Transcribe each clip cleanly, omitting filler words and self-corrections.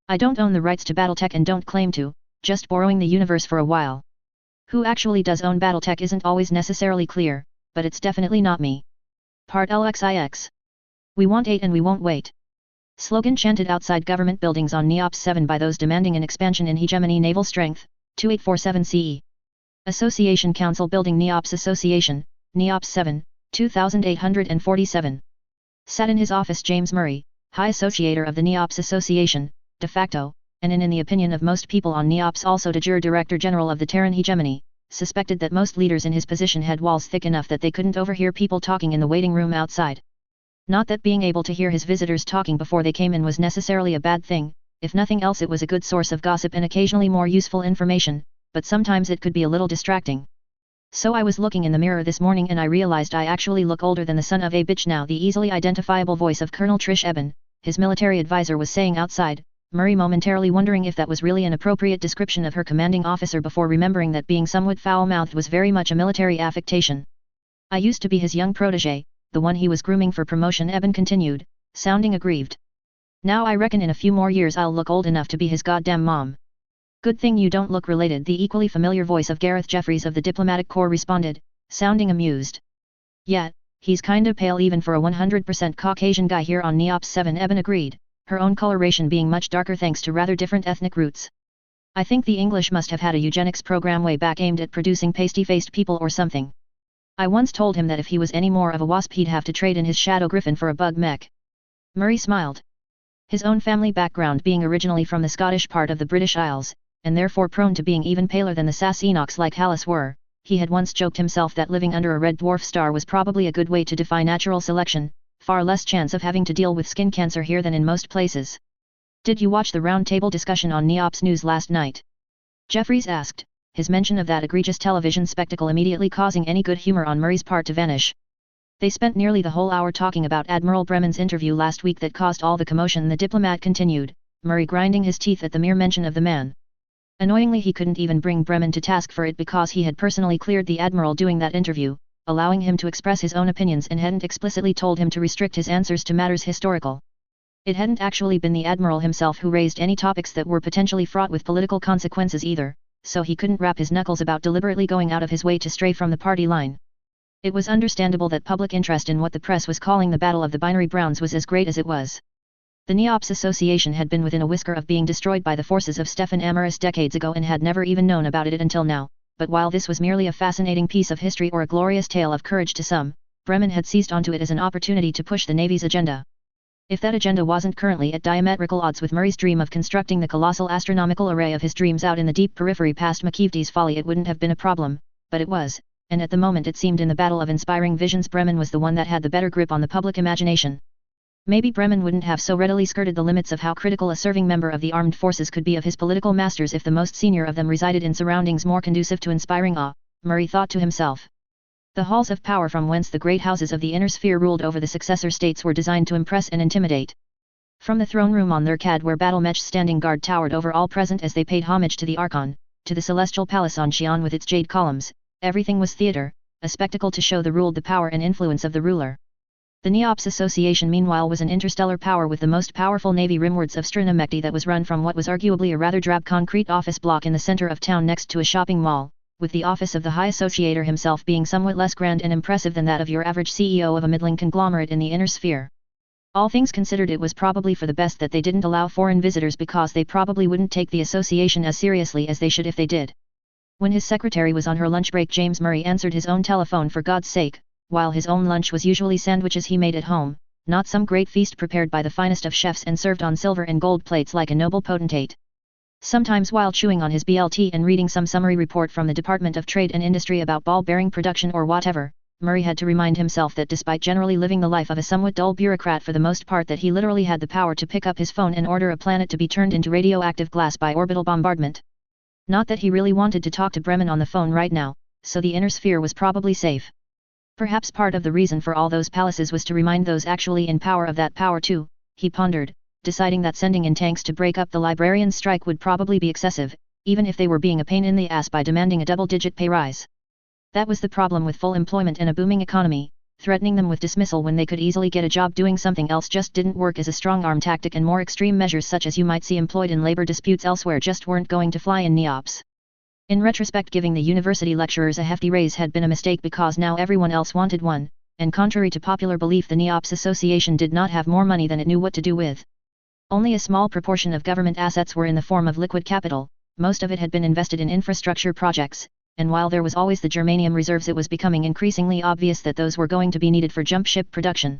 I don't own the rights to Battletech and don't claim to, just borrowing the universe for a while. Who actually does own Battletech isn't always necessarily clear, but it's definitely not me. Part LXIX. We want 8 and we won't wait. Slogan chanted outside government buildings on Neops 7 by those demanding an expansion in hegemony naval strength, 2847 CE. Association Council Building Neops Association, Neops 7, 2847. Sat in his office James Murray, High Associator of the Neops Association, de facto, and in the opinion of most people on Neops also de jure Director General of the Terran hegemony, suspected that most leaders in his position had walls thick enough that they couldn't overhear people talking in the waiting room outside. Not that being able to hear his visitors talking before they came in was necessarily a bad thing, if nothing else it was a good source of gossip and occasionally more useful information, but sometimes it could be a little distracting. So I was looking in the mirror this morning and I realized I actually look older than the son of a bitch now. The easily identifiable voice of Colonel Trish Eben, his military advisor, was saying outside, Murray momentarily wondering if that was really an appropriate description of her commanding officer before remembering that being somewhat foul-mouthed was very much a military affectation. I used to be his young protege, the one he was grooming for promotion, Eben continued, sounding aggrieved. Now I reckon in a few more years I'll look old enough to be his goddamn mom. Good thing you don't look related, the equally familiar voice of Gareth Jeffries of the Diplomatic Corps responded, sounding amused. Yeah, he's kinda pale even for a 100% Caucasian guy here on Neops 7, Eben agreed, her own coloration being much darker thanks to rather different ethnic roots. I think the English must have had a eugenics program way back aimed at producing pasty-faced people or something. I once told him that if he was any more of a wasp he'd have to trade in his Shadow Griffin for a bug mech. Murray smiled. His own family background being originally from the Scottish part of the British Isles, and therefore prone to being even paler than the Sass Enochs like Hallis were, he had once joked himself that living under a red dwarf star was probably a good way to defy natural selection, far less chance of having to deal with skin cancer here than in most places. Did you watch the roundtable discussion on Neops News last night? Jeffries asked, his mention of that egregious television spectacle immediately causing any good humor on Murray's part to vanish. They spent nearly the whole hour talking about Admiral Bremen's interview last week that caused all the commotion, the diplomat continued, Murray grinding his teeth at the mere mention of the man. Annoyingly he couldn't even bring Bremen to task for it because he had personally cleared the Admiral doing that interview, allowing him to express his own opinions and hadn't explicitly told him to restrict his answers to matters historical. It hadn't actually been the Admiral himself who raised any topics that were potentially fraught with political consequences either, so he couldn't wrap his knuckles about deliberately going out of his way to stray from the party line. It was understandable that public interest in what the press was calling the Battle of the Binary Browns was as great as it was. The Neops Association had been within a whisker of being destroyed by the forces of Stefan Amaris decades ago and had never even known about it until now, but while this was merely a fascinating piece of history or a glorious tale of courage to some, Bremen had seized onto it as an opportunity to push the Navy's agenda. If that agenda wasn't currently at diametrical odds with Murray's dream of constructing the colossal astronomical array of his dreams out in the deep periphery past Makivti's folly, it wouldn't have been a problem, but it was, and at the moment it seemed in the battle of inspiring visions Bremen was the one that had the better grip on the public imagination. Maybe Bremen wouldn't have so readily skirted the limits of how critical a serving member of the armed forces could be of his political masters if the most senior of them resided in surroundings more conducive to inspiring awe, Murray thought to himself. The halls of power from whence the great houses of the inner sphere ruled over the successor states were designed to impress and intimidate. From the throne room on their cad where Battlemech's standing guard towered over all present as they paid homage to the Archon, to the celestial palace on Xi'an with its jade columns, everything was theater, a spectacle to show the ruled the power and influence of the ruler. The Neops Association meanwhile was an interstellar power with the most powerful navy rimwards of Strinamekti that was run from what was arguably a rather drab concrete office block in the center of town next to a shopping mall, with the office of the High Associator himself being somewhat less grand and impressive than that of your average CEO of a middling conglomerate in the inner sphere. All things considered, it was probably for the best that they didn't allow foreign visitors because they probably wouldn't take the association as seriously as they should if they did. When his secretary was on her lunch break, James Murray answered his own telephone for God's sake, while his own lunch was usually sandwiches he made at home, not some great feast prepared by the finest of chefs and served on silver and gold plates like a noble potentate. Sometimes while chewing on his BLT and reading some summary report from the Department of Trade and Industry about ball bearing production or whatever, Murray had to remind himself that despite generally living the life of a somewhat dull bureaucrat for the most part, that he literally had the power to pick up his phone and order a planet to be turned into radioactive glass by orbital bombardment. Not that he really wanted to talk to Bremen on the phone right now, so the inner sphere was probably safe. Perhaps part of the reason for all those palaces was to remind those actually in power of that power too, he pondered, deciding that sending in tanks to break up the librarians' strike would probably be excessive, even if they were being a pain in the ass by demanding a double-digit pay rise. That was the problem with full employment and a booming economy. threatening them with dismissal when they could easily get a job doing something else just didn't work as a strong-arm tactic, and more extreme measures such as you might see employed in labor disputes elsewhere just weren't going to fly in NEOPS. In retrospect, giving the university lecturers a hefty raise had been a mistake because now everyone else wanted one, and contrary to popular belief, the NEOPS Association did not have more money than it knew what to do with. Only a small proportion of government assets were in the form of liquid capital, most of it had been invested in infrastructure projects, and while there was always the germanium reserves, it was becoming increasingly obvious that those were going to be needed for jump ship production.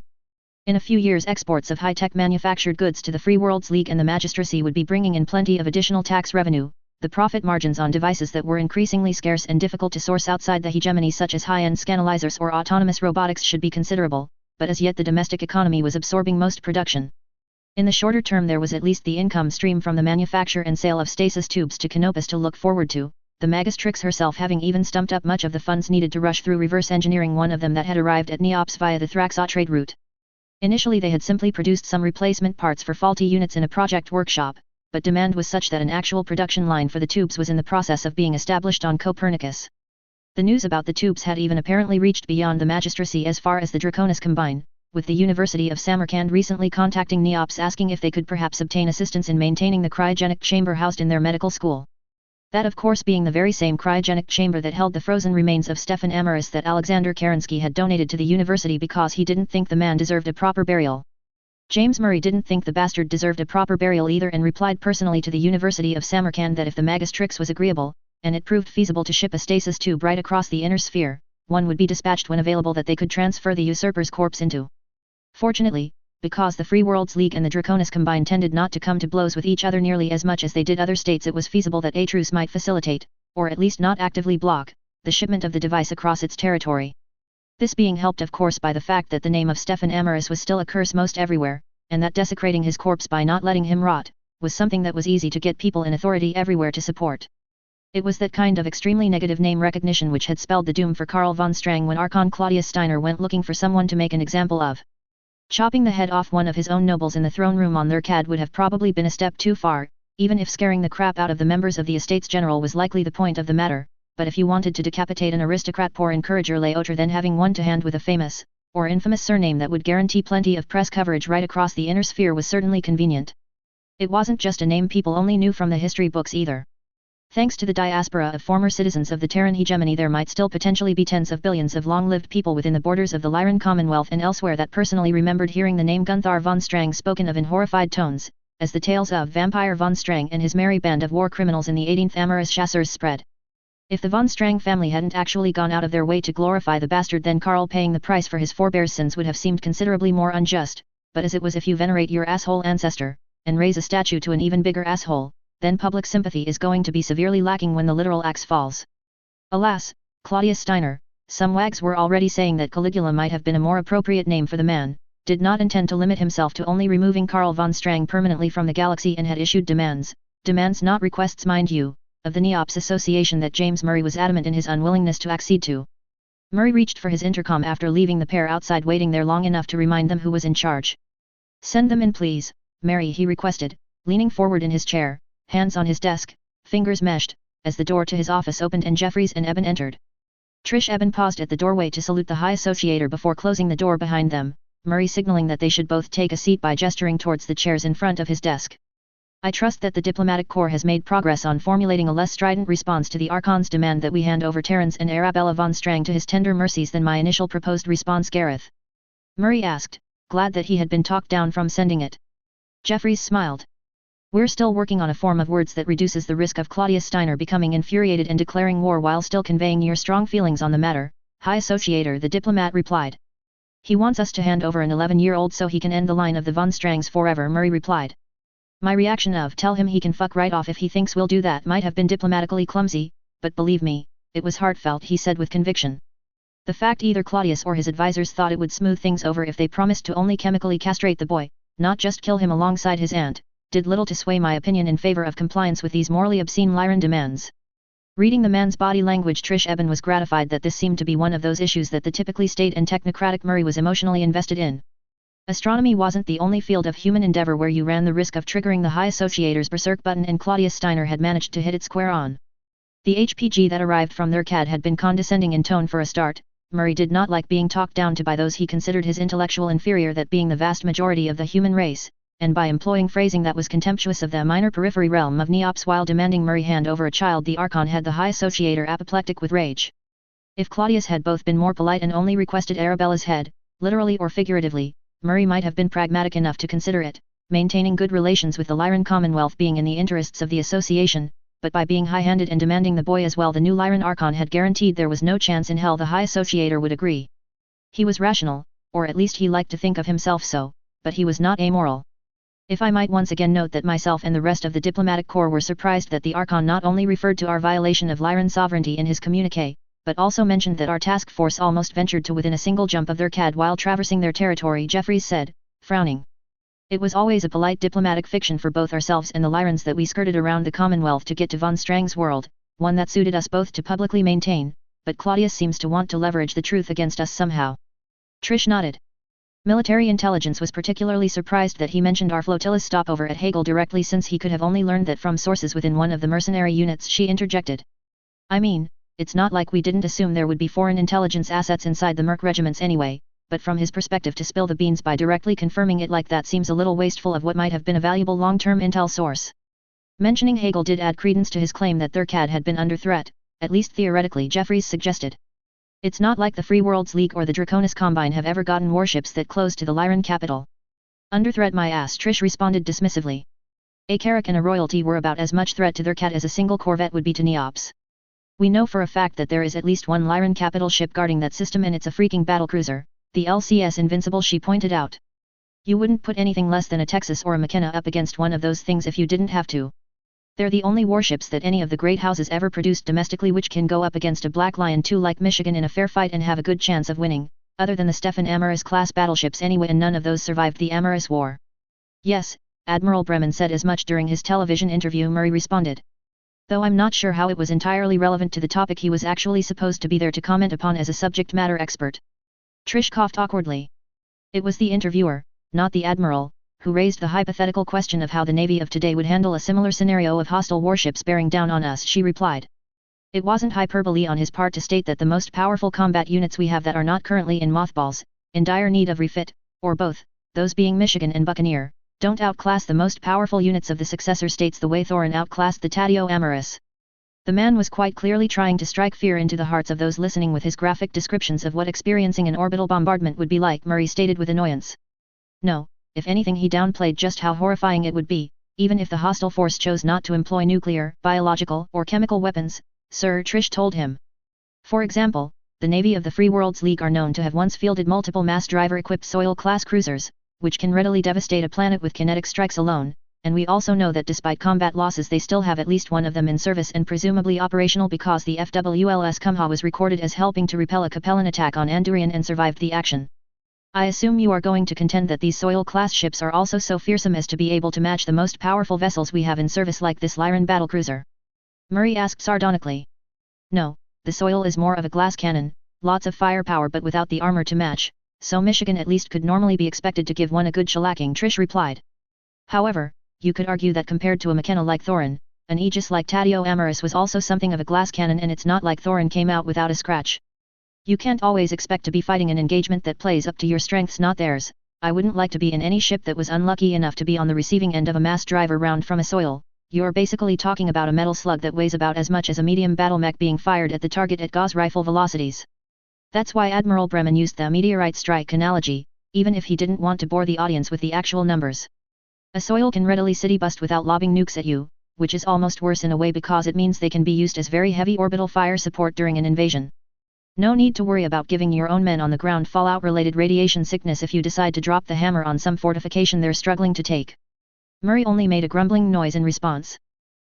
In a few years, exports of high-tech manufactured goods to the Free World's League and the magistracy would be bringing in plenty of additional tax revenue. The profit margins on devices that were increasingly scarce and difficult to source outside the hegemony, such as high-end scannalizers or autonomous robotics, should be considerable, but as yet the domestic economy was absorbing most production. In the shorter term, there was at least the income stream from the manufacture and sale of stasis tubes to Canopus to look forward to, the Magistrix herself having even stumped up much of the funds needed to rush through reverse engineering one of them that had arrived at NEOPS via the Thraxa trade route. Initially they had simply produced some replacement parts for faulty units in a project workshop, but demand was such that an actual production line for the tubes was in the process of being established on Copernicus. The news about the tubes had even apparently reached beyond the magistracy as far as the Draconis Combine, with the University of Samarkand recently contacting NEOPS asking if they could perhaps obtain assistance in maintaining the cryogenic chamber housed in their medical school. That of course being the very same cryogenic chamber that held the frozen remains of Stefan Amaris that Alexander Kerensky had donated to the university because he didn't think the man deserved a proper burial. James Murray didn't think the bastard deserved a proper burial either, and replied personally to the University of Samarkand that if the Magistrix was agreeable, and it proved feasible to ship a stasis tube right across the inner sphere, one would be dispatched when available that they could transfer the usurper's corpse into. Fortunately, because the Free World's League and the Draconis Combine tended not to come to blows with each other nearly as much as they did other states, it was feasible that a truce might facilitate, or at least not actively block, the shipment of the device across its territory. This being helped of course by the fact that the name of Stefan Amaris was still a curse most everywhere, and that desecrating his corpse by not letting him rot, was something that was easy to get people in authority everywhere to support. It was that kind of extremely negative name recognition which had spelled the doom for Karl von Strang when Archon Claudius Steiner went looking for someone to make an example of. Chopping the head off one of his own nobles in the throne room on their CAD would have probably been a step too far, even if scaring the crap out of the members of the Estates General was likely the point of the matter, but if you wanted to decapitate an aristocrat, pour encourager l'autre than having one to hand with a famous, or infamous surname that would guarantee plenty of press coverage right across the inner sphere was certainly convenient. It wasn't just a name people only knew from the history books either. Thanks to the diaspora of former citizens of the Terran hegemony, there might still potentially be tens of billions of long-lived people within the borders of the Lyran Commonwealth and elsewhere that personally remembered hearing the name Gunther von Strang spoken of in horrified tones, as the tales of Vampire von Strang and his merry band of war criminals in the 18th Amaris Chasseurs spread. If the von Strang family hadn't actually gone out of their way to glorify the bastard, then Karl paying the price for his forebears' sins would have seemed considerably more unjust, but as it was, if you venerate your asshole ancestor, and raise a statue to an even bigger asshole, then public sympathy is going to be severely lacking when the literal axe falls. Alas, Claudius Steiner, some wags were already saying that Caligula might have been a more appropriate name for the man, did not intend to limit himself to only removing Karl von Strang permanently from the galaxy, and had issued demands not requests mind you, of the NEOPS Association that James Murray was adamant in his unwillingness to accede to. Murray reached for his intercom after leaving the pair outside waiting there long enough to remind them who was in charge. "Send them in please, Mary," he requested, leaning forward in his chair, hands on his desk, fingers meshed, as the door to his office opened and Jeffries and Eben entered. Trish Eben paused at the doorway to salute the High Associator before closing the door behind them, Murray signaling that they should both take a seat by gesturing towards the chairs in front of his desk. "I trust that the diplomatic corps has made progress on formulating a less strident response to the Archon's demand that we hand over Terrence and Arabella von Strang to his tender mercies than my initial proposed response, Gareth?" Murray asked, glad that he had been talked down from sending it. Jeffries smiled. "We're still working on a form of words that reduces the risk of Claudius Steiner becoming infuriated and declaring war while still conveying your strong feelings on the matter, High Associator," the diplomat replied. "He wants us to hand over an 11-year-old so he can end the line of the von Strangs forever," Murray replied. My reaction of "tell him he can fuck right off if he thinks we'll do that" might have been diplomatically clumsy, but believe me, it was heartfelt, he said with conviction. The fact either Claudius or his advisors thought it would smooth things over if they promised to only chemically castrate the boy, not just kill him alongside his aunt, did little to sway my opinion in favor of compliance with these morally obscene Lyran demands. Reading the man's body language, Trish Eben was gratified that this seemed to be one of those issues that the typically staid and technocratic Murray was emotionally invested in. Astronomy wasn't the only field of human endeavor where you ran the risk of triggering the High Associator's berserk button, and Claudius Steiner had managed to hit it square on. The HPG that arrived from their CAD had been condescending in tone for a start, Murray did not like being talked down to by those he considered his intellectual inferior, that being the vast majority of the human race, and by employing phrasing that was contemptuous of the minor periphery realm of Neops while demanding Murray hand over a child, the Archon had the high associator apoplectic with rage. If Claudius had both been more polite and only requested Arabella's head, literally or figuratively, Murray might have been pragmatic enough to consider it, maintaining good relations with the Lyran Commonwealth being in the interests of the association, but by being high-handed and demanding the boy as well, the new Lyran Archon had guaranteed there was no chance in hell the high associator would agree. He was rational, or at least he liked to think of himself so, but he was not amoral. If I might once again note that myself and the rest of the diplomatic corps were surprised that the Archon not only referred to our violation of Lyran sovereignty in his communique, but also mentioned that our task force almost ventured to within a single jump of their CAD while traversing their territory, Jeffries said, frowning. It was always a polite diplomatic fiction for both ourselves and the Lyrans that we skirted around the Commonwealth to get to von Strang's world, one that suited us both to publicly maintain, but Claudius seems to want to leverage the truth against us somehow. Trish nodded. Military intelligence was particularly surprised that he mentioned our flotilla's stopover at Hegel directly, since he could have only learned that from sources within one of the mercenary units. She interjected. I mean, it's not like we didn't assume there would be foreign intelligence assets inside the Merc regiments anyway, but from his perspective to spill the beans by directly confirming it like that seems a little wasteful of what might have been a valuable long-term intel source. Mentioning Hegel did add credence to his claim that their CAD had been under threat, at least theoretically, Jeffries suggested. It's not like the Free Worlds League or the Draconis Combine have ever gotten warships that close to the Lyran capital. Under threat my ass, Trish responded dismissively. A Carrack and a Royalty were about as much threat to their CAD as a single corvette would be to Neops. We know for a fact that there is at least one Lyran capital ship guarding that system, and it's a freaking battlecruiser, the LCS Invincible, she pointed out. You wouldn't put anything less than a Texas or a McKenna up against one of those things if you didn't have to. They're the only warships that any of the great houses ever produced domestically which can go up against a Black Lion II like Michigan in a fair fight and have a good chance of winning, other than the Stefan Amaris class battleships anyway, and none of those survived the Amaris War. Yes, Admiral Bremen said as much during his television interview, Murray responded. Though I'm not sure how it was entirely relevant to the topic he was actually supposed to be there to comment upon as a subject matter expert. Trish coughed awkwardly. It was the interviewer, not the Admiral, who raised the hypothetical question of how the Navy of today would handle a similar scenario of hostile warships bearing down on us, she replied. It wasn't hyperbole on his part to state that the most powerful combat units we have that are not currently in mothballs, in dire need of refit, or both, those being Michigan and Buccaneer, don't outclass the most powerful units of the successor states the way Thorin outclassed the Tadio Amaris. The man was quite clearly trying to strike fear into the hearts of those listening with his graphic descriptions of what experiencing an orbital bombardment would be like, Murray stated with annoyance. No, if anything he downplayed just how horrifying it would be, even if the hostile force chose not to employ nuclear, biological, or chemical weapons, Sir, Trish told him. For example, the Navy of the Free Worlds League are known to have once fielded multiple mass driver-equipped Soil-class cruisers, which can readily devastate a planet with kinetic strikes alone, and we also know that despite combat losses they still have at least one of them in service and presumably operational, because the FWLS Kumha was recorded as helping to repel a Capellan attack on Andurian and survived the action. I assume you are going to contend that these Soil-class ships are also so fearsome as to be able to match the most powerful vessels we have in service like this Lyran battlecruiser? Murray asked sardonically. No, the Soil is more of a glass cannon, lots of firepower but without the armor to match, so Michigan at least could normally be expected to give one a good shellacking, Trish replied. However, you could argue that compared to a McKenna like Thorin, an Aegis like Tadio Amaris was also something of a glass cannon, and it's not like Thorin came out without a scratch. You can't always expect to be fighting an engagement that plays up to your strengths, not theirs. I wouldn't like to be in any ship that was unlucky enough to be on the receiving end of a mass driver round from a Soil. You're basically talking about a metal slug that weighs about as much as a medium battle mech being fired at the target at Gauss rifle velocities. That's why Admiral Bremen used the meteorite strike analogy, even if he didn't want to bore the audience with the actual numbers. A Soil can readily city bust without lobbing nukes at you, which is almost worse in a way because it means they can be used as very heavy orbital fire support during an invasion. No need to worry about giving your own men on the ground fallout-related radiation sickness if you decide to drop the hammer on some fortification they're struggling to take. Murray only made a grumbling noise in response.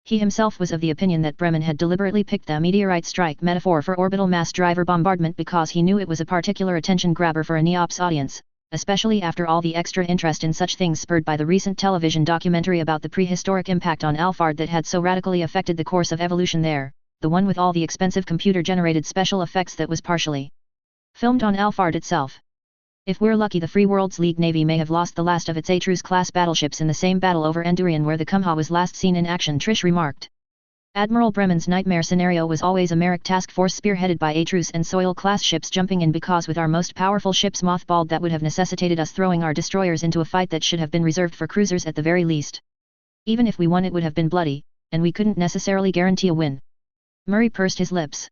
He himself was of the opinion that Bremen had deliberately picked the meteorite strike metaphor for orbital mass driver bombardment because he knew it was a particular attention grabber for a Neops audience, especially after all the extra interest in such things spurred by the recent television documentary about the prehistoric impact on Alphard that had so radically affected the course of evolution there, the one with all the expensive computer-generated special effects that was partially filmed on Alphard itself. If we're lucky, the Free Worlds League Navy may have lost the last of its Atrus-class battleships in the same battle over Andurian where the Kumha was last seen in action, Trish remarked. Admiral Bremen's nightmare scenario was always a Merrick task force spearheaded by Atrus and Soil-class ships jumping in, because with our most powerful ships mothballed, that would have necessitated us throwing our destroyers into a fight that should have been reserved for cruisers at the very least. Even if we won, it would have been bloody, and we couldn't necessarily guarantee a win. Murray pursed his lips.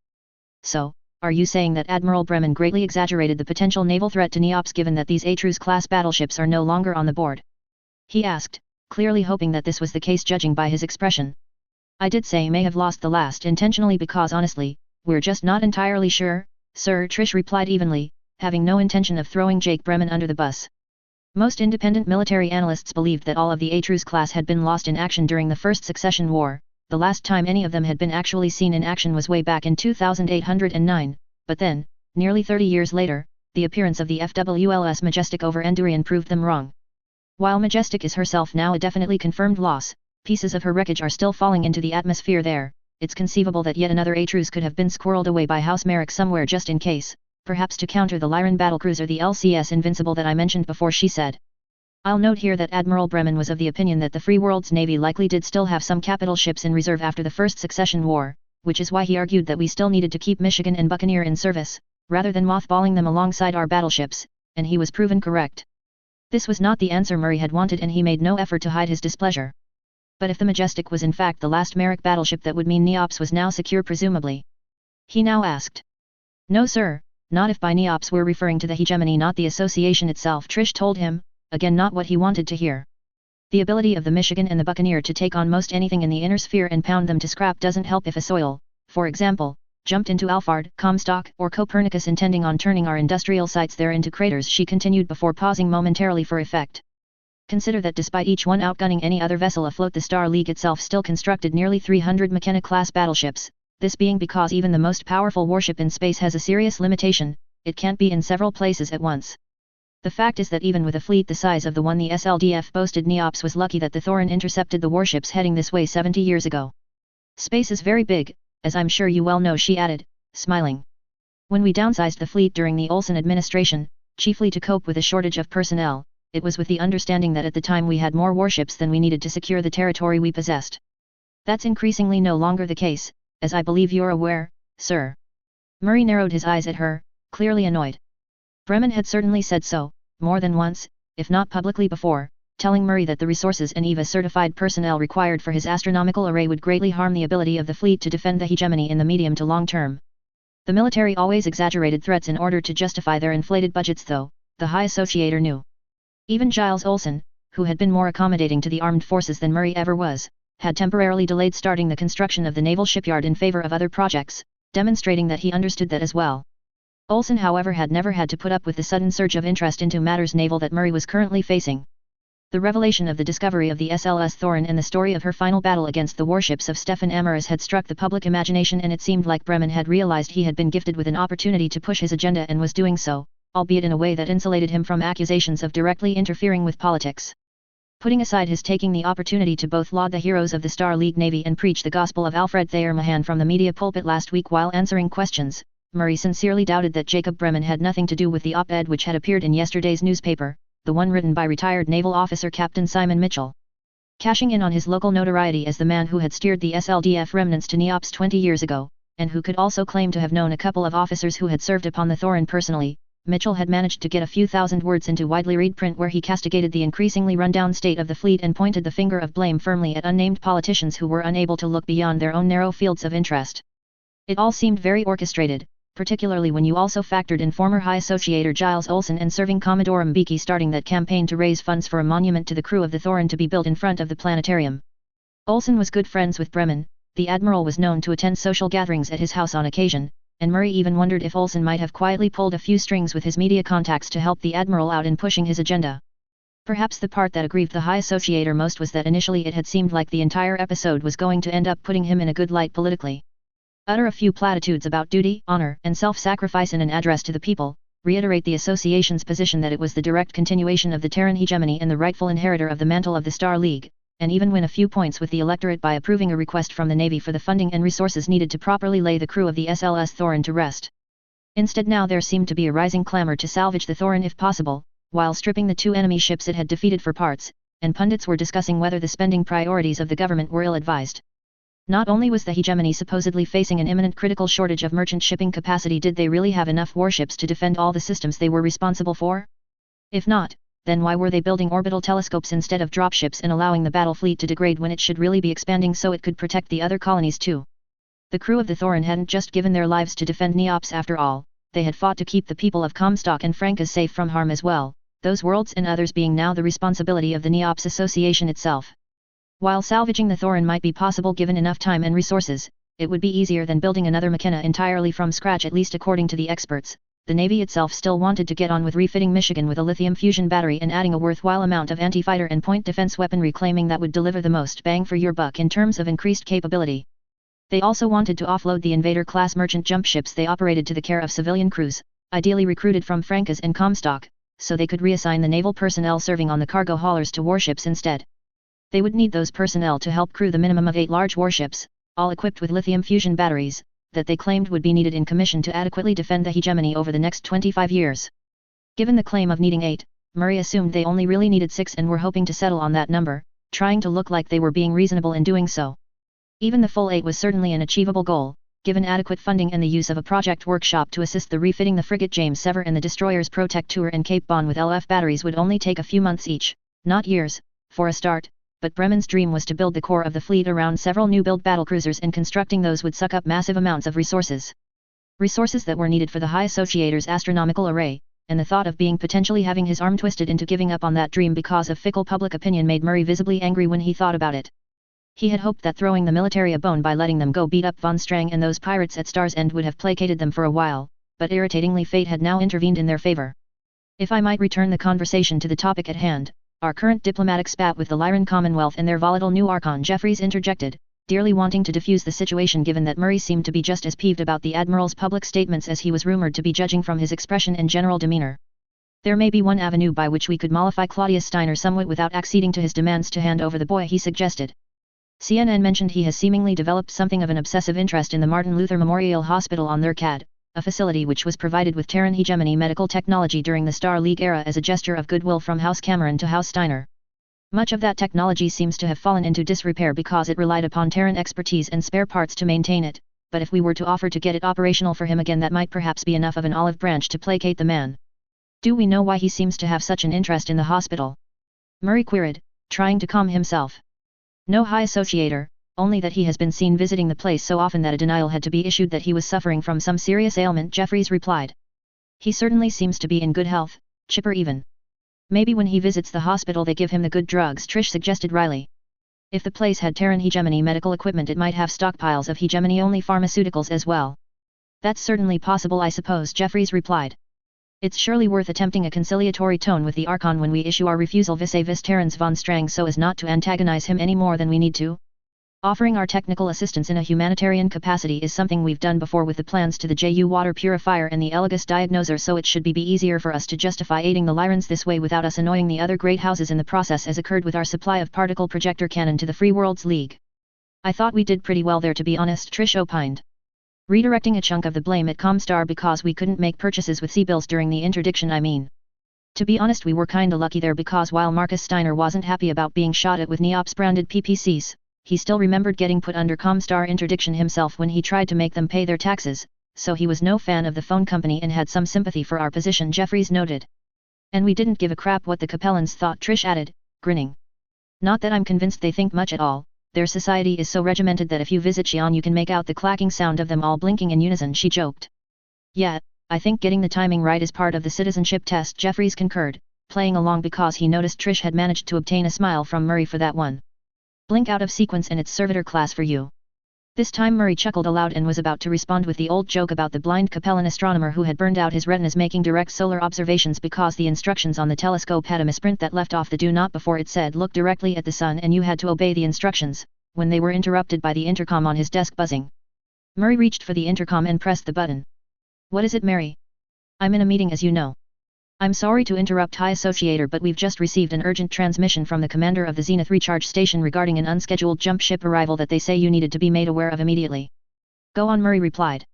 So, are you saying that Admiral Bremen greatly exaggerated the potential naval threat to Neops given that these Atrus-class battleships are no longer on the board? He asked, clearly hoping that this was the case judging by his expression. I did say may have lost the last intentionally because honestly, we're just not entirely sure, sir, Trish replied evenly, having no intention of throwing Jake Bremen under the bus. Most independent military analysts believed that all of the Atrus class had been lost in action during the First Succession War. The last time any of them had been actually seen in action was way back in 2809, but then, nearly 30 years later, the appearance of the FWLS Majestic over Endurian proved them wrong. While Majestic is herself now a definitely confirmed loss, pieces of her wreckage are still falling into the atmosphere there. It's conceivable that yet another Atrus could have been squirreled away by House Merrick somewhere just in case, perhaps to counter the Lyran battlecruiser, the LCS Invincible that I mentioned before, she said. I'll note here that Admiral Bremen was of the opinion that the Free World's Navy likely did still have some capital ships in reserve after the First Succession War, which is why he argued that we still needed to keep Michigan and Buccaneer in service, rather than mothballing them alongside our battleships, and he was proven correct. This was not the answer Murray had wanted, and he made no effort to hide his displeasure. But if the Majestic was in fact the last Merrick battleship, that would mean Neops was now secure presumably. He now asked. No sir, not if by Neops we're referring to the hegemony, not the association itself, Trish told him, again not what he wanted to hear. The ability of the Michigan and the Buccaneer to take on most anything in the inner sphere and pound them to scrap doesn't help if a Soil, for example, jumped into Alphard, Comstock, or Copernicus intending on turning our industrial sites there into craters, she continued before pausing momentarily for effect. Consider that despite each one outgunning any other vessel afloat, the Star League itself still constructed nearly 300 McKenna-class battleships, this being because even the most powerful warship in space has a serious limitation, it can't be in several places at once. The fact is that even with a fleet the size of the one the SLDF boasted, Neops was lucky that the Thorin intercepted the warships heading this way 70 years ago. Space is very big, as I'm sure you well know, she added, smiling. When we downsized the fleet during the Olsen administration, chiefly to cope with a shortage of personnel, it was with the understanding that at the time we had more warships than we needed to secure the territory we possessed. That's increasingly no longer the case, as I believe you're aware, sir. Murray narrowed his eyes at her, clearly annoyed. Bremen had certainly said so, more than once, if not publicly before, telling Murray that the resources and EVA-certified personnel required for his astronomical array would greatly harm the ability of the fleet to defend the hegemony in the medium to long term. The military always exaggerated threats in order to justify their inflated budgets, though, the High Associator knew. Even Giles Olsen, who had been more accommodating to the armed forces than Murray ever was, had temporarily delayed starting the construction of the naval shipyard in favor of other projects, demonstrating that he understood that as well. Olsen, however, had never had to put up with the sudden surge of interest into matters naval that Murray was currently facing. The revelation of the discovery of the SLS Thorin and the story of her final battle against the warships of Stefan Amaris had struck the public imagination, and it seemed like Bremen had realized he had been gifted with an opportunity to push his agenda and was doing so, albeit in a way that insulated him from accusations of directly interfering with politics. Putting aside his taking the opportunity to both laud the heroes of the Star League Navy and preach the gospel of Alfred Thayer Mahan from the media pulpit last week while answering questions, Murray sincerely doubted that Jacob Bremen had nothing to do with the op-ed which had appeared in yesterday's newspaper, the one written by retired naval officer Captain Simon Mitchell. Cashing in on his local notoriety as the man who had steered the SLDF remnants to Neops 20 years ago, and who could also claim to have known a couple of officers who had served upon the Thorin personally, Mitchell had managed to get a few thousand words into widely read print where he castigated the increasingly run-down state of the fleet and pointed the finger of blame firmly at unnamed politicians who were unable to look beyond their own narrow fields of interest. It all seemed very orchestrated, particularly when you also factored in former High Associator Giles Olsen and serving Commodore Mbeki starting that campaign to raise funds for a monument to the crew of the Thorin to be built in front of the planetarium. Olsen was good friends with Bremen, the Admiral was known to attend social gatherings at his house on occasion, and Murray even wondered if Olsen might have quietly pulled a few strings with his media contacts to help the Admiral out in pushing his agenda. Perhaps the part that aggrieved the High Associator most was that initially it had seemed like the entire episode was going to end up putting him in a good light politically. Utter a few platitudes about duty, honor, and self-sacrifice in an address to the people, reiterate the association's position that it was the direct continuation of the Terran hegemony and the rightful inheritor of the mantle of the Star League, and even win a few points with the electorate by approving a request from the Navy for the funding and resources needed to properly lay the crew of the SLS Thorin to rest. Instead, now there seemed to be a rising clamor to salvage the Thorin if possible, while stripping the two enemy ships it had defeated for parts, and pundits were discussing whether the spending priorities of the government were ill-advised. Not only was the hegemony supposedly facing an imminent critical shortage of merchant shipping capacity, did they really have enough warships to defend all the systems they were responsible for? If not, then why were they building orbital telescopes instead of dropships and allowing the battle fleet to degrade when it should really be expanding so it could protect the other colonies too? The crew of the Thorin hadn't just given their lives to defend Neops after all, they had fought to keep the people of Comstock and Francas safe from harm as well, those worlds and others being now the responsibility of the Neops Association itself. While salvaging the Thorin might be possible given enough time and resources, it would be easier than building another McKenna entirely from scratch, at least according to the experts. The Navy itself still wanted to get on with refitting Michigan with a lithium fusion battery and adding a worthwhile amount of anti-fighter and point defense weaponry, claiming that would deliver the most bang for your buck in terms of increased capability. They also wanted to offload the Invader-class merchant jump ships they operated to the care of civilian crews, ideally recruited from Francas and Comstock, so they could reassign the naval personnel serving on the cargo haulers to warships instead. They would need those personnel to help crew the minimum of 8 large warships, all equipped with lithium fusion batteries, that they claimed would be needed in commission to adequately defend the hegemony over the next 25 years. Given the claim of needing 8, Murray assumed they only really needed 6 and were hoping to settle on that number, trying to look like they were being reasonable in doing so. Even the full 8 was certainly an achievable goal, given adequate funding and the use of a project workshop to assist the refitting. The frigate James Sever and the destroyers Protector and Cape Bon with LF batteries would only take a few months each, not years, for a start. But Bremen's dream was to build the core of the fleet around several new-build battlecruisers, and constructing those would suck up massive amounts of resources. Resources that were needed for the High Associator's astronomical array, and the thought of being potentially having his arm twisted into giving up on that dream because of fickle public opinion made Murray visibly angry when he thought about it. He had hoped that throwing the military a bone by letting them go beat up von Strang and those pirates at Star's End would have placated them for a while, but irritatingly fate had now intervened in their favor. If I might return the conversation to the topic at hand, our current diplomatic spat with the Lyran Commonwealth and their volatile new Archon, Jeffries interjected, dearly wanting to defuse the situation given that Murray seemed to be just as peeved about the Admiral's public statements as he was rumored to be, judging from his expression and general demeanor. There may be one avenue by which we could mollify Claudius Steiner somewhat without acceding to his demands to hand over the boy, he suggested. CNN mentioned he has seemingly developed something of an obsessive interest in the Martin Luther Memorial Hospital on their CAD, a facility which was provided with Terran hegemony medical technology during the Star League era as a gesture of goodwill from House Cameron to House Steiner. Much of that technology seems to have fallen into disrepair because it relied upon Terran expertise and spare parts to maintain it, but if we were to offer to get it operational for him again, that might perhaps be enough of an olive branch to placate the man. Do we know why he seems to have such an interest in the hospital? Murray queried, trying to calm himself. No, High Associator, only that he has been seen visiting the place so often that a denial had to be issued that he was suffering from some serious ailment, Jeffries replied. He certainly seems to be in good health, chipper even. Maybe when he visits the hospital they give him the good drugs, Trish suggested wryly. If the place had Terran hegemony medical equipment, it might have stockpiles of hegemony-only pharmaceuticals as well. That's certainly possible, I suppose, Jeffries replied. It's surely worth attempting a conciliatory tone with the Archon when we issue our refusal vis-a-vis Terrans von Strang so as not to antagonize him any more than we need to. Offering our technical assistance in a humanitarian capacity is something we've done before with the plans to the JU water purifier and the Elegus diagnoser, so it should be easier for us to justify aiding the Lyrans this way without us annoying the other great houses in the process, as occurred with our supply of particle projector cannon to the Free Worlds League. I thought we did pretty well there, to be honest, Trish opined. Redirecting a chunk of the blame at Comstar because we couldn't make purchases with C-bills during the interdiction, I mean. To be honest, we were kinda lucky there because while Marcus Steiner wasn't happy about being shot at with Neops branded PPCs, he still remembered getting put under Comstar interdiction himself when he tried to make them pay their taxes, so he was no fan of the phone company and had some sympathy for our position, Jeffries noted. And we didn't give a crap what the Capellans thought, Trish added, grinning. Not that I'm convinced they think much at all. Their society is so regimented that if you visit Xi'an you can make out the clacking sound of them all blinking in unison, she joked. Yeah, I think getting the timing right is part of the citizenship test, Jeffries concurred, playing along because he noticed Trish had managed to obtain a smile from Murray for that one. Blink out of sequence and it's servitor class for you. This time Murray chuckled aloud and was about to respond with the old joke about the blind Capellan astronomer who had burned out his retinas making direct solar observations because the instructions on the telescope had a misprint that left off the do not before it said look directly at the sun and you had to obey the instructions, when they were interrupted by the intercom on his desk buzzing. Murray reached for the intercom and pressed the button. What is it, Mary? I'm in a meeting, as you know. I'm sorry to interrupt, High Associator, but we've just received an urgent transmission from the commander of the Zenith Recharge Station regarding an unscheduled jump ship arrival that they say you needed to be made aware of immediately. Go on, Murray replied.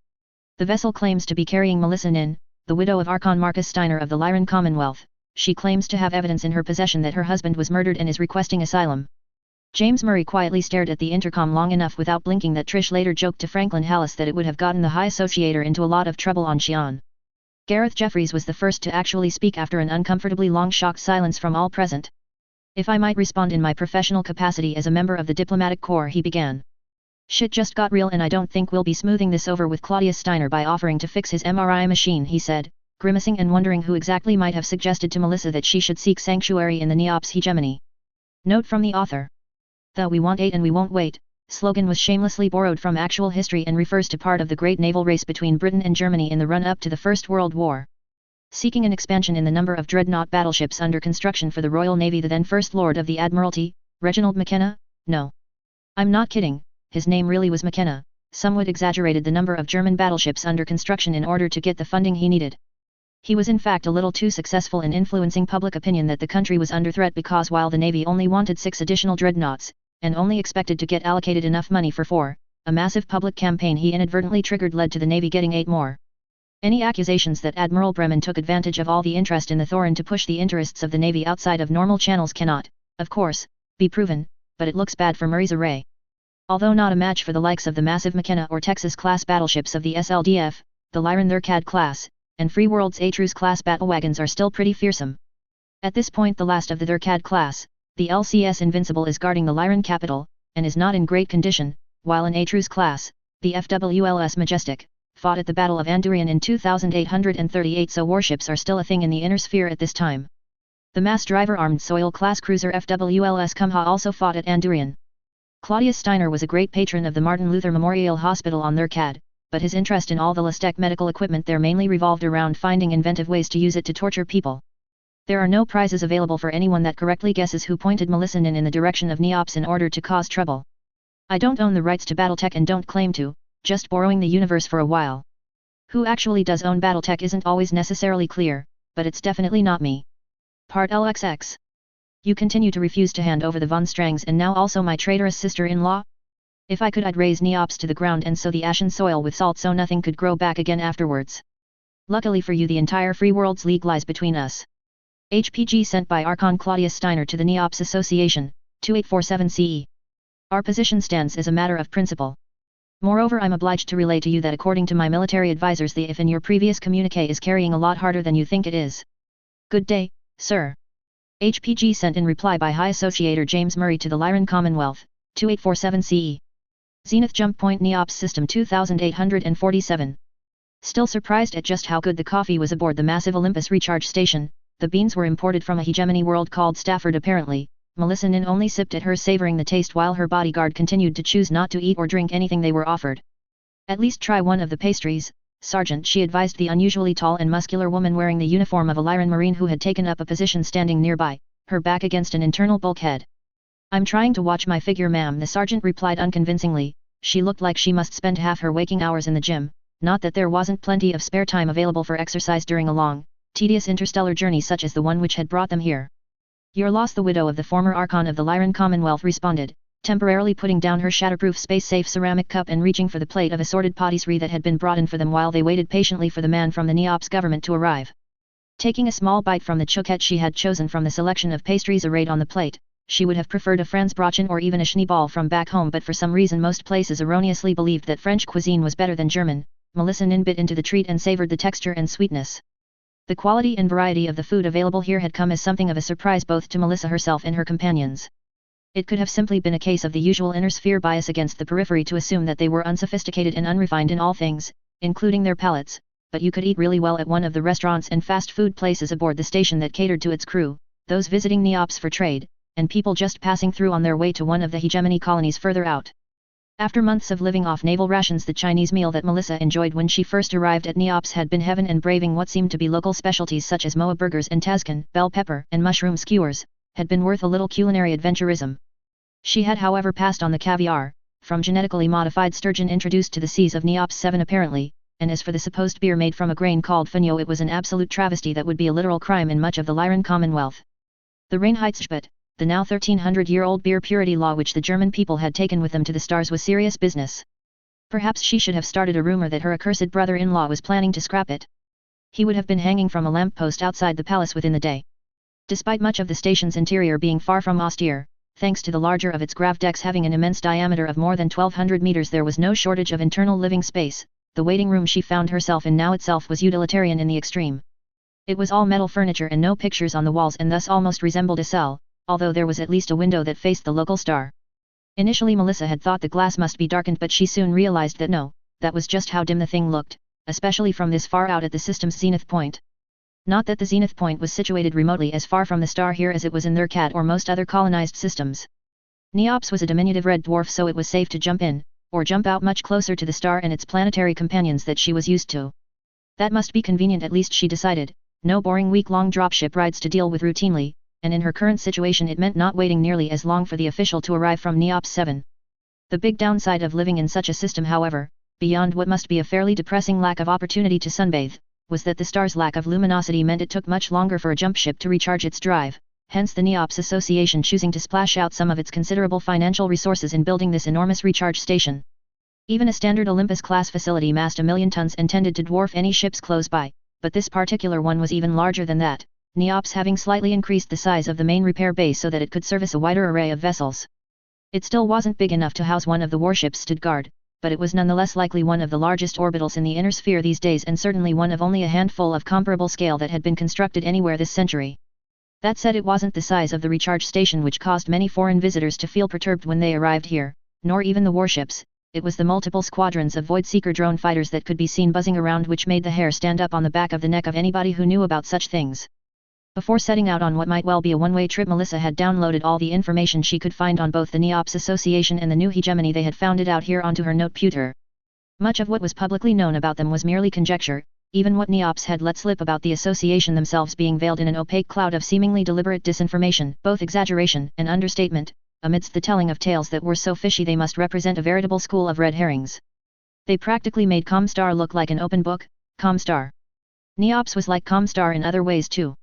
The vessel claims to be carrying Melissa Nin, the widow of Archon Marcus Steiner of the Lyran Commonwealth. She claims to have evidence in her possession that her husband was murdered and is requesting asylum. James Murray quietly stared at the intercom long enough without blinking that Trish later joked to Franklin Hallis that it would have gotten the High Associator into a lot of trouble on Xi'an. Gareth Jeffries was the first to actually speak after an uncomfortably long shocked silence from all present. If I might respond in my professional capacity as a member of the diplomatic corps, he began. Shit just got real and I don't think we'll be smoothing this over with Claudius Steiner by offering to fix his MRI machine, he said, grimacing and wondering who exactly might have suggested to Melissa that she should seek sanctuary in the Neops hegemony. Note from the author. The "We want aid and we won't wait" slogan was shamelessly borrowed from actual history and refers to part of the great naval race between Britain and Germany in the run-up to the First World War. Seeking an expansion in the number of dreadnought battleships under construction for the Royal Navy, the then First Lord of the Admiralty, Reginald McKenna? No. I'm not kidding, his name really was McKenna, somewhat exaggerated the number of German battleships under construction in order to get the funding he needed. He was in fact a little too successful in influencing public opinion that the country was under threat because while the Navy only wanted 6 additional dreadnoughts, and only expected to get allocated enough money for 4, a massive public campaign he inadvertently triggered led to the Navy getting 8 more. Any accusations that Admiral Bremen took advantage of all the interest in the Thorin to push the interests of the Navy outside of normal channels cannot, of course, be proven, but it looks bad for Murray's array. Although not a match for the likes of the massive McKenna or Texas-class battleships of the SLDF, the Lyran Thurcad class, and Free World's Atrus-class battlewagons are still pretty fearsome. At this point the last of the Thurcad class, the LCS Invincible, is guarding the Lyran capital, and is not in great condition, while an Atrus class, the FWLS Majestic, fought at the Battle of Andurian in 2838, so warships are still a thing in the inner sphere at this time. The mass driver armed Soil class cruiser FWLS Kumha also fought at Andurian. Claudius Steiner was a great patron of the Martin Luther Memorial Hospital on Thurcad, but his interest in all the Lestec medical equipment there mainly revolved around finding inventive ways to use it to torture people. There are no prizes available for anyone that correctly guesses who pointed Melissa Nin in the direction of Neops in order to cause trouble. I don't own the rights to Battletech and don't claim to, just borrowing the universe for a while. Who actually does own Battletech isn't always necessarily clear, but it's definitely not me. Part LXX. You continue to refuse to hand over the Von Strangs and now also my traitorous sister-in-law? If I could, I'd raze Neops to the ground and sow the ashen soil with salt so nothing could grow back again afterwards. Luckily for you, the entire Free World's League lies between us. HPG sent by Archon Claudius Steiner to the Neops Association, 2847 CE. Our position stands as a matter of principle. Moreover, I'm obliged to relay to you that according to my military advisors, the if in your previous communique is carrying a lot harder than you think it is. Good day, sir. HPG sent in reply by High Associator James Murray to the Lyran Commonwealth, 2847 CE. Zenith Jump Point Neops System 2847. Still surprised at just how good the coffee was aboard the massive Olympus recharge station, the beans were imported from a hegemony world called Stafford apparently. Melissa Nin only sipped at hers, savoring the taste, while her bodyguard continued to choose not to eat or drink anything they were offered. At least try one of the pastries, Sergeant, she advised the unusually tall and muscular woman wearing the uniform of a Lyran Marine who had taken up a position standing nearby, her back against an internal bulkhead. I'm trying to watch my figure, ma'am, the sergeant replied unconvincingly. She looked like she must spend half her waking hours in the gym, not that there wasn't plenty of spare time available for exercise during a long, tedious interstellar journey such as the one which had brought them here. Your loss, the widow of the former Archon of the Lyran Commonwealth responded, temporarily putting down her shatterproof space-safe ceramic cup and reaching for the plate of assorted patisserie that had been brought in for them while they waited patiently for the man from the Neops government to arrive. Taking a small bite from the chouquette she had chosen from the selection of pastries arrayed on the plate, she would have preferred a Franzbrötchen or even a Schneeball from back home, but for some reason most places erroneously believed that French cuisine was better than German. Melissa Nin bit into the treat and savored the texture and sweetness. The quality and variety of the food available here had come as something of a surprise both to Melissa herself and her companions. It could have simply been a case of the usual inner sphere bias against the periphery to assume that they were unsophisticated and unrefined in all things, including their palates, but you could eat really well at one of the restaurants and fast food places aboard the station that catered to its crew, those visiting Neops for trade, and people just passing through on their way to one of the hegemony colonies further out. After months of living off naval rations, the Chinese meal that Melissa enjoyed when she first arrived at Neops had been heaven, and braving what seemed to be local specialties such as moa burgers and tazkin, bell pepper and mushroom skewers, had been worth a little culinary adventurism. She had however passed on the caviar, from genetically modified sturgeon introduced to the seas of Neops 7 apparently, and as for the supposed beer made from a grain called fenio, it was an absolute travesty that would be a literal crime in much of the Lyran Commonwealth. The Reinheitsgebot, the now 1300-year-old beer purity law which the German people had taken with them to the stars, was serious business. Perhaps she should have started a rumor that her accursed brother-in-law was planning to scrap it. He would have been hanging from a lamppost outside the palace within the day. Despite much of the station's interior being far from austere, Thanks to the larger of its grav decks having an immense diameter of more than 1200 meters, there was no shortage of internal living space. The waiting room she found herself in now itself was utilitarian in the extreme. It was all metal furniture and no pictures on the walls, and thus almost resembled a cell, although there was at least a window that faced the local star. Initially Melissa had thought the glass must be darkened, but she soon realized that no, that was just how dim the thing looked, especially from this far out at the system's zenith point. Not that the zenith point was situated remotely as far from the star here as it was in their cat or most other colonized systems. Neops was a diminutive red dwarf, so it was safe to jump in, or jump out much closer to the star and its planetary companions that she was used to. That must be convenient, at least she decided. No boring week-long dropship rides to deal with routinely, and in her current situation it meant not waiting nearly as long for the official to arrive from Neops 7. The big downside of living in such a system, however, beyond what must be a fairly depressing lack of opportunity to sunbathe, was that the star's lack of luminosity meant it took much longer for a jump ship to recharge its drive, hence the Neops Association choosing to splash out some of its considerable financial resources in building this enormous recharge station. Even a standard Olympus-class facility massed 1 million tons and tended to dwarf any ships close by, but this particular one was even larger than that, Neops having slightly increased the size of the main repair base so that it could service a wider array of vessels. It still wasn't big enough to house one of the warships stood guard, but it was nonetheless likely one of the largest orbitals in the inner sphere these days, and certainly one of only a handful of comparable scale that had been constructed anywhere this century. That said, it wasn't the size of the recharge station which caused many foreign visitors to feel perturbed when they arrived here, nor even the warships. It was the multiple squadrons of Voidseeker drone fighters that could be seen buzzing around which made the hair stand up on the back of the neck of anybody who knew about such things. Before setting out on what might well be a one-way trip, Melissa had downloaded all the information she could find on both the Neops Association and the new hegemony they had founded out here onto her noteputer. Much of what was publicly known about them was merely conjecture, even what Neops had let slip about the association themselves being veiled in an opaque cloud of seemingly deliberate disinformation, both exaggeration and understatement, amidst the telling of tales that were so fishy they must represent a veritable school of red herrings. They practically made Comstar look like an open book. Comstar. Neops was like Comstar in other ways too.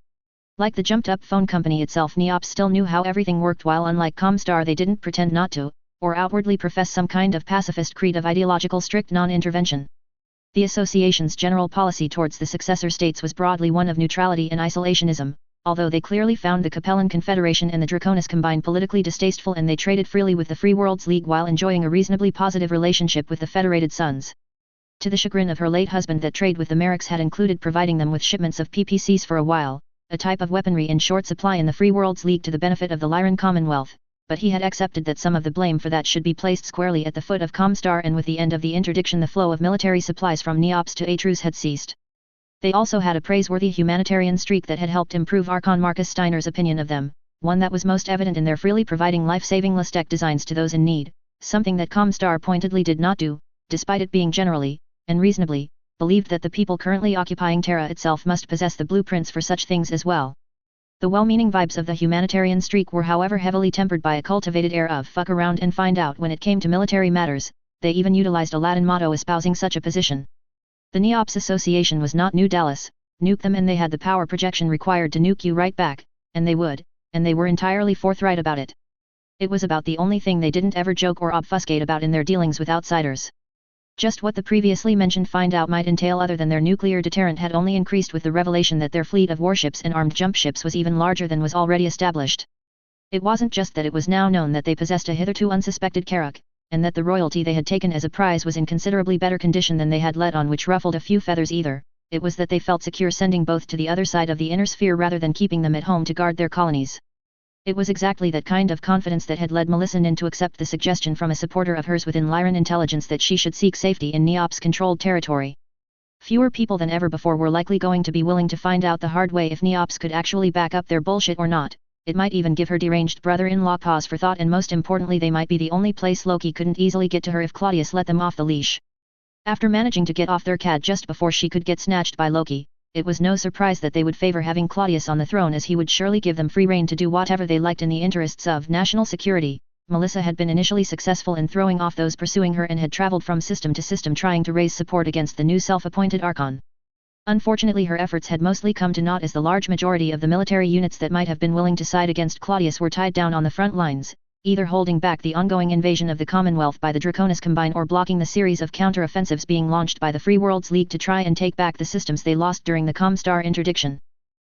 Like the jumped-up phone company itself, Neops still knew how everything worked, while unlike Comstar they didn't pretend not to, or outwardly profess some kind of pacifist creed of ideological strict non-intervention. The association's general policy towards the successor states was broadly one of neutrality and isolationism, although they clearly found the Capellan Confederation and the Draconis Combine politically distasteful, and they traded freely with the Free Worlds League while enjoying a reasonably positive relationship with the Federated Suns. To the chagrin of her late husband, that trade with the Merrics had included providing them with shipments of PPCs for a while, a type of weaponry in short supply in the Free Worlds League to the benefit of the Lyran Commonwealth, but he had accepted that some of the blame for that should be placed squarely at the foot of Comstar, and with the end of the interdiction the flow of military supplies from Neops to Atrus had ceased. They also had a praiseworthy humanitarian streak that had helped improve Archon Marcus Steiner's opinion of them, one that was most evident in their freely providing life-saving Listec designs to those in need, something that Comstar pointedly did not do, despite it being generally, and reasonably, believed that the people currently occupying Terra itself must possess the blueprints for such things as well. The well-meaning vibes of the humanitarian streak were however heavily tempered by a cultivated air of fuck around and find out when it came to military matters. They even utilized a Latin motto espousing such a position. The Neops Association was not New Dallas, nuke them and they had the power projection required to nuke you right back, and they would, and they were entirely forthright about it. It was about the only thing they didn't ever joke or obfuscate about in their dealings with outsiders. Just what the previously mentioned find out might entail other than their nuclear deterrent had only increased with the revelation that their fleet of warships and armed jump ships was even larger than was already established. It wasn't just that it was now known that they possessed a hitherto unsuspected Carrack, and that the royalty they had taken as a prize was in considerably better condition than they had let on, which ruffled a few feathers either. It was that they felt secure sending both to the other side of the inner sphere rather than keeping them at home to guard their colonies. It was exactly that kind of confidence that had led Melissa Nin to accept the suggestion from a supporter of hers within Lyran intelligence that she should seek safety in Neops-controlled territory. Fewer people than ever before were likely going to be willing to find out the hard way if Neops could actually back up their bullshit or not. It might even give her deranged brother-in-law pause for thought, and most importantly they might be the only place Loki couldn't easily get to her if Claudius let them off the leash. After managing to get off their cad just before she could get snatched by Loki, it was no surprise that they would favor having Claudius on the throne, as he would surely give them free rein to do whatever they liked in the interests of national security. Melissa had been initially successful in throwing off those pursuing her and had traveled from system to system trying to raise support against the new self-appointed Archon. Unfortunately her efforts had mostly come to naught, as the large majority of the military units that might have been willing to side against Claudius were tied down on the front lines, either holding back the ongoing invasion of the Commonwealth by the Draconis Combine or blocking the series of counter-offensives being launched by the Free Worlds League to try and take back the systems they lost during the Comstar interdiction.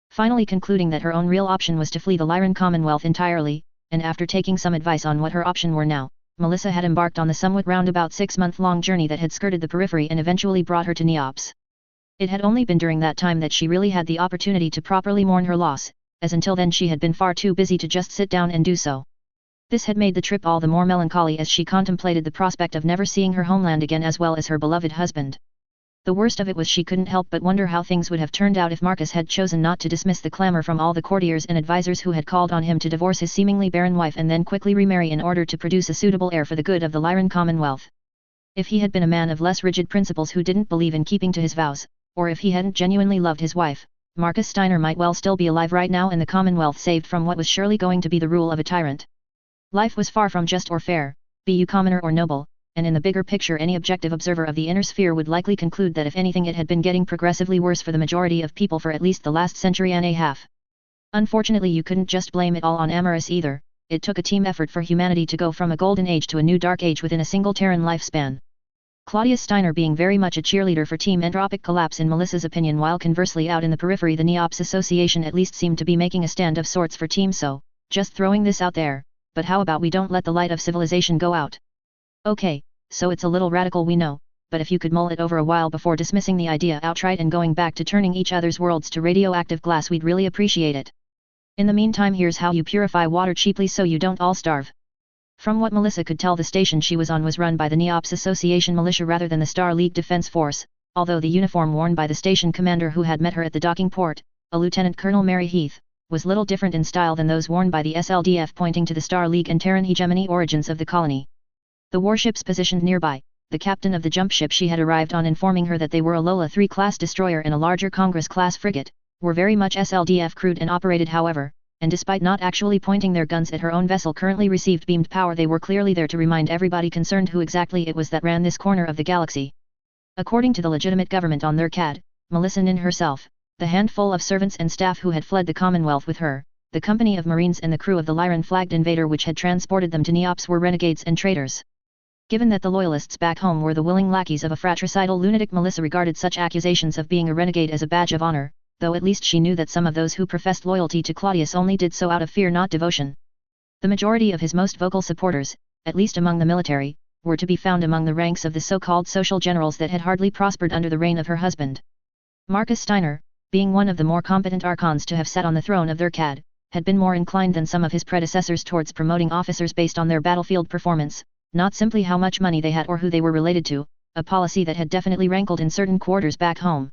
Finally concluding that her own real option was to flee the Lyran Commonwealth entirely, and after taking some advice on what her option were now, Melissa had embarked on the somewhat roundabout 6-month-long journey that had skirted the periphery and eventually brought her to Neops. It had only been during that time that she really had the opportunity to properly mourn her loss, as until then she had been far too busy to just sit down and do so. This had made the trip all the more melancholy as she contemplated the prospect of never seeing her homeland again as well as her beloved husband. The worst of it was she couldn't help but wonder how things would have turned out if Marcus had chosen not to dismiss the clamor from all the courtiers and advisors who had called on him to divorce his seemingly barren wife and then quickly remarry in order to produce a suitable heir for the good of the Lyran Commonwealth. If he had been a man of less rigid principles who didn't believe in keeping to his vows, or if he hadn't genuinely loved his wife, Marcus Steiner might well still be alive right now and the Commonwealth saved from what was surely going to be the rule of a tyrant. Life was far from just or fair, be you commoner or noble, and in the bigger picture any objective observer of the inner sphere would likely conclude that if anything it had been getting progressively worse for the majority of people for at least the last century and a half. Unfortunately you couldn't just blame it all on Amaris either, it took a team effort for humanity to go from a golden age to a new dark age within a single Terran lifespan. Claudius Steiner being very much a cheerleader for Team Entropic Collapse in Melissa's opinion, while conversely out in the periphery the Neops Association at least seemed to be making a stand of sorts for Team So, just throwing this out there, but how about we don't let the light of civilization go out? Okay, so it's a little radical we know, but if you could mull it over a while before dismissing the idea outright and going back to turning each other's worlds to radioactive glass we'd really appreciate it. In the meantime here's how you purify water cheaply so you don't all starve. From what Melissa could tell the station she was on was run by the Neops Association militia rather than the Star League Defense Force, although the uniform worn by the station commander who had met her at the docking port, a Lieutenant Colonel Mary Heath, was little different in style than those worn by the SLDF, pointing to the Star League and Terran hegemony origins of the colony. The warships positioned nearby, the captain of the jump ship she had arrived on informing her that they were a Lola 3 class destroyer and a larger Congress-class frigate, were very much SLDF crewed and operated however, and despite not actually pointing their guns at her own vessel currently received beamed power, they were clearly there to remind everybody concerned who exactly it was that ran this corner of the galaxy. According to the legitimate government on their CAD, Melissa Nin herself, the handful of servants and staff who had fled the Commonwealth with her, the company of Marines and the crew of the Lyran-flagged invader which had transported them to Neops were renegades and traitors. Given that the loyalists back home were the willing lackeys of a fratricidal lunatic, Melissa regarded such accusations of being a renegade as a badge of honor, though at least she knew that some of those who professed loyalty to Claudius only did so out of fear not devotion. The majority of his most vocal supporters, at least among the military, were to be found among the ranks of the so-called social generals that had hardly prospered under the reign of her husband. Marcus Steiner, being one of the more competent archons to have sat on the throne of their CAD, had been more inclined than some of his predecessors towards promoting officers based on their battlefield performance, not simply how much money they had or who they were related to, a policy that had definitely rankled in certain quarters back home.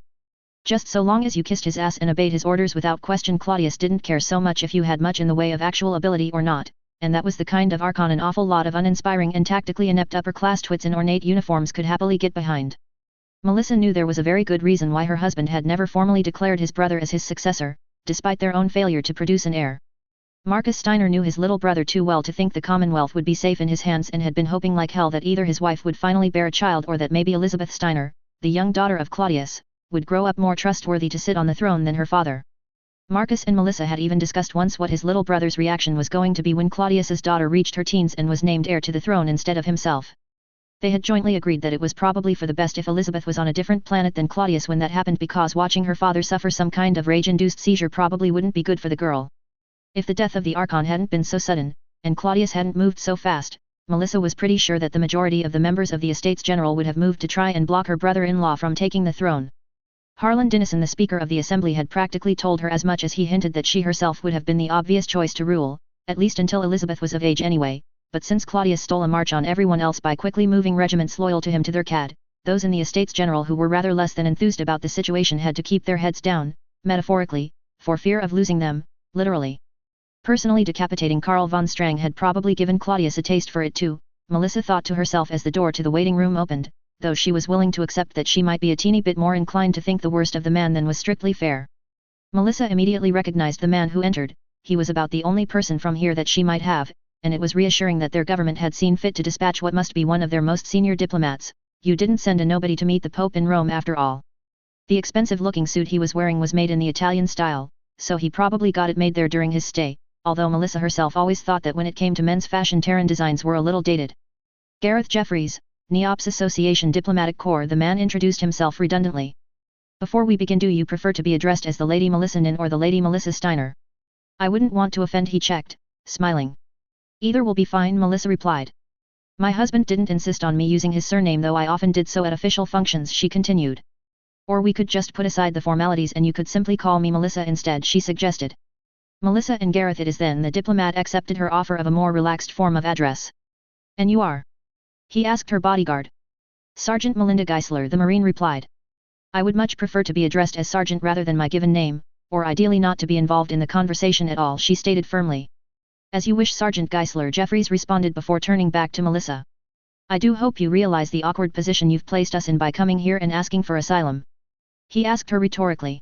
Just so long as you kissed his ass and obeyed his orders without question, Claudius didn't care so much if you had much in the way of actual ability or not, and that was the kind of archon an awful lot of uninspiring and tactically inept upper-class twits in ornate uniforms could happily get behind. Melissa knew there was a very good reason why her husband had never formally declared his brother as his successor, despite their own failure to produce an heir. Marcus Steiner knew his little brother too well to think the Commonwealth would be safe in his hands and had been hoping like hell that either his wife would finally bear a child or that maybe Elizabeth Steiner, the young daughter of Claudius, would grow up more trustworthy to sit on the throne than her father. Marcus and Melissa had even discussed once what his little brother's reaction was going to be when Claudius's daughter reached her teens and was named heir to the throne instead of himself. They had jointly agreed that it was probably for the best if Elizabeth was on a different planet than Claudius when that happened, because watching her father suffer some kind of rage-induced seizure probably wouldn't be good for the girl. If the death of the Archon hadn't been so sudden, and Claudius hadn't moved so fast, Melissa was pretty sure that the majority of the members of the Estates General would have moved to try and block her brother-in-law from taking the throne. Harlan Dennison, the Speaker of the Assembly, had practically told her as much as he hinted that she herself would have been the obvious choice to rule, at least until Elizabeth was of age anyway, but since Claudius stole a march on everyone else by quickly moving regiments loyal to him to their CAD, those in the Estates General who were rather less than enthused about the situation had to keep their heads down, metaphorically, for fear of losing them, literally. Personally decapitating Karl von Strang had probably given Claudius a taste for it too, Melissa thought to herself as the door to the waiting room opened, though she was willing to accept that she might be a teeny bit more inclined to think the worst of the man than was strictly fair. Melissa immediately recognized the man who entered. He was about the only person from here that she might have, and it was reassuring that their government had seen fit to dispatch what must be one of their most senior diplomats. You didn't send a nobody to meet the Pope in Rome after all. The expensive-looking suit he was wearing was made in the Italian style, so he probably got it made there during his stay, although Melissa herself always thought that when it came to men's fashion Terran designs were a little dated. Gareth Jeffries, Neops Association Diplomatic Corps. The man introduced himself redundantly. Before we begin, do you prefer to be addressed as the Lady Melissa Nin or the Lady Melissa Steiner? I wouldn't want to offend, he checked, smiling. Either will be fine, Melissa replied. My husband didn't insist on me using his surname, though I often did so at official functions, she continued. Or we could just put aside the formalities and you could simply call me Melissa instead, she suggested. Melissa and Gareth it is then. The diplomat accepted her offer of a more relaxed form of address. And you are? He asked her bodyguard. Sergeant Melinda Geisler, the Marine replied. I would much prefer to be addressed as Sergeant rather than my given name, or ideally not to be involved in the conversation at all, she stated firmly. As you wish, Sergeant Geisler, Jeffries responded before turning back to Melissa. I do hope you realize the awkward position you've placed us in by coming here and asking for asylum. He asked her rhetorically.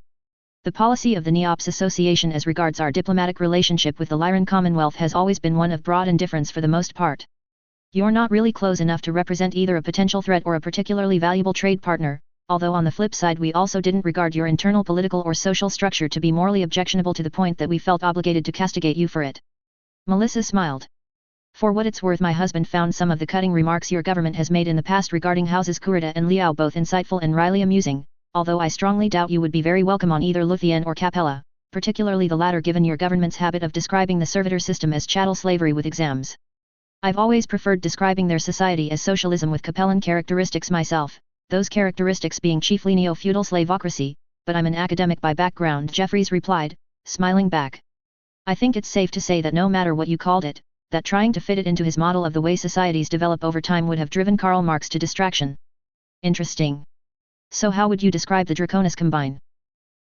The policy of the NEOPS Association as regards our diplomatic relationship with the Lyran Commonwealth has always been one of broad indifference for the most part. You're not really close enough to represent either a potential threat or a particularly valuable trade partner, although on the flip side we also didn't regard your internal political or social structure to be morally objectionable to the point that we felt obligated to castigate you for it. Melissa smiled. For what it's worth, my husband found some of the cutting remarks your government has made in the past regarding Houses Kurita and Liao both insightful and wryly amusing, although I strongly doubt you would be very welcome on either Luthien or Capella, particularly the latter given your government's habit of describing the servitor system as chattel slavery with exams. I've always preferred describing their society as socialism with Capellan characteristics myself, those characteristics being chiefly neo-feudal slavocracy, but I'm an academic by background, Jeffries replied, smiling back. I think it's safe to say that no matter what you called it, that trying to fit it into his model of the way societies develop over time would have driven Karl Marx to distraction. Interesting. So how would you describe the Draconis Combine?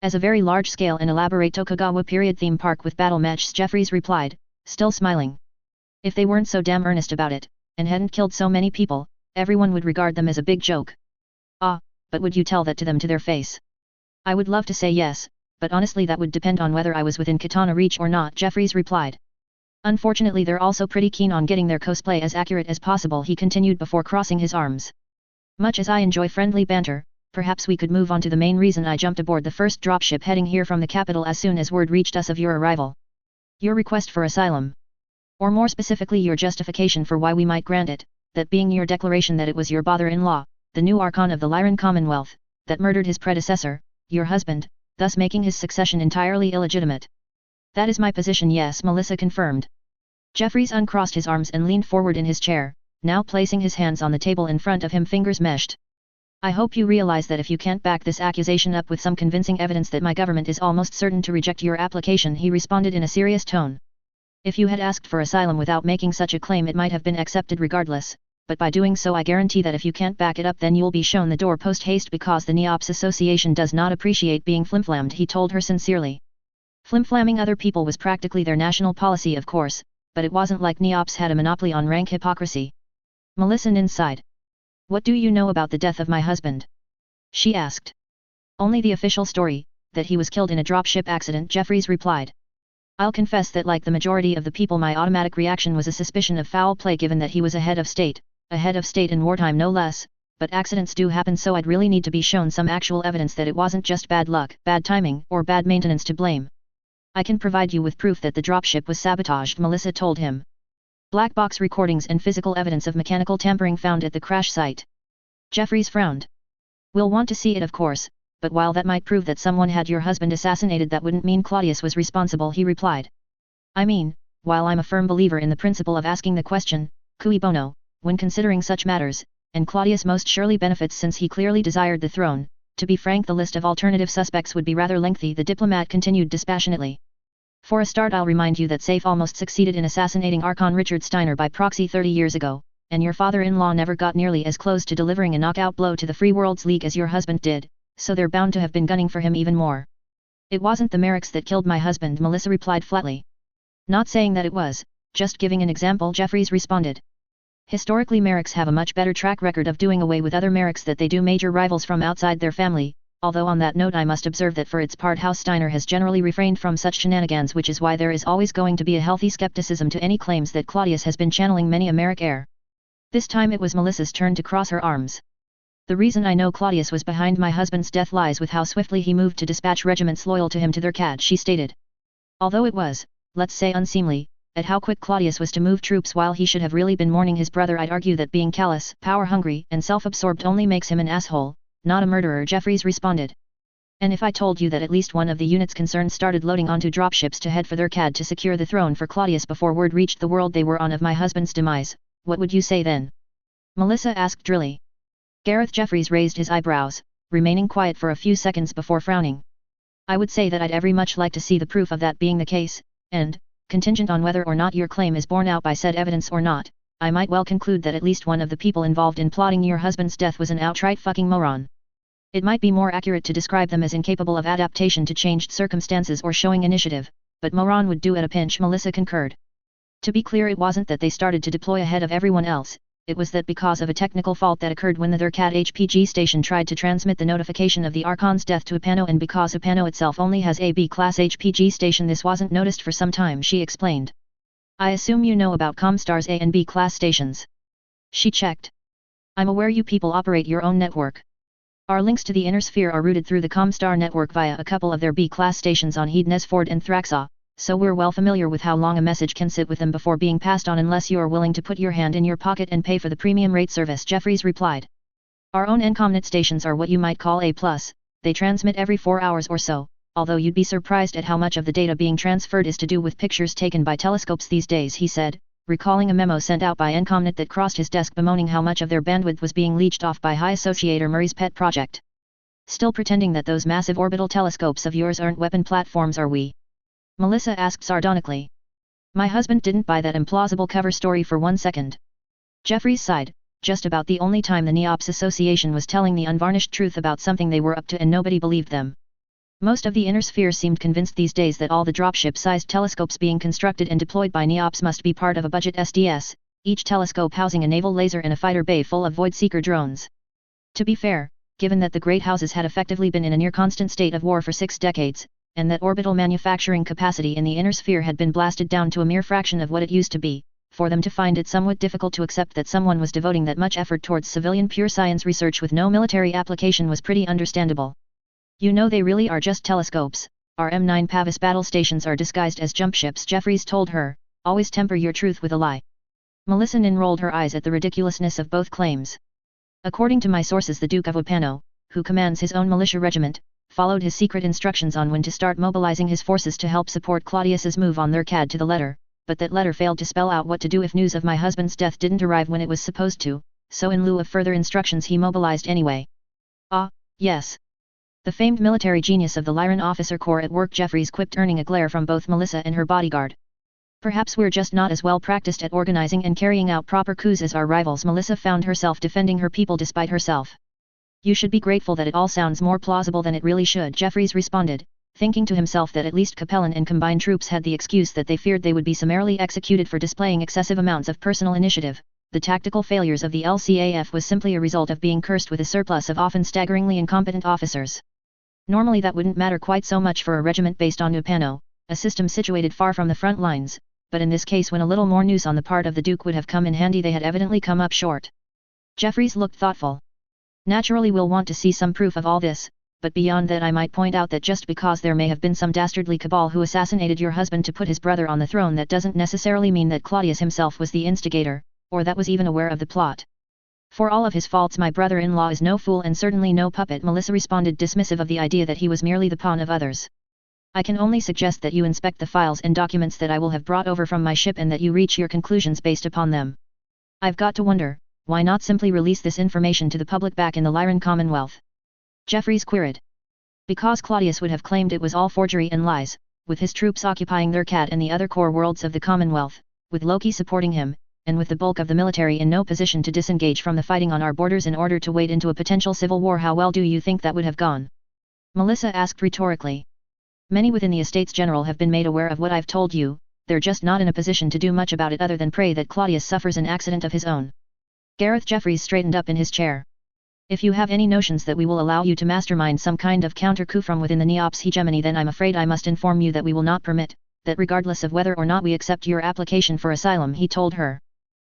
As a very large-scale and elaborate Tokugawa period theme park with battle matches, Jeffries replied, still smiling. If they weren't so damn earnest about it, and hadn't killed so many people, everyone would regard them as a big joke. Ah, but would you tell that to them to their face? I would love to say yes, but honestly that would depend on whether I was within katana reach or not, Jeffries replied. Unfortunately they're also pretty keen on getting their cosplay as accurate as possible, he continued before crossing his arms. Much as I enjoy friendly banter, perhaps we could move on to the main reason I jumped aboard the first dropship heading here from the capital as soon as word reached us of your arrival. Your request for asylum. Or more specifically your justification for why we might grant it, that being your declaration that it was your father-in-law, the new Archon of the Lyran Commonwealth, that murdered his predecessor, your husband, thus making his succession entirely illegitimate. That is my position, yes, Melissa confirmed. Jeffries uncrossed his arms and leaned forward in his chair, now placing his hands on the table in front of him, fingers meshed. I hope you realize that if you can't back this accusation up with some convincing evidence that my government is almost certain to reject your application, he responded in a serious tone. If you had asked for asylum without making such a claim it might have been accepted regardless, but by doing so I guarantee that if you can't back it up then you'll be shown the door post-haste because the NEOPS Association does not appreciate being flimflammed, he told her sincerely. Flimflamming other people was practically their national policy of course, but it wasn't like NEOPS had a monopoly on rank hypocrisy. Melissa sighed. What do you know about the death of my husband? She asked. Only the official story, that he was killed in a dropship accident, Jeffries replied. I'll confess that like the majority of the people my automatic reaction was a suspicion of foul play given that he was a head of state in wartime no less, but accidents do happen so I'd really need to be shown some actual evidence that it wasn't just bad luck, bad timing, or bad maintenance to blame. I can provide you with proof that the dropship was sabotaged, Melissa told him. Black box recordings and physical evidence of mechanical tampering found at the crash site. Jeffries frowned. We'll want to see it of course, but while that might prove that someone had your husband assassinated that wouldn't mean Claudius was responsible, he replied. I mean, while I'm a firm believer in the principle of asking the question, cui bono, when considering such matters, and Claudius most surely benefits since he clearly desired the throne, to be frank the list of alternative suspects would be rather lengthy, the diplomat continued dispassionately. For a start I'll remind you that SAFE almost succeeded in assassinating Archon Richard Steiner by proxy 30 years ago, and your father-in-law never got nearly as close to delivering a knockout blow to the Free Worlds League as your husband did, so they're bound to have been gunning for him even more. It wasn't the Merricks that killed my husband, Melissa replied flatly. Not saying that it was, just giving an example, Jeffries responded. Historically Merricks have a much better track record of doing away with other Merricks that they do major rivals from outside their family, although on that note I must observe that for its part House Steiner has generally refrained from such shenanigans, which is why there is always going to be a healthy skepticism to any claims that Claudius has been channeling many a Merrick heir. This time it was Melissa's turn to cross her arms. The reason I know Claudius was behind my husband's death lies with how swiftly he moved to dispatch regiments loyal to him to their CAD, she stated. Although it was, let's say unseemly, at how quick Claudius was to move troops while he should have really been mourning his brother, I'd argue that being callous, power-hungry, and self-absorbed only makes him an asshole, not a murderer, Jeffries responded. And if I told you that at least one of the units concerned started loading onto dropships to head for their CAD to secure the throne for Claudius before word reached the world they were on of my husband's demise, what would you say then? Melissa asked drily. Gareth Jeffries raised his eyebrows, remaining quiet for a few seconds before frowning. I would say that I'd very much like to see the proof of that being the case, and, contingent on whether or not your claim is borne out by said evidence or not, I might well conclude that at least one of the people involved in plotting your husband's death was an outright fucking moron. It might be more accurate to describe them as incapable of adaptation to changed circumstances or showing initiative, but moron would do at a pinch. Melissa concurred. To be clear, it wasn't that they started to deploy ahead of everyone else, it was that because of a technical fault that occurred when the Durcat HPG station tried to transmit the notification of the Archon's death to Upano, and because Upano itself only has a B-class HPG station, this wasn't noticed for some time, she explained. I assume you know about Comstar's A and B class stations. She checked. I'm aware you people operate your own network. Our links to the inner sphere are routed through the Comstar network via a couple of their B-class stations on Hednesford and Thraxa, so we're well familiar with how long a message can sit with them before being passed on unless you are willing to put your hand in your pocket and pay for the premium rate service, Jeffries replied. Our own Encomnet stations are what you might call A+, they transmit every 4 hours or so, although you'd be surprised at how much of the data being transferred is to do with pictures taken by telescopes these days, he said, recalling a memo sent out by Encomnet that crossed his desk bemoaning how much of their bandwidth was being leached off by High Associator Murray's pet project. Still pretending that those massive orbital telescopes of yours aren't weapon platforms, are we? Melissa asked sardonically. My husband didn't buy that implausible cover story for 1 second. Jeffries sighed, just about the only time the Neops Association was telling the unvarnished truth about something they were up to and nobody believed them. Most of the inner sphere seemed convinced these days that all the dropship-sized telescopes being constructed and deployed by Neops must be part of a budget SDS, each telescope housing a naval laser and a fighter bay full of void-seeker drones. To be fair, given that the great houses had effectively been in a near-constant state of war for 6 decades, and that orbital manufacturing capacity in the inner sphere had been blasted down to a mere fraction of what it used to be, for them to find it somewhat difficult to accept that someone was devoting that much effort towards civilian pure science research with no military application was pretty understandable. You know, they really are just telescopes. Our M9 Pavis battle stations are disguised as jump ships, Jeffries told her. Always temper your truth with a lie. Melissa rolled her eyes at the ridiculousness of both claims. According to my sources, the Duke of Upano, who commands his own militia regiment, followed his secret instructions on when to start mobilizing his forces to help support Claudius's move on their CAD to the letter, but that letter failed to spell out what to do if news of my husband's death didn't arrive when it was supposed to, so in lieu of further instructions he mobilized anyway. Ah, yes. The famed military genius of the Lyran Officer Corps at work, Jeffries quipped, earning a glare from both Melissa and her bodyguard. Perhaps we're just not as well practiced at organizing and carrying out proper coups as our rivals. Melissa found herself defending her people despite herself. You should be grateful that it all sounds more plausible than it really should, Jeffries responded, thinking to himself that at least Capellan and combined troops had the excuse that they feared they would be summarily executed for displaying excessive amounts of personal initiative. The tactical failures of the LCAF was simply a result of being cursed with a surplus of often staggeringly incompetent officers. Normally that wouldn't matter quite so much for a regiment based on Upano, a system situated far from the front lines, but in this case, when a little more news on the part of the Duke would have come in handy, they had evidently come up short. Jeffries looked thoughtful. Naturally we'll want to see some proof of all this, but beyond that I might point out that just because there may have been some dastardly cabal who assassinated your husband to put his brother on the throne, that doesn't necessarily mean that Claudius himself was the instigator, or that was even aware of the plot. For all of his faults, my brother-in-law is no fool and certainly no puppet, Melissa responded, dismissive of the idea that he was merely the pawn of others. I can only suggest that you inspect the files and documents that I will have brought over from my ship and that you reach your conclusions based upon them. I've got to wonder, why not simply release this information to the public back in the Lyran Commonwealth? Jeffries queried. Because Claudius would have claimed it was all forgery and lies, with his troops occupying their CAD and the other core worlds of the Commonwealth, with Loki supporting him, and with the bulk of the military in no position to disengage from the fighting on our borders in order to wade into a potential civil war. How well do you think that would have gone? Melissa asked rhetorically. Many within the Estates General have been made aware of what I've told you, they're just not in a position to do much about it other than pray that Claudius suffers an accident of his own. Gareth Jeffries straightened up in his chair. If you have any notions that we will allow you to mastermind some kind of counter-coup from within the Neops hegemony, then I'm afraid I must inform you that we will not permit that, regardless of whether or not we accept your application for asylum, he told her.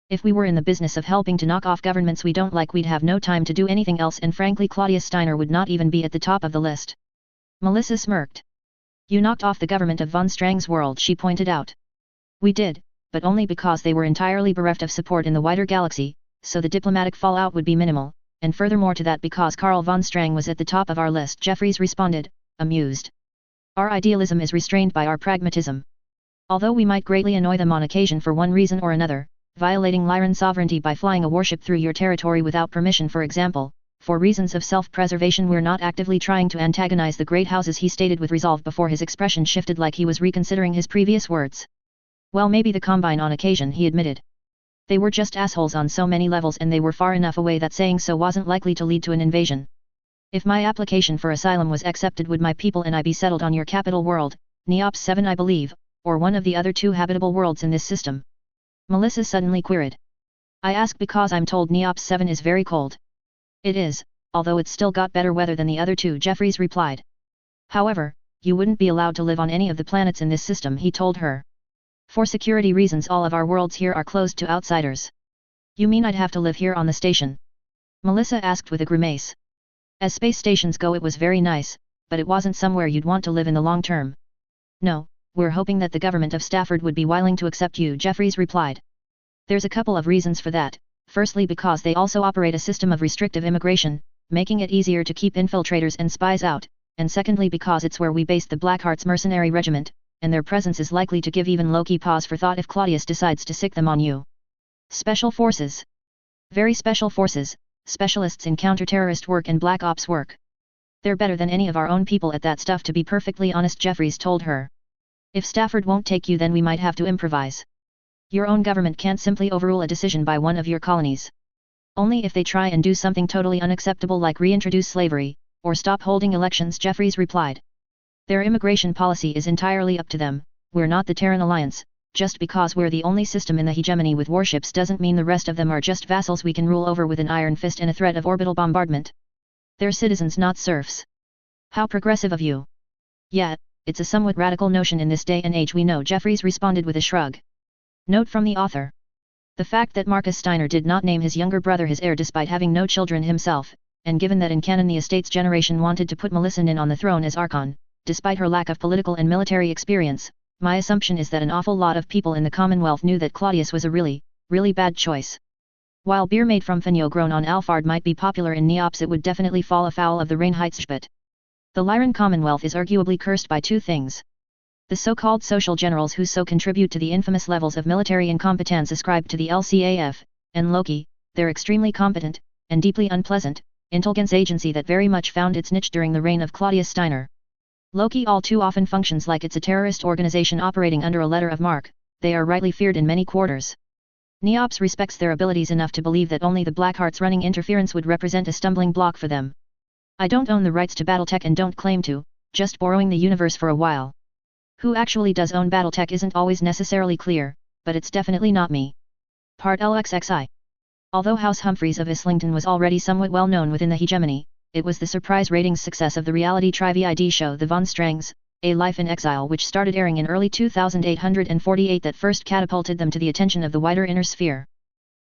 If we were in the business of helping to knock off governments we don't like, we'd have no time to do anything else, and frankly Claudius Steiner would not even be at the top of the list. Melissa smirked. You knocked off the government of von Strang's world, she pointed out. We did, but only because they were entirely bereft of support in the wider galaxy, so the diplomatic fallout would be minimal, and furthermore to that because Karl von Strang was at the top of our list, Jeffries responded, amused. Our idealism is restrained by our pragmatism. Although we might greatly annoy them on occasion for one reason or another, violating Lyran sovereignty by flying a warship through your territory without permission for example, for reasons of self-preservation we're not actively trying to antagonize the great houses, he stated with resolve before his expression shifted like he was reconsidering his previous words. Well, maybe the Combine on occasion, he admitted. They were just assholes on so many levels and they were far enough away that saying so wasn't likely to lead to an invasion. If my application for asylum was accepted, would my people and I be settled on your capital world, Neops 7 I believe, or one of the other 2 habitable worlds in this system? Melissa suddenly queried. I ask because I'm told Neops 7 is very cold. It is, although it's still got better weather than the other 2, Jeffries replied. However, you wouldn't be allowed to live on any of the planets in this system, he told her. For security reasons all of our worlds here are closed to outsiders. You mean I'd have to live here on the station? Melissa asked with a grimace. As space stations go it was very nice, but it wasn't somewhere you'd want to live in the long term. No, we're hoping that the government of Stafford would be willing to accept you, Jeffries replied. There's a couple of reasons for that. Firstly because they also operate a system of restrictive immigration, making it easier to keep infiltrators and spies out, and secondly because it's where we base the Blackheart's mercenary regiment, and their presence is likely to give even Loki pause for thought if Claudius decides to sick them on you. Special forces. Very special forces, specialists in counter-terrorist work and black ops work. They're better than any of our own people at that stuff, to be perfectly honest, Jeffries told her. If Stafford won't take you then we might have to improvise. Your own government can't simply overrule a decision by one of your colonies. Only if they try and do something totally unacceptable like reintroduce slavery, or stop holding elections, Jeffries replied. Their immigration policy is entirely up to them. We're not the Terran Alliance. Just because we're the only system in the hegemony with warships doesn't mean the rest of them are just vassals we can rule over with an iron fist and a threat of orbital bombardment. They're citizens, not serfs. How progressive of you. Yeah, it's a somewhat radical notion in this day and age, we know, Jeffries responded with a shrug. Note from the author. The fact that Marcus Steiner did not name his younger brother his heir despite having no children himself, and given that in canon the estate's generation wanted to put Melissa Nin on the throne as Archon, despite her lack of political and military experience, my assumption is that an awful lot of people in the Commonwealth knew that Claudius was a really, really bad choice. While beer made from Fenio grown on Alphard might be popular in Neops, it would definitely fall afoul of the Reinheitsgebot. The Lyran Commonwealth is arguably cursed by 2 things. The so-called social generals who so contribute to the infamous levels of military incompetence ascribed to the LCAF, and Loki, their extremely competent, and deeply unpleasant, intelligence agency that very much found its niche during the reign of Claudius Steiner. Loki all too often functions like it's a terrorist organization operating under a letter of marque. They are rightly feared in many quarters. Neops respects their abilities enough to believe that only the Blackhearts running interference would represent a stumbling block for them. I don't own the rights to Battletech and don't claim to, just borrowing the universe for a while. Who actually does own Battletech isn't always necessarily clear, but it's definitely not me. Part LXXI. Although House Humphreys of Islington was already somewhat well known within the hegemony, it was the surprise ratings success of the reality tri-VID show The Von Strangs, A Life in Exile, which started airing in early 2848 that first catapulted them to the attention of the wider inner sphere.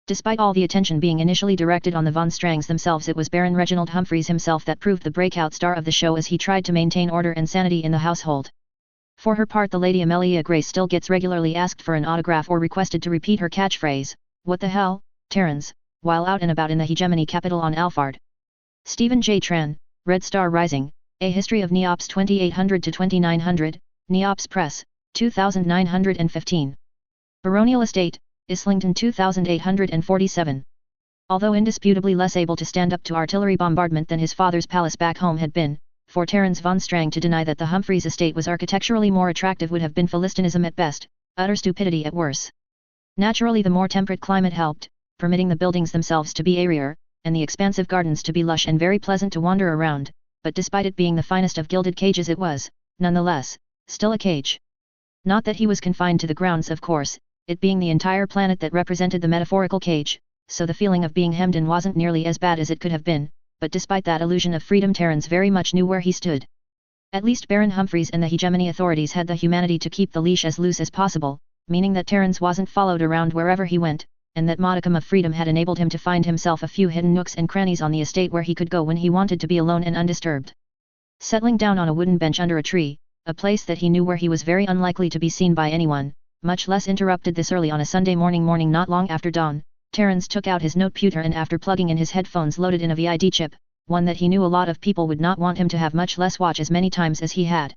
Despite all the attention being initially directed on the Von Strangs themselves, it was Baron Reginald Humphreys himself that proved the breakout star of the show as he tried to maintain order and sanity in the household. For her part, the Lady Amelia Grace still gets regularly asked for an autograph or requested to repeat her catchphrase, "What the hell, Terrans?" while out and about in the hegemony capital on Alphard. Stephen J. Tran, Red Star Rising, A History of Neops 2800-2900, Neops Press, 2915. Baronial Estate, Islington 2847. Although indisputably less able to stand up to artillery bombardment than his father's palace back home had been, for Terence von Strang to deny that the Humphreys estate was architecturally more attractive would have been Philistinism at best, utter stupidity at worse. Naturally, the more temperate climate helped, permitting the buildings themselves to be airier, and the expansive gardens to be lush and very pleasant to wander around, but despite it being the finest of gilded cages, it was, nonetheless, still a cage. Not that he was confined to the grounds, of course, it being the entire planet that represented the metaphorical cage, so the feeling of being hemmed in wasn't nearly as bad as it could have been, but despite that illusion of freedom, Terence very much knew where he stood. At least Baron Humphreys and the hegemony authorities had the humanity to keep the leash as loose as possible, meaning that Terence wasn't followed around wherever he went, and that modicum of freedom had enabled him to find himself a few hidden nooks and crannies on the estate where he could go when he wanted to be alone and undisturbed. Settling down on a wooden bench under a tree, a place that he knew where he was very unlikely to be seen by anyone, much less interrupted this early on a Sunday morning not long after dawn, Terence took out his noteputer and after plugging in his headphones loaded in a VID chip, one that he knew a lot of people would not want him to have much less watch as many times as he had.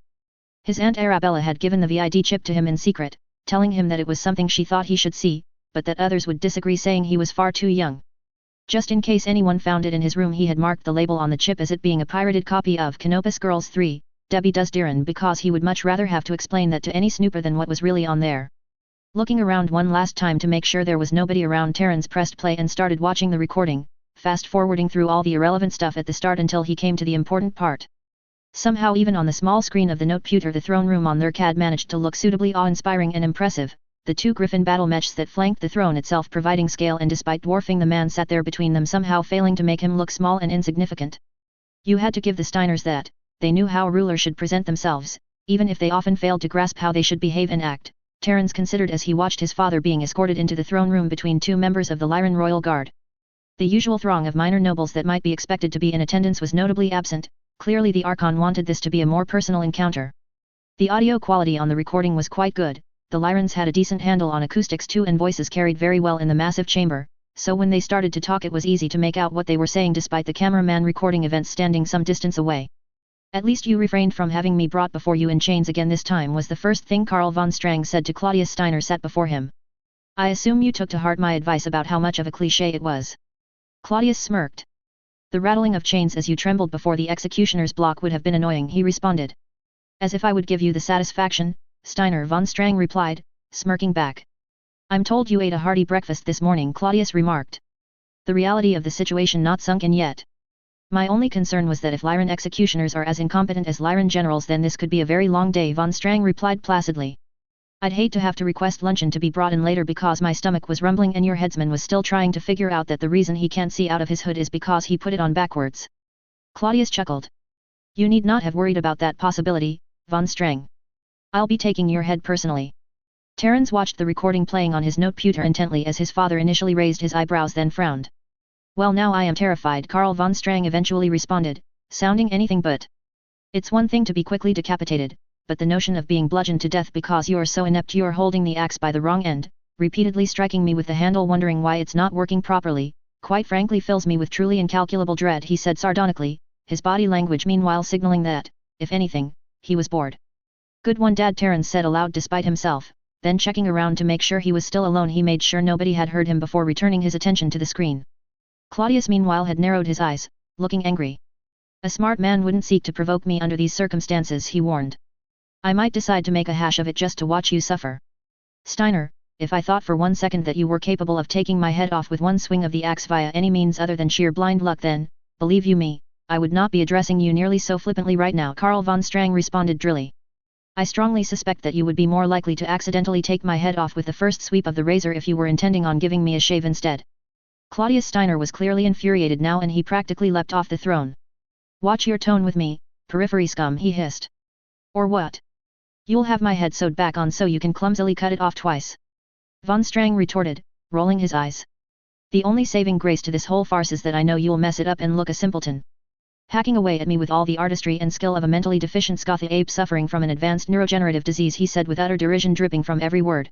His Aunt Arabella had given the VID chip to him in secret, telling him that it was something she thought he should see, but that others would disagree saying he was far too young. Just in case anyone found it in his room he had marked the label on the chip as it being a pirated copy of Canopus Girls 3, Debbie Does Darren because he would much rather have to explain that to any snooper than what was really on there. Looking around one last time to make sure there was nobody around, Terence pressed play and started watching the recording, fast-forwarding through all the irrelevant stuff at the start until he came to the important part. Somehow even on the small screen of the noteputer the throne room on their CAD managed to look suitably awe-inspiring and impressive, the two griffin battle mechs that flanked the throne itself providing scale and despite dwarfing the man sat there between them somehow failing to make him look small and insignificant. You had to give the Steiners that, they knew how rulers should present themselves, even if they often failed to grasp how they should behave and act, Terence considered as he watched his father being escorted into the throne room between two members of the Lyran Royal Guard. The usual throng of minor nobles that might be expected to be in attendance was notably absent, clearly the Archon wanted this to be a more personal encounter. The audio quality on the recording was quite good, the Lyrans had a decent handle on acoustics too and voices carried very well in the massive chamber, so when they started to talk it was easy to make out what they were saying despite the cameraman recording events standing some distance away. At least you refrained from having me brought before you in chains again this time was the first thing Karl von Strang said to Claudius Steiner sat before him. I assume you took to heart my advice about how much of a cliché it was. Claudius smirked. The rattling of chains as you trembled before the executioner's block would have been annoying, he responded. As if I would give you the satisfaction, Steiner von Strang replied, smirking back. I'm told you ate a hearty breakfast this morning, Claudius remarked. The reality of the situation not sunk in yet. My only concern was that if Lyran executioners are as incompetent as Lyran generals then this could be a very long day, von Strang replied placidly. I'd hate to have to request luncheon to be brought in later because my stomach was rumbling and your headsman was still trying to figure out that the reason he can't see out of his hood is because he put it on backwards. Claudius chuckled. You need not have worried about that possibility, von Strang. I'll be taking your head personally. Terence watched the recording playing on his noteputer intently as his father initially raised his eyebrows then frowned. Well, now I am terrified, Karl von Strang eventually responded, sounding anything but. It's one thing to be quickly decapitated, but the notion of being bludgeoned to death because you're so inept you're holding the axe by the wrong end, repeatedly striking me with the handle wondering why it's not working properly, quite frankly fills me with truly incalculable dread, he said sardonically, his body language meanwhile signaling that, if anything, he was bored. Good one, Dad, Terence said aloud despite himself, then checking around to make sure he was still alone he made sure nobody had heard him before returning his attention to the screen. Claudius meanwhile had narrowed his eyes, looking angry. A smart man wouldn't seek to provoke me under these circumstances, he warned. I might decide to make a hash of it just to watch you suffer. Steiner, if I thought for one second that you were capable of taking my head off with one swing of the axe via any means other than sheer blind luck then, believe you me, I would not be addressing you nearly so flippantly right now, Karl von Strang responded drily. I strongly suspect that you would be more likely to accidentally take my head off with the first sweep of the razor if you were intending on giving me a shave instead. Claudius Steiner was clearly infuriated now and he practically leapt off the throne. Watch your tone with me, periphery scum, he hissed. Or what? You'll have my head sewed back on so you can clumsily cut it off twice. Von Strang retorted, rolling his eyes. The only saving grace to this whole farce is that I know you'll mess it up and look a simpleton. Hacking away at me with all the artistry and skill of a mentally deficient Scothy ape suffering from an advanced neurodegenerative disease, he said with utter derision dripping from every word.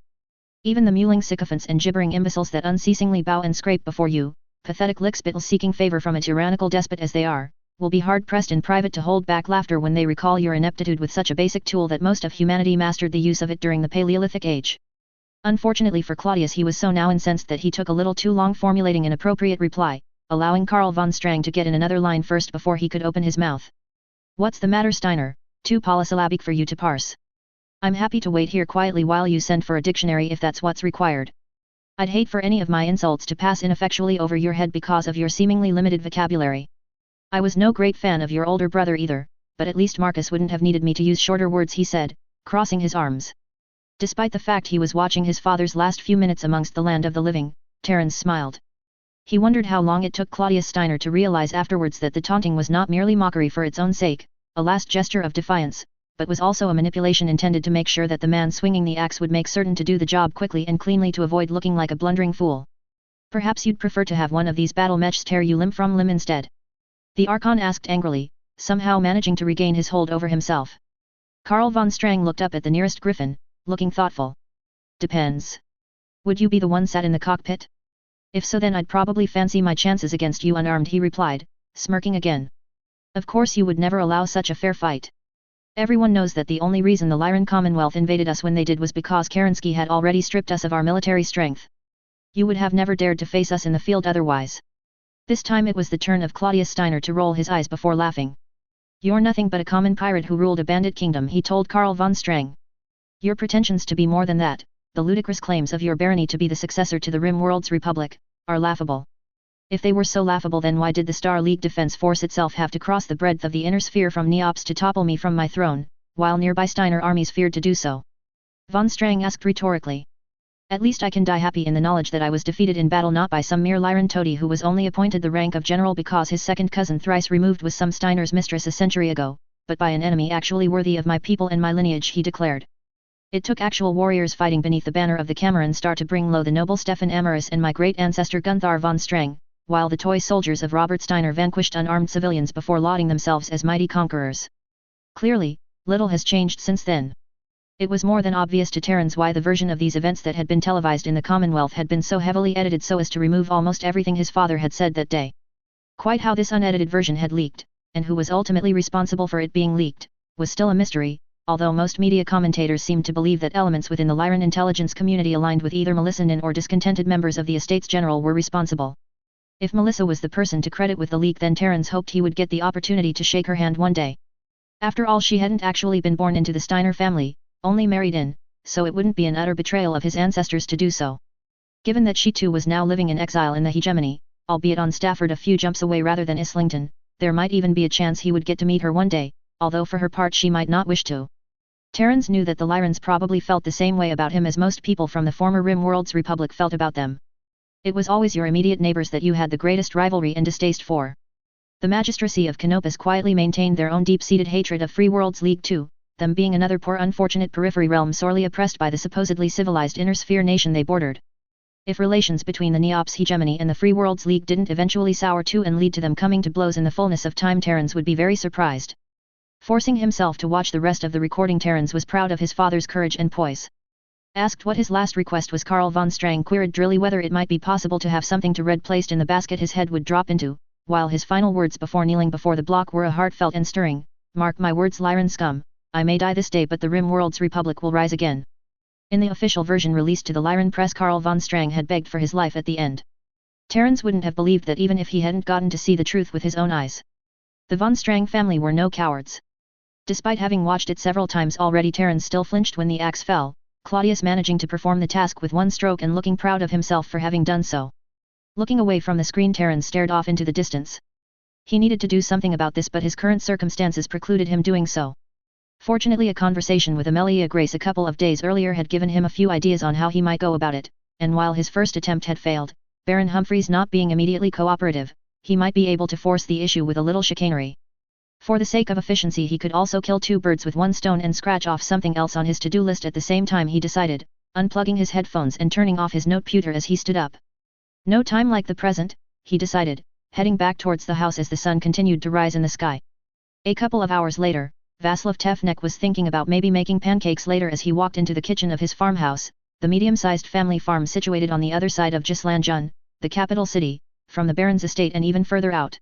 Even the mewling sycophants and gibbering imbeciles that unceasingly bow and scrape before you, pathetic lickspittles seeking favor from a tyrannical despot as they are, will be hard-pressed in private to hold back laughter when they recall your ineptitude with such a basic tool that most of humanity mastered the use of it during the Paleolithic age. Unfortunately for Claudius, he was so now incensed that he took a little too long formulating an appropriate reply, allowing Karl von Strang to get in another line first before he could open his mouth. What's the matter, Steiner? Too polysyllabic for you to parse. I'm happy to wait here quietly while you send for a dictionary if that's what's required. I'd hate for any of my insults to pass ineffectually over your head because of your seemingly limited vocabulary. I was no great fan of your older brother either, but at least Marcus wouldn't have needed me to use shorter words, he said, crossing his arms. Despite the fact he was watching his father's last few minutes amongst the land of the living, Terence smiled. He wondered how long it took Claudius Steiner to realize afterwards that the taunting was not merely mockery for its own sake, a last gesture of defiance, but was also a manipulation intended to make sure that the man swinging the axe would make certain to do the job quickly and cleanly to avoid looking like a blundering fool. Perhaps you'd prefer to have one of these battle mechs tear you limb from limb instead? The Archon asked angrily, somehow managing to regain his hold over himself. Karl von Strang looked up at the nearest griffin, looking thoughtful. Depends. Would you be the one sat in the cockpit? If so then I'd probably fancy my chances against you unarmed, he replied, smirking again. Of course you would never allow such a fair fight. Everyone knows that the only reason the Lyran Commonwealth invaded us when they did was because Kerensky had already stripped us of our military strength. You would have never dared to face us in the field otherwise. This time it was the turn of Claudius Steiner to roll his eyes before laughing. You're nothing but a common pirate who ruled a bandit kingdom, he told Karl von Strang. Your pretensions to be more than that, the ludicrous claims of your barony to be the successor to the Rim World's Republic, are laughable. If they were so laughable, then why did the Star League Defense Force itself have to cross the breadth of the inner sphere from Neops to topple me from my throne, while nearby Steiner armies feared to do so? Von Strang asked rhetorically. At least I can die happy in the knowledge that I was defeated in battle not by some mere Lyran toady who was only appointed the rank of general because his second cousin thrice removed was some Steiner's mistress a century ago, but by an enemy actually worthy of my people and my lineage, he declared. It took actual warriors fighting beneath the banner of the Cameron Star to bring low the noble Stefan Amaris and my great ancestor Gunthar von Strang, while the toy soldiers of Robert Steiner vanquished unarmed civilians before lauding themselves as mighty conquerors. Clearly, little has changed since then. It was more than obvious to Terrans why the version of these events that had been televised in the Commonwealth had been so heavily edited so as to remove almost everything his father had said that day. Quite how this unedited version had leaked, and who was ultimately responsible for it being leaked, was still a mystery, although most media commentators seemed to believe that elements within the Lyran intelligence community aligned with either Melissa Nin or discontented members of the Estates General were responsible. If Melissa was the person to credit with the leak, then Terrans hoped he would get the opportunity to shake her hand one day. After all, she hadn't actually been born into the Steiner family, only married in, so it wouldn't be an utter betrayal of his ancestors to do so. Given that she too was now living in exile in the hegemony, albeit on Stafford a few jumps away rather than Islington, there might even be a chance he would get to meet her one day, although for her part she might not wish to. Terrans knew that the Lyrans probably felt the same way about him as most people from the former Rim World's Republic felt about them. It was always your immediate neighbors that you had the greatest rivalry and distaste for. The magistracy of Canopus quietly maintained their own deep-seated hatred of Free World's League too, them being another poor unfortunate periphery realm sorely oppressed by the supposedly civilized inner sphere nation they bordered. If relations between the Neops hegemony and the Free World's League didn't eventually sour too and lead to them coming to blows in the fullness of time, Terrans would be very surprised. Forcing himself to watch the rest of the recording, Terrans was proud of his father's courage and poise. Asked what his last request was, Karl von Strang queried drily whether it might be possible to have something to read placed in the basket his head would drop into, while his final words before kneeling before the block were a heartfelt and stirring, "Mark my words, Lyran scum, I may die this day but the Rim World's Republic will rise again." In the official version released to the Lyran press, Karl von Strang had begged for his life at the end. Terrans wouldn't have believed that even if he hadn't gotten to see the truth with his own eyes. The von Strang family were no cowards. Despite having watched it several times already, Terrans still flinched when the axe fell, Claudius managing to perform the task with one stroke and looking proud of himself for having done so. Looking away from the screen, Terrans stared off into the distance. He needed to do something about this, but his current circumstances precluded him doing so. Fortunately, a conversation with Amelia Grace a couple of days earlier had given him a few ideas on how he might go about it, and while his first attempt had failed, Baron Humphreys not being immediately cooperative, he might be able to force the issue with a little chicanery. For the sake of efficiency, he could also kill two birds with one stone and scratch off something else on his to-do list at the same time, he decided, unplugging his headphones and turning off his noteputer as he stood up. No time like the present, he decided, heading back towards the house as the sun continued to rise in the sky. A couple of hours later, Vaslav Tefnek was thinking about maybe making pancakes later as he walked into the kitchen of his farmhouse, the medium-sized family farm situated on the other side of Gislanjun, the capital city, from the Baron's estate and even further out.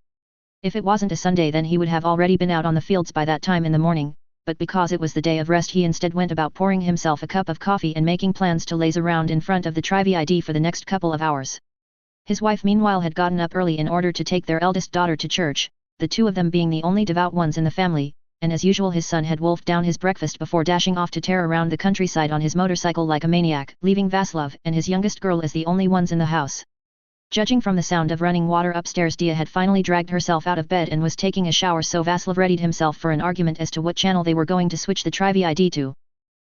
If it wasn't a Sunday, then he would have already been out on the fields by that time in the morning, but because it was the day of rest, he instead went about pouring himself a cup of coffee and making plans to laze around in front of the Trivid for the next couple of hours. His wife meanwhile had gotten up early in order to take their eldest daughter to church, the two of them being the only devout ones in the family, and as usual his son had wolfed down his breakfast before dashing off to tear around the countryside on his motorcycle like a maniac, leaving Vaslav and his youngest girl as the only ones in the house. Judging from the sound of running water upstairs, Dia had finally dragged herself out of bed and was taking a shower, so Vaslav readied himself for an argument as to what channel they were going to switch the Trivid to.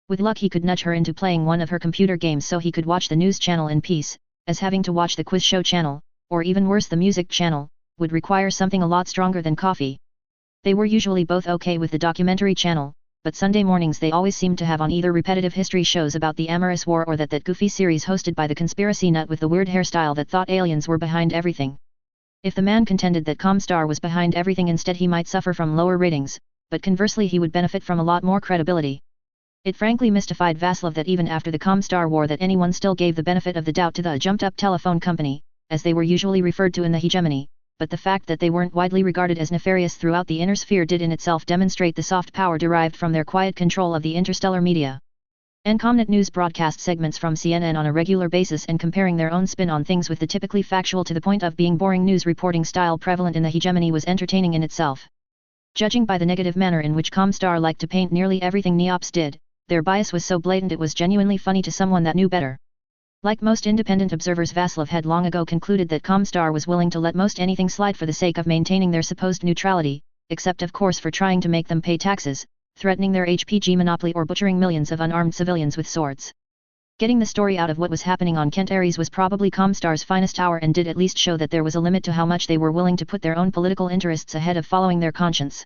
With luck he could nudge her into playing one of her computer games so he could watch the news channel in peace, as having to watch the quiz show channel, or even worse the music channel, would require something a lot stronger than coffee. They were usually both okay with the documentary channel, but Sunday mornings they always seemed to have on either repetitive history shows about the Amaris War or that goofy series hosted by the conspiracy nut with the weird hairstyle that thought aliens were behind everything. If the man contended that Comstar was behind everything instead, he might suffer from lower ratings, but conversely he would benefit from a lot more credibility. It frankly mystified Vaslav that even after the Comstar war that anyone still gave the benefit of the doubt to the jumped-up telephone company, as they were usually referred to in the hegemony, but the fact that they weren't widely regarded as nefarious throughout the inner sphere did in itself demonstrate the soft power derived from their quiet control of the interstellar media. Comnet News broadcast segments from CNN on a regular basis, and comparing their own spin on things with the typically factual to the point of being boring news reporting style prevalent in the hegemony was entertaining in itself. Judging by the negative manner in which Comstar liked to paint nearly everything NEOPS did, their bias was so blatant it was genuinely funny to someone that knew better. Like most independent observers, Vaslov had long ago concluded that Comstar was willing to let most anything slide for the sake of maintaining their supposed neutrality, except of course for trying to make them pay taxes, threatening their HPG monopoly or butchering millions of unarmed civilians with swords. Getting the story out of what was happening on Kent Aries was probably Comstar's finest hour, and did at least show that there was a limit to how much they were willing to put their own political interests ahead of following their conscience.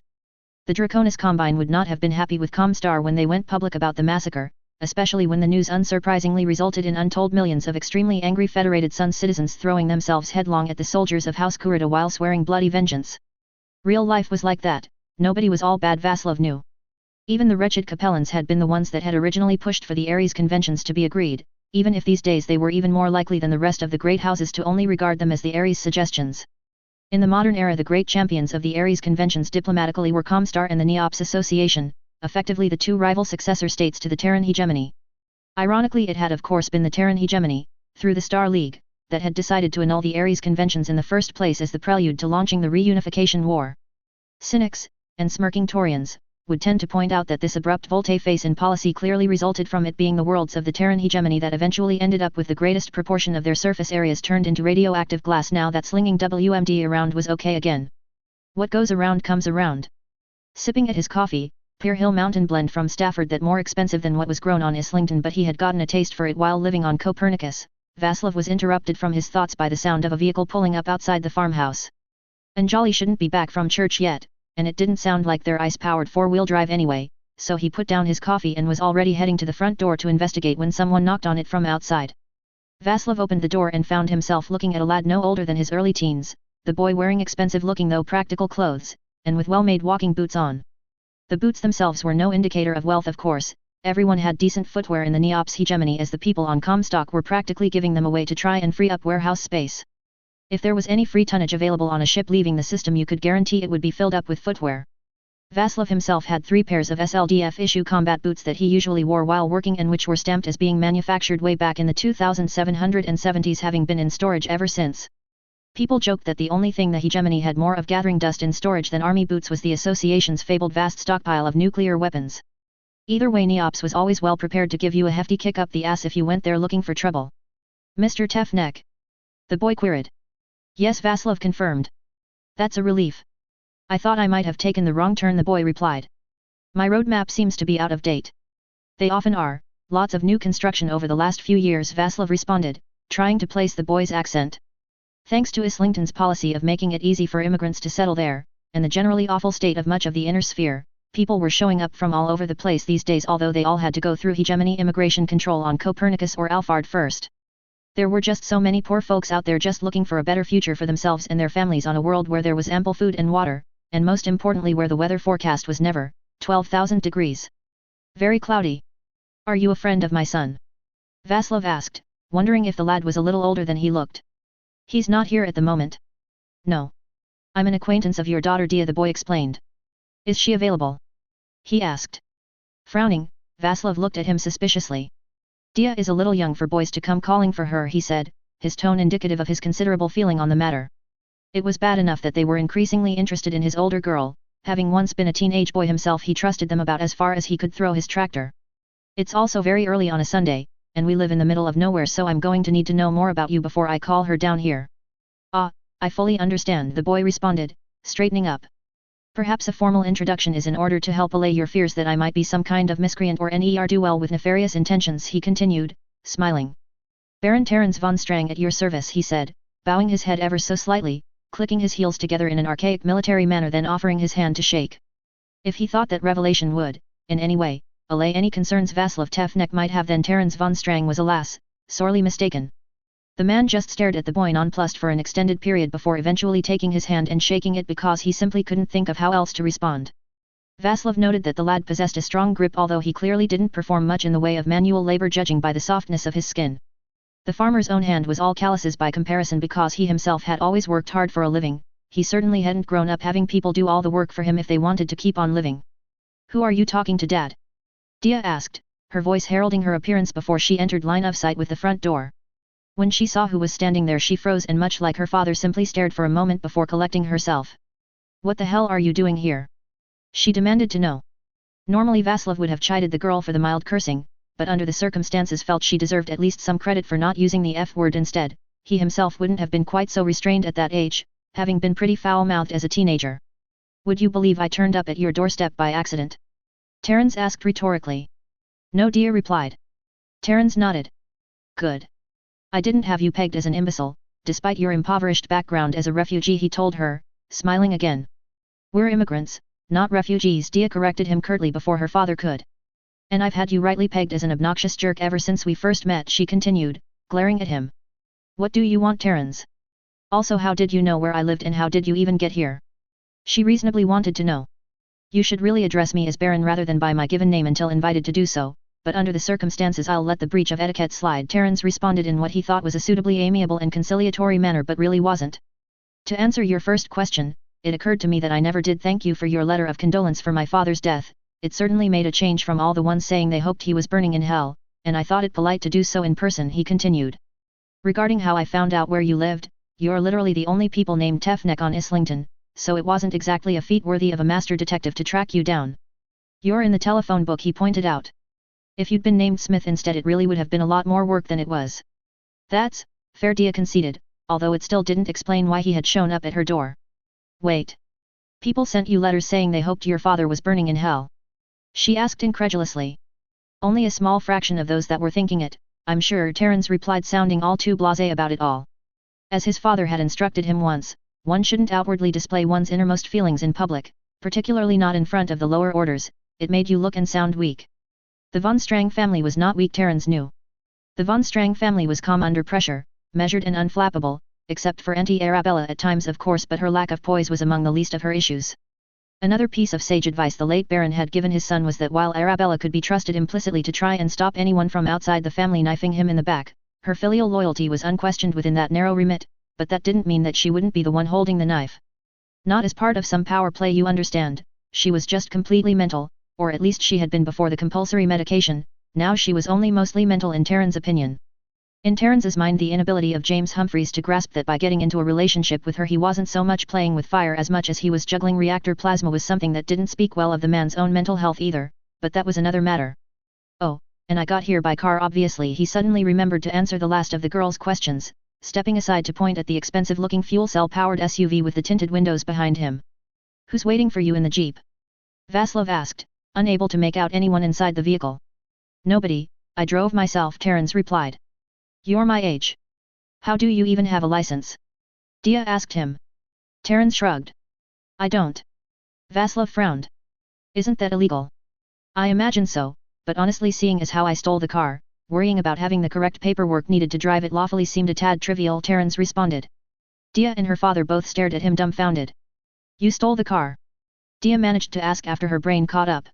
The Draconis Combine would not have been happy with Comstar when they went public about the massacre, especially when the news unsurprisingly resulted in untold millions of extremely angry Federated Sun citizens throwing themselves headlong at the soldiers of House Kurita while swearing bloody vengeance. Real life was like that, nobody was all bad, Vaslov knew. Even the wretched Capellans had been the ones that had originally pushed for the Aries conventions to be agreed, even if these days they were even more likely than the rest of the great houses to only regard them as the Aries suggestions. In the modern era, the great champions of the Aries conventions diplomatically were Comstar and the NEOPS Association, effectively the two rival successor states to the Terran hegemony. Ironically, it had of course been the Terran hegemony, through the Star League, that had decided to annul the Aries conventions in the first place as the prelude to launching the reunification war. Cynics, and smirking Taurians, would tend to point out that this abrupt volte-face in policy clearly resulted from it being the worlds of the Terran hegemony that eventually ended up with the greatest proportion of their surface areas turned into radioactive glass now that slinging WMD around was okay again. What goes around comes around. Sipping at his coffee, Pear Hill Mountain Blend from Stafford, that more expensive than what was grown on Islington, but he had gotten a taste for it while living on Copernicus, Vaslov was interrupted from his thoughts by the sound of a vehicle pulling up outside the farmhouse. Anjali shouldn't be back from church yet, and it didn't sound like their ice-powered four-wheel drive anyway, so he put down his coffee and was already heading to the front door to investigate when someone knocked on it from outside. Vaslov opened the door and found himself looking at a lad no older than his early teens, the boy wearing expensive-looking though practical clothes, and with well-made walking boots on. The boots themselves were no indicator of wealth, of course. Everyone had decent footwear in the NEOPS hegemony, as the people on Comstock were practically giving them away to try and free up warehouse space. If there was any free tonnage available on a ship leaving the system, you could guarantee it would be filled up with footwear. Vaslov himself had 3 pairs of SLDF issue combat boots that he usually wore while working, and which were stamped as being manufactured way back in the 2770s, having been in storage ever since. People joked that the only thing the hegemony had more of gathering dust in storage than army boots was the association's fabled vast stockpile of nuclear weapons. Either way, NEOPS was always well prepared to give you a hefty kick up the ass if you went there looking for trouble. Mr. Tefnek? The boy queried. Yes, Vaslov confirmed. That's a relief. I thought I might have taken the wrong turn, the boy replied. My roadmap seems to be out of date. They often are, lots of new construction over the last few years, Vaslov responded, trying to place the boy's accent. Thanks to Islington's policy of making it easy for immigrants to settle there, and the generally awful state of much of the inner sphere, people were showing up from all over the place these days, although they all had to go through hegemony immigration control on Copernicus or Alphard first. There were just so many poor folks out there just looking for a better future for themselves and their families on a world where there was ample food and water, and most importantly where the weather forecast was never 12,000 degrees. Very cloudy. Are you a friend of my son? Vaslov asked, wondering if the lad was a little older than he looked. He's not here at the moment. No. I'm an acquaintance of your daughter Dia, the boy explained. Is she available? He asked. Frowning, Vaslov looked at him suspiciously. Dia is a little young for boys to come calling for her, he said, his tone indicative of his considerable feeling on the matter. It was bad enough that they were increasingly interested in his older girl. Having once been a teenage boy himself, he trusted them about as far as he could throw his tractor. It's also very early on a Sunday, and we live in the middle of nowhere, so I'm going to need to know more about you before I call her down here. Ah, I fully understand, the boy responded, straightening up. Perhaps a formal introduction is in order to help allay your fears that I might be some kind of miscreant or ne'er-do-well with nefarious intentions, he continued, smiling. Baron Terence von Strang at your service, he said, bowing his head ever so slightly, clicking his heels together in an archaic military manner, then offering his hand to shake. If he thought that revelation would, in any way, allay any concerns Vaslov Tefnek might have, then Terence von Strang was, alas, sorely mistaken. The man just stared at the boy nonplussed for an extended period before eventually taking his hand and shaking it because he simply couldn't think of how else to respond. Vaslov noted that the lad possessed a strong grip, although he clearly didn't perform much in the way of manual labor, judging by the softness of his skin. The farmer's own hand was all calluses by comparison because he himself had always worked hard for a living. He certainly hadn't grown up having people do all the work for him if they wanted to keep on living. "Who are you talking to, Dad?" Dia asked, her voice heralding her appearance before she entered line of sight with the front door. When she saw who was standing there she froze and much like her father simply stared for a moment before collecting herself. "What the hell are you doing here?" she demanded to know. Normally Vasilov would have chided the girl for the mild cursing, but under the circumstances felt she deserved at least some credit for not using the F word instead. He himself wouldn't have been quite so restrained at that age, having been pretty foul-mouthed as a teenager. "Would you believe I turned up at your doorstep by accident?" Terence asked rhetorically. "No," Dia replied. Terence nodded. "Good. I didn't have you pegged as an imbecile, despite your impoverished background as a refugee," he told her, smiling again. "We're immigrants, not refugees," Dia corrected him curtly before her father could. "And I've had you rightly pegged as an obnoxious jerk ever since we first met," she continued, glaring at him. "What do you want, Terence? Also, how did you know where I lived and how did you even get here?" she reasonably wanted to know. "You should really address me as Baron rather than by my given name until invited to do so, but under the circumstances I'll let the breach of etiquette slide," Terence responded in what he thought was a suitably amiable and conciliatory manner but really wasn't. "To answer your first question, it occurred to me that I never did thank you for your letter of condolence for my father's death. It certainly made a change from all the ones saying they hoped he was burning in hell, and I thought it polite to do so in person," he continued. "Regarding how I found out where you lived, you're literally the only people named Tefnek on Islington, so it wasn't exactly a feat worthy of a master detective to track you down. You're in the telephone book," he pointed out. "If you'd been named Smith instead it really would have been a lot more work than it was." "That's fair," Dia conceded, although it still didn't explain why he had shown up at her door. "Wait. People sent you letters saying they hoped your father was burning in hell?" she asked incredulously. "Only a small fraction of those that were thinking it, I'm sure," Terence replied, sounding all too blasé about it all. As his father had instructed him once, one shouldn't outwardly display one's innermost feelings in public, particularly not in front of the lower orders. It made you look and sound weak. The von Strang family was not weak, Terence knew. The von Strang family was calm under pressure, measured and unflappable, except for Auntie Arabella at times of course, but her lack of poise was among the least of her issues. Another piece of sage advice the late Baron had given his son was that while Arabella could be trusted implicitly to try and stop anyone from outside the family knifing him in the back, her filial loyalty was unquestioned within that narrow remit, but that didn't mean that she wouldn't be the one holding the knife. Not as part of some power play, you understand. She was just completely mental, or at least she had been before the compulsory medication. Now she was only mostly mental in Terrence's opinion. In Terrence's mind, the inability of James Humphreys to grasp that by getting into a relationship with her he wasn't so much playing with fire as much as he was juggling reactor plasma was something that didn't speak well of the man's own mental health either, but that was another matter. "Oh, and I got here by car obviously," he suddenly remembered to answer the last of the girl's questions, stepping aside to point at the expensive-looking fuel cell-powered SUV with the tinted windows behind him. "Who's waiting for you in the Jeep?" Vasilov asked, unable to make out anyone inside the vehicle. "Nobody, I drove myself," Terence replied. "You're my age. How do you even have a license?" Dia asked him. Terence shrugged. "I don't." Vasilov frowned. "Isn't that illegal?" "I imagine so, but honestly, seeing as how I stole the car, worrying about having the correct paperwork needed to drive it lawfully seemed a tad trivial," Terence responded. Dia and her father both stared at him dumbfounded. "You stole the car?" Dia managed to ask after her brain caught up.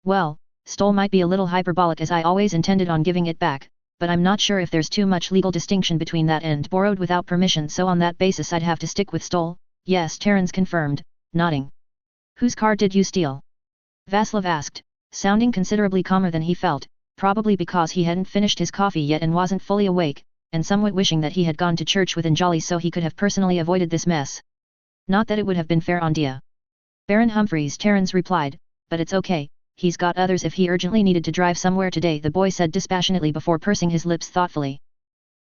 "Well, stole might be a little hyperbolic as I always intended on giving it back, but I'm not sure if there's too much legal distinction between that and borrowed without permission, so on that basis I'd have to stick with stole." "Yes," Terence confirmed, nodding. "Whose car did you steal?" Vasilov asked, sounding considerably calmer than he felt, probably because he hadn't finished his coffee yet and wasn't fully awake, and somewhat wishing that he had gone to church with Anjali so he could have personally avoided this mess. Not that it would have been fair on Dia. "Baron Humphreys," Terence replied, "but it's okay. He's got others if he urgently needed to drive somewhere today," the boy said dispassionately before pursing his lips thoughtfully.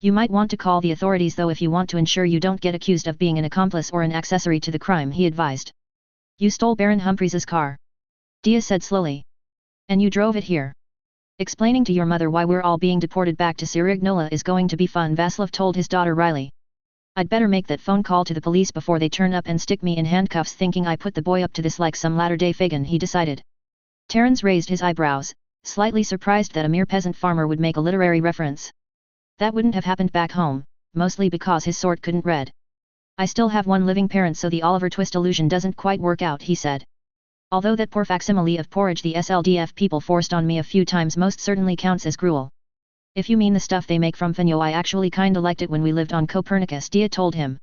"You might want to call the authorities though if you want to ensure you don't get accused of being an accomplice or an accessory to the crime," he advised. "You stole Baron Humphreys's car," Dia said slowly. "And you drove it here. Explaining to your mother why we're all being deported back to Sirignola is going to be fun," Vasilov told his daughter Riley. "I'd better make that phone call to the police before they turn up and stick me in handcuffs thinking I put the boy up to this like some latter-day Fagin," he decided. Terence raised his eyebrows, slightly surprised that a mere peasant farmer would make a literary reference. That wouldn't have happened back home, mostly because his sort couldn't read. "I still have one living parent, so the Oliver Twist illusion doesn't quite work out," he said. "Although that poor facsimile of porridge the SLDF people forced on me a few times most certainly counts as gruel." If you mean the stuff they make from Fenyo, I actually kinda liked it when we lived on Copernicus, Dia told him.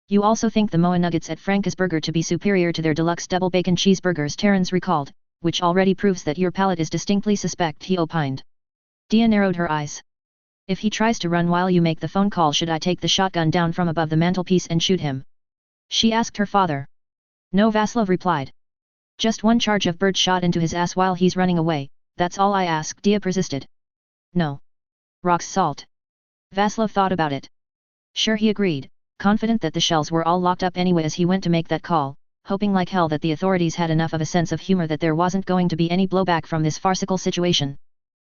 You also think the Moa nuggets at Franca's Burger to be superior to their deluxe double bacon cheeseburgers, Terence recalled, which already proves that your palate is distinctly suspect, he opined. Dia narrowed her eyes. If he tries to run while you make the phone call, should I take the shotgun down from above the mantelpiece and shoot him? She asked her father. No, Vaslov replied. Just one charge of bird shot into his ass while he's running away, that's all I ask, Dia persisted. No. Rock's salt. Vaslov thought about it. Sure, he agreed, confident that the shells were all locked up anyway as he went to make that call, hoping like hell that the authorities had enough of a sense of humor that there wasn't going to be any blowback from this farcical situation.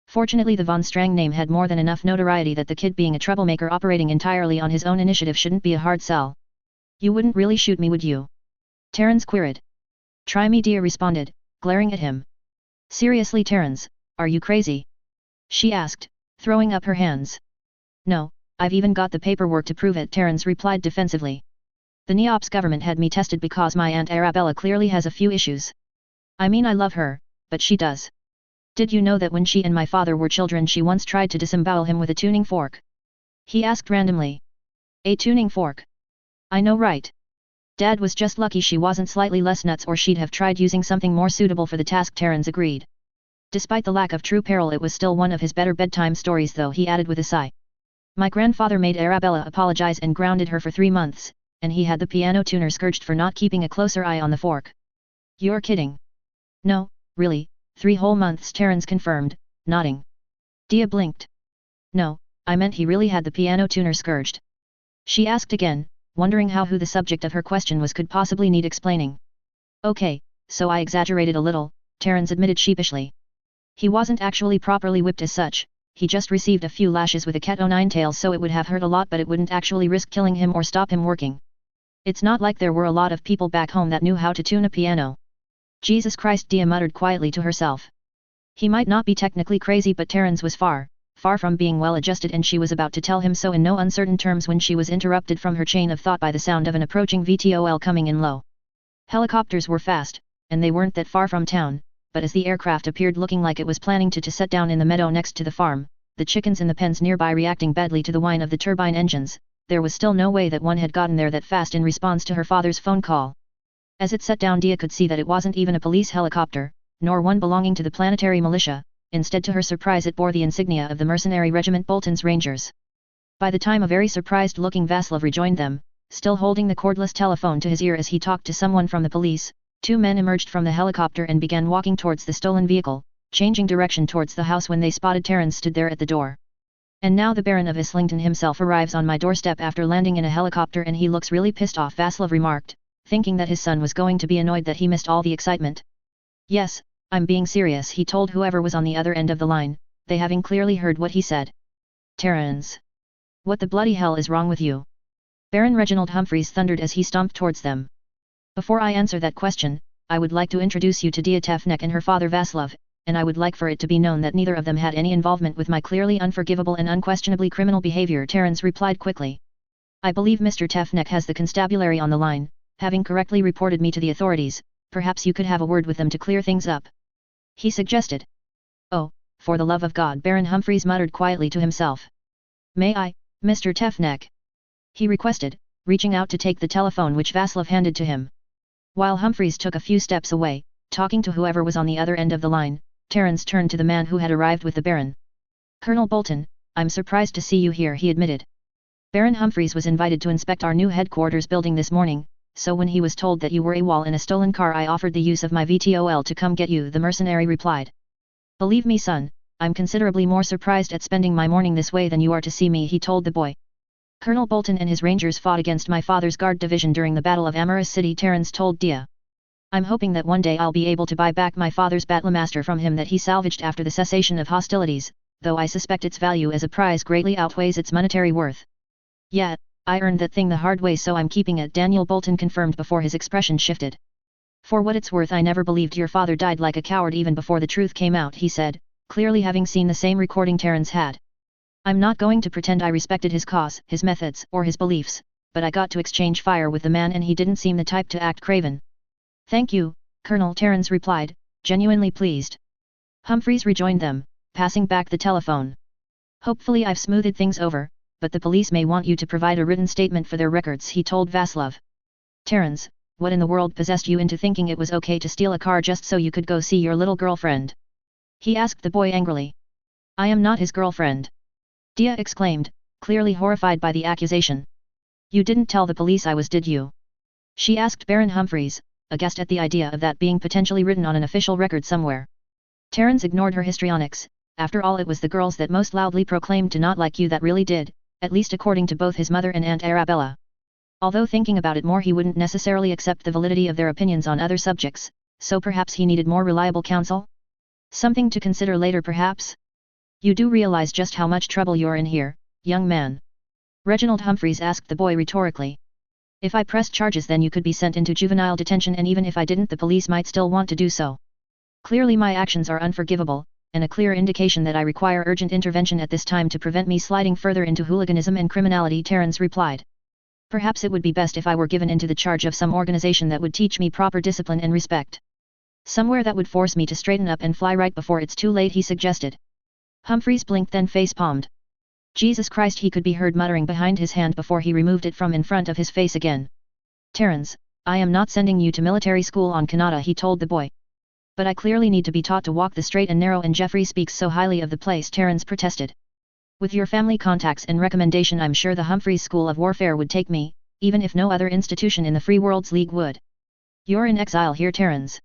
Fortunately, the Von Strang name had more than enough notoriety that the kid being a troublemaker operating entirely on his own initiative shouldn't be a hard sell. You wouldn't really shoot me, would you? Terence queried. Try me, Dia responded, glaring at him. Seriously, Terence, are you crazy? She asked, throwing up her hands. No, I've even got the paperwork to prove it, Terence replied defensively. The NEOPS government had me tested because my Aunt Arabella clearly has a few issues. I mean, I love her, but she does. Did you know that when she and my father were children she once tried to disembowel him with a tuning fork? He asked randomly. A tuning fork? I know, right? Dad was just lucky she wasn't slightly less nuts, or she'd have tried using something more suitable for the task, Terence agreed. Despite the lack of true peril, it was still one of his better bedtime stories, though, he added with a sigh. My grandfather made Arabella apologize and grounded her for 3 months, and he had the piano tuner scourged for not keeping a closer eye on the fork. You're kidding. No, really, 3 whole months, Terence confirmed, nodding. Dia blinked. No, I meant he really had the piano tuner scourged. She asked again, wondering who the subject of her question was could possibly need explaining. Okay, so I exaggerated a little, Terence admitted sheepishly. He wasn't actually properly whipped as such, he just received a few lashes with a cat-o'-nine tails, so it would have hurt a lot, but it wouldn't actually risk killing him or stop him working. It's not like there were a lot of people back home that knew how to tune a piano. Jesus Christ, Dia muttered quietly to herself. He might not be technically crazy, but Terence was far from being well-adjusted, and she was about to tell him so in no uncertain terms when she was interrupted from her chain of thought by the sound of an approaching VTOL coming in low. Helicopters were fast, and they weren't that far from town, but as the aircraft appeared looking like it was planning to set down in the meadow next to the farm, the chickens in the pens nearby reacting badly to the whine of the turbine engines, there was still no way that one had gotten there that fast in response to her father's phone call. As it set down, Dia could see that it wasn't even a police helicopter, nor one belonging to the planetary militia. Instead, to her surprise, it bore the insignia of the mercenary regiment Bolton's Rangers. By the time a very surprised-looking Vaslov rejoined them, still holding the cordless telephone to his ear as he talked to someone from the police, 2 men emerged from the helicopter and began walking towards the stolen vehicle, changing direction towards the house when they spotted Terence stood there at the door. And now the Baron of Islington himself arrives on my doorstep after landing in a helicopter, and he looks really pissed off, Vaslov remarked, thinking that his son was going to be annoyed that he missed all the excitement. Yes, I'm being serious, he told whoever was on the other end of the line, they having clearly heard what he said. Terence. What the bloody hell is wrong with you? Baron Reginald Humphreys thundered as he stomped towards them. Before I answer that question, I would like to introduce you to Dia Tefnek and her father Vaslov, and I would like for it to be known that neither of them had any involvement with my clearly unforgivable and unquestionably criminal behavior, Terence replied quickly. I believe Mr. Tefnek has the constabulary on the line, having correctly reported me to the authorities. Perhaps you could have a word with them to clear things up. He suggested. Oh, for the love of God, Baron Humphreys muttered quietly to himself. May I, Mr. Tefnek? He requested, reaching out to take the telephone which Vaslov handed to him. While Humphreys took a few steps away, talking to whoever was on the other end of the line, Terence turned to the man who had arrived with the Baron. Colonel Bolton, I'm surprised to see you here, he admitted. Baron Humphreys was invited to inspect our new headquarters building this morning, so when he was told that you were AWOL in a stolen car, I offered the use of my VTOL to come get you, the mercenary replied. Believe me, son, I'm considerably more surprised at spending my morning this way than you are to see me, he told the boy. Colonel Bolton and his rangers fought against my father's guard division during the Battle of Amorous City, Terence told Dia. I'm hoping that one day I'll be able to buy back my father's Battlemaster from him that he salvaged after the cessation of hostilities, though I suspect its value as a prize greatly outweighs its monetary worth. Yet, I earned that thing the hard way, so I'm keeping it, Daniel Bolton confirmed before his expression shifted. For what it's worth, I never believed your father died like a coward even before the truth came out, he said, clearly having seen the same recording Terence had. I'm not going to pretend I respected his cause, his methods, or his beliefs, but I got to exchange fire with the man and he didn't seem the type to act craven. Thank you, Colonel, Terence replied, genuinely pleased. Humphreys rejoined them, passing back the telephone. Hopefully I've smoothed things over, but the police may want you to provide a written statement for their records, he told Vaslov. Terence, what in the world possessed you into thinking it was okay to steal a car just so you could go see your little girlfriend? He asked the boy angrily. I am not his girlfriend. Dia exclaimed, clearly horrified by the accusation. You didn't tell the police I was, did you? She asked Baron Humphreys, aghast at the idea of that being potentially written on an official record somewhere. Terence ignored her histrionics. After all, it was the girls that most loudly proclaimed to not like you that really did, at least according to both his mother and Aunt Arabella. Although thinking about it more, he wouldn't necessarily accept the validity of their opinions on other subjects, so perhaps he needed more reliable counsel? Something to consider later perhaps? You do realize just how much trouble you're in here, young man? Reginald Humphreys asked the boy rhetorically. If I pressed charges, then you could be sent into juvenile detention, and even if I didn't, the police might still want to do so. Clearly my actions are unforgivable, and a clear indication that I require urgent intervention at this time to prevent me sliding further into hooliganism and criminality, Terence replied. Perhaps it would be best if I were given into the charge of some organization that would teach me proper discipline and respect. Somewhere that would force me to straighten up and fly right before it's too late, he suggested. Humphreys blinked, then face-palmed. Jesus Christ, he could be heard muttering behind his hand before he removed it from in front of his face again. Terence, I am not sending you to military school on Kanata, he told the boy. But I clearly need to be taught to walk the straight and narrow, and Jeffrey speaks so highly of the place, Terence protested. With your family contacts and recommendation, I'm sure the Humphreys School of Warfare would take me, even if no other institution in the Free Worlds League would. You're in exile here, Terence.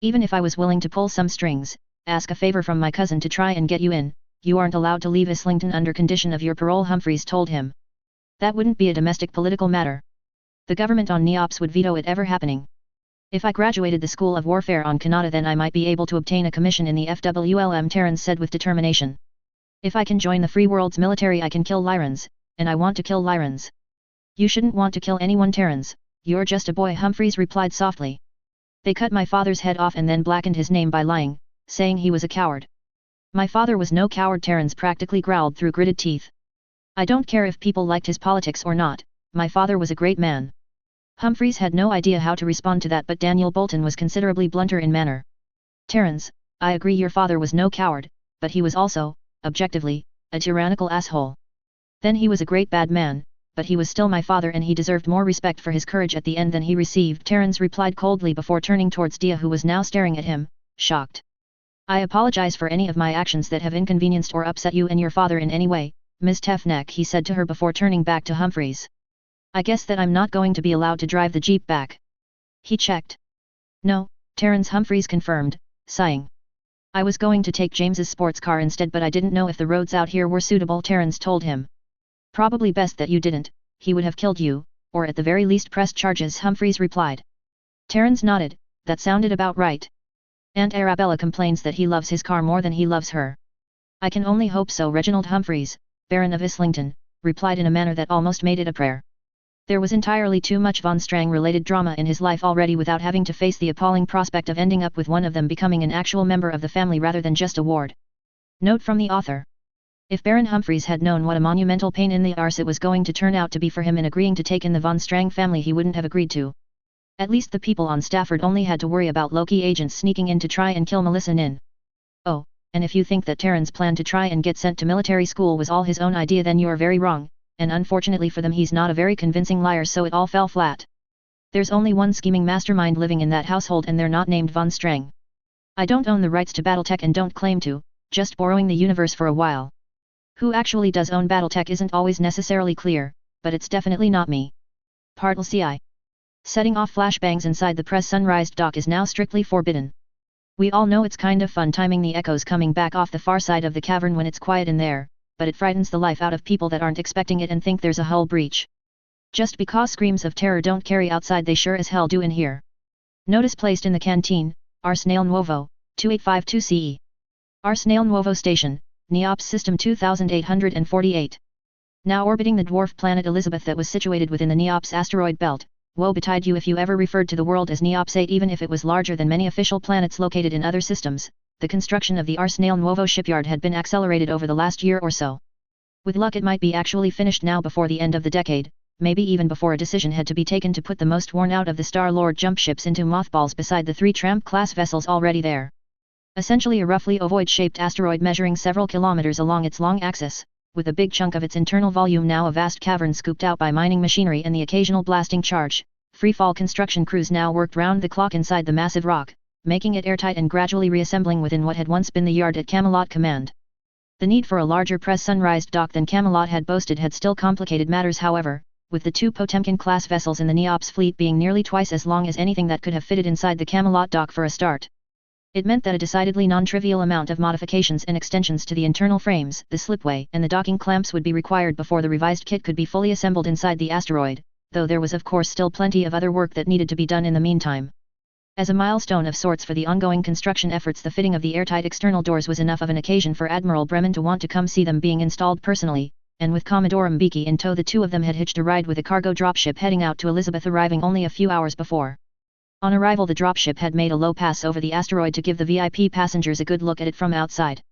Even if I was willing to pull some strings, ask a favor from my cousin to try and get you in, you aren't allowed to leave Islington under condition of your parole, Humphreys told him. That wouldn't be a domestic political matter. The government on Neops would veto it ever happening. If I graduated the School of Warfare on Kanata, then I might be able to obtain a commission in the FWLM, Terence said with determination. If I can join the Free World's military, I can kill Lyrans, and I want to kill Lyrans. You shouldn't want to kill anyone, Terence, you're just a boy, Humphreys replied softly. They cut my father's head off and then blackened his name by lying, saying he was a coward. My father was no coward, Terence practically growled through gritted teeth. I don't care if people liked his politics or not, my father was a great man. Humphreys had no idea how to respond to that, but Daniel Bolton was considerably blunter in manner. Terence, I agree your father was no coward, but he was also, objectively, a tyrannical asshole. Then he was a great bad man, but he was still my father, and he deserved more respect for his courage at the end than he received, Terence replied coldly before turning towards Dia, who was now staring at him, shocked. I apologize for any of my actions that have inconvenienced or upset you and your father in any way, Ms. Tefnek, he said to her before turning back to Humphreys. I guess that I'm not going to be allowed to drive the Jeep back. He checked. No, Terence, Humphreys confirmed, sighing. I was going to take James's sports car instead, but I didn't know if the roads out here were suitable, Terence told him. Probably best that you didn't, he would have killed you, or at the very least pressed charges, Humphreys replied. Terence nodded, that sounded about right. Aunt Arabella complains that he loves his car more than he loves her. I can only hope so, Reginald Humphreys, Baron of Islington, replied in a manner that almost made it a prayer. There was entirely too much von Strang-related drama in his life already without having to face the appalling prospect of ending up with one of them becoming an actual member of the family rather than just a ward. Note from the author. If Baron Humphreys had known what a monumental pain in the arse it was going to turn out to be for him in agreeing to take in the von Strang family, he wouldn't have agreed to. At least the people on Stafford only had to worry about Loki agents sneaking in to try and kill Melissa Nin. Oh, and if you think that Terran's plan to try and get sent to military school was all his own idea, then you're very wrong, and unfortunately for them he's not a very convincing liar, so it all fell flat. There's only one scheming mastermind living in that household, and they're not named von Strang. I don't own the rights to Battletech and don't claim to, just borrowing the universe for a while. Who actually does own Battletech isn't always necessarily clear, but it's definitely not me. Part4. Setting off flashbangs inside the Press Sunrise dock is now strictly forbidden. We all know it's kind of fun timing the echoes coming back off the far side of the cavern when it's quiet in there, but it frightens the life out of people that aren't expecting it and think there's a hull breach. Just because screams of terror don't carry outside, they sure as hell do in here. Notice placed in the canteen, Arsenal Nuovo, 2852 CE. Arsenal Nuovo Station, Neops System 2848. Now orbiting the dwarf planet Elizabeth that was situated within the Neops asteroid belt. Woe betide you if you ever referred to the world as Neops 8, even if it was larger than many official planets located in other systems. The construction of the Arsenal Nuovo shipyard had been accelerated over the last year or so. With luck it might be actually finished now before the end of the decade, maybe even before a decision had to be taken to put the most worn out of the Star-Lord jump ships into mothballs beside the 3 Tramp-class vessels already there. Essentially a roughly ovoid-shaped asteroid measuring several kilometers along its long axis, with a big chunk of its internal volume now a vast cavern scooped out by mining machinery and the occasional blasting charge. Free-fall construction crews now worked round the clock inside the massive rock, making it airtight and gradually reassembling within what had once been the yard at Camelot Command. The need for a larger pressurized dock than Camelot had boasted had still complicated matters, however, with the 2 Potemkin-class vessels in the Neops fleet being nearly twice as long as anything that could have fitted inside the Camelot dock for a start. It meant that a decidedly non-trivial amount of modifications and extensions to the internal frames, the slipway, and the docking clamps would be required before the revised kit could be fully assembled inside the asteroid, though there was of course still plenty of other work that needed to be done in the meantime. As a milestone of sorts for the ongoing construction efforts, the fitting of the airtight external doors was enough of an occasion for Admiral Bremen to want to come see them being installed personally, and with Commodore Mbeki in tow the two of them had hitched a ride with a cargo dropship heading out to Elizabeth, arriving only a few hours before. On arrival the dropship had made a low pass over the asteroid to give the VIP passengers a good look at it from outside.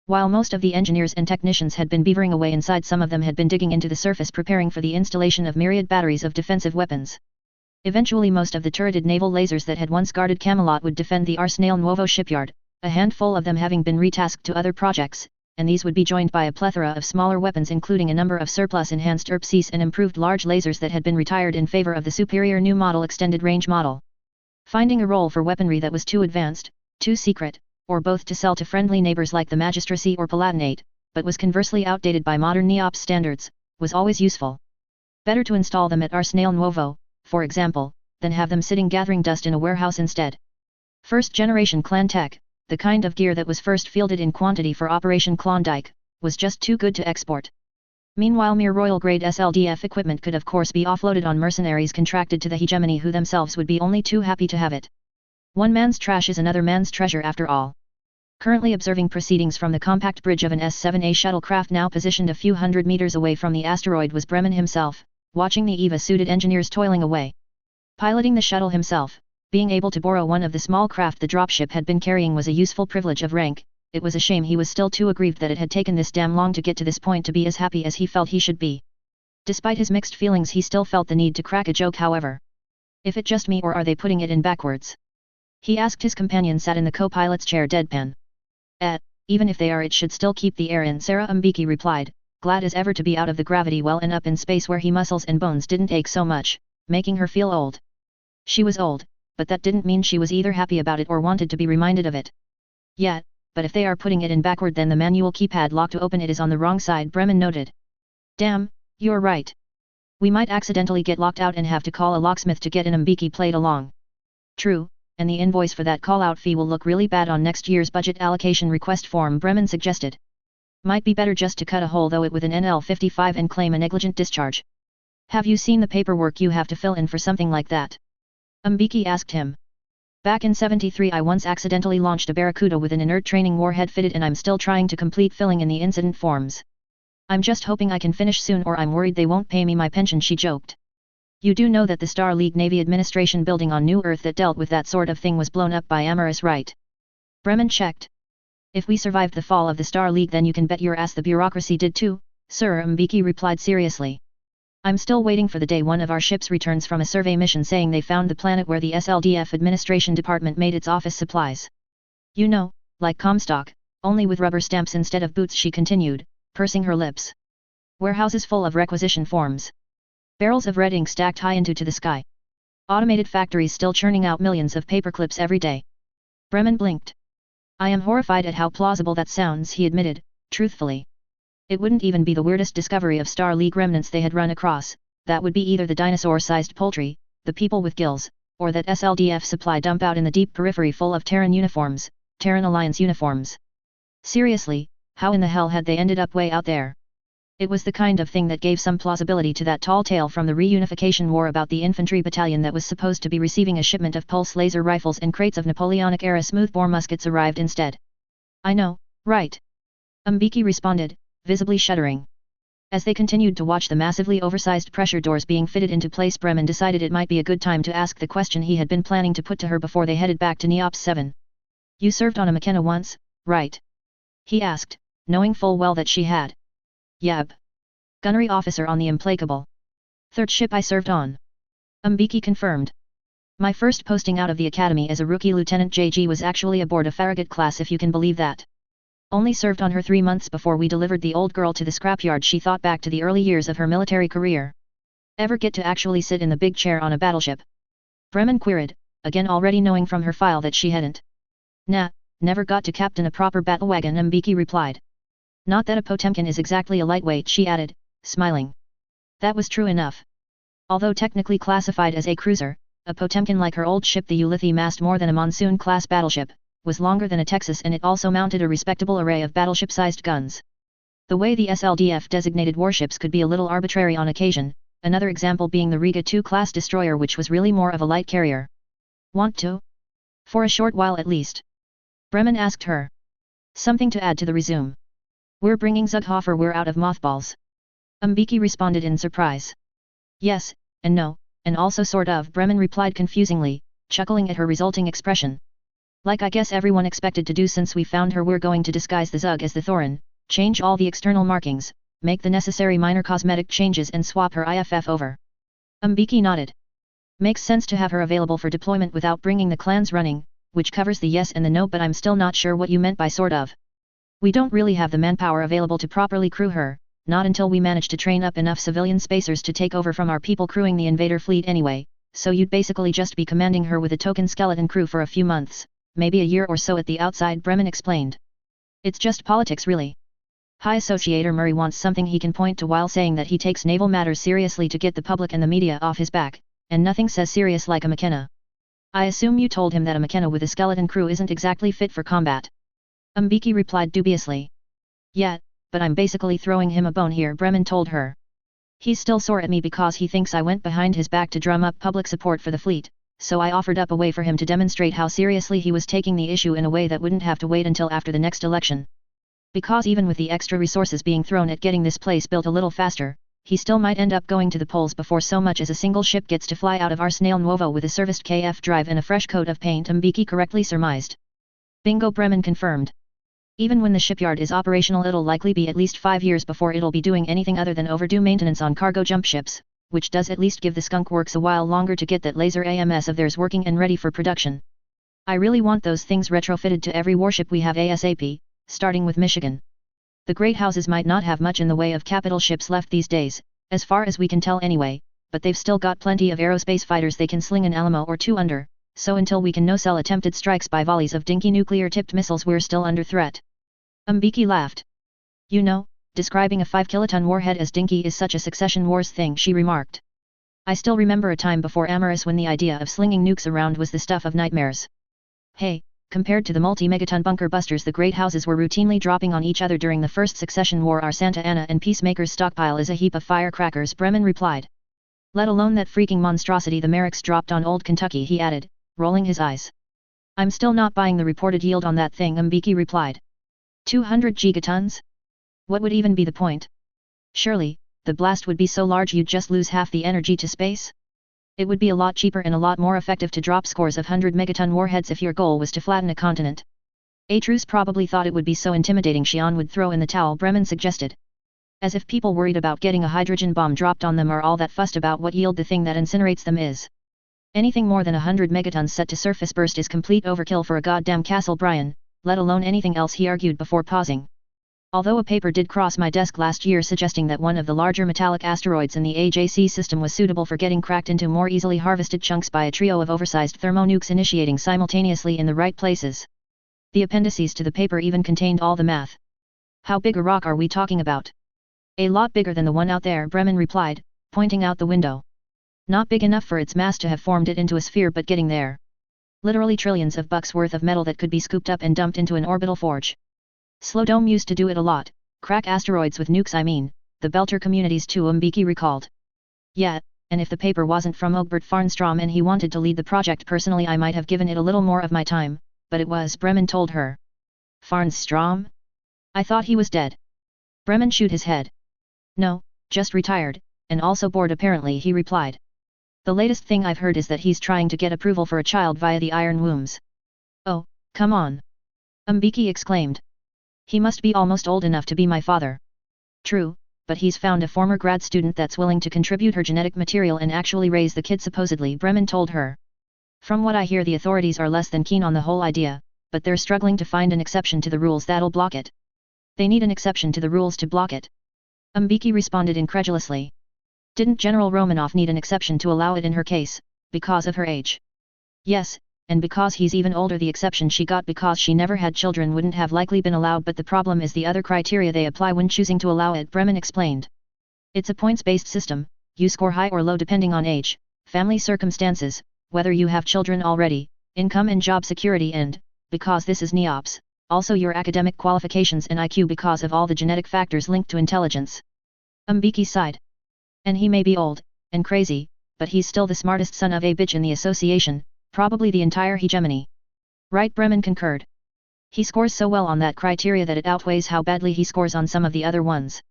While most of the engineers and technicians had been beavering away inside, some of them had been digging into the surface preparing for the installation of myriad batteries of defensive weapons. Eventually most of the turreted naval lasers that had once guarded Camelot would defend the Arsenal Nuovo shipyard, a handful of them having been retasked to other projects, and these would be joined by a plethora of smaller weapons, including a number of surplus-enhanced ERPCs and improved large lasers that had been retired in favor of the superior new model extended range model. Finding a role for weaponry that was too advanced, too secret, or both to sell to friendly neighbors like the Magistracy or Palatinate, but was conversely outdated by modern Neops standards, was always useful. Better to install them at Arsenal Nuovo, for example, than have them sitting gathering dust in a warehouse instead. First-generation clan tech, the kind of gear that was first fielded in quantity for Operation Klondike, was just too good to export. Meanwhile mere royal-grade SLDF equipment could of course be offloaded on mercenaries contracted to the hegemony, who themselves would be only too happy to have it. One man's trash is another man's treasure after all. Currently observing proceedings from the compact bridge of an S-7A shuttlecraft now positioned a few hundred meters away from the asteroid was Bremen himself, watching the EVA-suited engineers toiling away. Piloting the shuttle himself, being able to borrow one of the small craft the dropship had been carrying was a useful privilege of rank. It was a shame he was still too aggrieved that it had taken this damn long to get to this point to be as happy as he felt he should be. Despite his mixed feelings he still felt the need to crack a joke, however. If it just me, or are they putting it in backwards? He asked. His companion sat in the co-pilot's chair deadpan. Even if they are, it should still keep the air in, Sarah Mbeki replied, glad as ever to be out of the gravity well and up in space where he muscles and bones didn't ache so much, making her feel old. She was old, but that didn't mean she was either happy about it or wanted to be reminded of it. Yet, but if they are putting it in backward, then the manual keypad lock to open it is on the wrong side, Bremen noted. Damn, you're right. We might accidentally get locked out and have to call a locksmith to get an Mbeki played along. True, and the invoice for that call-out fee will look really bad on next year's budget allocation request form, Bremen suggested. Might be better just to cut a hole though it with an NL55 and claim a negligent discharge. Have you seen the paperwork you have to fill in for something like that? Mbeki asked him. Back in '73 I once accidentally launched a Barracuda with an inert training warhead fitted, and I'm still trying to complete filling in the incident forms. I'm just hoping I can finish soon, or I'm worried they won't pay me my pension, she joked. You do know that the Star League Navy Administration building on New Earth that dealt with that sort of thing was blown up by Amaris, right? Bremen checked. If we survived the fall of the Star League, then you can bet your ass the bureaucracy did too, sir, Mbeki replied seriously. I'm still waiting for the day one of our ships returns from a survey mission saying they found the planet where the SLDF administration department made its office supplies. You know, like Comstock, only with rubber stamps instead of boots, she continued, pursing her lips. Warehouses full of requisition forms. Barrels of red ink stacked high into the sky. Automated factories still churning out millions of paperclips every day. Bremen blinked. I am horrified at how plausible that sounds, he admitted, truthfully. It wouldn't even be the weirdest discovery of Star League remnants they had run across. That would be either the dinosaur-sized poultry, the people with gills, or that SLDF supply dump out in the deep periphery full of Terran uniforms, Terran Alliance uniforms. Seriously, how in the hell had they ended up way out there? It was the kind of thing that gave some plausibility to that tall tale from the reunification war about the infantry battalion that was supposed to be receiving a shipment of pulse laser rifles and crates of Napoleonic-era smoothbore muskets arrived instead. I know, right? Mbeki responded, visibly shuddering. As they continued to watch the massively oversized pressure doors being fitted into place, Bremen decided it might be a good time to ask the question he had been planning to put to her before they headed back to Neops 7. You served on a McKenna once, right? He asked, knowing full well that she had. Yep. Gunnery officer on the Implacable. Third ship I served on. Mbeki confirmed. My first posting out of the academy as a rookie Lieutenant JG was actually aboard a Farragut class, if you can believe that. Only served on her 3 months before we delivered the old girl to the scrapyard. She thought back to the early years of her military career. Ever get to actually sit in the big chair on a battleship? Bremen queried, again already knowing from her file that she hadn't. Nah, never got to captain a proper battle wagon, Mbiki replied. Not that a Potemkin is exactly a lightweight, she added, smiling. That was true enough. Although technically classified as a cruiser, a Potemkin, like her old ship the Ulithi, massed more than a monsoon-class battleship, was longer than a Texas, and it also mounted a respectable array of battleship-sized guns. The way the SLDF designated warships could be a little arbitrary on occasion, another example being the Riga II-class destroyer, which was really more of a light carrier. Want to? For a short while at least. Bremen asked her. Something to add to the resume? We're bringing Zughofer, we're out of mothballs. Mbiki responded in surprise. Yes, and no, and also sort of, Bremen replied confusingly, chuckling at her resulting expression. Like I guess everyone expected to do since we found her. We're going to disguise the Zug as the Thorin, change all the external markings, make the necessary minor cosmetic changes and swap her IFF over. Mbiki nodded. Makes sense to have her available for deployment without bringing the clans running, which covers the yes and the no, but I'm still not sure what you meant by sort of. We don't really have the manpower available to properly crew her, not until we manage to train up enough civilian spacers to take over from our people crewing the invader fleet anyway, so you'd basically just be commanding her with a token skeleton crew for a few months, maybe a year or so at the outside, Bremen explained. It's just politics really. High Associator Murray wants something he can point to while saying that he takes naval matters seriously to get the public and the media off his back, and nothing says serious like a McKenna. I assume you told him that a McKenna with a skeleton crew isn't exactly fit for combat. Mbiki replied dubiously. Yeah, but I'm basically throwing him a bone here, Bremen told her. He's still sore at me because he thinks I went behind his back to drum up public support for the fleet, so I offered up a way for him to demonstrate how seriously he was taking the issue in a way that wouldn't have to wait until after the next election. Because even with the extra resources being thrown at getting this place built a little faster, he still might end up going to the polls before so much as a single ship gets to fly out of Arsenal Nuovo with a serviced KF drive and a fresh coat of paint, Mbiki correctly surmised. Bingo, Bremen confirmed. Even when the shipyard is operational, it'll likely be at least 5 years before it'll be doing anything other than overdue maintenance on cargo jump ships, which does at least give the Skunk Works a while longer to get that laser AMS of theirs working and ready for production. I really want those things retrofitted to every warship we have ASAP, starting with Michigan. The great houses might not have much in the way of capital ships left these days, as far as we can tell anyway, but they've still got plenty of aerospace fighters they can sling an Alamo or two under, so until we can no-sell attempted strikes by volleys of dinky nuclear-tipped missiles, we're still under threat. Mbiki laughed. You know, describing a 5-kiloton warhead as dinky is such a Succession Wars thing, she remarked. I still remember a time before Amaris when the idea of slinging nukes around was the stuff of nightmares. Hey, compared to the multi-megaton bunker busters the great houses were routinely dropping on each other during the First Succession War, our Santa Ana and Peacemaker's stockpile is a heap of firecrackers, Bremen replied. Let alone that freaking monstrosity the Merricks dropped on Old Kentucky, he added, rolling his eyes. I'm still not buying the reported yield on that thing, Mbiki replied. 200 gigatons? What would even be the point? Surely, the blast would be so large you'd just lose half the energy to space? It would be a lot cheaper and a lot more effective to drop scores of 100-megaton warheads if your goal was to flatten a continent. Atrus probably thought it would be so intimidating Xi'an would throw in the towel, Bremen suggested. As if people worried about getting a hydrogen bomb dropped on them are all that fussed about what yield the thing that incinerates them is. Anything more than 100 megatons set to surface burst is complete overkill for a goddamn Castle Bryan, let alone anything else, he argued before pausing. Although a paper did cross my desk last year suggesting that one of the larger metallic asteroids in the AJC system was suitable for getting cracked into more easily harvested chunks by a trio of oversized thermonukes initiating simultaneously in the right places. The appendices to the paper even contained all the math. How big a rock are we talking about? A lot bigger than the one out there, Bremen replied, pointing out the window. Not big enough for its mass to have formed it into a sphere, but getting there. Literally trillions of bucks worth of metal that could be scooped up and dumped into an orbital forge. Slowdome used to do it a lot, crack asteroids with nukes, I mean, the Belter communities too, Mbiki recalled. Yeah, and if the paper wasn't from Ogbert Farnstrom and he wanted to lead the project personally, I might have given it a little more of my time, but it was, Bremen told her. Farnstrom? I thought he was dead. Bremen shook his head. No, just retired, and also bored apparently, he replied. The latest thing I've heard is that he's trying to get approval for a child via the iron wombs. Oh, come on! Mbiki exclaimed. He must be almost old enough to be my father. True, but he's found a former grad student that's willing to contribute her genetic material and actually raise the kid supposedly, Bremen told her. From what I hear, the authorities are less than keen on the whole idea, but they're struggling to find an exception to the rules that'll block it. They need an exception to the rules to block it. Mbiki responded incredulously. Didn't General Romanov need an exception to allow it in her case, because of her age? Yes, and because he's even older. The exception she got because she never had children wouldn't have likely been allowed, but the problem is the other criteria they apply when choosing to allow it, Bremen explained. It's a points-based system, you score high or low depending on age, family circumstances, whether you have children already, income and job security, and, because this is NEOPS, also your academic qualifications and IQ because of all the genetic factors linked to intelligence. Mbiki sighed. And he may be old, and crazy, but he's still the smartest son of a bitch in the association, probably the entire hegemony. Right, Bremen concurred. He scores so well on that criteria that it outweighs how badly he scores on some of the other ones.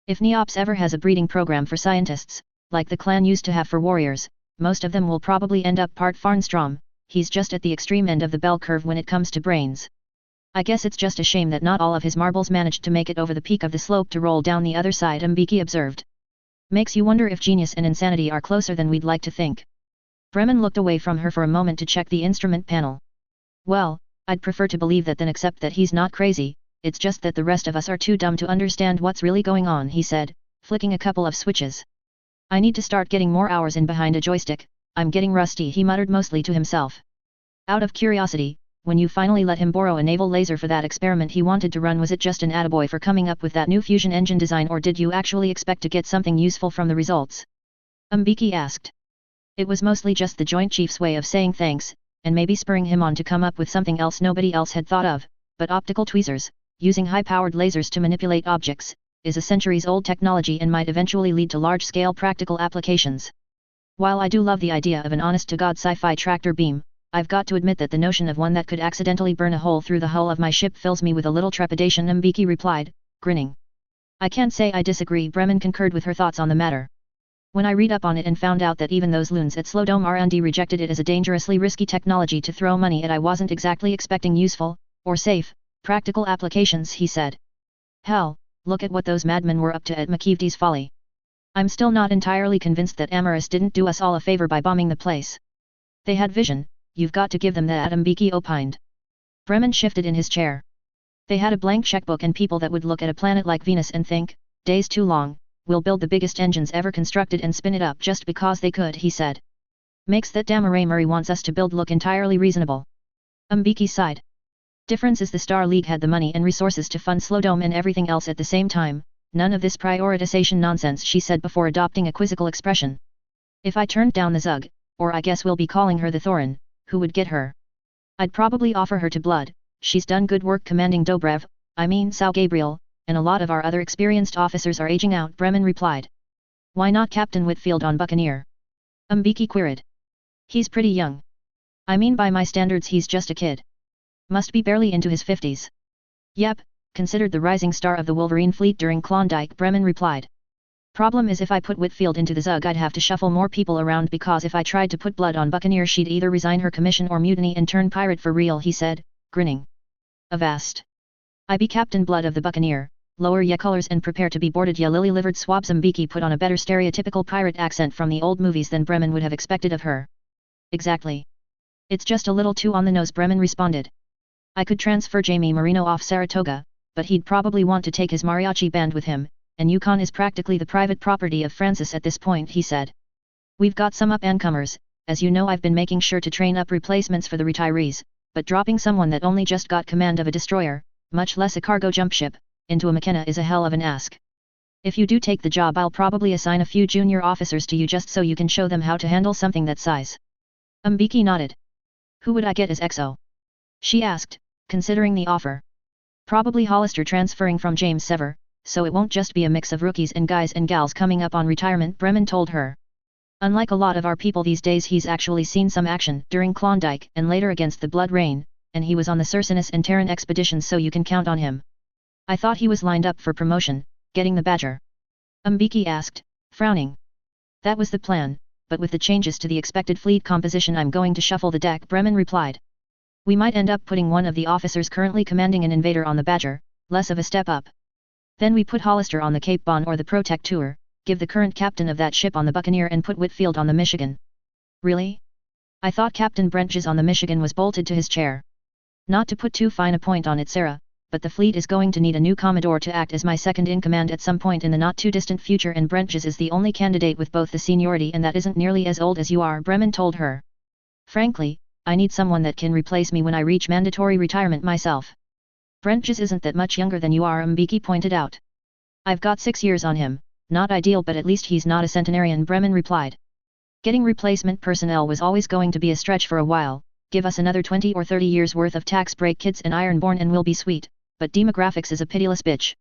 If NEOPS ever has a breeding program for scientists, like the clan used to have for warriors, most of them will probably end up part Farnstrom. He's just at the extreme end of the bell curve when it comes to brains. I guess it's just a shame that not all of his marbles managed to make it over the peak of the slope to roll down the other side, Mbiki observed. Makes you wonder if genius and insanity are closer than we'd like to think. Bremen looked away from her for a moment to check the instrument panel. Well, I'd prefer to believe that than accept that he's not crazy, it's just that the rest of us are too dumb to understand what's really going on, he said, flicking a couple of switches. I need to start getting more hours in behind a joystick, I'm getting rusty, he muttered mostly to himself. Out of curiosity, when you finally let him borrow a naval laser for that experiment he wanted to run, was it just an attaboy for coming up with that new fusion engine design, or did you actually expect to get something useful from the results? Mbiki asked. It was mostly just the Joint Chief's way of saying thanks, and maybe spurring him on to come up with something else nobody else had thought of, but optical tweezers, using high-powered lasers to manipulate objects, is a centuries-old technology and might eventually lead to large-scale practical applications. While I do love the idea of an honest-to-God sci-fi tractor beam, I've got to admit that the notion of one that could accidentally burn a hole through the hull of my ship fills me with a little trepidation, Mbiki replied, grinning. I can't say I disagree, Bremen concurred with her thoughts on the matter. When I read up on it and found out that even those loons at Slowdome R&D rejected it as a dangerously risky technology to throw money at, I wasn't exactly expecting useful, or safe, practical applications, he said. Hell, look at what those madmen were up to at Makivdi's Folly. I'm still not entirely convinced that Amaris didn't do us all a favor by bombing the place. They had vision, you've got to give them that, Mbiki opined. Bremen shifted in his chair. They had a blank checkbook and people that would look at a planet like Venus and think, days too long, we'll build the biggest engines ever constructed and spin it up just because they could, he said. Makes that damn array Murray wants us to build look entirely reasonable. Mbiki sighed. Difference is the Star League had the money and resources to fund Slowdome and everything else at the same time, none of this prioritization nonsense, she said before adopting a quizzical expression. If I turned down the Zug, or I guess we'll be calling her the Thorin, who would get her? I'd probably offer her to Blood, she's done good work commanding Dobrev, Sao Gabriel, and a lot of our other experienced officers are aging out, Bremen replied. Why not Captain Whitfield on Buccaneer? Mbiki queried. He's pretty young. I mean by my standards he's just a kid. Must be barely into his 50s. Yep, considered the rising star of the Wolverine fleet during Klondike, Bremen replied. Problem is if I put Whitfield into the Zug I'd have to shuffle more people around, because if I tried to put Blood on Buccaneer she'd either resign her commission or mutiny and turn pirate for real, he said, grinning. Avast. I be Captain Blood of the Buccaneer, lower ya colors and prepare to be boarded ya lily-livered swabs. Mbiki put on a better stereotypical pirate accent from the old movies than Bremen would have expected of her. Exactly. It's just a little too on the nose, Bremen responded. I could transfer Jamie Marino off Saratoga, but he'd probably want to take his mariachi band with him, and Yukon is practically the private property of Francis at this point, he said. We've got some up-and-comers, as you know I've been making sure to train up replacements for the retirees, but dropping someone that only just got command of a destroyer, much less a cargo jump ship, into a McKenna is a hell of an ask. If you do take the job I'll probably assign a few junior officers to you just so you can show them how to handle something that size. Mbiki nodded. Who would I get as XO? She asked, considering the offer. Probably Hollister transferring from James Sever, so it won't just be a mix of rookies and guys and gals coming up on retirement, Bremen told her. Unlike a lot of our people these days, he's actually seen some action during Klondike and later against the Blood Rain, and he was on the Cercinus and Terran expeditions, so you can count on him. I thought he was lined up for promotion, getting the Badger. Mbiki asked, frowning. That was the plan, but with the changes to the expected fleet composition I'm going to shuffle the deck, Bremen replied. We might end up putting one of the officers currently commanding an invader on the Badger, less of a step up. Then we put Hollister on the Cape Bon or the Protector, give the current captain of that ship on the Buccaneer and put Whitfield on the Michigan. Really? I thought Captain Brentjes on the Michigan was bolted to his chair. Not to put too fine a point on it, Sarah, but the fleet is going to need a new Commodore to act as my second-in-command at some point in the not-too-distant future, and Brentjes is the only candidate with both the seniority and that isn't nearly as old as you are, Bremen told her. Frankly, I need someone that can replace me when I reach mandatory retirement myself. Brentjes isn't that much younger than you are, Mbeki pointed out. I've got 6 years on him, not ideal, but at least he's not a centenarian, Bremen replied. Getting replacement personnel was always going to be a stretch for a while. Give us another 20 or 30 years worth of tax break kids and ironborn and we'll be sweet, but demographics is a pitiless bitch.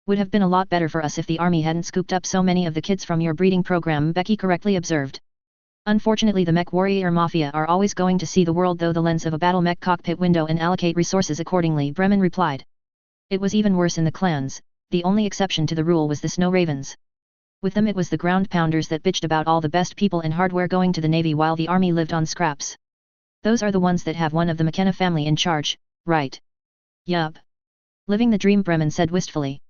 Would have been a lot better for us if the army hadn't scooped up so many of the kids from your breeding program, Becky correctly observed. Unfortunately, the mech warrior mafia are always going to see the world through the lens of a battle mech cockpit window and allocate resources accordingly, Bremen replied. It was even worse in the clans. The only exception to the rule was the Snow Ravens. With them it was the ground pounders that bitched about all the best people and hardware going to the Navy while the Army lived on scraps. Those are the ones that have one of the McKenna family in charge, right? Yup. Living the dream, Bremen said wistfully.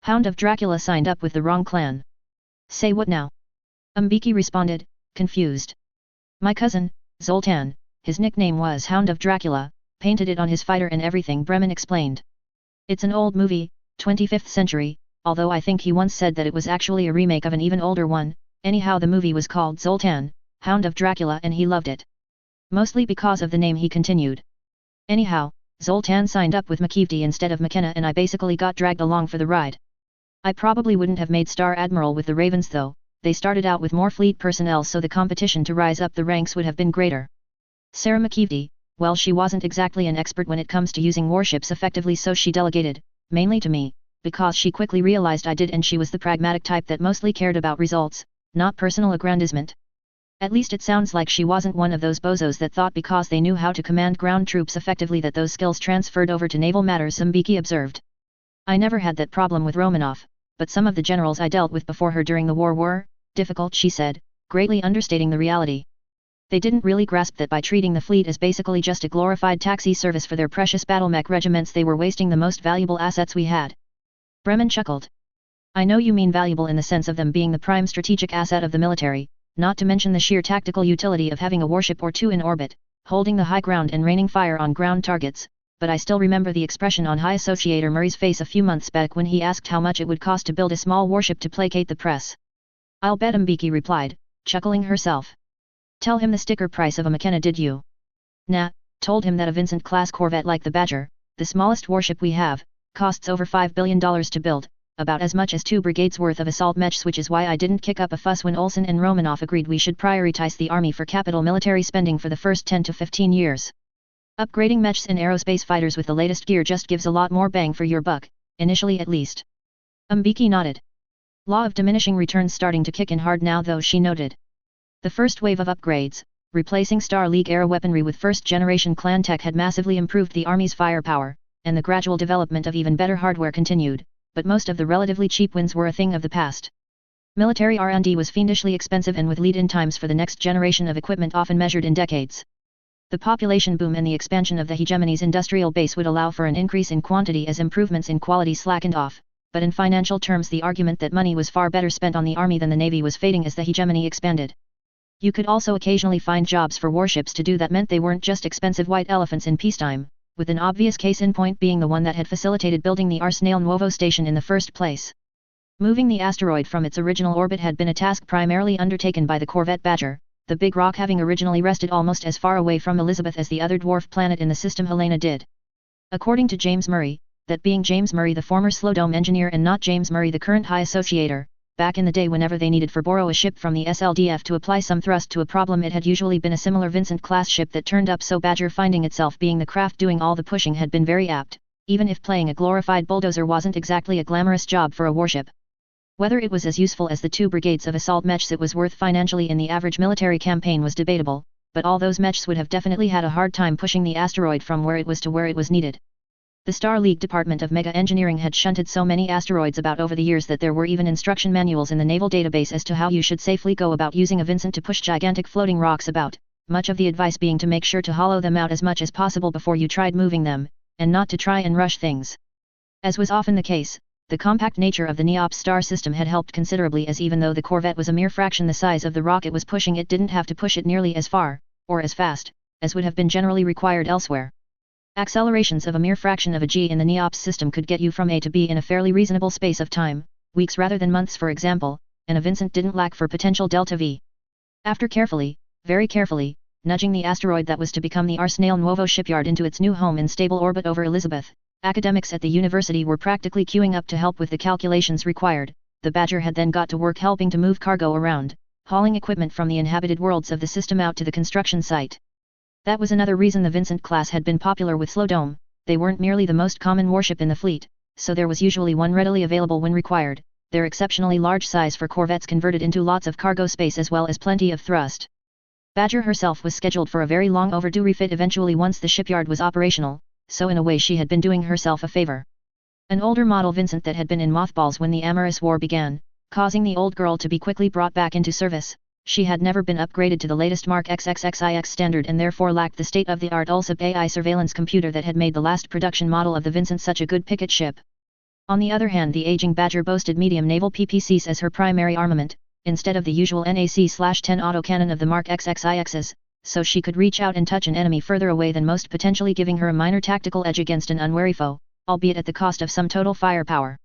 Hound of Dracula signed up with the wrong clan. Say what now? Mbeki responded, confused. My cousin, Zoltan, his nickname was Hound of Dracula, painted it on his fighter and everything, Bremen explained. It's an old movie, 25th century, although I think he once said that it was actually a remake of an even older one. Anyhow, the movie was called Zoltan, Hound of Dracula, and he loved it. Mostly because of the name, he continued. Anyhow, Zoltan signed up with McKeevety instead of McKenna and I basically got dragged along for the ride. I probably wouldn't have made Star Admiral with the Ravens though. They started out with more fleet personnel, so the competition to rise up the ranks would have been greater. Sarah McKeevety, well, she wasn't exactly an expert when it comes to using warships effectively, so she delegated, mainly to me, because she quickly realized I did, and she was the pragmatic type that mostly cared about results, not personal aggrandizement. At least it sounds like she wasn't one of those bozos that thought because they knew how to command ground troops effectively that those skills transferred over to naval matters, Mbeki observed. I never had that problem with Romanov, but some of the generals I dealt with before her during the war were difficult, she said, greatly understating the reality. They didn't really grasp that by treating the fleet as basically just a glorified taxi service for their precious battle mech regiments, they were wasting the most valuable assets we had. Bremen chuckled. I know you mean valuable in the sense of them being the prime strategic asset of the military, not to mention the sheer tactical utility of having a warship or two in orbit, holding the high ground and raining fire on ground targets, but I still remember the expression on High Associator Murray's face a few months back when he asked how much it would cost to build a small warship to placate the press. I'll bet, Mbeki replied, chuckling herself. Tell him the sticker price of a McKenna, did you? Nah, told him that a Vincent-class corvette like the Badger, the smallest warship we have, costs over $5 billion to build, about as much as 2 brigades worth of assault mechs, which is why I didn't kick up a fuss when Olsen and Romanov agreed we should prioritize the Army for capital military spending for the first 10 to 15 years. Upgrading mechs and aerospace fighters with the latest gear just gives a lot more bang for your buck, initially at least. Mbeki nodded. Law of diminishing returns starting to kick in hard now though, she noted. The first wave of upgrades, replacing Star League-era weaponry with first-generation clan tech, had massively improved the Army's firepower, and the gradual development of even better hardware continued, but most of the relatively cheap wins were a thing of the past. Military R&D was fiendishly expensive, and with lead-in times for the next generation of equipment often measured in decades. The population boom and the expansion of the hegemony's industrial base would allow for an increase in quantity as improvements in quality slackened off, but in financial terms the argument that money was far better spent on the Army than the Navy was fading as the hegemony expanded. You could also occasionally find jobs for warships to do that meant they weren't just expensive white elephants in peacetime, with an obvious case in point being the one that had facilitated building the Arsenal Nuovo station in the first place. Moving the asteroid from its original orbit had been a task primarily undertaken by the corvette Badger, the big rock having originally rested almost as far away from Elizabeth as the other dwarf planet in the system, Helena, did. According to James Murray, that being James Murray the former Slow Dome engineer and not James Murray the current High Associator, back in the day whenever they needed for borrow a ship from the SLDF to apply some thrust to a problem, it had usually been a similar Vincent-class ship that turned up, so Badger finding itself being the craft doing all the pushing had been very apt, even if playing a glorified bulldozer wasn't exactly a glamorous job for a warship. Whether it was as useful as the 2 brigades of assault mechs it was worth financially in the average military campaign was debatable, but all those mechs would have definitely had a hard time pushing the asteroid from where it was to where it was needed. The Star League Department of Mega Engineering had shunted so many asteroids about over the years that there were even instruction manuals in the naval database as to how you should safely go about using a Vincent to push gigantic floating rocks about, much of the advice being to make sure to hollow them out as much as possible before you tried moving them, and not to try and rush things. As was often the case, the compact nature of the Neops star system had helped considerably, as even though the corvette was a mere fraction the size of the rock it was pushing, it didn't have to push it nearly as far, or as fast, as would have been generally required elsewhere. Accelerations of a mere fraction of a g in the NEOPS system could get you from A to B in a fairly reasonable space of time, weeks rather than months for example, and a Vincent didn't lack for potential delta V. After carefully, very carefully, nudging the asteroid that was to become the Arsenal Nuovo shipyard into its new home in stable orbit over Elizabeth, academics at the university were practically queuing up to help with the calculations required. The Badger had then got to work helping to move cargo around, hauling equipment from the inhabited worlds of the system out to the construction site. That was another reason the Vincent class had been popular with Slow Dome. They weren't merely the most common warship in the fleet, so there was usually one readily available when required, their exceptionally large size for corvettes converted into lots of cargo space as well as plenty of thrust. Badger herself was scheduled for a very long overdue refit eventually once the shipyard was operational, so in a way she had been doing herself a favor. An older model Vincent that had been in mothballs when the Amorous War began, causing the old girl to be quickly brought back into service. She had never been upgraded to the latest Mark XXXIX standard and therefore lacked the state-of-the-art ULSIP AI surveillance computer that had made the last production model of the Vincent such a good picket ship. On the other hand, the aging Badger boasted medium naval PPCs as her primary armament, instead of the usual NAC/10 autocannon of the Mark XXIXs, so she could reach out and touch an enemy further away than most, potentially giving her a minor tactical edge against an unwary foe, albeit at the cost of some total firepower.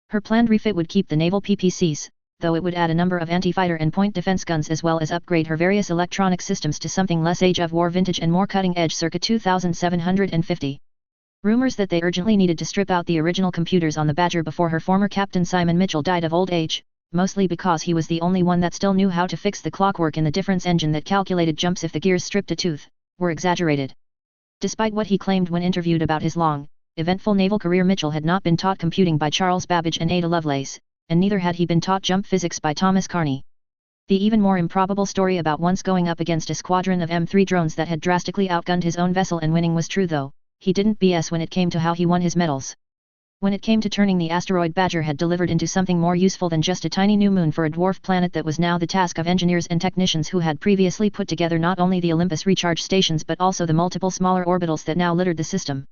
Her planned refit would keep the naval PPCs, though it would add a number of anti-fighter and point defense guns as well as upgrade her various electronic systems to something less Age of War vintage and more cutting-edge circa 2750. Rumors that they urgently needed to strip out the original computers on the Badger before her former captain Simon Mitchell died of old age, mostly because he was the only one that still knew how to fix the clockwork in the difference engine that calculated jumps if the gears stripped a tooth, were exaggerated. Despite what he claimed when interviewed about his long, eventful naval career, Mitchell had not been taught computing by Charles Babbage and Ada Lovelace, and neither had he been taught jump physics by Thomas Carney. The even more improbable story about once going up against a squadron of M3 drones that had drastically outgunned his own vessel and winning was true, though. He didn't BS when it came to how he won his medals. When it came to turning the asteroid, Badger had delivered into something more useful than just a tiny new moon for a dwarf planet that was now the task of engineers and technicians who had previously put together not only the Olympus recharge stations but also the multiple smaller orbitals that now littered the system.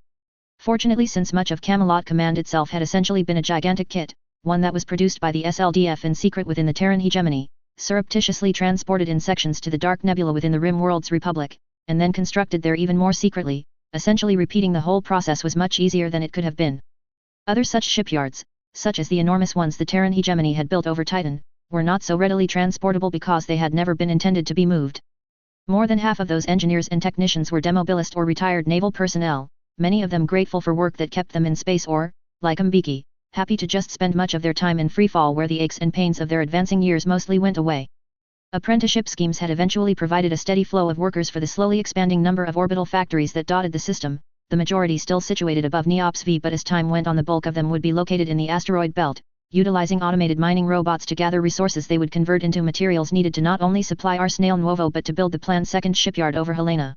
Fortunately, since much of Camelot Command itself had essentially been a gigantic kit, one that was produced by the SLDF in secret within the Terran hegemony, surreptitiously transported in sections to the Dark Nebula within the Rim Worlds Republic, and then constructed there even more secretly, essentially repeating the whole process was much easier than it could have been. Other such shipyards, such as the enormous ones the Terran hegemony had built over Titan, were not so readily transportable because they had never been intended to be moved. More than half of those engineers and technicians were demobilist or retired naval personnel, many of them grateful for work that kept them in space or, like Mbiki, happy to just spend much of their time in freefall where the aches and pains of their advancing years mostly went away. Apprenticeship schemes had eventually provided a steady flow of workers for the slowly expanding number of orbital factories that dotted the system, the majority still situated above Neops V, but as time went on the bulk of them would be located in the asteroid belt, utilizing automated mining robots to gather resources they would convert into materials needed to not only supply Arsenal Nuovo but to build the planned second shipyard over Helena.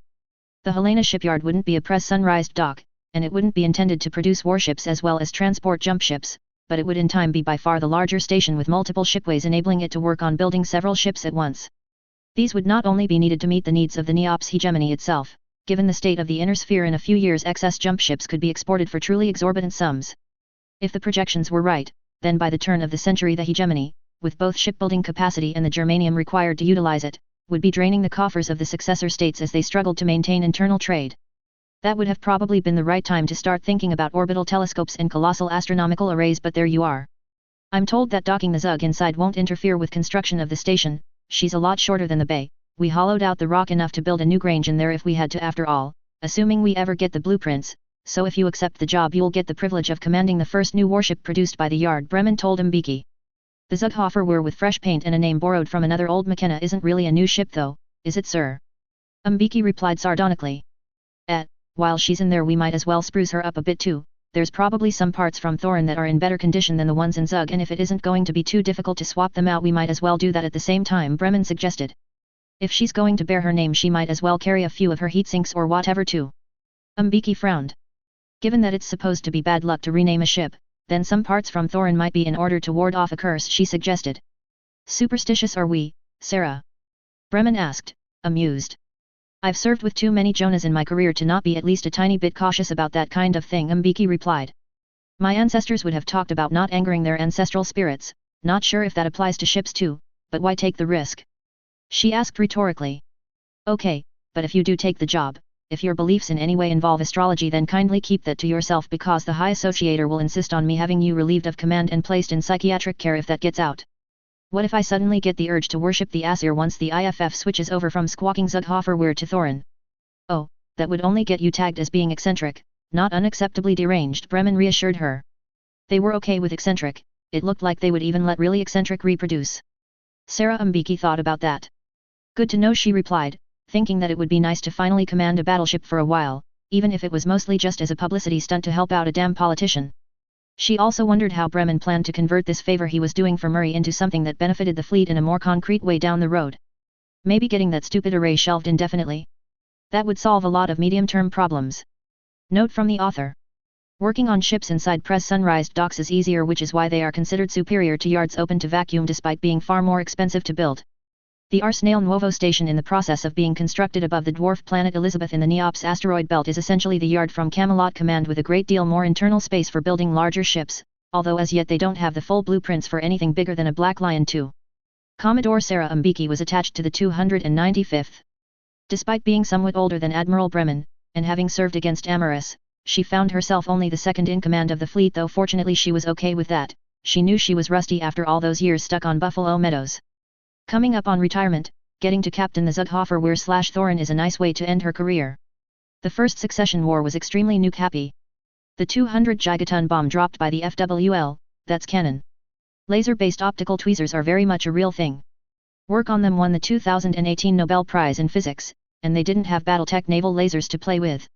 The Helena shipyard wouldn't be a pressurized dock, and it wouldn't be intended to produce warships as well as transport jump ships, but it would in time be by far the larger station with multiple shipways enabling it to work on building several ships at once. These would not only be needed to meet the needs of the Neops hegemony itself, given the state of the inner sphere in a few years excess jump ships could be exported for truly exorbitant sums. If the projections were right, then by the turn of the century the hegemony, with both shipbuilding capacity and the germanium required to utilize it, would be draining the coffers of the successor states as they struggled to maintain internal trade. That would have probably been the right time to start thinking about orbital telescopes and colossal astronomical arrays, but there you are. I'm told that docking the Zug inside won't interfere with construction of the station. She's a lot shorter than the bay. We hollowed out the rock enough to build a new Grange in there if we had to, after all, assuming we ever get the blueprints, so if you accept the job you'll get the privilege of commanding the first new warship produced by the yard, Bremen told Mbiki. The Zughofer were with fresh paint and a name borrowed from another old McKenna isn't really a new ship though, is it, sir? Mbiki replied sardonically. While she's in there we might as well spruce her up a bit too. There's probably some parts from Thorin that are in better condition than the ones in Zug, and if it isn't going to be too difficult to swap them out we might as well do that at the same time, Bremen suggested. If she's going to bear her name she might as well carry a few of her heatsinks or whatever too. Mbiki frowned. Given that it's supposed to be bad luck to rename a ship, then some parts from Thorin might be in order to ward off a curse, she suggested. Superstitious are we, Sarah? Bremen asked, amused. I've served with too many Jonahs in my career to not be at least a tiny bit cautious about that kind of thing, Mbiki replied. My ancestors would have talked about not angering their ancestral spirits, not sure if that applies to ships too, but why take the risk? She asked rhetorically. Okay, but if you do take the job, if your beliefs in any way involve astrology, then kindly keep that to yourself, because the High Associator will insist on me having you relieved of command and placed in psychiatric care if that gets out. What if I suddenly get the urge to worship the Aesir once the IFF switches over from squawking Zughoferwehr to Thorin? Oh, that would only get you tagged as being eccentric, not unacceptably deranged, Bremen reassured her. They were okay with eccentric, it looked like they would even let really eccentric reproduce. Sarah Mbeki thought about that. Good to know, she replied, thinking that it would be nice to finally command a battleship for a while, even if it was mostly just as a publicity stunt to help out a damn politician. She also wondered how Bremen planned to convert this favor he was doing for Murray into something that benefited the fleet in a more concrete way down the road. Maybe getting that stupid array shelved indefinitely. That would solve a lot of medium-term problems. Note from the author. Working on ships inside pressurized docks is easier, which is why they are considered superior to yards open to vacuum despite being far more expensive to build. The Arsenale Nuovo station, in the process of being constructed above the dwarf planet Elizabeth in the Neops asteroid belt, is essentially the yard from Camelot Command, with a great deal more internal space for building larger ships, although as yet they don't have the full blueprints for anything bigger than a Black Lion 2. Commodore Sarah Mbeki was attached to the 295th. Despite being somewhat older than Admiral Bremen, and having served against Amaris, she found herself only the second in command of the fleet, though fortunately she was okay with that. She knew she was rusty after all those years stuck on Buffalo Meadows. Coming up on retirement, getting to captain the Zughoferwehr/Thorin is a nice way to end her career. The First Succession War was extremely nuke-happy. The 200 gigaton bomb dropped by the FWL, that's canon. Laser-based optical tweezers are very much a real thing. Work on them won the 2018 Nobel Prize in Physics, and they didn't have Battletech naval lasers to play with.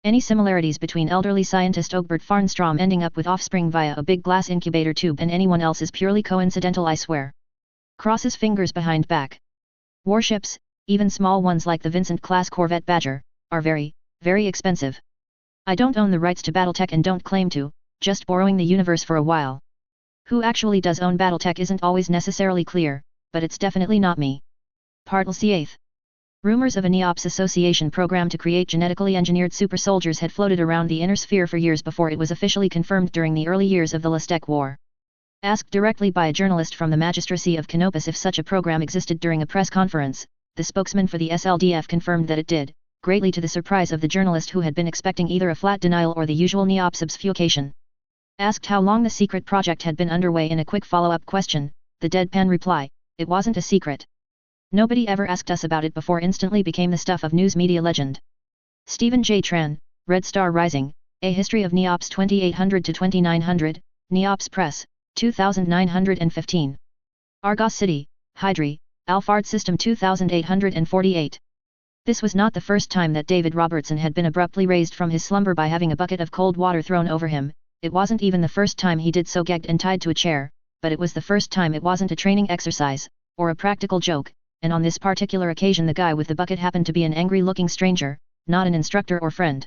Any similarities between elderly scientist Ogbert Farnstrom ending up with offspring via a big glass incubator tube and anyone else is purely coincidental, I swear. Crosses fingers behind back. Warships, even small ones like the Vincent-class corvette Badger, are very, very expensive. I don't own the rights to Battletech and don't claim to, just borrowing the universe for a while. Who actually does own Battletech isn't always necessarily clear, but it's definitely not me. Part 8. Rumors of a Neops Association program to create genetically engineered super soldiers had floated around the inner sphere for years before it was officially confirmed during the early years of the Lastek War. Asked directly by a journalist from the magistracy of Canopus if such a program existed during a press conference, the spokesman for the SLDF confirmed that it did, greatly to the surprise of the journalist, who had been expecting either a flat denial or the usual Neops obfuscation. Asked how long the secret project had been underway in a quick follow-up question, the deadpan reply, "It wasn't a secret. Nobody ever asked us about it before," instantly became the stuff of news media legend. Stephen J. Tran, Red Star Rising, A History of Neops 2800 to 2900, Neops Press, 2915. Argos City, Hydri, Alphard System 2848. This was not the first time that David Robertson had been abruptly raised from his slumber by having a bucket of cold water thrown over him. It wasn't even the first time he did so gagged and tied to a chair, but it was the first time it wasn't a training exercise, or a practical joke, and on this particular occasion the guy with the bucket happened to be an angry-looking stranger, not an instructor or friend.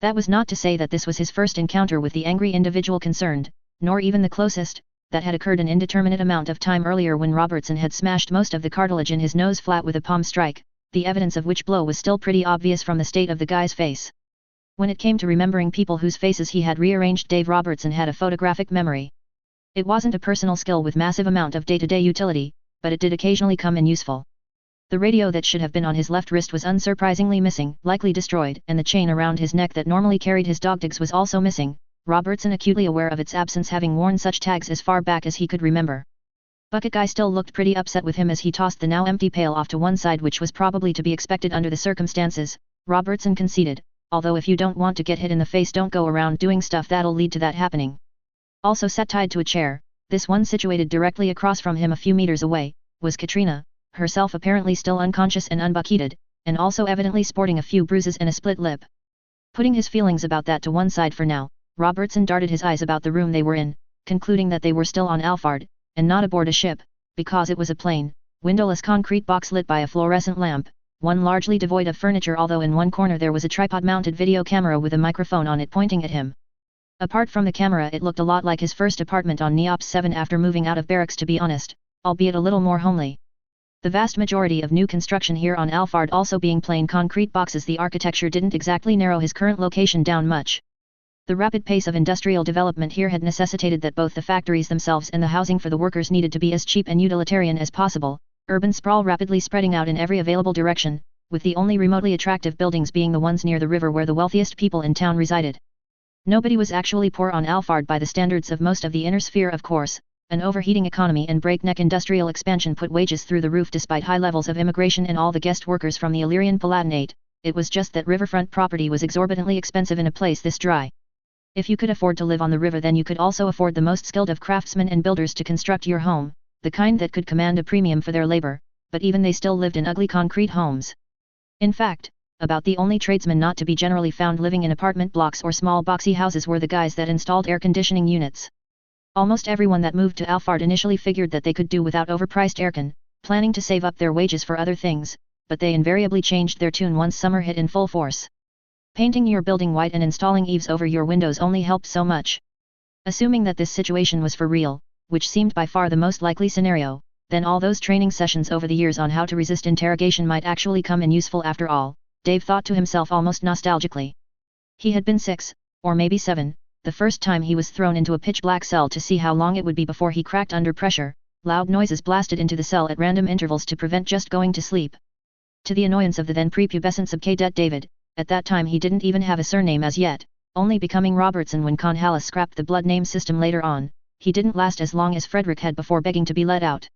That was not to say that this was his first encounter with the angry individual concerned, nor even the closest. That had occurred an indeterminate amount of time earlier when Robertson had smashed most of the cartilage in his nose flat with a palm strike, the evidence of which blow was still pretty obvious from the state of the guy's face. When it came to remembering people whose faces he had rearranged, Dave Robertson had a photographic memory. It wasn't a personal skill with massive amount of day-to-day utility, but it did occasionally come in useful. The radio that should have been on his left wrist was unsurprisingly missing, likely destroyed, and the chain around his neck that normally carried his dog tags was also missing, Robertson acutely aware of its absence, having worn such tags as far back as he could remember. Bucket Guy still looked pretty upset with him as he tossed the now empty pail off to one side, which was probably to be expected under the circumstances, Robertson conceded, although if you don't want to get hit in the face, don't go around doing stuff that'll lead to that happening. Also sat tied to a chair, this one situated directly across from him a few meters away, was Katrina, herself apparently still unconscious and unbucketed, and also evidently sporting a few bruises and a split lip. Putting his feelings about that to one side for now, Robertson darted his eyes about the room they were in, concluding that they were still on Alphard, and not aboard a ship, because it was a plain, windowless concrete box lit by a fluorescent lamp, one largely devoid of furniture, although in one corner there was a tripod-mounted video camera with a microphone on it pointing at him. Apart from the camera, it looked a lot like his first apartment on Neops 7 after moving out of barracks, to be honest, albeit a little more homely. The vast majority of new construction here on Alphard also being plain concrete boxes, the architecture didn't exactly narrow his current location down much. The rapid pace of industrial development here had necessitated that both the factories themselves and the housing for the workers needed to be as cheap and utilitarian as possible, urban sprawl rapidly spreading out in every available direction, with the only remotely attractive buildings being the ones near the river where the wealthiest people in town resided. Nobody was actually poor on Alphard by the standards of most of the inner sphere, of course. An overheating economy and breakneck industrial expansion put wages through the roof despite high levels of immigration and all the guest workers from the Illyrian Palatinate. It was just that riverfront property was exorbitantly expensive in a place this dry. If you could afford to live on the river, then you could also afford the most skilled of craftsmen and builders to construct your home, the kind that could command a premium for their labor, but even they still lived in ugly concrete homes. In fact, about the only tradesmen not to be generally found living in apartment blocks or small boxy houses were the guys that installed air conditioning units. Almost everyone that moved to Alphard initially figured that they could do without overpriced aircon, planning to save up their wages for other things, but they invariably changed their tune once summer hit in full force. Painting your building white and installing eaves over your windows only helped so much. Assuming that this situation was for real, which seemed by far the most likely scenario, then all those training sessions over the years on how to resist interrogation might actually come in useful after all, Dave thought to himself almost nostalgically. He had been 6, or maybe 7, the first time he was thrown into a pitch-black cell to see how long it would be before he cracked under pressure. Loud noises blasted into the cell at random intervals to prevent just going to sleep. To the annoyance of the then prepubescent sub-cadet David, at that time he didn't even have a surname as yet, only becoming Robertson when Conhallis scrapped the blood name system later on. He didn't last as long as Frederick had before begging to be let out.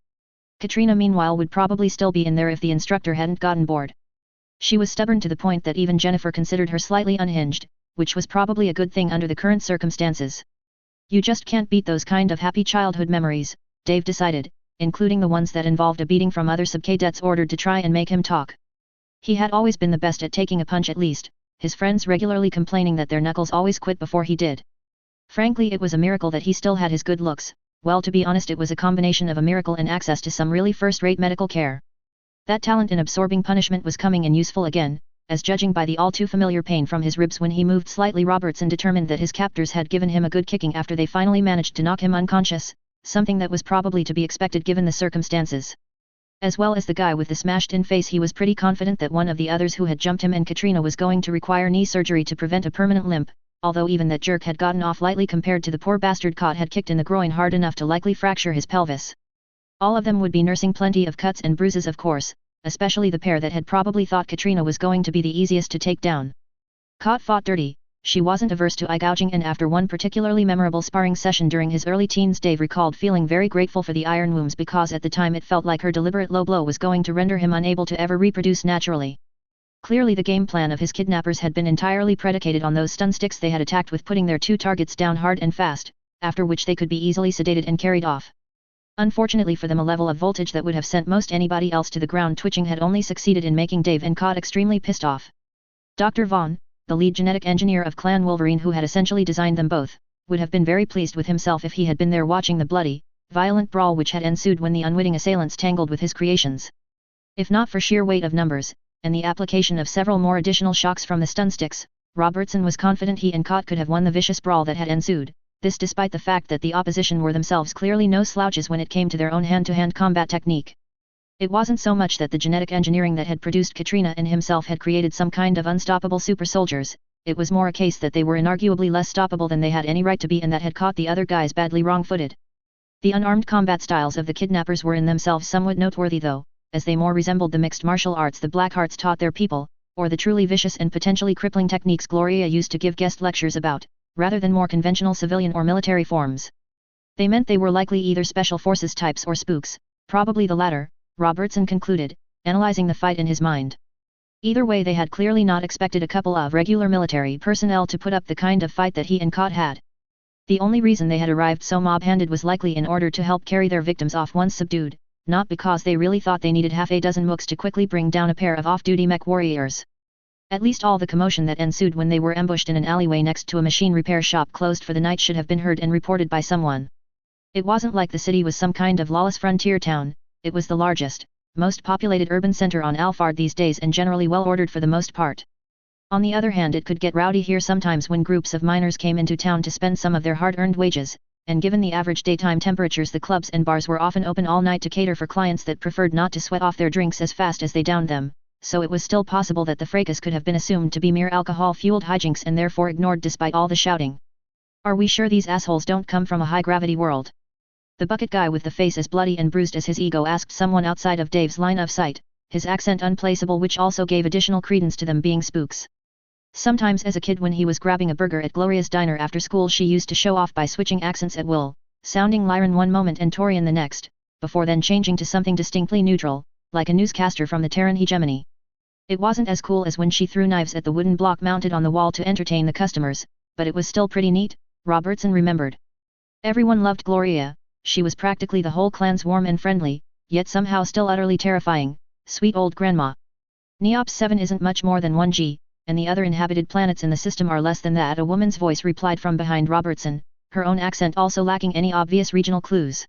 Katrina meanwhile would probably still be in there if the instructor hadn't gotten bored. She was stubborn to the point that even Jennifer considered her slightly unhinged, which was probably a good thing under the current circumstances. You just can't beat those kind of happy childhood memories, Dave decided, including the ones that involved a beating from other sub-cadets ordered to try and make him talk. He had always been the best at taking a punch, at least, his friends regularly complaining that their knuckles always quit before he did. Frankly, it was a miracle that he still had his good looks. Well, to be honest, it was a combination of a miracle and access to some really first-rate medical care. That talent in absorbing punishment was coming in useful again, as judging by the all-too-familiar pain from his ribs when he moved slightly. Robertson determined that his captors had given him a good kicking after they finally managed to knock him unconscious, something that was probably to be expected given the circumstances. As well as the guy with the smashed-in face, he was pretty confident that one of the others who had jumped him and Katrina was going to require knee surgery to prevent a permanent limp, although even that jerk had gotten off lightly compared to the poor bastard caught had kicked in the groin hard enough to likely fracture his pelvis. All of them would be nursing plenty of cuts and bruises, of course, especially the pair that had probably thought Katrina was going to be the easiest to take down. Caught fought dirty. She wasn't averse to eye-gouging, and after one particularly memorable sparring session during his early teens, Dave recalled feeling very grateful for the iron wounds because at the time it felt like her deliberate low blow was going to render him unable to ever reproduce naturally. Clearly the game plan of his kidnappers had been entirely predicated on those stun sticks they had attacked with, putting their 2 targets down hard and fast, after which they could be easily sedated and carried off. Unfortunately for them, a level of voltage that would have sent most anybody else to the ground twitching had only succeeded in making Dave and Cod extremely pissed off. Dr. Vaughn, the lead genetic engineer of Clan Wolverine who had essentially designed them both, would have been very pleased with himself if he had been there watching the bloody, violent brawl which had ensued when the unwitting assailants tangled with his creations. If not for sheer weight of numbers, and the application of several more additional shocks from the stun sticks, Robertson was confident he and Cott could have won the vicious brawl that had ensued, this despite the fact that the opposition were themselves clearly no slouches when it came to their own hand-to-hand combat technique. It wasn't so much that the genetic engineering that had produced Katrina and himself had created some kind of unstoppable super soldiers, it was more a case that they were inarguably less stoppable than they had any right to be, and that had caught the other guys badly wrong-footed. The unarmed combat styles of the kidnappers were in themselves somewhat noteworthy though, as they more resembled the mixed martial arts the Blackhearts taught their people, or the truly vicious and potentially crippling techniques Gloria used to give guest lectures about, rather than more conventional civilian or military forms. They meant they were likely either special forces types or spooks, probably the latter, Robertson concluded, analyzing the fight in his mind. Either way, they had clearly not expected a couple of regular military personnel to put up the kind of fight that he and Cott had. The only reason they had arrived so mob-handed was likely in order to help carry their victims off once subdued, not because they really thought they needed half a dozen mooks to quickly bring down a pair of off-duty mech warriors. At least all the commotion that ensued when they were ambushed in an alleyway next to a machine repair shop closed for the night should have been heard and reported by someone. It wasn't like the city was some kind of lawless frontier town, it was the largest, most populated urban center on Alphard these days and generally well ordered for the most part. On the other hand, it could get rowdy here sometimes when groups of miners came into town to spend some of their hard-earned wages, and given the average daytime temperatures, the clubs and bars were often open all night to cater for clients that preferred not to sweat off their drinks as fast as they downed them, so it was still possible that the fracas could have been assumed to be mere alcohol-fueled hijinks and therefore ignored despite all the shouting. "Are we sure these assholes don't come from a high-gravity world?" The bucket guy with the face as bloody and bruised as his ego asked someone outside of Dave's line of sight, his accent unplaceable, which also gave additional credence to them being spooks. Sometimes as a kid when he was grabbing a burger at Gloria's diner after school, she used to show off by switching accents at will, sounding Lyran one moment and Torian the next, before then changing to something distinctly neutral, like a newscaster from the Terran hegemony. It wasn't as cool as when she threw knives at the wooden block mounted on the wall to entertain the customers, but it was still pretty neat, Robertson remembered. Everyone loved Gloria, she was practically the whole clan's warm and friendly, yet somehow still utterly terrifying, sweet old grandma. Neops 7 isn't much more than 1G, and the other inhabited planets in the system are less than that, a woman's voice replied from behind Robertson, her own accent also lacking any obvious regional clues.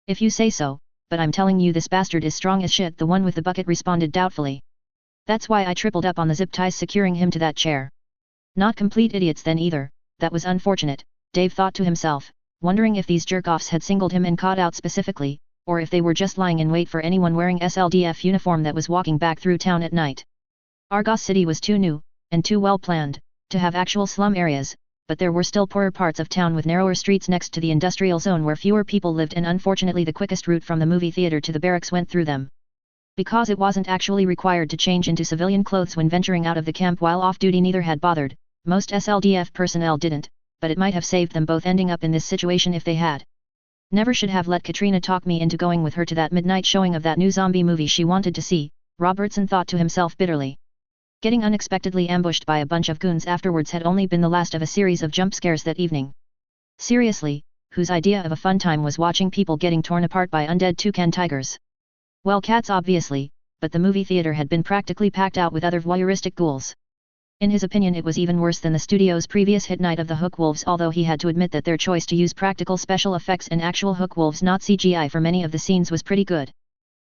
If you say so, but I'm telling you this bastard is strong as shit, the one with the bucket responded doubtfully. That's why I tripled up on the zip ties securing him to that chair. Not complete idiots then either, that was unfortunate, Dave thought to himself, wondering if these jerk-offs had singled him and caught out specifically, or if they were just lying in wait for anyone wearing SLDF uniform that was walking back through town at night. Argos City was too new, and too well planned, to have actual slum areas, but there were still poorer parts of town with narrower streets next to the industrial zone where fewer people lived, and unfortunately the quickest route from the movie theater to the barracks went through them. Because it wasn't actually required to change into civilian clothes when venturing out of the camp while off-duty, neither had bothered, most SLDF personnel didn't, but it might have saved them both ending up in this situation if they had. Never should have let Katrina talk me into going with her to that midnight showing of that new zombie movie she wanted to see, Robertson thought to himself bitterly. Getting unexpectedly ambushed by a bunch of goons afterwards had only been the last of a series of jump scares that evening. Seriously, whose idea of a fun time was watching people getting torn apart by undead toucan tigers? Well, cats obviously, but the movie theater had been practically packed out with other voyeuristic ghouls. In his opinion it was even worse than the studio's previous hit Night of the Hook Wolves, although he had to admit that their choice to use practical special effects and actual hook wolves, not CGI, for many of the scenes was pretty good.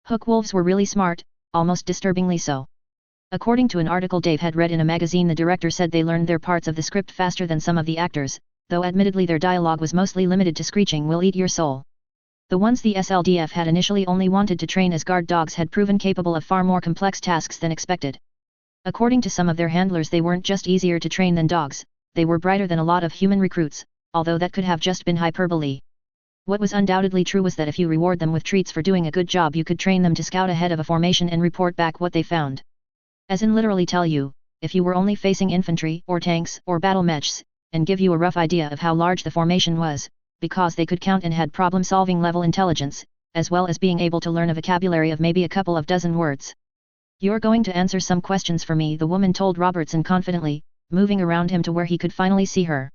Hook wolves were really smart, almost disturbingly so. According to an article Dave had read in a magazine, the director said they learned their parts of the script faster than some of the actors, though admittedly their dialogue was mostly limited to screeching "will eat your soul." The ones the SLDF had initially only wanted to train as guard dogs had proven capable of far more complex tasks than expected. According to some of their handlers, they weren't just easier to train than dogs, they were brighter than a lot of human recruits, although that could have just been hyperbole. What was undoubtedly true was that if you reward them with treats for doing a good job, you could train them to scout ahead of a formation and report back what they found. As in literally tell you, if you were only facing infantry, or tanks, or battle mechs, and give you a rough idea of how large the formation was, because they could count and had problem-solving level intelligence, as well as being able to learn a vocabulary of maybe a couple of dozen words. "You're going to answer some questions for me," the woman told Robertson confidently, moving around him to where he could finally see her.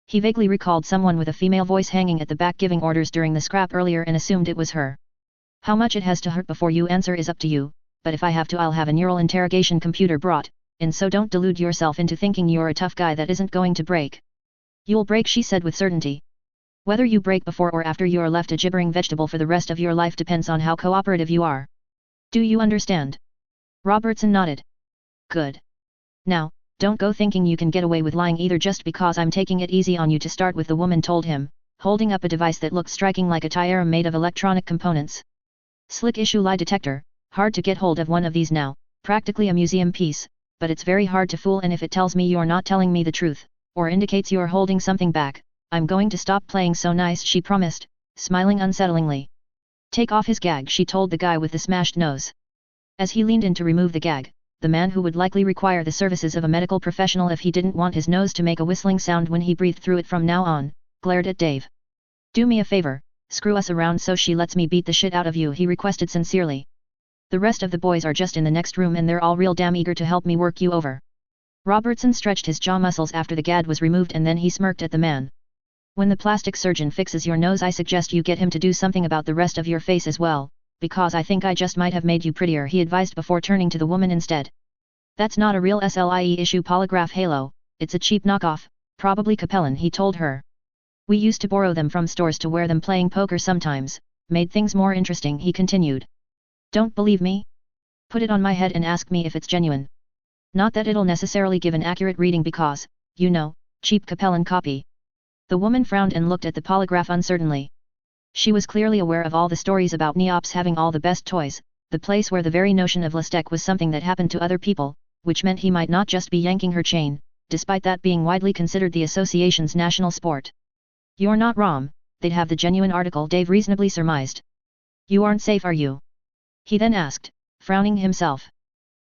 He vaguely recalled someone with a female voice hanging at the back giving orders during the scrap earlier and assumed it was her. "How much it has to hurt before you answer is up to you, but if I have to, I'll have a neural interrogation computer brought, and so don't delude yourself into thinking you're a tough guy that isn't going to break." "You'll break," she said with certainty. "Whether you break before or after you're left a gibbering vegetable for the rest of your life depends on how cooperative you are. Do you understand?" Robertson nodded. "Good. Now, don't go thinking you can get away with lying either just because I'm taking it easy on you to start with," the woman told him, holding up a device that looked striking like a tiara made of electronic components. "Slick issue lie detector, hard to get hold of one of these now, practically a museum piece, but it's very hard to fool, and if it tells me you're not telling me the truth, or indicates you're holding something back, I'm going to stop playing so nice," she promised, smiling unsettlingly. "Take off his gag," she told the guy with the smashed nose. As he leaned in to remove the gag, the man who would likely require the services of a medical professional if he didn't want his nose to make a whistling sound when he breathed through it from now on, glared at Dave. "Do me a favor, screw us around so she lets me beat the shit out of you," he requested sincerely. "The rest of the boys are just in the next room and they're all real damn eager to help me work you over." Robertson stretched his jaw muscles after the gag was removed and then he smirked at the man. "When the plastic surgeon fixes your nose, I suggest you get him to do something about the rest of your face as well, because I think I just might have made you prettier," he advised before turning to the woman instead. "That's not a real SLIE issue polygraph halo, it's a cheap knockoff, probably Capellan," he told her. "We used to borrow them from stores to wear them playing poker sometimes, made things more interesting," he continued. "Don't believe me? Put it on my head and ask me if it's genuine. Not that it'll necessarily give an accurate reading because, you know, cheap Capellan copy." The woman frowned and looked at the polygraph uncertainly. She was clearly aware of all the stories about Neops having all the best toys, the place where the very notion of Lestek was something that happened to other people, which meant he might not just be yanking her chain, despite that being widely considered the association's national sport. "You're not Rom, they'd have the genuine article," Dave reasonably surmised. "You aren't safe, are you?" he then asked, frowning himself.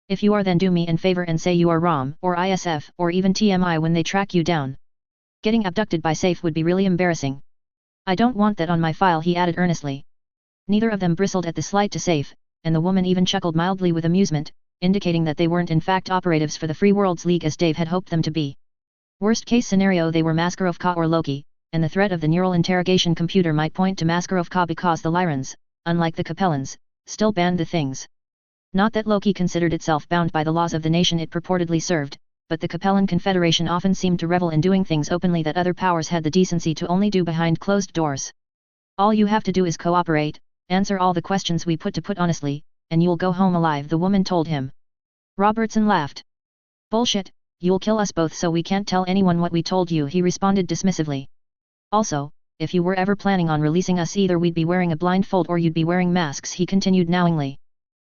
If you are, then do me a favor and say you are ROM, or ISF, or even TMI when they track you down. Getting abducted by SAFE would be really embarrassing. I don't want that on my file, he added earnestly. Neither of them bristled at the slight to SAFE, and the woman even chuckled mildly with amusement, indicating that they weren't in fact operatives for the Free Worlds League as Dave had hoped them to be. Worst case scenario, they were Maskarovka or Loki, and the threat of the neural interrogation computer might point to Maskarovka because the Lyrans, unlike the Capellans, still banned the things. Not that Loki considered itself bound by the laws of the nation it purportedly served, but the Capellan Confederation often seemed to revel in doing things openly that other powers had the decency to only do behind closed doors. All you have to do is cooperate, answer all the questions we put honestly, and you'll go home alive, the woman told him. Robertson laughed. Bullshit, you'll kill us both so we can't tell anyone what we told you, he responded dismissively. Also, if you were ever planning on releasing us, either we'd be wearing a blindfold or you'd be wearing masks, he continued knowingly.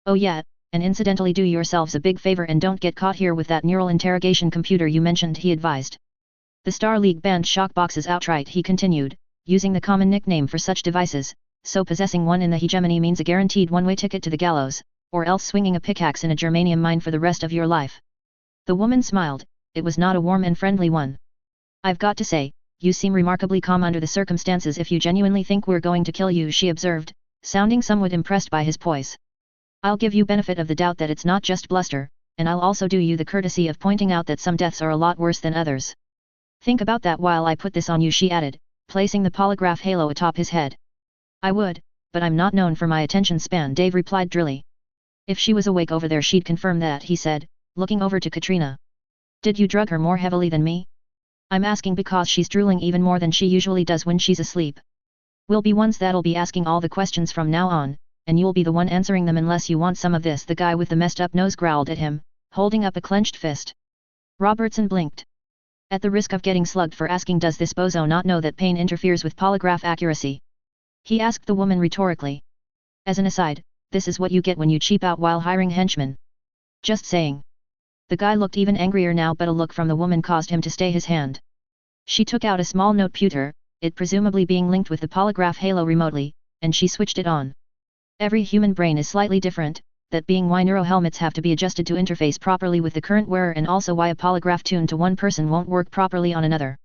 Oh yeah, and incidentally do yourselves a big favor and don't get caught here with that neural interrogation computer you mentioned, he advised. The Star League banned shock boxes outright, he continued, using the common nickname for such devices, so possessing one in the hegemony means a guaranteed one-way ticket to the gallows, or else swinging a pickaxe in a germanium mine for the rest of your life. The woman smiled, it was not a warm and friendly one. I've got to say, you seem remarkably calm under the circumstances if you genuinely think we're going to kill you, she observed, sounding somewhat impressed by his poise. I'll give you benefit of the doubt that it's not just bluster, and I'll also do you the courtesy of pointing out that some deaths are a lot worse than others. Think about that while I put this on you, she added, placing the polygraph halo atop his head. I would, but I'm not known for my attention span, Dave replied drily. If she was awake over there she'd confirm that, he said, looking over to Katrina. Did you drug her more heavily than me? I'm asking because she's drooling even more than she usually does when she's asleep. We'll be ones that'll be asking all the questions from now on, and you'll be the one answering them unless you want some of this, the guy with the messed up nose growled at him, holding up a clenched fist. Robertson blinked. At the risk of getting slugged for asking, does this bozo not know that pain interferes with polygraph accuracy? He asked the woman rhetorically. As an aside, this is what you get when you cheap out while hiring henchmen. Just saying. The guy looked even angrier now, but a look from the woman caused him to stay his hand. She took out a small noteputer, it presumably being linked with the polygraph halo remotely, and she switched it on. Every human brain is slightly different, that being why neurohelmets have to be adjusted to interface properly with the current wearer, and also why a polygraph tuned to one person won't work properly on another.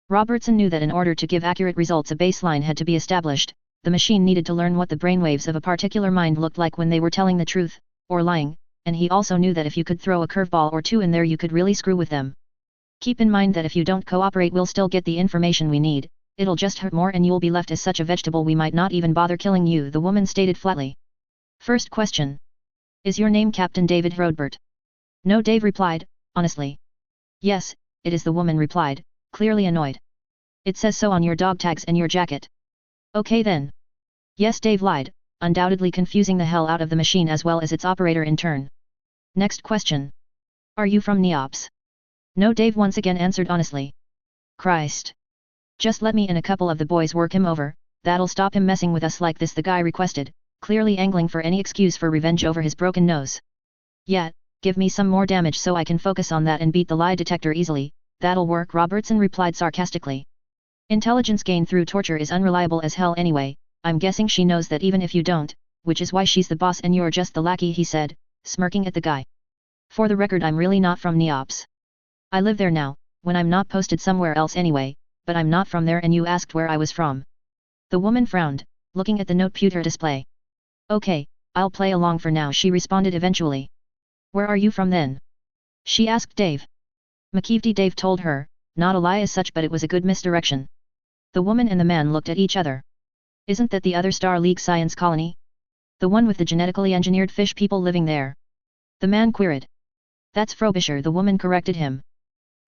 Robertson knew that in order to give accurate results a baseline had to be established, the machine needed to learn what the brainwaves of a particular mind looked like when they were telling the truth, or lying, and he also knew that if you could throw a curveball or two in there you could really screw with them. Keep in mind that if you don't cooperate we'll still get the information we need, it'll just hurt more and you'll be left as such a vegetable we might not even bother killing you, the woman stated flatly. First question. Is your name Captain David Hrodbert? No, Dave replied, honestly. Yes, it is, the woman replied, clearly annoyed. It says so on your dog tags and your jacket. Okay then. Yes, Dave lied, undoubtedly confusing the hell out of the machine as well as its operator in turn. Next question. Are you from Neops? No, Dave once again answered honestly. Christ. Just let me and a couple of the boys work him over, that'll stop him messing with us like this, the guy requested, clearly angling for any excuse for revenge over his broken nose. Yeah, give me some more damage so I can focus on that and beat the lie detector easily, that'll work, Robertson replied sarcastically. Intelligence gained through torture is unreliable as hell anyway, I'm guessing she knows that even if you don't, which is why she's the boss and you're just the lackey, he said, smirking at the guy. For the record, I'm really not from Neops. I live there now, when I'm not posted somewhere else anyway, but I'm not from there and you asked where I was from. The woman frowned, looking at the noteputer display. Okay, I'll play along for now, she responded eventually. Where are you from then? She asked Dave. McKeevedy, Dave told her, not a lie as such but it was a good misdirection. The woman and the man looked at each other. Isn't that the other Star League science colony? The one with the genetically engineered fish people living there? The man queried. That's Frobisher, the woman corrected him.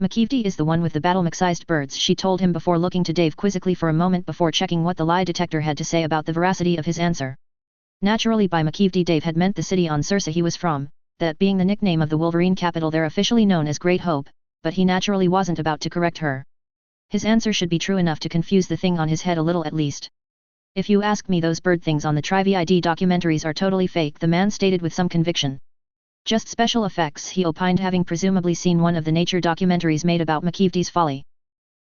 McKeevedy is the one with the battle-mech-sized birds, she told him before looking to Dave quizzically for a moment before checking what the lie detector had to say about the veracity of his answer. Naturally, by McKeevedy Dave had meant the city on Circe he was from, that being the nickname of the Wolverine capital there officially known as Great Hope, but he naturally wasn't about to correct her. His answer should be true enough to confuse the thing on his head a little at least. If you ask me, those bird things on the Trivid documentaries are totally fake, the man stated with some conviction. Just special effects, he opined, having presumably seen one of the nature documentaries made about McKeevedy's folly.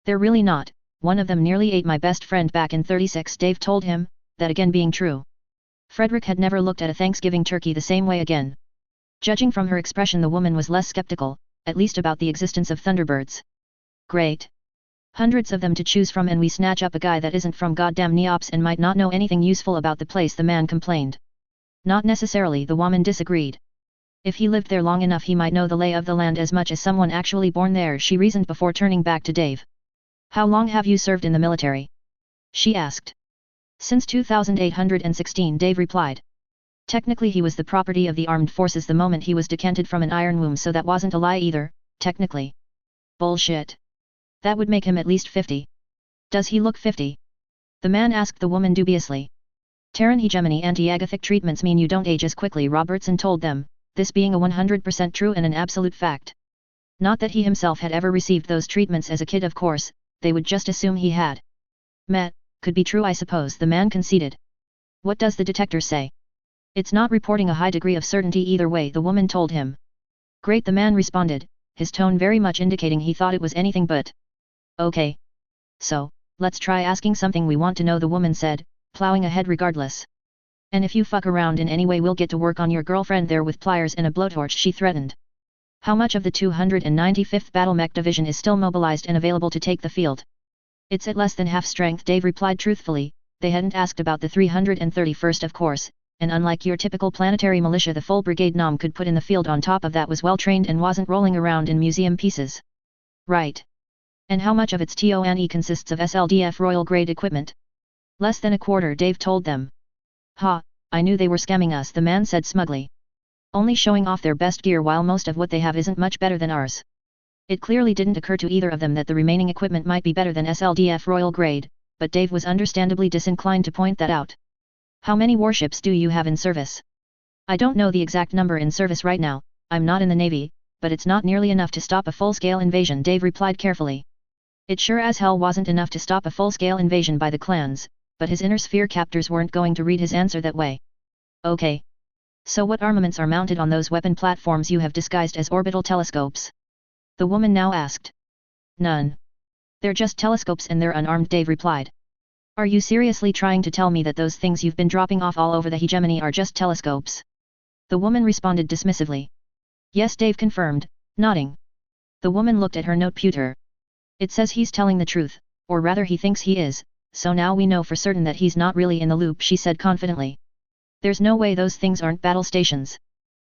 They're really not, one of them nearly ate my best friend back in '36, Dave told him, that again being true. Frederick had never looked at a Thanksgiving turkey the same way again. Judging from her expression, the woman was less skeptical, at least about the existence of thunderbirds. Great. Hundreds of them to choose from, and we snatch up a guy that isn't from goddamn Neops and might not know anything useful about the place, the man complained. Not necessarily, the woman disagreed. If he lived there long enough he might know the lay of the land as much as someone actually born there, she reasoned before turning back to Dave. How long have you served in the military? She asked. Since 2816, Dave replied. Technically he was the property of the armed forces the moment he was decanted from an iron womb, so that wasn't a lie either, technically. Bullshit. That would make him at least 50. Does he look 50? The man asked the woman dubiously. Terran hegemony anti-agathic treatments mean you don't age as quickly, Robertson told them, this being a 100% true and an absolute fact. Not that he himself had ever received those treatments as a kid, of course, they would just assume he had. Could be true, I suppose, the man conceded. What does the detector say? It's not reporting a high degree of certainty either way, the woman told him. Great, the man responded, his tone very much indicating he thought it was anything but. Okay. So, let's try asking something we want to know, the woman said, plowing ahead regardless. And if you fuck around in any way, we'll get to work on your girlfriend there with pliers and a blowtorch, she threatened. How much of the 295th Battle Mech Division is still mobilized and available to take the field? It's at less than half strength, Dave replied truthfully. They hadn't asked about the 331st, of course, and unlike your typical planetary militia, the full brigade Nom could put in the field on top of that was well trained and wasn't rolling around in museum pieces. Right. And how much of its TONE consists of SLDF Royal Grade equipment? Less than a quarter, Dave told them. Ha, I knew they were scamming us, the man said smugly. Only showing off their best gear while most of what they have isn't much better than ours. It clearly didn't occur to either of them that the remaining equipment might be better than SLDF Royal Grade, but Dave was understandably disinclined to point that out. How many warships do you have in service? I don't know the exact number in service right now, I'm not in the Navy, but it's not nearly enough to stop a full-scale invasion, Dave replied carefully. It sure as hell wasn't enough to stop a full-scale invasion by the clans, but his inner sphere captors weren't going to read his answer that way. Okay. So what armaments are mounted on those weapon platforms you have disguised as orbital telescopes? The woman now asked. None. They're just telescopes and they're unarmed, Dave replied. Are you seriously trying to tell me that those things you've been dropping off all over the hegemony are just telescopes? The woman responded dismissively. Yes, Dave confirmed, nodding. The woman looked at her noteputer. It says he's telling the truth, or rather he thinks he is, so now we know for certain that he's not really in the loop, she said confidently. There's no way those things aren't battle stations.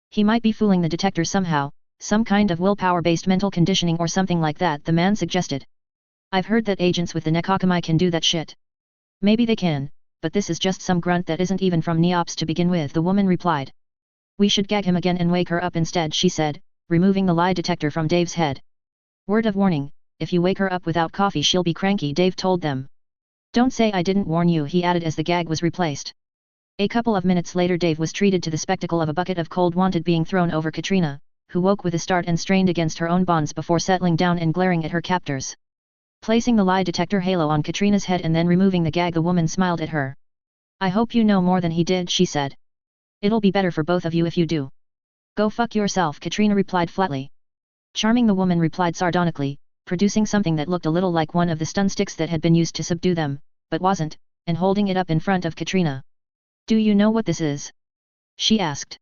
He might be fooling the detector somehow, some kind of willpower-based mental conditioning or something like that, the man suggested. I've heard that agents with the Nekokamai can do that shit. Maybe they can, but this is just some grunt that isn't even from Neops to begin with, the woman replied. We should gag him again and wake her up instead, she said, removing the lie detector from Dave's head. Word of warning, if you wake her up without coffee she'll be cranky, Dave told them. Don't say I didn't warn you, he added as the gag was replaced. A couple of minutes later Dave was treated to the spectacle of a bucket of cold wanted being thrown over Katrina, who woke with a start and strained against her own bonds before settling down and glaring at her captors. Placing the lie detector halo on Katrina's head and then removing the gag, the woman smiled at her. I hope you know more than he did, she said. It'll be better for both of you if you do. Go fuck yourself, Katrina replied flatly. Charming, the woman replied sardonically, producing something that looked a little like one of the stun sticks that had been used to subdue them, but wasn't, and holding it up in front of Katrina. Do you know what this is? She asked.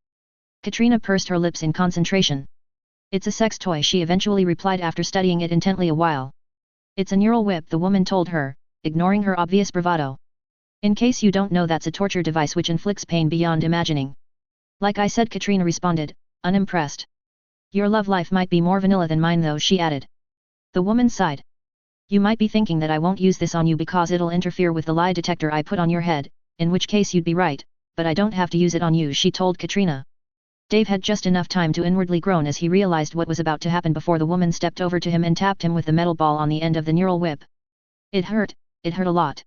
Katrina pursed her lips in concentration. It's a sex toy, she eventually replied after studying it intently a while. It's a neural whip, the woman told her, ignoring her obvious bravado. In case you don't know, that's a torture device which inflicts pain beyond imagining. Like I said, Katrina responded, unimpressed. Your love life might be more vanilla than mine though, she added. The woman sighed. You might be thinking that I won't use this on you because it'll interfere with the lie detector I put on your head, in which case you'd be right, but I don't have to use it on you, she told Katrina. Dave had just enough time to inwardly groan as he realized what was about to happen before the woman stepped over to him and tapped him with the metal ball on the end of the neural whip. It hurt a lot.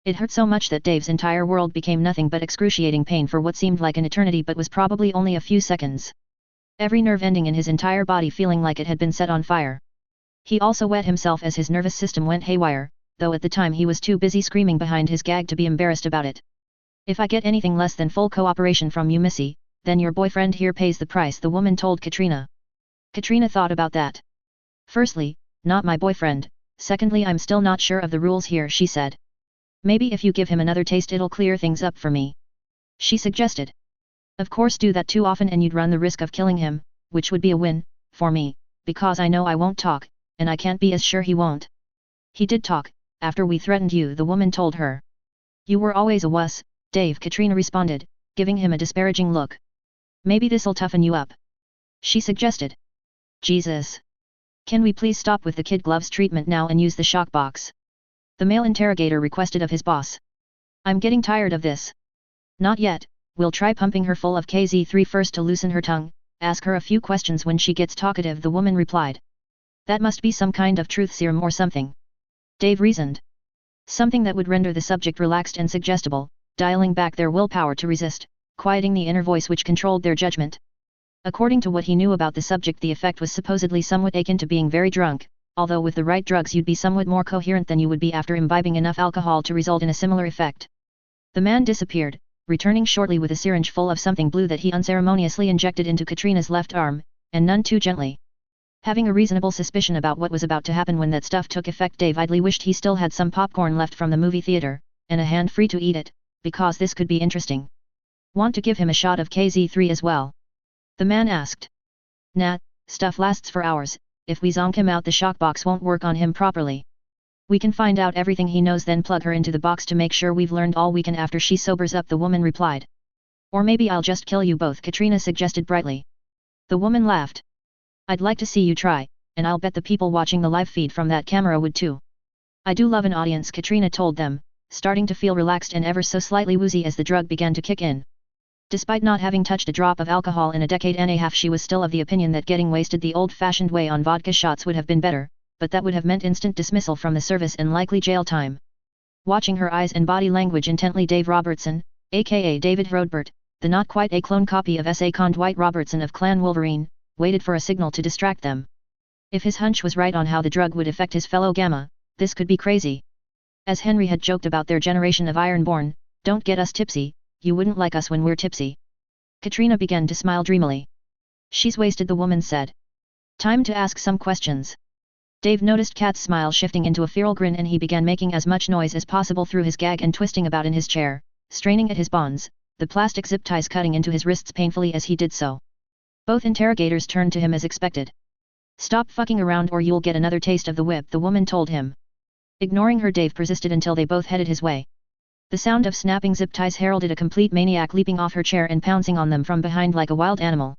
It hurt so much that Dave's entire world became nothing but excruciating pain for what seemed like an eternity but was probably only a few seconds. Every nerve ending in his entire body feeling like it had been set on fire. He also wet himself as his nervous system went haywire, though at the time he was too busy screaming behind his gag to be embarrassed about it. If I get anything less than full cooperation from you, Missy, then your boyfriend here pays the price, the woman told Katrina. Katrina thought about that. Firstly, not my boyfriend, secondly I'm still not sure of the rules here, she said. Maybe if you give him another taste it'll clear things up for me. She suggested. Of course do that too often and you'd run the risk of killing him, which would be a win, for me, because I know I won't talk, and I can't be as sure he won't. He did talk, after we threatened you, the woman told her. You were always a wuss, Dave, Katrina responded, giving him a disparaging look. Maybe this'll toughen you up. She suggested. Jesus. Can we please stop with the kid gloves treatment now and use the shock box? The male interrogator requested of his boss. I'm getting tired of this. Not yet, we'll try pumping her full of KZ3 first to loosen her tongue, ask her a few questions when she gets talkative, the woman replied. That must be some kind of truth serum or something. Dave reasoned. Something that would render the subject relaxed and suggestible, dialing back their willpower to resist, quieting the inner voice which controlled their judgment. According to what he knew about the subject, the effect was supposedly somewhat akin to being very drunk, although with the right drugs you'd be somewhat more coherent than you would be after imbibing enough alcohol to result in a similar effect. The man disappeared, returning shortly with a syringe full of something blue that he unceremoniously injected into Katrina's left arm, and none too gently. Having a reasonable suspicion about what was about to happen when that stuff took effect, Dave idly wished he still had some popcorn left from the movie theater, and a hand free to eat it, because this could be interesting. Want to give him a shot of KZ3 as well? The man asked. Nah, stuff lasts for hours, if we zonk him out the shock box won't work on him properly. We can find out everything he knows then plug her into the box to make sure we've learned all we can after she sobers up, the woman replied. Or maybe I'll just kill you both, Katrina suggested brightly. The woman laughed. I'd like to see you try, and I'll bet the people watching the live feed from that camera would too. I do love an audience, Katrina told them, starting to feel relaxed and ever so slightly woozy as the drug began to kick in. Despite not having touched a drop of alcohol in a decade and a half, she was still of the opinion that getting wasted the old-fashioned way on vodka shots would have been better, but that would have meant instant dismissal from the service and likely jail time. Watching her eyes and body language intently, Dave Robertson, aka David Rodbert, the not quite a clone copy of S.A. Con Dwight Robertson of Clan Wolverine, waited for a signal to distract them. If his hunch was right on how the drug would affect his fellow Gamma, this could be crazy. As Henry had joked about their generation of Ironborn, don't get us tipsy, you wouldn't like us when we're tipsy. Katrina began to smile dreamily. She's wasted, the woman said. Time to ask some questions. Dave noticed Kat's smile shifting into a feral grin and he began making as much noise as possible through his gag and twisting about in his chair, straining at his bonds, the plastic zip ties cutting into his wrists painfully as he did so. Both interrogators turned to him as expected. Stop fucking around or you'll get another taste of the whip, the woman told him. Ignoring her, Dave persisted until they both headed his way. The sound of snapping zip ties heralded a complete maniac leaping off her chair and pouncing on them from behind like a wild animal.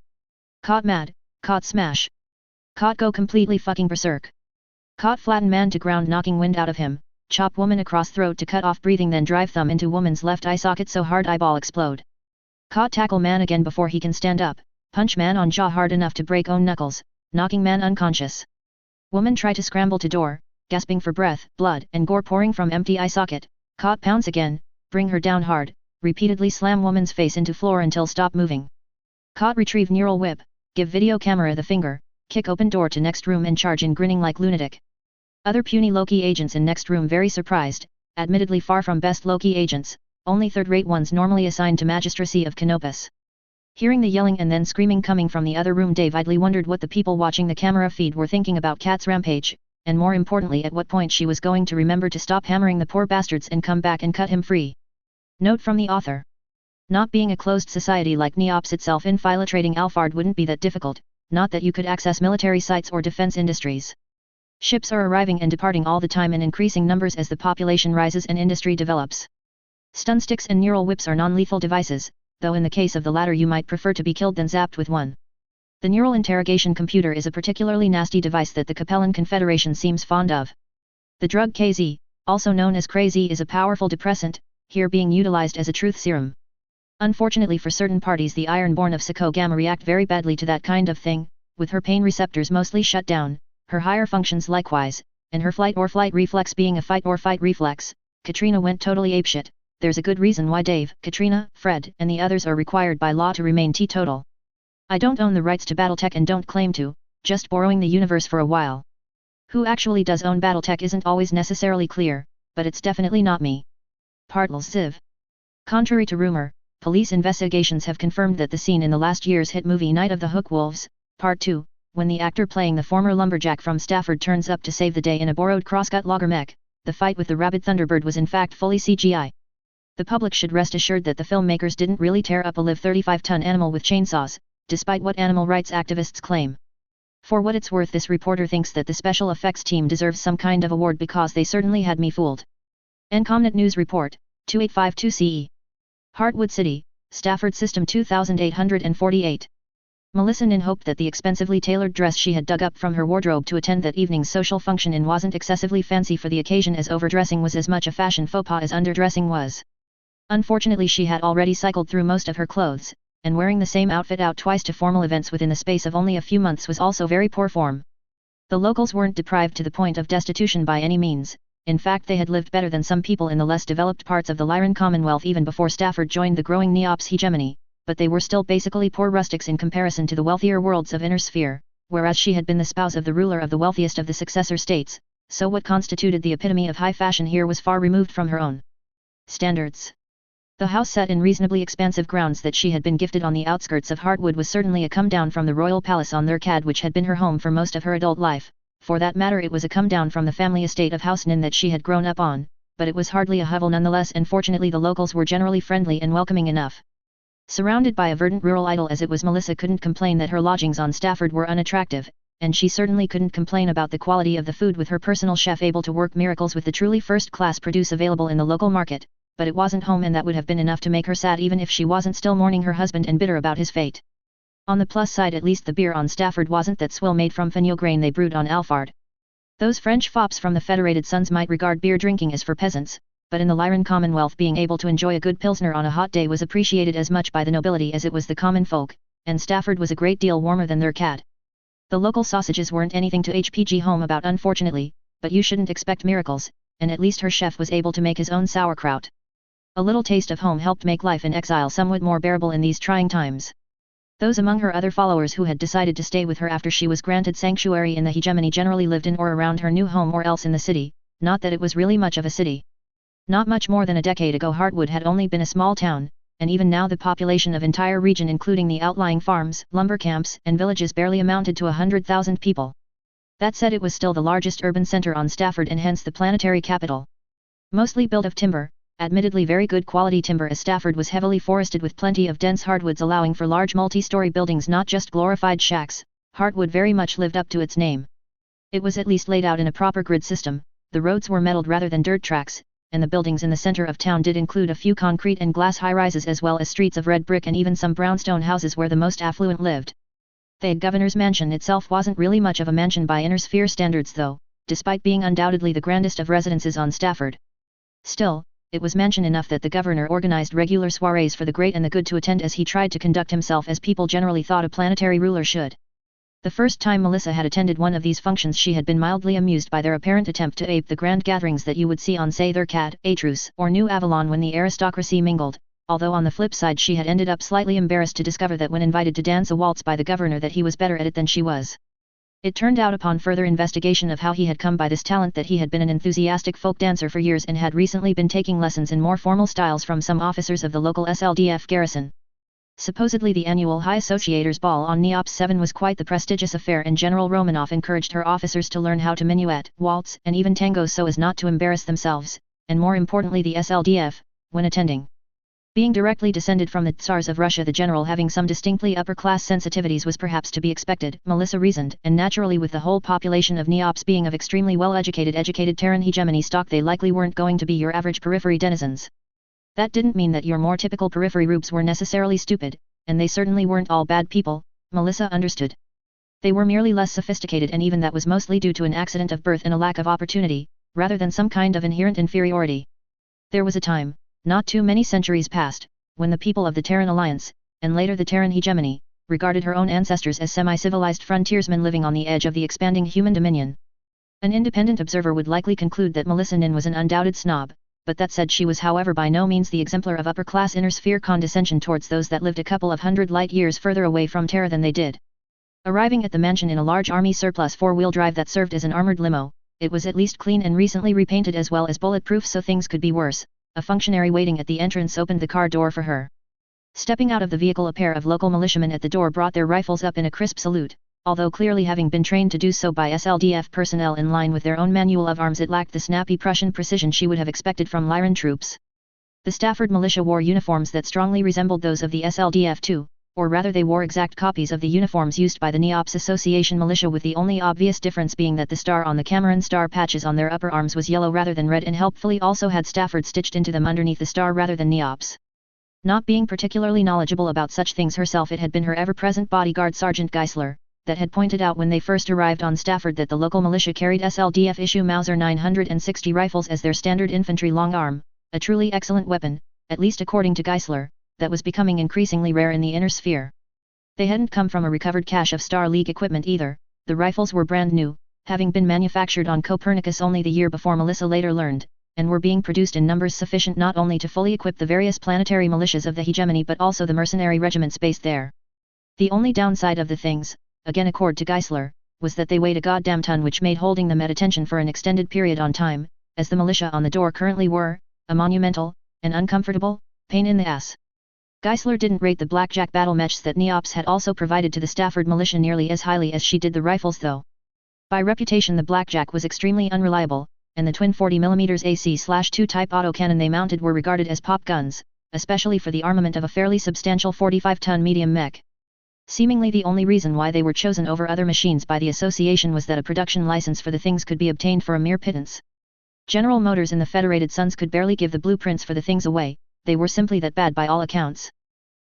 Caught mad, caught smash. Caught go completely fucking berserk. Caught flatten man to ground knocking wind out of him, chop woman across throat to cut off breathing then drive thumb into woman's left eye socket so hard eyeball explode. Caught tackle man again before he can stand up, punch man on jaw hard enough to break own knuckles, knocking man unconscious. Woman try to scramble to door, gasping for breath, blood and gore pouring from empty eye socket, caught pounce again, bring her down hard, repeatedly slam woman's face into floor until stop moving. Caught retrieve neural whip, give video camera the finger, kick open door to next room and charge in grinning like lunatic. Other puny Loki agents in next room very surprised, admittedly far from best Loki agents, only third-rate ones normally assigned to Magistracy of Canopus. Hearing the yelling and then screaming coming from the other room, Dave idly wondered what the people watching the camera feed were thinking about Kat's rampage, and more importantly at what point she was going to remember to stop hammering the poor bastards and come back and cut him free. Note from the author. Not being a closed society like Neops itself, infiltrating Alphard wouldn't be that difficult, not that you could access military sites or defense industries. Ships are arriving and departing all the time in increasing numbers as the population rises and industry develops. Stun sticks and neural whips are non-lethal devices, though in the case of the latter you might prefer to be killed than zapped with one. The neural interrogation computer is a particularly nasty device that the Capellan Confederation seems fond of. The drug KZ, also known as Crazy, is a powerful depressant, here being utilized as a truth serum. Unfortunately for certain parties, the Ironborn of Siko Gamma react very badly to that kind of thing, with her pain receptors mostly shut down, her higher functions likewise, and her flight reflex being a fight or fight reflex. Katrina went totally apeshit. There's a good reason why Dave, Katrina, Fred, and the others are required by law to remain teetotal. I don't own the rights to Battletech and don't claim to, just borrowing the universe for a while. Who actually does own Battletech isn't always necessarily clear, but it's definitely not me. Part4 Civ. Contrary to rumor, police investigations have confirmed that the scene in the last year's hit movie Night of the Hook Wolves, Part 2, when the actor playing the former lumberjack from Stafford turns up to save the day in a borrowed crosscut logger mech, the fight with the rabid Thunderbird was in fact fully CGI. The public should rest assured that the filmmakers didn't really tear up a live 35-ton animal with chainsaws, despite what animal rights activists claim. For what it's worth, this reporter thinks that the special effects team deserves some kind of award because they certainly had me fooled. Encomnet News Report, 2852 CE. Heartwood City, Stafford System 2848. Melissa Nin hoped that the expensively tailored dress she had dug up from her wardrobe to attend that evening's social function in wasn't excessively fancy for the occasion, as overdressing was as much a fashion faux pas as underdressing was. Unfortunately, she had already cycled through most of her clothes, and wearing the same outfit out twice to formal events within the space of only a few months was also very poor form. The locals weren't deprived to the point of destitution by any means. In fact, they had lived better than some people in the less developed parts of the Lyran Commonwealth even before Stafford joined the growing Neops hegemony, but they were still basically poor rustics in comparison to the wealthier worlds of Inner Sphere, whereas she had been the spouse of the ruler of the wealthiest of the successor states, so what constituted the epitome of high fashion here was far removed from her own standards. The house set in reasonably expansive grounds that she had been gifted on the outskirts of Heartwood was certainly a come down from the royal palace on Lurkad, which had been her home for most of her adult life. For that matter, it was a come down from the family estate of House Nin that she had grown up on, but it was hardly a hovel nonetheless, and fortunately the locals were generally friendly and welcoming enough. Surrounded by a verdant rural idyll as it was, Melissa couldn't complain that her lodgings on Stafford were unattractive, and she certainly couldn't complain about the quality of the food, with her personal chef able to work miracles with the truly first-class produce available in the local market, but it wasn't home, and that would have been enough to make her sad even if she wasn't still mourning her husband and bitter about his fate. On the plus side, at least the beer on Stafford wasn't that swill made from fenugreek grain they brewed on Alfard. Those French fops from the Federated Sons might regard beer drinking as for peasants, but in the Lyran Commonwealth being able to enjoy a good pilsner on a hot day was appreciated as much by the nobility as it was the common folk, and Stafford was a great deal warmer than their cad. The local sausages weren't anything to HPG home about, unfortunately, but you shouldn't expect miracles, and at least her chef was able to make his own sauerkraut. A little taste of home helped make life in exile somewhat more bearable in these trying times. Those among her other followers who had decided to stay with her after she was granted sanctuary in the hegemony generally lived in or around her new home or else in the city, not that it was really much of a city. Not much more than a decade ago Heartwood had only been a small town, and even now the population of entire region including the outlying farms, lumber camps, and villages barely amounted to 100,000 people. That said, it was still the largest urban center on Stafford and hence the planetary capital. Mostly built of timber, admittedly very good quality timber, as Stafford was heavily forested with plenty of dense hardwoods allowing for large multi-story buildings, not just glorified shacks. Heartwood very much lived up to its name. It was at least laid out in a proper grid system, the roads were metalled rather than dirt tracks, and the buildings in the center of town did include a few concrete and glass high-rises as well as streets of red brick and even some brownstone houses where the most affluent lived. The governor's mansion itself wasn't really much of a mansion by Inner Sphere standards though, despite being undoubtedly the grandest of residences on Stafford. Still, it was mansion enough that the governor organized regular soirees for the great and the good to attend as he tried to conduct himself as people generally thought a planetary ruler should. The first time Melissa had attended one of these functions she had been mildly amused by their apparent attempt to ape the grand gatherings that you would see on say Lurkad, Atrus, or New Avalon when the aristocracy mingled, although on the flip side she had ended up slightly embarrassed to discover that when invited to dance a waltz by the governor that he was better at it than she was. It turned out upon further investigation of how he had come by this talent that he had been an enthusiastic folk dancer for years and had recently been taking lessons in more formal styles from some officers of the local SLDF garrison. Supposedly the annual High Associators Ball on Neops 7 was quite the prestigious affair, and General Romanoff encouraged her officers to learn how to minuet, waltz, and even tango so as not to embarrass themselves, and more importantly the SLDF, when attending. Being directly descended from the Tsars of Russia, the general having some distinctly upper-class sensitivities was perhaps to be expected, Melissa reasoned, and naturally with the whole population of Neops being of extremely well-educated Terran hegemony stock, they likely weren't going to be your average periphery denizens. That didn't mean that your more typical periphery rubes were necessarily stupid, and they certainly weren't all bad people, Melissa understood. They were merely less sophisticated, and even that was mostly due to an accident of birth and a lack of opportunity, rather than some kind of inherent inferiority. There was a time, not too many centuries past, when the people of the Terran Alliance, and later the Terran hegemony, regarded her own ancestors as semi-civilized frontiersmen living on the edge of the expanding human dominion. An independent observer would likely conclude that Melissa Nin was an undoubted snob, but that said, she was however by no means the exemplar of upper-class Inner Sphere condescension towards those that lived a couple of hundred light-years further away from Terra than they did. Arriving at the mansion in a large army surplus four-wheel drive that served as an armored limo, it was at least clean and recently repainted as well as bulletproof, so things could be worse. A functionary waiting at the entrance opened the car door for her. Stepping out of the vehicle, a pair of local militiamen at the door brought their rifles up in a crisp salute. Although clearly having been trained to do so by SLDF personnel in line with their own manual of arms, it lacked the snappy Prussian precision she would have expected from Lyran troops. The Stafford militia wore uniforms that strongly resembled those of the SLDF too, or rather they wore exact copies of the uniforms used by the NEOPS Association militia, with the only obvious difference being that the star on the Cameron Star patches on their upper arms was yellow rather than red, and helpfully also had Stafford stitched into them underneath the star rather than NEOPS. Not being particularly knowledgeable about such things herself, it had been her ever-present bodyguard Sergeant Geisler that had pointed out when they first arrived on Stafford that the local militia carried SLDF issue Mauser 960 rifles as their standard infantry long arm, a truly excellent weapon, at least according to Geisler, that was becoming increasingly rare in the inner sphere. They hadn't come from a recovered cache of Star League equipment either. The rifles were brand new, having been manufactured on Copernicus only the year before, Melissa later learned, and were being produced in numbers sufficient not only to fully equip the various planetary militias of the hegemony but also the mercenary regiments based there. The only downside of the things, again according to Geisler, was that they weighed a goddamn ton, which made holding them at attention for an extended period on time, as the militia on the door currently were, a monumental, and uncomfortable, pain in the ass. Geisler didn't rate the blackjack battle mechs that NEOPS had also provided to the Stafford militia nearly as highly as she did the rifles though. By reputation the blackjack was extremely unreliable, and the twin 40mm AC/2 type autocannon they mounted were regarded as pop guns, especially for the armament of a fairly substantial 45-ton medium mech. Seemingly the only reason why they were chosen over other machines by the association was that a production license for the things could be obtained for a mere pittance. General Motors and the Federated Sons could barely give the blueprints for the things away. They were simply that bad by all accounts.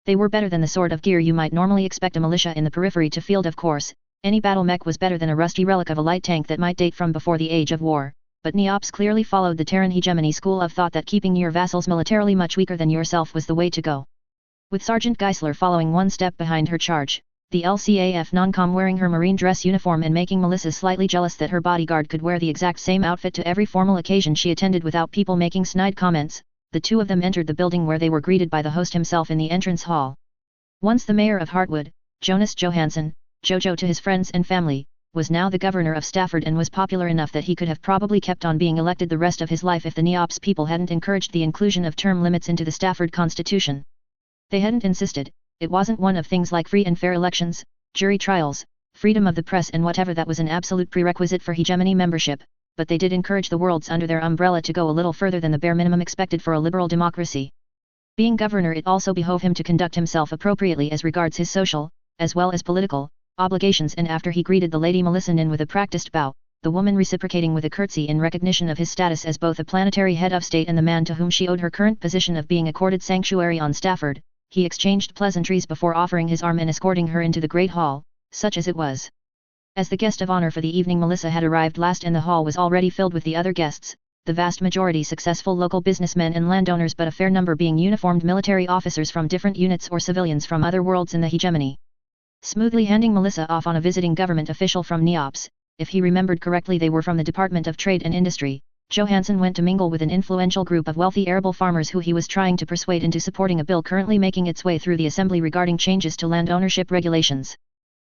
They were better than the sort of gear you might normally expect a militia in the periphery to field, of course. Any battle mech was better than a rusty relic of a light tank that might date from before the age of war, but NEOPS clearly followed the Terran hegemony school of thought that keeping your vassals militarily much weaker than yourself was the way to go. With Sergeant Geisler following one step behind her charge, the LCAF non-com wearing her marine dress uniform and making Melissa slightly jealous that her bodyguard could wear the exact same outfit to every formal occasion she attended without people making snide comments, the two of them entered the building, where they were greeted by the host himself in the entrance hall. Once the mayor of Hartwood, Jonas Johansson, Jojo to his friends and family, was now the governor of Stafford and was popular enough that he could have probably kept on being elected the rest of his life if the NEOPS people hadn't encouraged the inclusion of term limits into the Stafford Constitution. They hadn't insisted. It wasn't one of things like free and fair elections, jury trials, freedom of the press and whatever that was an absolute prerequisite for hegemony membership, but they did encourage the worlds under their umbrella to go a little further than the bare minimum expected for a liberal democracy. Being governor, it also behoved him to conduct himself appropriately as regards his social, as well as political, obligations, and after he greeted the Lady Melissa Nin with a practiced bow, the woman reciprocating with a curtsy in recognition of his status as both a planetary head of state and the man to whom she owed her current position of being accorded sanctuary on Stafford, he exchanged pleasantries before offering his arm and escorting her into the great hall, such as it was. As the guest of honor for the evening, Melissa had arrived last and the hall was already filled with the other guests, the vast majority successful local businessmen and landowners, but a fair number being uniformed military officers from different units or civilians from other worlds in the hegemony. Smoothly handing Melissa off on a visiting government official from NEOPS, if he remembered correctly they were from the Department of Trade and Industry, Johansson went to mingle with an influential group of wealthy arable farmers who he was trying to persuade into supporting a bill currently making its way through the assembly regarding changes to land ownership regulations.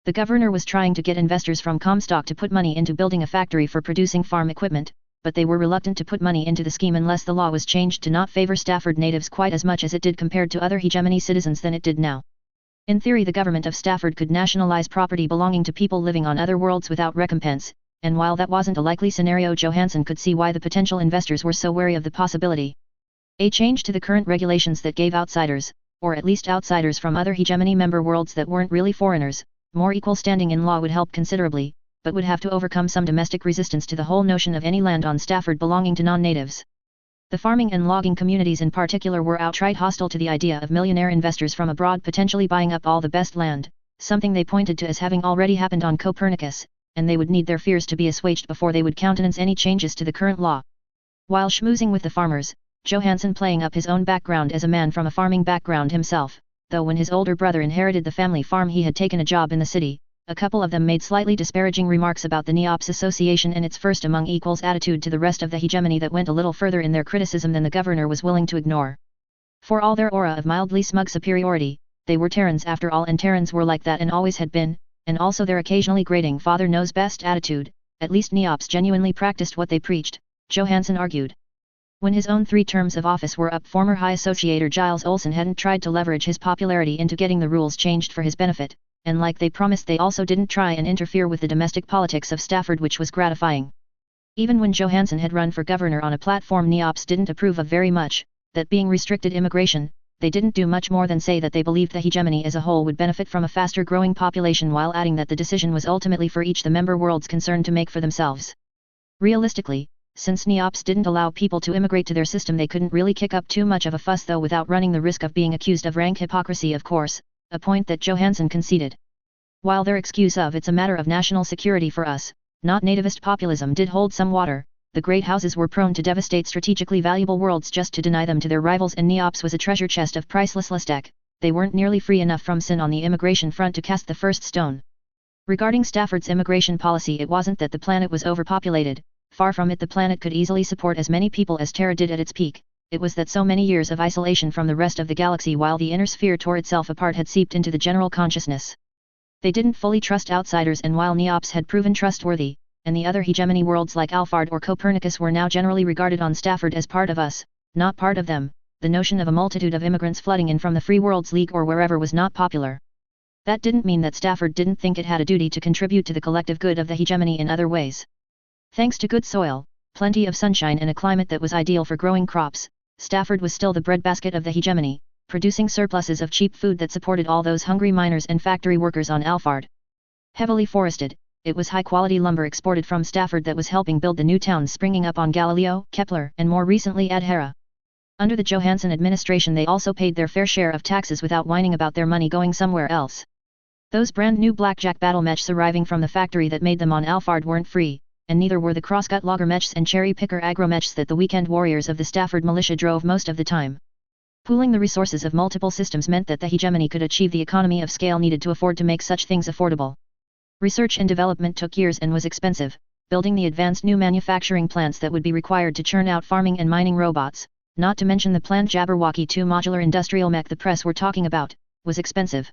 The governor was trying to get investors from Comstock to put money into building a factory for producing farm equipment, but they were reluctant to put money into the scheme unless the law was changed to not favor Stafford natives quite as much as it did compared to other hegemony citizens than it did now. In theory, the government of Stafford could nationalize property belonging to people living on other worlds without recompense, and while that wasn't a likely scenario, Johansson could see why the potential investors were so wary of the possibility. A change to the current regulations that gave outsiders, or at least outsiders from other hegemony member worlds that weren't really foreigners, more equal standing in law would help considerably, but would have to overcome some domestic resistance to the whole notion of any land on Stafford belonging to non-natives. The farming and logging communities in particular were outright hostile to the idea of millionaire investors from abroad potentially buying up all the best land, something they pointed to as having already happened on Copernicus, and they would need their fears to be assuaged before they would countenance any changes to the current law. While schmoozing with the farmers, Johansson playing up his own background as a man from a farming background himself, though when his older brother inherited the family farm he had taken a job in the city, a couple of them made slightly disparaging remarks about the NEOPS Association and its first among equals attitude to the rest of the hegemony that went a little further in their criticism than the governor was willing to ignore. For all their aura of mildly smug superiority, they were Terrans after all, and Terrans were like that and always had been, and also their occasionally grating father knows best attitude. At least NEOPS genuinely practiced what they preached, Johansson argued. When his own 3 terms of office were up, former High Associator Giles Olsen hadn't tried to leverage his popularity into getting the rules changed for his benefit, and like they promised, they also didn't try and interfere with the domestic politics of Stafford, which was gratifying. Even when Johansson had run for governor on a platform NEOPS didn't approve of very much, that being restricted immigration, they didn't do much more than say that they believed the hegemony as a whole would benefit from a faster growing population, while adding that the decision was ultimately for each the member worlds concerned to make for themselves. Realistically, since NEOPS didn't allow people to immigrate to their system, they couldn't really kick up too much of a fuss, though, without running the risk of being accused of rank hypocrisy, of course, a point that Johansson conceded. While their excuse of "it's a matter of national security for us, not nativist populism" did hold some water, the great houses were prone to devastate strategically valuable worlds just to deny them to their rivals, and NEOPS was a treasure chest of priceless lustek. They weren't nearly free enough from sin on the immigration front to cast the first stone. Regarding Stafford's immigration policy, it wasn't that the planet was overpopulated, far from it. The planet could easily support as many people as Terra did at its peak. It was that so many years of isolation from the rest of the galaxy while the inner sphere tore itself apart had seeped into the general consciousness. They didn't fully trust outsiders, and while NEOPS had proven trustworthy, and the other hegemony worlds like Alphard or Copernicus were now generally regarded on Stafford as part of us, not part of them, the notion of a multitude of immigrants flooding in from the Free Worlds League or wherever was not popular. That didn't mean that Stafford didn't think it had a duty to contribute to the collective good of the hegemony in other ways. Thanks to good soil, plenty of sunshine, and a climate that was ideal for growing crops, Stafford was still the breadbasket of the hegemony, producing surpluses of cheap food that supported all those hungry miners and factory workers on Alphard. Heavily forested, it was high-quality lumber exported from Stafford that was helping build the new towns springing up on Galileo, Kepler, and more recently Adhera. Under the Johansson administration, they also paid their fair share of taxes without whining about their money going somewhere else. Those brand new blackjack battle mechs arriving from the factory that made them on Alphard weren't free, and neither were the crosscut logger mechs and cherry picker agro mechs that the weekend warriors of the Stafford militia drove most of the time. Pooling the resources of multiple systems meant that the hegemony could achieve the economy of scale needed to afford to make such things affordable. Research and development took years and was expensive, building the advanced new manufacturing plants that would be required to churn out farming and mining robots, not to mention the planned Jabberwocky 2 modular industrial mech the press were talking about, was expensive.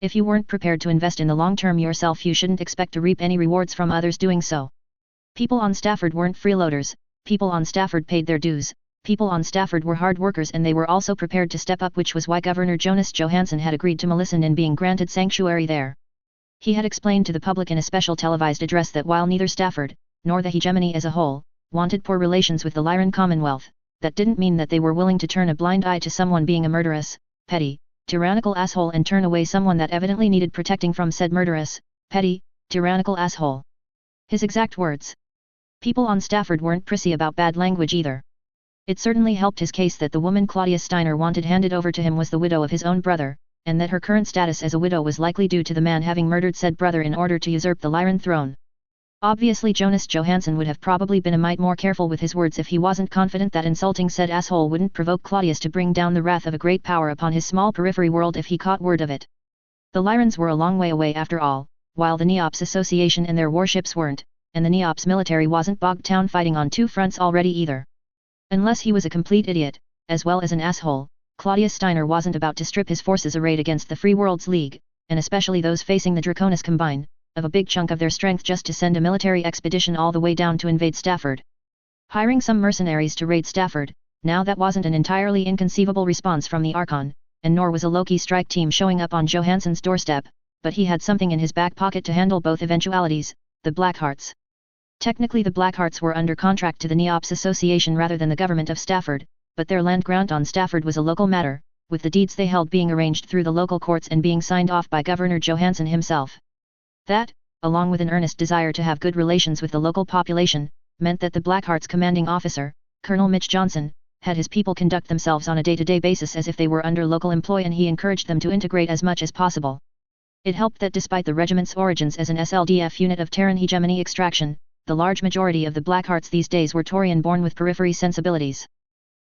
If you weren't prepared to invest in the long term yourself, you shouldn't expect to reap any rewards from others doing so. People on Stafford weren't freeloaders, people on Stafford paid their dues. People on Stafford were hard workers, and they were also prepared to step up, which was why Governor Jonas Johansson had agreed to Melisson in being granted sanctuary there. He had explained to the public in a special televised address that while neither Stafford, nor the hegemony as a whole, wanted poor relations with the Lyran Commonwealth, that didn't mean that they were willing to turn a blind eye to someone being a murderous, petty, tyrannical asshole and turn away someone that evidently needed protecting from said murderous, petty, tyrannical asshole. His exact words. People on Stafford weren't prissy about bad language either. It certainly helped his case that the woman Claudia Steiner wanted handed over to him was the widow of his own brother, and that her current status as a widow was likely due to the man having murdered said brother in order to usurp the Lyran throne. Obviously Jonas Johansson would have probably been a mite more careful with his words if he wasn't confident that insulting said asshole wouldn't provoke Claudius to bring down the wrath of a great power upon his small periphery world if he caught word of it. The Lyrans were a long way away after all, while the NEOPS Association and their warships weren't, and the NEOPS military wasn't bogged down fighting on two fronts already either. Unless he was a complete idiot, as well as an asshole, Claudius Steiner wasn't about to strip his forces arrayed against the Free Worlds League, and especially those facing the Draconis Combine, of a big chunk of their strength just to send a military expedition all the way down to invade Stafford. Hiring some mercenaries to raid Stafford, now that wasn't an entirely inconceivable response from the Archon, and nor was a Loki strike team showing up on Johansson's doorstep, but he had something in his back pocket to handle both eventualities, the Blackhearts. Technically the Blackhearts were under contract to the NEOPS Association rather than the government of Stafford, but their land grant on Stafford was a local matter, with the deeds they held being arranged through the local courts and being signed off by Governor Johansson himself. That, along with an earnest desire to have good relations with the local population, meant that the Blackhearts' commanding officer, Colonel Mitch Johnson, had his people conduct themselves on a day-to-day basis as if they were under local employ, and he encouraged them to integrate as much as possible. It helped that despite the regiment's origins as an SLDF unit of Terran hegemony extraction, the large majority of the Blackhearts these days were Taurian-born with periphery sensibilities.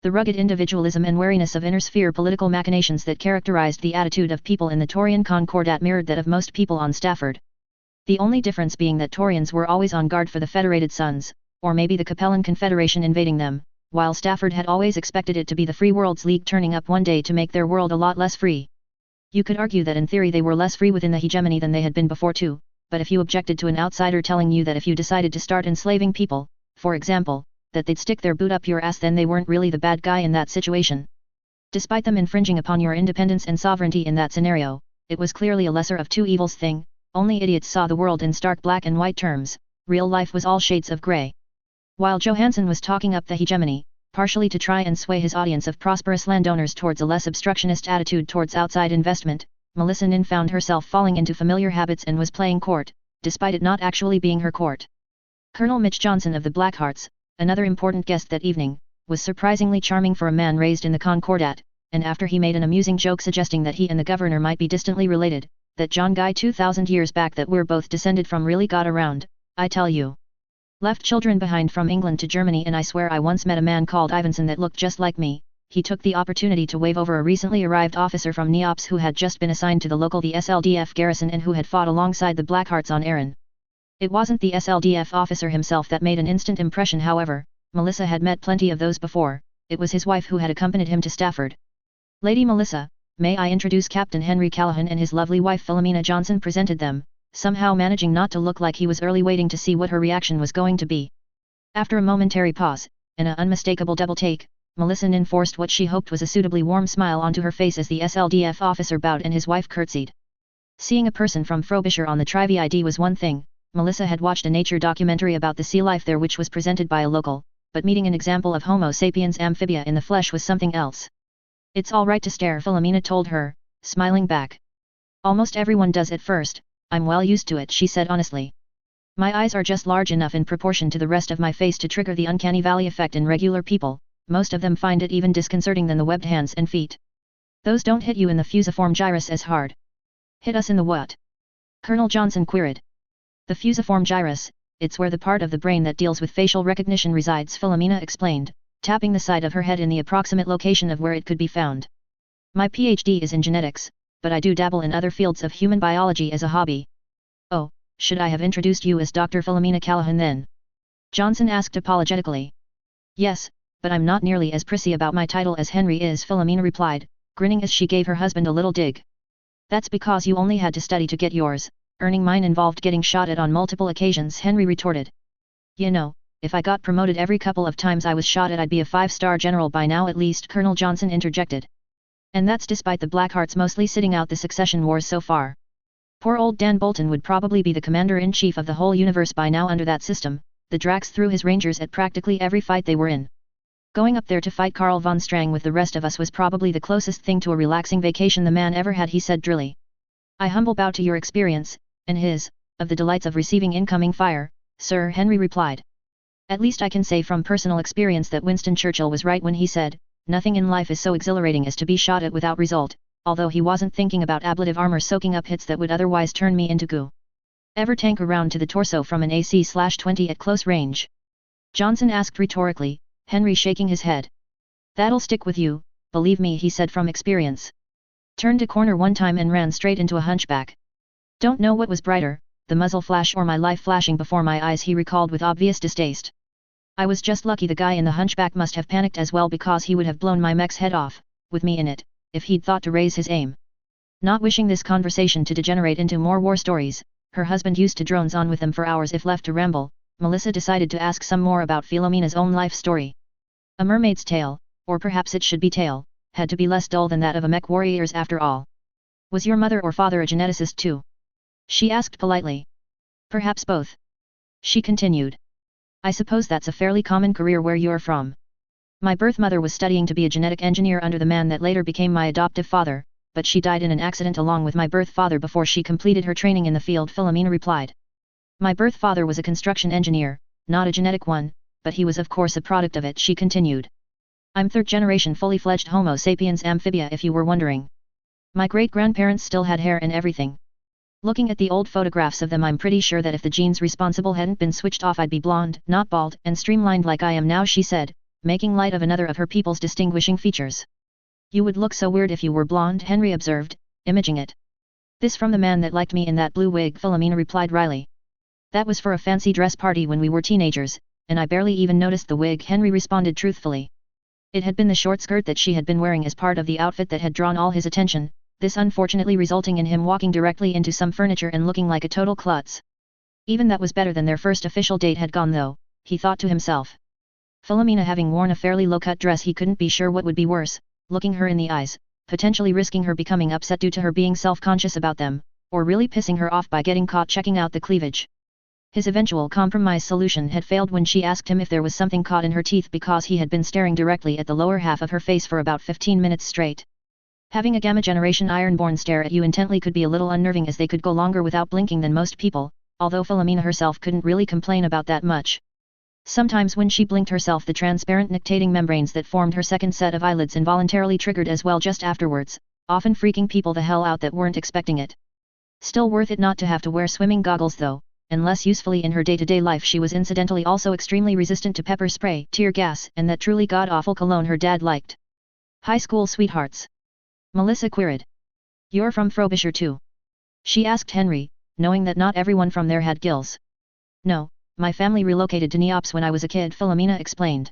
The rugged individualism and wariness of inner-sphere political machinations that characterized the attitude of people in the Taurian Concordat mirrored that of most people on Stafford. The only difference being that Taurians were always on guard for the Federated Sons, or maybe the Capellan Confederation invading them, while Stafford had always expected it to be the Free Worlds League turning up one day to make their world a lot less free. You could argue that in theory they were less free within the hegemony than they had been before too, but if you objected to an outsider telling you that if you decided to start enslaving people, for example, that they'd stick their boot up your ass, then they weren't really the bad guy in that situation. Despite them infringing upon your independence and sovereignty in that scenario, it was clearly a lesser of two evils thing. Only idiots saw the world in stark black and white terms, real life was all shades of grey. While Johansson was talking up the hegemony, partially to try and sway his audience of prosperous landowners towards a less obstructionist attitude towards outside investment. Melissa Nin found herself falling into familiar habits and was playing court, despite it not actually being her court. Colonel Mitch Johnson of the Blackhearts, another important guest that evening, was surprisingly charming for a man raised in the Concordat, and after he made an amusing joke suggesting that he and the governor might be distantly related, that John Guy 2000 years back that we're both descended from really got around, I tell you. Left children behind from England to Germany, and I swear I once met a man called Ivanson that looked just like me. He took the opportunity to wave over a recently arrived officer from Neops who had just been assigned to the local SLDF garrison and who had fought alongside the Blackhearts on Arran. It wasn't the SLDF officer himself that made an instant impression, however. Melissa had met plenty of those before. It was his wife who had accompanied him to Stafford. Lady Melissa, may I introduce Captain Henry Callahan and his lovely wife Philomena Johnson, presented them, somehow managing not to look like he was early waiting to see what her reaction was going to be. After a momentary pause, and an unmistakable double take, Melissa Nin forced what she hoped was a suitably warm smile onto her face as the SLDF officer bowed and his wife curtsied. Seeing a person from Frobisher on the Trivi was one thing. Melissa had watched a nature documentary about the sea life there which was presented by a local, but meeting an example of Homo sapiens amphibia in the flesh was something else. It's all right to stare, Philomena told her, smiling back. Almost everyone does at first. I'm well used to it, she said honestly. My eyes are just large enough in proportion to the rest of my face to trigger the uncanny valley effect in regular people. Most of them find it even disconcerting than the webbed hands and feet. Those don't hit you in the fusiform gyrus as hard. Hit us in the what? Colonel Johnson queried. The fusiform gyrus, it's where the part of the brain that deals with facial recognition resides, Philomena explained, tapping the side of her head in the approximate location of where it could be found. My PhD is in genetics, but I do dabble in other fields of human biology as a hobby. Oh, should I have introduced you as Dr. Philomena Callahan then? Johnson asked apologetically. Yes, but I'm not nearly as prissy about my title as Henry is, Philomena replied, grinning as she gave her husband a little dig. That's because you only had to study to get yours, earning mine involved getting shot at on multiple occasions, Henry retorted. You know, if I got promoted every couple of times I was shot at I'd be a 5-star general by now at least, Colonel Johnson interjected. And that's despite the Blackhearts mostly sitting out the succession wars so far. Poor old Dan Bolton would probably be the commander-in-chief of the whole universe by now under that system. The Drax threw his rangers at practically every fight they were in. Going up there to fight Karl von Strang with the rest of us was probably the closest thing to a relaxing vacation the man ever had, he said drily. I humble bow to your experience, and his, of the delights of receiving incoming fire, sir, Henry replied. At least I can say from personal experience that Winston Churchill was right when he said, nothing in life is so exhilarating as to be shot at without result, although he wasn't thinking about ablative armor soaking up hits that would otherwise turn me into goo. Ever tank around to the torso from an AC-20 at close range? Johnson asked rhetorically, Henry shaking his head. That'll stick with you, believe me, he said from experience. Turned a corner one time and ran straight into a hunchback. Don't know what was brighter, the muzzle flash or my life flashing before my eyes, he recalled with obvious distaste. I was just lucky the guy in the hunchback must have panicked as well, because he would have blown my mech's head off, with me in it, if he'd thought to raise his aim. Not wishing this conversation to degenerate into more war stories, her husband used to drones on with them for hours if left to ramble, Melissa decided to ask some more about Philomena's own life story. A mermaid's tale, or perhaps it should be tale, had to be less dull than that of a mech warrior's after all. Was your mother or father a geneticist too? She asked politely. Perhaps both. She continued. I suppose that's a fairly common career where you're from. My birth mother was studying to be a genetic engineer under the man that later became my adoptive father, but she died in an accident along with my birth father before she completed her training in the field, Philomena replied. My birth father was a construction engineer, not a genetic one, but he was of course a product of it, she continued. I'm third generation fully fledged Homo sapiens amphibia if you were wondering. My great-grandparents still had hair and everything. Looking at the old photographs of them, I'm pretty sure that if the genes responsible hadn't been switched off I'd be blonde, not bald, and streamlined like I am now, she said, making light of another of her people's distinguishing features. You would look so weird if you were blonde, Henry observed, imaging it. This from the man that liked me in that blue wig, Philomena replied wryly. That was for a fancy dress party when we were teenagers, and I barely even noticed the wig, Henry responded truthfully. It had been the short skirt that she had been wearing as part of the outfit that had drawn all his attention, this unfortunately resulting in him walking directly into some furniture and looking like a total klutz. Even that was better than their first official date had gone though, he thought to himself. Philomena having worn a fairly low-cut dress, he couldn't be sure what would be worse, looking her in the eyes, potentially risking her becoming upset due to her being self-conscious about them, or really pissing her off by getting caught checking out the cleavage. His eventual compromise solution had failed when she asked him if there was something caught in her teeth because he had been staring directly at the lower half of her face for about 15 minutes straight. Having a Gamma Generation Ironborn stare at you intently could be a little unnerving, as they could go longer without blinking than most people, although Philomena herself couldn't really complain about that much. Sometimes when she blinked herself, the transparent nictating membranes that formed her second set of eyelids involuntarily triggered as well just afterwards, often freaking people the hell out that weren't expecting it. Still worth it not to have to wear swimming goggles though, and less usefully in her day-to-day life. She was incidentally also extremely resistant to pepper spray, tear gas, and that truly god-awful cologne her dad liked. High school sweethearts. Melissa queried. You're from Frobisher too? She asked Henry, knowing that not everyone from there had gills. No, my family relocated to Neops when I was a kid, Philomena explained.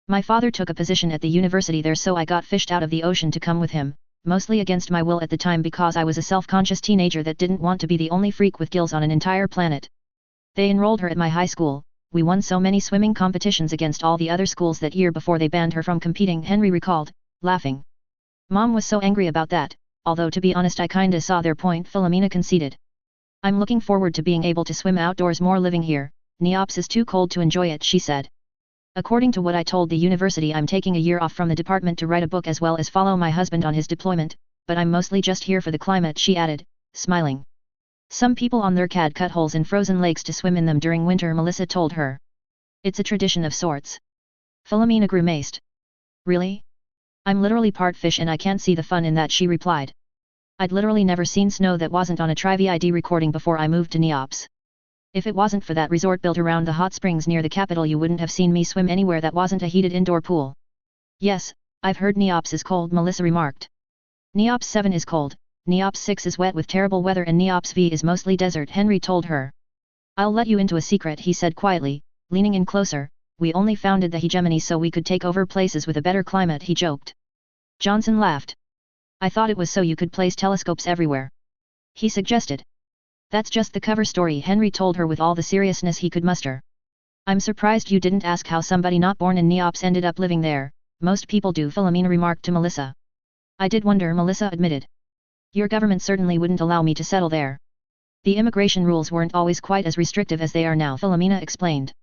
My father took a position at the university there, so I got fished out of the ocean to come with him, mostly against my will at the time because I was a self-conscious teenager that didn't want to be the only freak with gills on an entire planet. They enrolled her at my high school. We won so many swimming competitions against all the other schools that year before they banned her from competing, Henry recalled, laughing. Mom was so angry about that, although to be honest I kinda saw their point, Philomena conceded. I'm looking forward to being able to swim outdoors more living here. Neops is too cold to enjoy it, she said. According to what I told the university, I'm taking a year off from the department to write a book as well as follow my husband on his deployment, but I'm mostly just here for the climate, she added, smiling. Some people on their CAD cut holes in frozen lakes to swim in them during winter, Melissa told her. It's a tradition of sorts. Philomena grimaced. Really? I'm literally part fish and I can't see the fun in that, she replied. I'd literally never seen snow that wasn't on a Trivid recording before I moved to Neops. If it wasn't for that resort built around the hot springs near the capital, you wouldn't have seen me swim anywhere that wasn't a heated indoor pool. Yes, I've heard Neops is cold, Melissa remarked. Neops 7 is cold, Neops 6 is wet with terrible weather, and Neops V is mostly desert, Henry told her. I'll let you into a secret, he said quietly, leaning in closer. We only founded the hegemony so we could take over places with a better climate, he joked. Johnson laughed. I thought it was so you could place telescopes everywhere. He suggested. That's just the cover story, Henry told her with all the seriousness he could muster. I'm surprised you didn't ask how somebody not born in Neops ended up living there. Most people do, Philomena remarked to Melissa. I did wonder, Melissa admitted. Your government certainly wouldn't allow me to settle there. The immigration rules weren't always quite as restrictive as they are now, Philomena explained.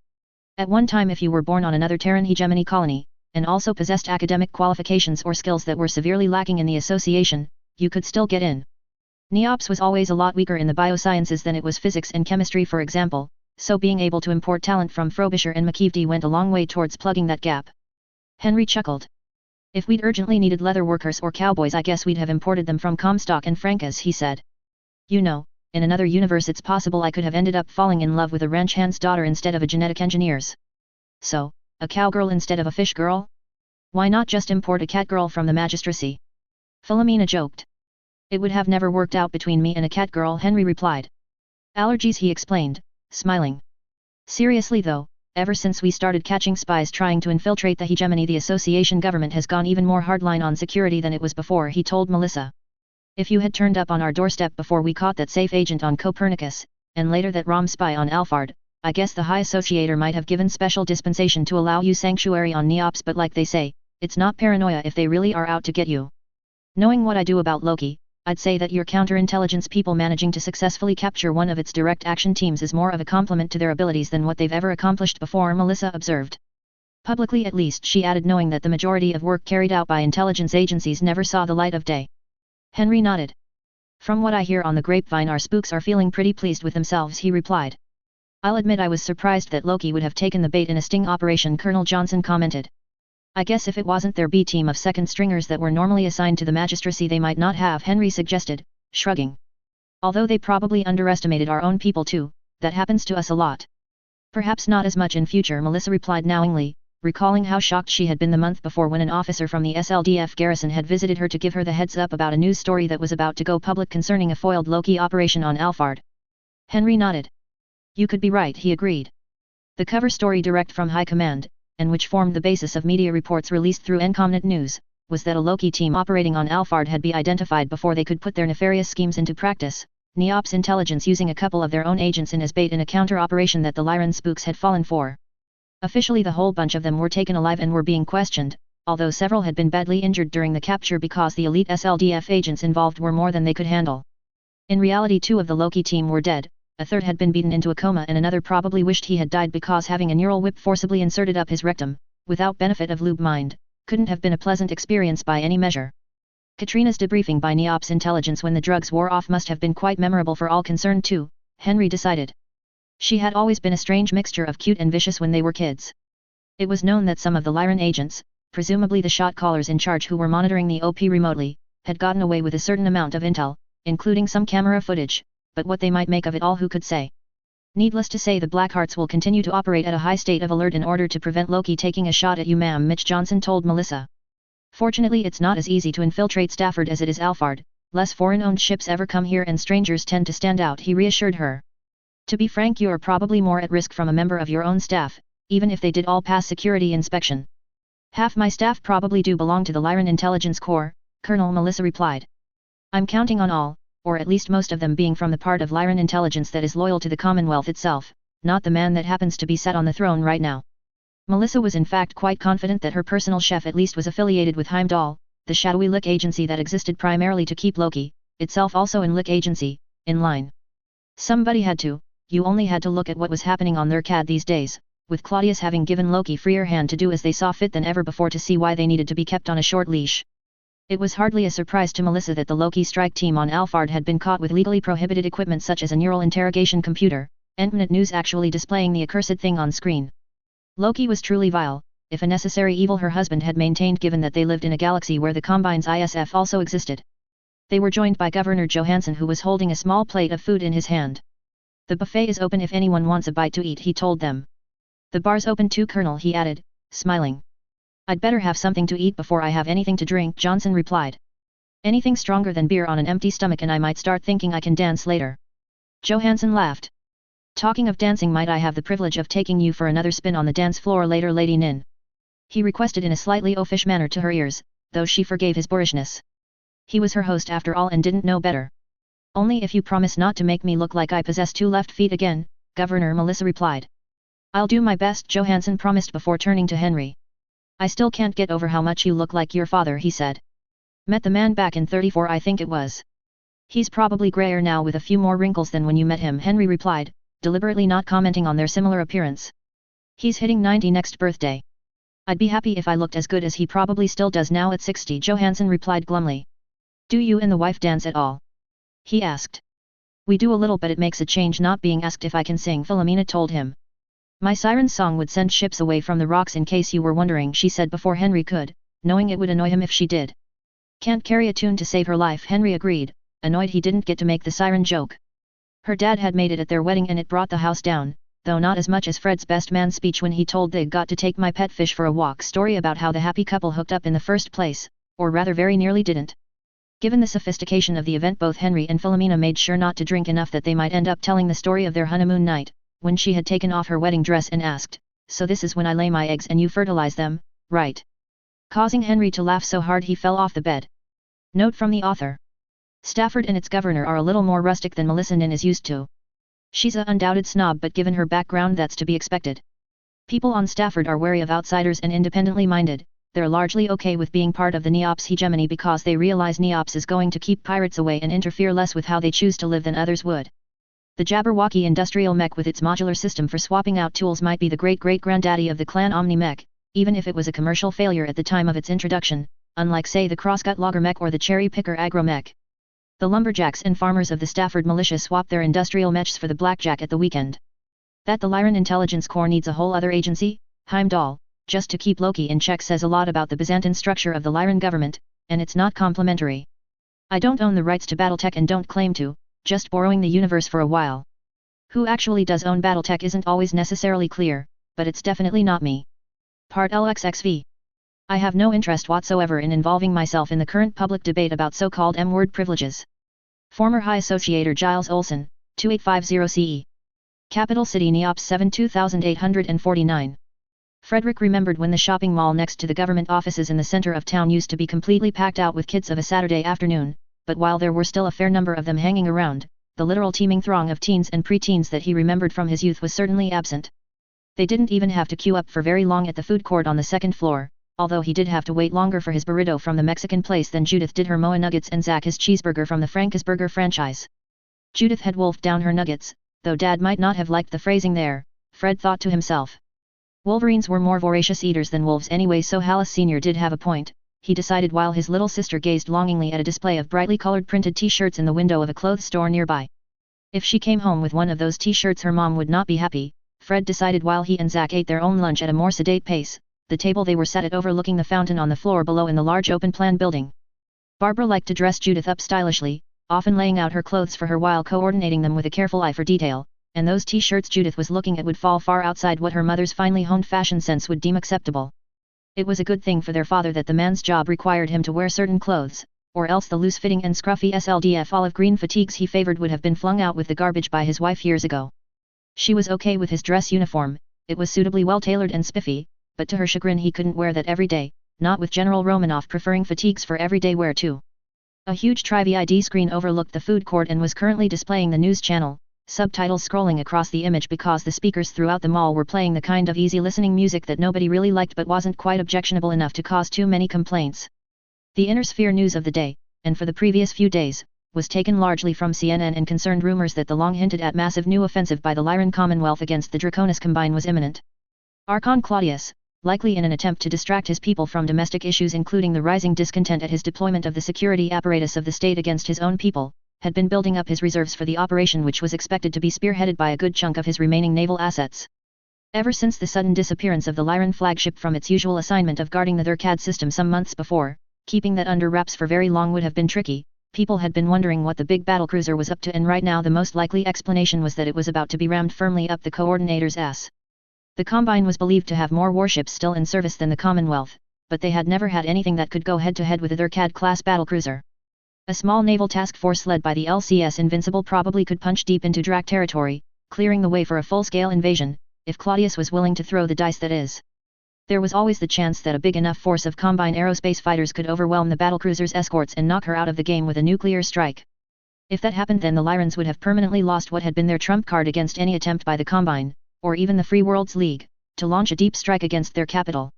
At one time, if you were born on another Terran hegemony colony, and also possessed academic qualifications or skills that were severely lacking in the association, you could still get in. Neops was always a lot weaker in the biosciences than it was physics and chemistry, for example, so being able to import talent from Frobisher and McKeevedy went a long way towards plugging that gap. Henry chuckled. If we'd urgently needed leather workers or cowboys, I guess we'd have imported them from Comstock and Francas, he said. You know, in another universe it's possible I could have ended up falling in love with a ranch hand's daughter instead of a genetic engineer's. So, a cowgirl instead of a fish girl? Why not just import a cat girl from the magistracy? Philomena joked. It would have never worked out between me and a cat girl, Henry replied. Allergies, he explained, smiling. Seriously though, ever since we started catching spies trying to infiltrate the hegemony, the association government has gone even more hardline on security than it was before, he told Melissa. If you had turned up on our doorstep before we caught that safe agent on Copernicus, and later that ROM spy on Alphard, I guess the High Associator might have given special dispensation to allow you sanctuary on Neops, but like they say, it's not paranoia if they really are out to get you. Knowing what I do about Loki, I'd say that your counterintelligence people managing to successfully capture one of its direct action teams is more of a compliment to their abilities than what they've ever accomplished before, Melissa observed. Publicly at least, she added, knowing that the majority of work carried out by intelligence agencies never saw the light of day. Henry nodded. From what I hear on the grapevine, our spooks are feeling pretty pleased with themselves, he replied. I'll admit I was surprised that Loki would have taken the bait in a sting operation, Colonel Johnson commented. I guess if it wasn't their B team of second stringers that were normally assigned to the magistracy, they might not have, Henry suggested, shrugging. Although they probably underestimated our own people too, that happens to us a lot. Perhaps not as much in future, Melissa replied knowingly, recalling how shocked she had been the month before when an officer from the SLDF garrison had visited her to give her the heads up about a news story that was about to go public concerning a foiled Loki operation on Alphard. Henry nodded. You could be right, he agreed. The cover story direct from High Command, and which formed the basis of media reports released through Encomnet News, was that a Loki team operating on Alphard had been identified before they could put their nefarious schemes into practice, Neops intelligence using a couple of their own agents in as bait in a counter-operation that the Lyran spooks had fallen for. Officially the whole bunch of them were taken alive and were being questioned, although several had been badly injured during the capture because the elite SLDF agents involved were more than they could handle. In reality 2 of the Loki team were dead, a third had been beaten into a coma and another probably wished he had died because having a neural whip forcibly inserted up his rectum, without benefit of lube mind, couldn't have been a pleasant experience by any measure. Katrina's debriefing by NEOPS intelligence when the drugs wore off must have been quite memorable for all concerned too, Henry decided. She had always been a strange mixture of cute and vicious when they were kids. It was known that some of the Lyran agents, presumably the shot callers in charge who were monitoring the OP remotely, had gotten away with a certain amount of intel, including some camera footage, but what they might make of it all who could say. Needless to say the Blackhearts will continue to operate at a high state of alert in order to prevent Loki taking a shot at you ma'am, Mitch Johnson told Melissa. Fortunately it's not as easy to infiltrate Stafford as it is Alphard, less foreign-owned ships ever come here and strangers tend to stand out, he reassured her. To be frank, you are probably more at risk from a member of your own staff, even if they did all pass security inspection. Half my staff probably do belong to the Lyran Intelligence Corps, Colonel Melissa replied. I'm counting on all, or at least most of them being from the part of Lyran intelligence that is loyal to the Commonwealth itself, not the man that happens to be sat on the throne right now. Melissa was in fact quite confident that her personal chef at least was affiliated with Heimdall, the shadowy Lick agency that existed primarily to keep Loki, itself also in Lick agency, in line. Somebody had to, you only had to look at what was happening on their CAD these days, with Claudius having given Loki freer hand to do as they saw fit than ever before to see why they needed to be kept on a short leash. It was hardly a surprise to Melissa that the Loki strike team on Alphard had been caught with legally prohibited equipment such as a neural interrogation computer, Entnet News actually displaying the accursed thing on screen. Loki was truly vile, if a necessary evil her husband had maintained given that they lived in a galaxy where the Combine's ISF also existed. They were joined by Governor Johansson who was holding a small plate of food in his hand. The buffet is open if anyone wants a bite to eat, he told them. The bar's open too, Colonel, he added, smiling. I'd better have something to eat before I have anything to drink, Johnson replied. Anything stronger than beer on an empty stomach and I might start thinking I can dance later. Johansson laughed. Talking of dancing, might I have the privilege of taking you for another spin on the dance floor later, Lady Nin? He requested in a slightly oafish manner to her ears, though she forgave his boorishness. He was her host after all and didn't know better. Only if you promise not to make me look like I possess 2 left feet again, Governor, Melissa replied. I'll do my best, Johansson promised before turning to Henry. I still can't get over how much you look like your father, he said. Met the man back in 34, I think it was. He's probably grayer now with a few more wrinkles than when you met him, Henry replied, deliberately not commenting on their similar appearance. He's hitting 90 next birthday. I'd be happy if I looked as good as he probably still does now at 60, Johansson replied glumly. Do you and the wife dance at all? He asked. We do a little, but it makes a change not being asked if I can sing, Philomena told him. My siren song would send ships away from the rocks in case you were wondering, she said before Henry could, knowing it would annoy him if she did. Can't carry a tune to save her life, Henry agreed, annoyed he didn't get to make the siren joke. Her dad had made it at their wedding and it brought the house down, though not as much as Fred's best man speech when he told they got to take my pet fish for a walk, story about how the happy couple hooked up in the first place, or rather very nearly didn't. Given the sophistication of the event, both Henry and Philomena made sure not to drink enough that they might end up telling the story of their honeymoon night, when she had taken off her wedding dress and asked, so this is when I lay my eggs and you fertilize them, right? Causing Henry to laugh so hard he fell off the bed. Note from the author. Stafford and its governor are a little more rustic than Melissa Nin is used to. She's a undoubted snob, but given her background that's to be expected. People on Stafford are wary of outsiders and independently minded. They're largely okay with being part of the NEOPS hegemony because they realize NEOPS is going to keep pirates away and interfere less with how they choose to live than others would. The Jabberwocky industrial mech with its modular system for swapping out tools might be the great-great-granddaddy of the clan Omni mech, even if it was a commercial failure at the time of its introduction, unlike say the Crosscut Logger mech or the Cherry Picker Agro mech. The lumberjacks and farmers of the Stafford militia swap their industrial mechs for the blackjack at the weekend. That the Lyran Intelligence Corps needs a whole other agency, Heimdall, just to keep Loki in check says a lot about the Byzantine structure of the Lyran government, and it's not complimentary. I don't own the rights to Battletech and don't claim to, just borrowing the universe for a while. Who actually does own Battletech isn't always necessarily clear, but it's definitely not me. Part LXXV. I have no interest whatsoever in involving myself in the current public debate about so-called M-word privileges. Former High Associator Giles Olson, 2850 CE. Capital City Neops 7 2849. Frederick remembered when the shopping mall next to the government offices in the center of town used to be completely packed out with kids of a Saturday afternoon, but while there were still a fair number of them hanging around, the literal teeming throng of teens and pre-teens that he remembered from his youth was certainly absent. They didn't even have to queue up for very long at the food court on the second floor, although he did have to wait longer for his burrito from the Mexican place than Judith did her Moa nuggets and Zach his cheeseburger from the Frankisburger franchise. Judith had wolfed down her nuggets, though Dad might not have liked the phrasing there, Fred thought to himself. Wolverines were more voracious eaters than wolves anyway, so Hallis Sr. did have a point, he decided while his little sister gazed longingly at a display of brightly colored printed t-shirts in the window of a clothes store nearby. If she came home with one of those t-shirts her mom would not be happy, Fred decided while he and Zack ate their own lunch at a more sedate pace, the table they were sat at overlooking the fountain on the floor below in the large open-plan building. Barbara liked to dress Judith up stylishly, often laying out her clothes for her while coordinating them with a careful eye for detail, and those t-shirts Judith was looking at would fall far outside what her mother's finely honed fashion sense would deem acceptable. It was a good thing for their father that the man's job required him to wear certain clothes, or else the loose-fitting and scruffy SLDF olive green fatigues he favored would have been flung out with the garbage by his wife years ago. She was okay with his dress uniform, it was suitably well-tailored and spiffy, but to her chagrin he couldn't wear that every day, not with General Romanoff preferring fatigues for everyday wear too. A huge Tri-VID screen overlooked the food court and was currently displaying the news channel, subtitles scrolling across the image because the speakers throughout the mall were playing the kind of easy-listening music that nobody really liked but wasn't quite objectionable enough to cause too many complaints. The inner sphere news of the day, and for the previous few days, was taken largely from CNN and concerned rumors that the long-hinted-at massive new offensive by the Lyran Commonwealth against the Draconis Combine was imminent. Archon Claudius, likely in an attempt to distract his people from domestic issues including the rising discontent at his deployment of the security apparatus of the state against his own people, had been building up his reserves for the operation which was expected to be spearheaded by a good chunk of his remaining naval assets. Ever since the sudden disappearance of the Lyran flagship from its usual assignment of guarding the Durkad system some months before, keeping that under wraps for very long would have been tricky, people had been wondering what the big battlecruiser was up to, and right now the most likely explanation was that it was about to be rammed firmly up the coordinator's ass. The Combine was believed to have more warships still in service than the Commonwealth, but they had never had anything that could go head-to-head with a Durkad-class battlecruiser. A small naval task force led by the LCS Invincible probably could punch deep into Drak territory, clearing the way for a full-scale invasion, if Claudius was willing to throw the dice that is. There was always the chance that a big enough force of Combine aerospace fighters could overwhelm the battlecruiser's escorts and knock her out of the game with a nuclear strike. If that happened, then the Lyrans would have permanently lost what had been their trump card against any attempt by the Combine, or even the Free Worlds League, to launch a deep strike against their capital.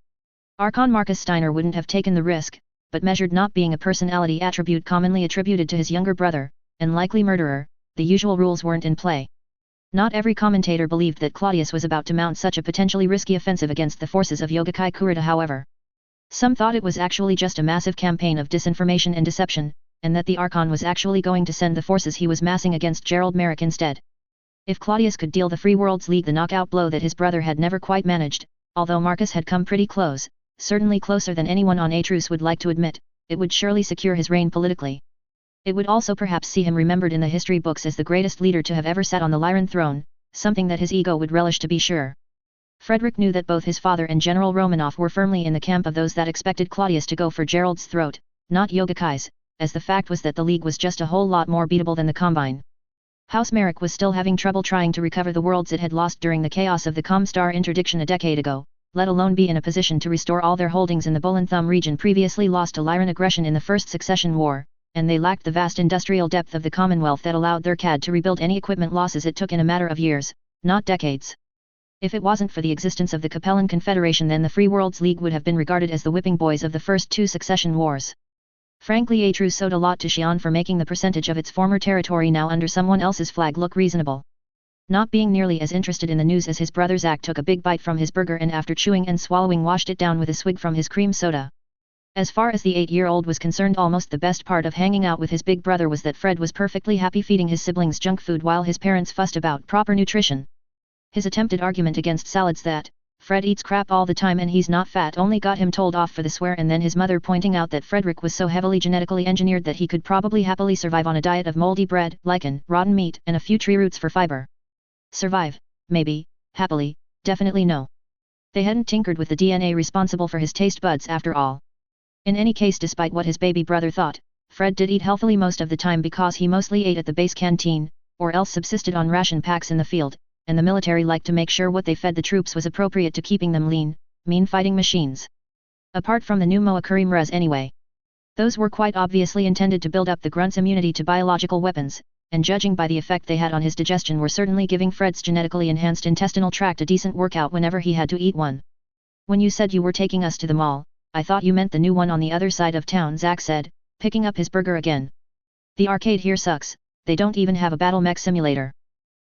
Archon Marcus Steiner wouldn't have taken the risk, but measured not being a personality attribute commonly attributed to his younger brother, and likely murderer, the usual rules weren't in play. Not every commentator believed that Claudius was about to mount such a potentially risky offensive against the forces of Yogakai Kurita, however. Some thought it was actually just a massive campaign of disinformation and deception, and that the Archon was actually going to send the forces he was massing against Gerald Merrick instead. If Claudius could deal the Free Worlds League the knockout blow that his brother had never quite managed, although Marcus had come pretty close, certainly closer than anyone on Atrus would like to admit, it would surely secure his reign politically. It would also perhaps see him remembered in the history books as the greatest leader to have ever sat on the Lyran throne, something that his ego would relish to be sure. Frederick knew that both his father and General Romanoff were firmly in the camp of those that expected Claudius to go for Gerald's throat, not Yogakai's, as the fact was that the League was just a whole lot more beatable than the Combine. House Merrick was still having trouble trying to recover the worlds it had lost during the chaos of the Comstar interdiction a decade ago, let alone be in a position to restore all their holdings in the Bolin Thumb region previously lost to Lyran aggression in the First Succession War, and they lacked the vast industrial depth of the Commonwealth that allowed Durkad to rebuild any equipment losses it took in a matter of years, not decades. If it wasn't for the existence of the Capellan Confederation, then the Free Worlds League would have been regarded as the whipping boys of the first two succession wars. Frankly, Atrus owed a lot to Xi'an for making the percentage of its former territory now under someone else's flag look reasonable. Not being nearly as interested in the news as his brother Zack took a big bite from his burger and after chewing and swallowing washed it down with a swig from his cream soda. As far as the 8-year-old was concerned, almost the best part of hanging out with his big brother was that Fred was perfectly happy feeding his siblings junk food while his parents fussed about proper nutrition. His attempted argument against salads that, Fred eats crap all the time and he's not fat, only got him told off for the swear, and then his mother pointing out that Frederick was so heavily genetically engineered that he could probably happily survive on a diet of moldy bread, lichen, rotten meat, and a few tree roots for fiber. Survive, maybe, happily, definitely no. They hadn't tinkered with the DNA responsible for his taste buds after all. In any case, despite what his baby brother thought, Fred did eat healthily most of the time because he mostly ate at the base canteen, or else subsisted on ration packs in the field, and the military liked to make sure what they fed the troops was appropriate to keeping them lean, mean fighting machines. Apart from the new Moa Karim Res anyway. Those were quite obviously intended to build up the grunt's immunity to biological weapons, and judging by the effect they had on his digestion were certainly giving Fred's genetically enhanced intestinal tract a decent workout whenever he had to eat one. When you said you were taking us to the mall, I thought you meant the new one on the other side of town, Zack said, picking up his burger again. The arcade here sucks, they don't even have a battle mech simulator.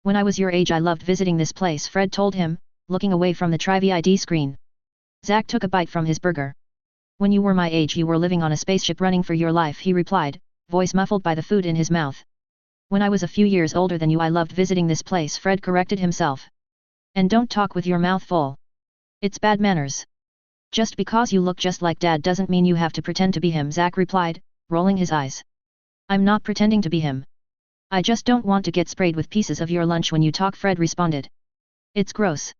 When I was your age I loved visiting this place, Fred told him, looking away from the Trivia ID screen. Zack took a bite from his burger. When you were my age you were living on a spaceship running for your life, he replied, voice muffled by the food in his mouth. When I was a few years older than you I loved visiting this place, Fred corrected himself. And don't talk with your mouth full. It's bad manners. Just because you look just like Dad doesn't mean you have to pretend to be him, Zack replied, rolling his eyes. I'm not pretending to be him. I just don't want to get sprayed with pieces of your lunch when you talk, Fred responded. It's gross.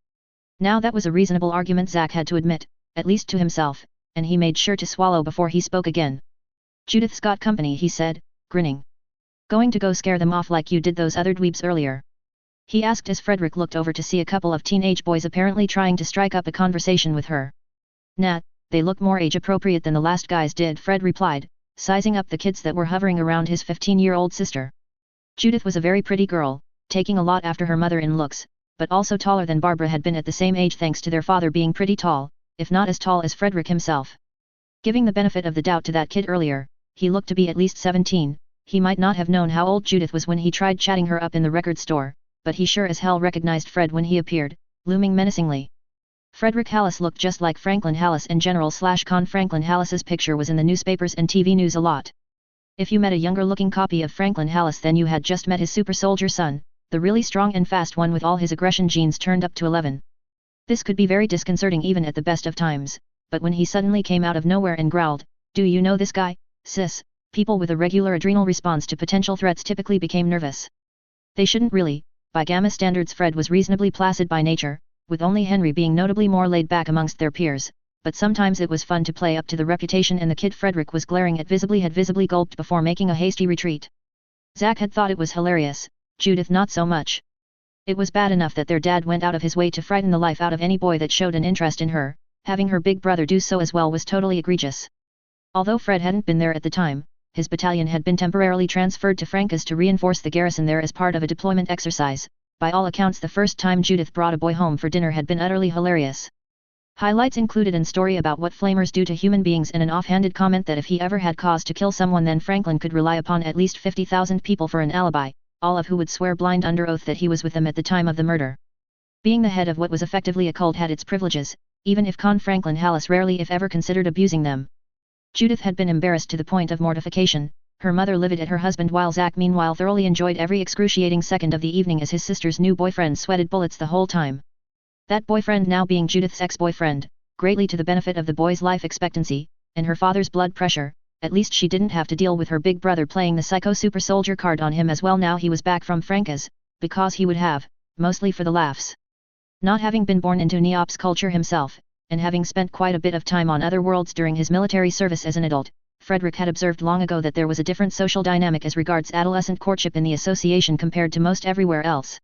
Now that was a reasonable argument, Zack had to admit, at least to himself, and he made sure to swallow before he spoke again. Judith's got company, he said, grinning. Going to go scare them off like you did those other dweebs earlier? He asked as Frederick looked over to see a couple of teenage boys apparently trying to strike up a conversation with her. Nah, they look more age-appropriate than the last guys did, Fred replied, sizing up the kids that were hovering around his 15-year-old sister. Judith was a very pretty girl, taking a lot after her mother in looks, but also taller than Barbara had been at the same age thanks to their father being pretty tall, if not as tall as Frederick himself. Giving the benefit of the doubt to that kid earlier, he looked to be at least 17, he might not have known how old Judith was when he tried chatting her up in the record store, but he sure as hell recognized Fred when he appeared, looming menacingly. Frederick Hallis looked just like Franklin Hallis, and General/Con Franklin Hallis's picture was in the newspapers and TV news a lot. If you met a younger-looking copy of Franklin Hallis then you had just met his super soldier son, the really strong and fast one with all his aggression genes turned up to 11. This could be very disconcerting even at the best of times, but when he suddenly came out of nowhere and growled, "Do you know this guy, sis?" people with a regular adrenal response to potential threats typically became nervous. They shouldn't really. By Gamma standards Fred was reasonably placid by nature, with only Henry being notably more laid back amongst their peers, but sometimes it was fun to play up to the reputation, and the kid Frederick was glaring at had visibly gulped before making a hasty retreat. Zack had thought it was hilarious, Judith not so much. It was bad enough that their dad went out of his way to frighten the life out of any boy that showed an interest in her, having her big brother do so as well was totally egregious. Although Fred hadn't been there at the time, his battalion had been temporarily transferred to Francas to reinforce the garrison there as part of a deployment exercise. By all accounts the first time Judith brought a boy home for dinner had been utterly hilarious. Highlights included an story about what flamers do to human beings and an offhanded comment that if he ever had cause to kill someone then Franklin could rely upon at least 50,000 people for an alibi, all of who would swear blind under oath that he was with them at the time of the murder. Being the head of what was effectively a cult had its privileges, even if Con Franklin Hallis rarely if ever considered abusing them. Judith had been embarrassed to the point of mortification, her mother livid at her husband, while Zack meanwhile thoroughly enjoyed every excruciating second of the evening as his sister's new boyfriend sweated bullets the whole time. That boyfriend now being Judith's ex-boyfriend, greatly to the benefit of the boy's life expectancy, and her father's blood pressure. At least she didn't have to deal with her big brother playing the psycho super soldier card on him as well now he was back from Franca's, because he would have, mostly for the laughs. Not having been born into Neop's culture himself, and having spent quite a bit of time on other worlds during his military service as an adult, Frederick had observed long ago that there was a different social dynamic as regards adolescent courtship in the association compared to most everywhere else.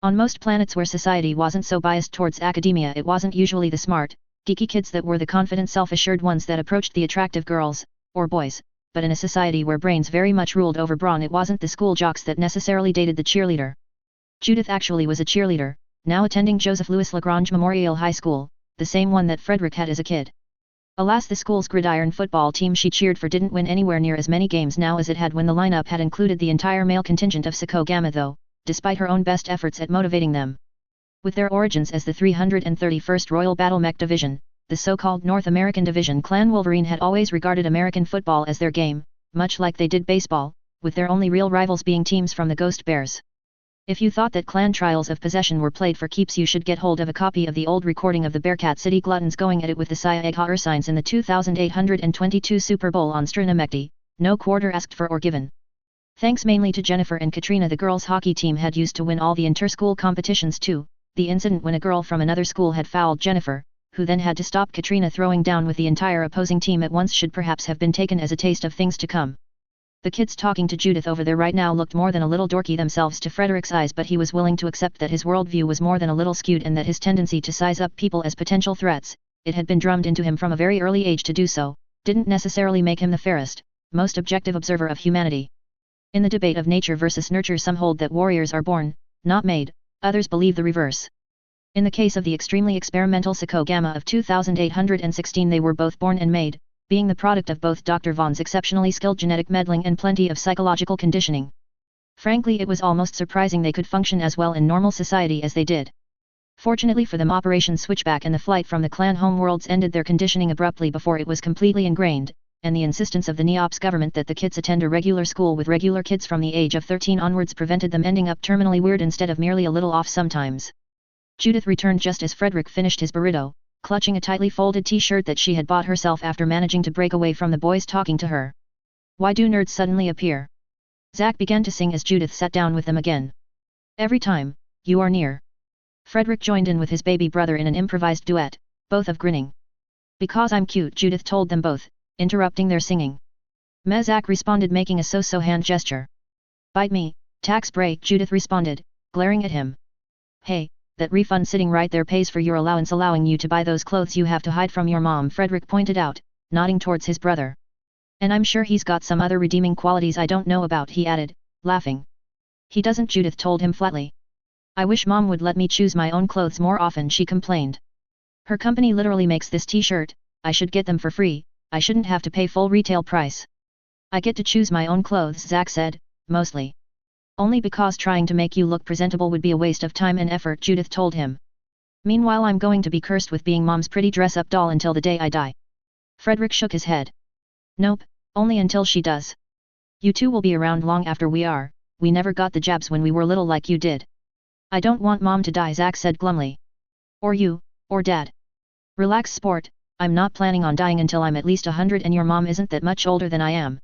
On most planets where society wasn't so biased towards academia, it wasn't usually the smart, geeky kids that were the confident, self-assured ones that approached the attractive girls, or boys, but in a society where brains very much ruled over brawn, it wasn't the school jocks that necessarily dated the cheerleader. Judith actually was a cheerleader, now attending Joseph Louis Lagrange Memorial High School, the same one that Frederick had as a kid. Alas, the school's gridiron football team she cheered for didn't win anywhere near as many games now as it had when the lineup had included the entire male contingent of Psycho Gamma though, despite her own best efforts at motivating them. With their origins as the 331st Royal Battle Mech Division, the so-called North American Division, Clan Wolverine had always regarded American football as their game, much like they did baseball, with their only real rivals being teams from the Ghost Bears. If you thought that Clan Trials of Possession were played for keeps, you should get hold of a copy of the old recording of the Bearcat City Gluttons going at it with the Sayagha Ursines in the 2822 Super Bowl on Strinamecti, no quarter asked for or given. Thanks mainly to Jennifer and Katrina, the girls' hockey team had used to win all the inter-school competitions too. The incident when a girl from another school had fouled Jennifer, who then had to stop Katrina throwing down with the entire opposing team at once, should perhaps have been taken as a taste of things to come. The kids talking to Judith over there right now looked more than a little dorky themselves to Frederick's eyes, but he was willing to accept that his worldview was more than a little skewed and that his tendency to size up people as potential threats, it had been drummed into him from a very early age to do so, didn't necessarily make him the fairest, most objective observer of humanity. In the debate of nature versus nurture, some hold that warriors are born, not made, others believe the reverse. In the case of the extremely experimental Psycho Gamma of 2816, they were both born and made, being the product of both Dr. Vaughn's exceptionally skilled genetic meddling and plenty of psychological conditioning. Frankly, it was almost surprising they could function as well in normal society as they did. Fortunately for them, Operation Switchback and the flight from the clan homeworlds ended their conditioning abruptly before it was completely ingrained, and the insistence of the Neops government that the kids attend a regular school with regular kids from the age of 13 onwards prevented them ending up terminally weird instead of merely a little off sometimes. Judith returned just as Frederick finished his burrito, clutching a tightly folded t-shirt that she had bought herself after managing to break away from the boys talking to her. Why do nerds suddenly appear? Zack began to sing as Judith sat down with them again. Every time you are near. Frederick joined in with his baby brother in an improvised duet, both of grinning. Because I'm cute, Judith told them both, interrupting their singing. Meh, Zack responded, making a so-so hand gesture. Bite me, tax break, Judith responded, glaring at him. Hey, that refund sitting right there pays for your allowance, allowing you to buy those clothes you have to hide from your mom, Frederick pointed out, nodding towards his brother. And I'm sure he's got some other redeeming qualities I don't know about, he added, laughing. He doesn't, Judith told him flatly. I wish mom would let me choose my own clothes more often, she complained. Her company literally makes this t-shirt, I should get them for free, I shouldn't have to pay full retail price. I get to choose my own clothes, Zack said, mostly. Only because trying to make you look presentable would be a waste of time and effort, Judith told him. Meanwhile, I'm going to be cursed with being mom's pretty dress-up doll until the day I die. Frederick shook his head. Nope, only until she does. You two will be around long after we are, we never got the jabs when we were little like you did. I don't want mom to die, Zack said glumly. Or you, or dad. Relax, sport, I'm not planning on dying until I'm at least 100 and your mom isn't that much older than I am.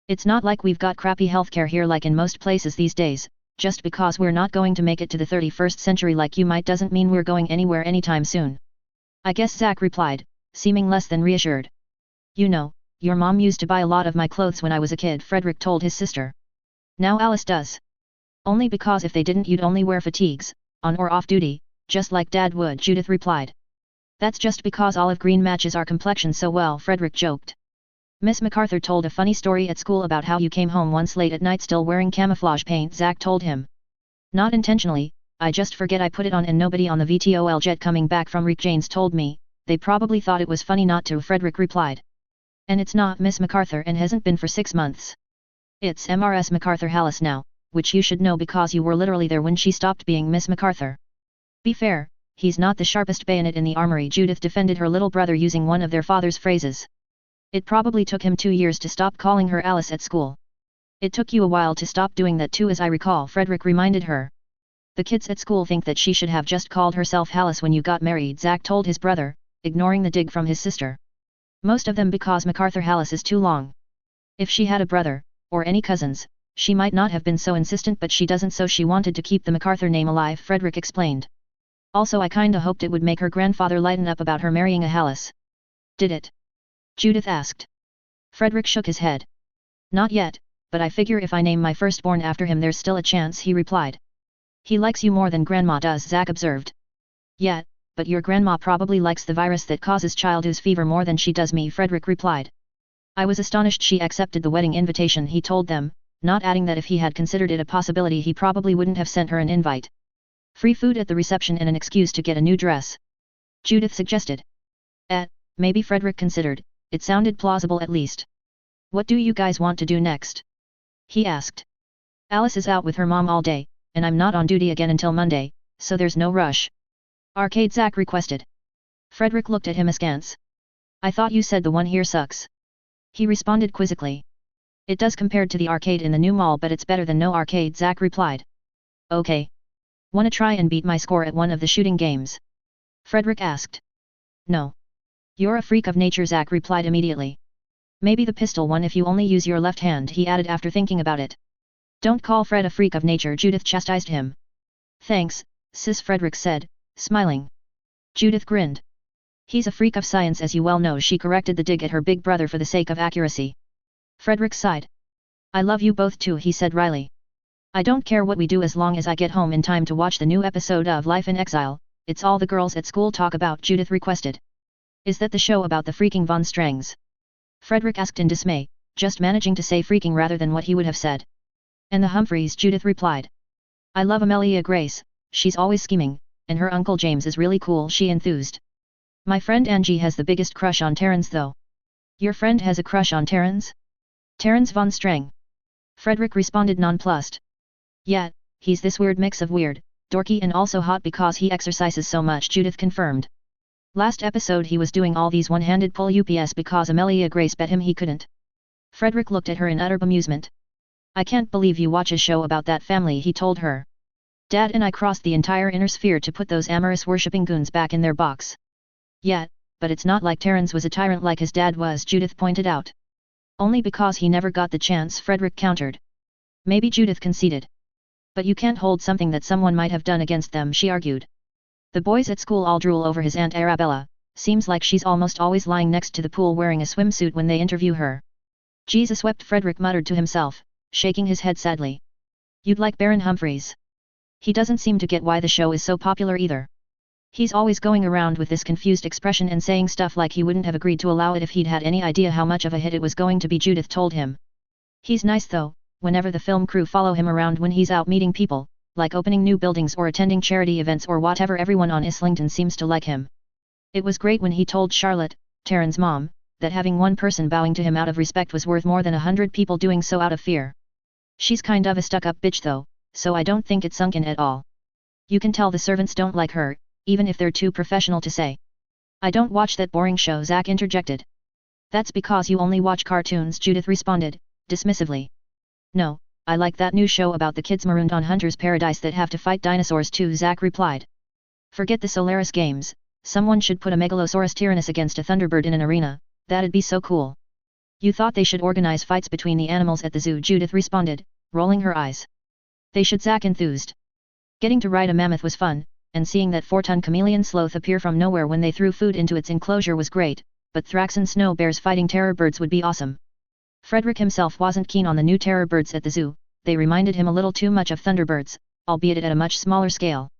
It's not like we've got crappy healthcare here like in most places these days. Just because we're not going to make it to the 31st century like you might doesn't mean we're going anywhere anytime soon. I guess, Zack replied, seeming less than reassured. You know, your mom used to buy a lot of my clothes when I was a kid, Frederick told his sister. Now Alice does. Only because if they didn't you'd only wear fatigues, on or off duty, just like Dad would, Judith replied. That's just because olive green matches our complexion so well, Frederick joked. Miss MacArthur told a funny story at school about how you came home once late at night still wearing camouflage paint, Zack told him. Not intentionally, I just forget I put it on and nobody on the VTOL jet coming back from Rick James told me, they probably thought it was funny not to, Frederick replied. And it's not Miss MacArthur and hasn't been for 6 months. It's MRS MacArthur Hallis now, which you should know because you were literally there when she stopped being Miss MacArthur. Be fair, he's not the sharpest bayonet in the armory, Judith defended her little brother using one of their father's phrases. It probably took him 2 years to stop calling her Alice at school. It took you a while to stop doing that too, as I recall, Frederick reminded her. The kids at school think that she should have just called herself Hallis when you got married, Zack told his brother, ignoring the dig from his sister. Most of them because MacArthur Hallis is too long. If she had a brother, or any cousins, she might not have been so insistent, but she doesn't, so she wanted to keep the MacArthur name alive, Frederick explained. Also, I kinda hoped it would make her grandfather lighten up about her marrying a Hallis. Did it? Judith asked. Frederick shook his head. Not yet, but I figure if I name my firstborn after him there's still a chance, he replied. He likes you more than grandma does, Zack observed. Yeah, but your grandma probably likes the virus that causes childhood fever more than she does me, Frederick replied. I was astonished she accepted the wedding invitation, he told them, not adding that if he had considered it a possibility he probably wouldn't have sent her an invite. Free food at the reception and an excuse to get a new dress. Judith suggested. Maybe, Frederick considered, it sounded plausible at least. What do you guys want to do next? He asked. Alice is out with her mom all day, and I'm not on duty again until Monday, so there's no rush. Arcade, Zack requested. Frederick looked at him askance. I thought you said the one here sucks. He responded quizzically. It does compared to the arcade in the new mall, but it's better than no arcade, Zack replied. Okay. Wanna try and beat my score at one of the shooting games? Frederick asked. No. You're a freak of nature, Zack replied immediately. Maybe the pistol one if you only use your left hand, he added after thinking about it. Don't call Fred a freak of nature, Judith chastised him. Thanks, sis, Frederick said, smiling. Judith grinned. He's a freak of science, as you well know, she corrected the dig at her big brother for the sake of accuracy. Frederick sighed. I love you both too, he said wryly. I don't care what we do as long as I get home in time to watch the new episode of Life in Exile, it's all the girls at school talk about, Judith requested. Is that the show about the freaking Von Strangs? Frederick asked in dismay, just managing to say freaking rather than what he would have said. And the Humphreys, Judith replied. I love Amelia Grace, she's always scheming, and her Uncle James is really cool, she enthused. My friend Angie has the biggest crush on Terrence though. Your friend has a crush on Terrence? Terrence Von Strang. Frederick responded nonplussed. Yet, he's this weird mix of weird, dorky and also hot because he exercises so much, Judith confirmed. Last episode he was doing all these one-handed pull ups because Amelia Grace bet him he couldn't. Frederick looked at her in utter bemusement. I can't believe you watch a show about that family, he told her. Dad and I crossed the entire inner sphere to put those amorous-worshipping goons back in their box. Yet, but it's not like Terrence was a tyrant like his dad was, Judith pointed out. Only because he never got the chance, Frederick countered. Maybe, Judith conceded. But you can't hold something that someone might have done against them, she argued. The boys at school all drool over his Aunt Arabella. Seems like she's almost always lying next to the pool wearing a swimsuit when they interview her. Jesus wept, Frederick muttered to himself, shaking his head sadly. You'd like Baron Humphreys. He doesn't seem to get why the show is so popular either. He's always going around with this confused expression and saying stuff like he wouldn't have agreed to allow it if he'd had any idea how much of a hit it was going to be, Judith told him. He's nice though, whenever the film crew follow him around when he's out meeting people, like opening new buildings or attending charity events or whatever, everyone on Islington seems to like him. It was great when he told Charlotte, Taryn's mom, that having one person bowing to him out of respect was worth more than 100 people doing so out of fear. She's kind of a stuck-up bitch though, so I don't think it's sunk in at all. You can tell the servants don't like her, even if they're too professional to say. I don't watch that boring show, Zack interjected. That's because you only watch cartoons, Judith responded, dismissively. No, I like that new show about the kids marooned on Hunter's Paradise that have to fight dinosaurs too, Zack replied. Forget the Solaris games, someone should put a Megalosaurus Tyrannus against a Thunderbird in an arena, that'd be so cool. You thought they should organize fights between the animals at the zoo, Judith responded, rolling her eyes. They should, Zack enthused. Getting to ride a mammoth was fun, and seeing that 4-ton chameleon sloth appear from nowhere when they threw food into its enclosure was great, but Thraxan snow bears fighting terror birds would be awesome. Frederick himself wasn't keen on the new terror birds at the zoo, they reminded him a little too much of thunderbirds, albeit at a much smaller scale.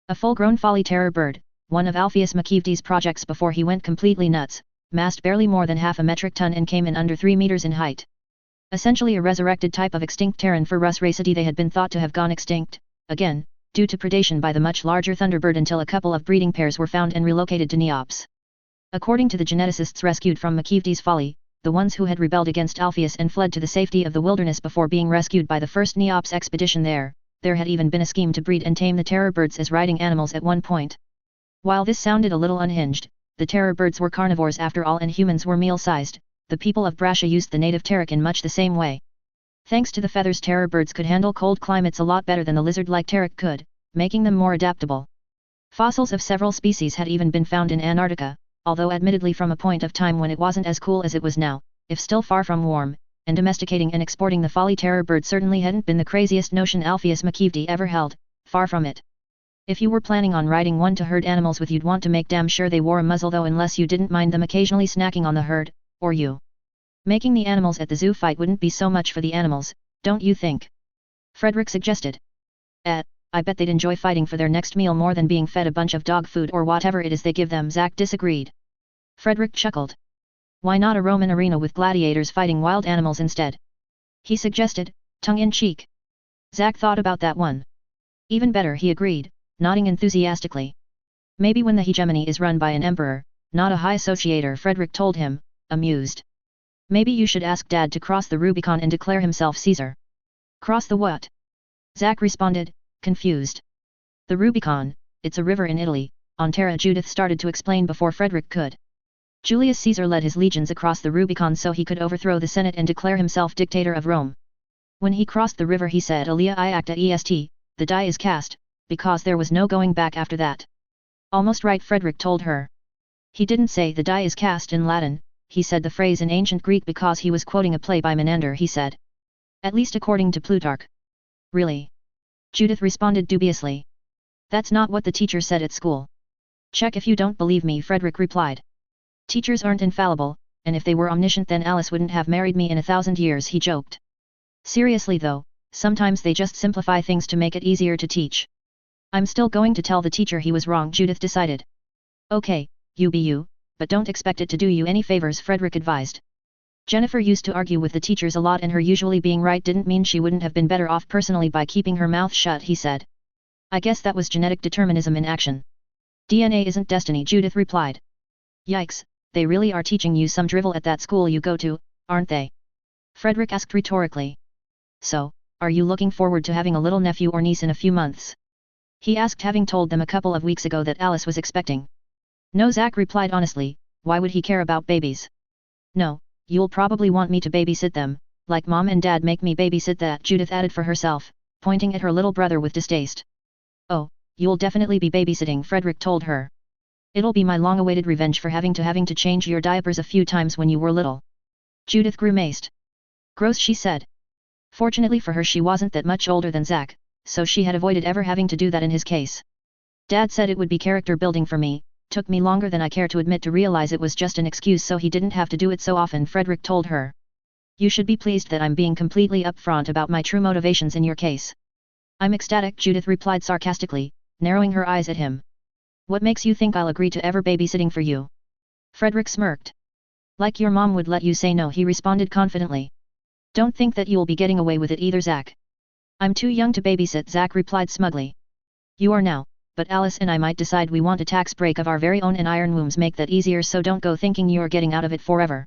A full-grown folly terror bird, one of Alpheus McKeevy's projects before he went completely nuts, massed barely more than half a metric ton and came in under 3 meters in height. Essentially a resurrected type of extinct Terran for Rus racidae, they had been thought to have gone extinct, again, due to predation by the much larger thunderbird until a couple of breeding pairs were found and relocated to Neops. According to the geneticists rescued from McKeevy's folly, the ones who had rebelled against Alpheus and fled to the safety of the wilderness before being rescued by the first Neops expedition there had even been a scheme to breed and tame the terror birds as riding animals at one point. While this sounded a little unhinged, the terror birds were carnivores after all and humans were meal-sized. The people of Brascia used the native Terek in much the same way. Thanks to the feathers, terror birds could handle cold climates a lot better than the lizard-like Terek could, making them more adaptable. Fossils of several species had even been found in Antarctica, although admittedly from a point of time when it wasn't as cool as it was now, if still far from warm, and domesticating and exporting the folly terror bird certainly hadn't been the craziest notion Alpheus McKeevy ever held, far from it. If you were planning on riding one to herd animals with, you'd want to make damn sure they wore a muzzle though, unless you didn't mind them occasionally snacking on the herd, or you. Making the animals at the zoo fight wouldn't be so much for the animals, don't you think? Frederick suggested. I bet they'd enjoy fighting for their next meal more than being fed a bunch of dog food or whatever it is they give them, Zack disagreed. Frederick chuckled. Why not a Roman arena with gladiators fighting wild animals instead? He suggested, tongue-in-cheek. Zack thought about that one. Even better, he agreed, nodding enthusiastically. Maybe when the hegemony is run by an emperor, not a high sociator, Frederick told him, amused. Maybe you should ask Dad to cross the Rubicon and declare himself Caesar. Cross the what? Zack responded, confused. The Rubicon, it's a river in Italy, on Terra, Judith started to explain before Frederick could. Julius Caesar led his legions across the Rubicon so he could overthrow the Senate and declare himself dictator of Rome. When he crossed the river he said Alia iacta est, the die is cast, because there was no going back after that. Almost right, Frederick told her. He didn't say the die is cast in Latin, he said the phrase in ancient Greek because he was quoting a play by Menander, he said. At least according to Plutarch. Really? Judith responded dubiously. That's not what the teacher said at school. Check if you don't believe me, Frederick replied. Teachers aren't infallible, and if they were omniscient then Alice wouldn't have married me in 1,000 years, he joked. Seriously though, sometimes they just simplify things to make it easier to teach. I'm still going to tell the teacher he was wrong, Judith decided. Okay, you be you, but don't expect it to do you any favors, Frederick advised. Jennifer used to argue with the teachers a lot and her usually being right didn't mean she wouldn't have been better off personally by keeping her mouth shut, he said. I guess that was genetic determinism in action. DNA isn't destiny, Judith replied. Yikes, they really are teaching you some drivel at that school you go to, aren't they? Frederick asked rhetorically. So, are you looking forward to having a little nephew or niece in a few months? He asked, having told them a couple of weeks ago that Alice was expecting. No, Zack replied honestly, why would he care about babies? No, you'll probably want me to babysit them, like mom and dad make me babysit that, Judith added for herself, pointing at her little brother with distaste. Oh, you'll definitely be babysitting, Frederick told her. It'll be my long-awaited revenge for having to change your diapers a few times when you were little. Judith grimaced. Gross, she said. Fortunately for her, she wasn't that much older than Zack, so she had avoided ever having to do that in his case. Dad said it would be character building for me, took me longer than I care to admit to realize it was just an excuse so he didn't have to do it so often, Frederick told her. You should be pleased that I'm being completely upfront about my true motivations in your case. I'm ecstatic, Judith replied sarcastically, narrowing her eyes at him. What makes you think I'll agree to ever babysitting for you? Frederick smirked. Like your mom would let you say no, he responded confidently. Don't think that you'll be getting away with it either, Zack. I'm too young to babysit, Zack replied smugly. You are now, but Alice and I might decide we want a tax break of our very own, and iron wombs make that easier, so don't go thinking you're getting out of it forever.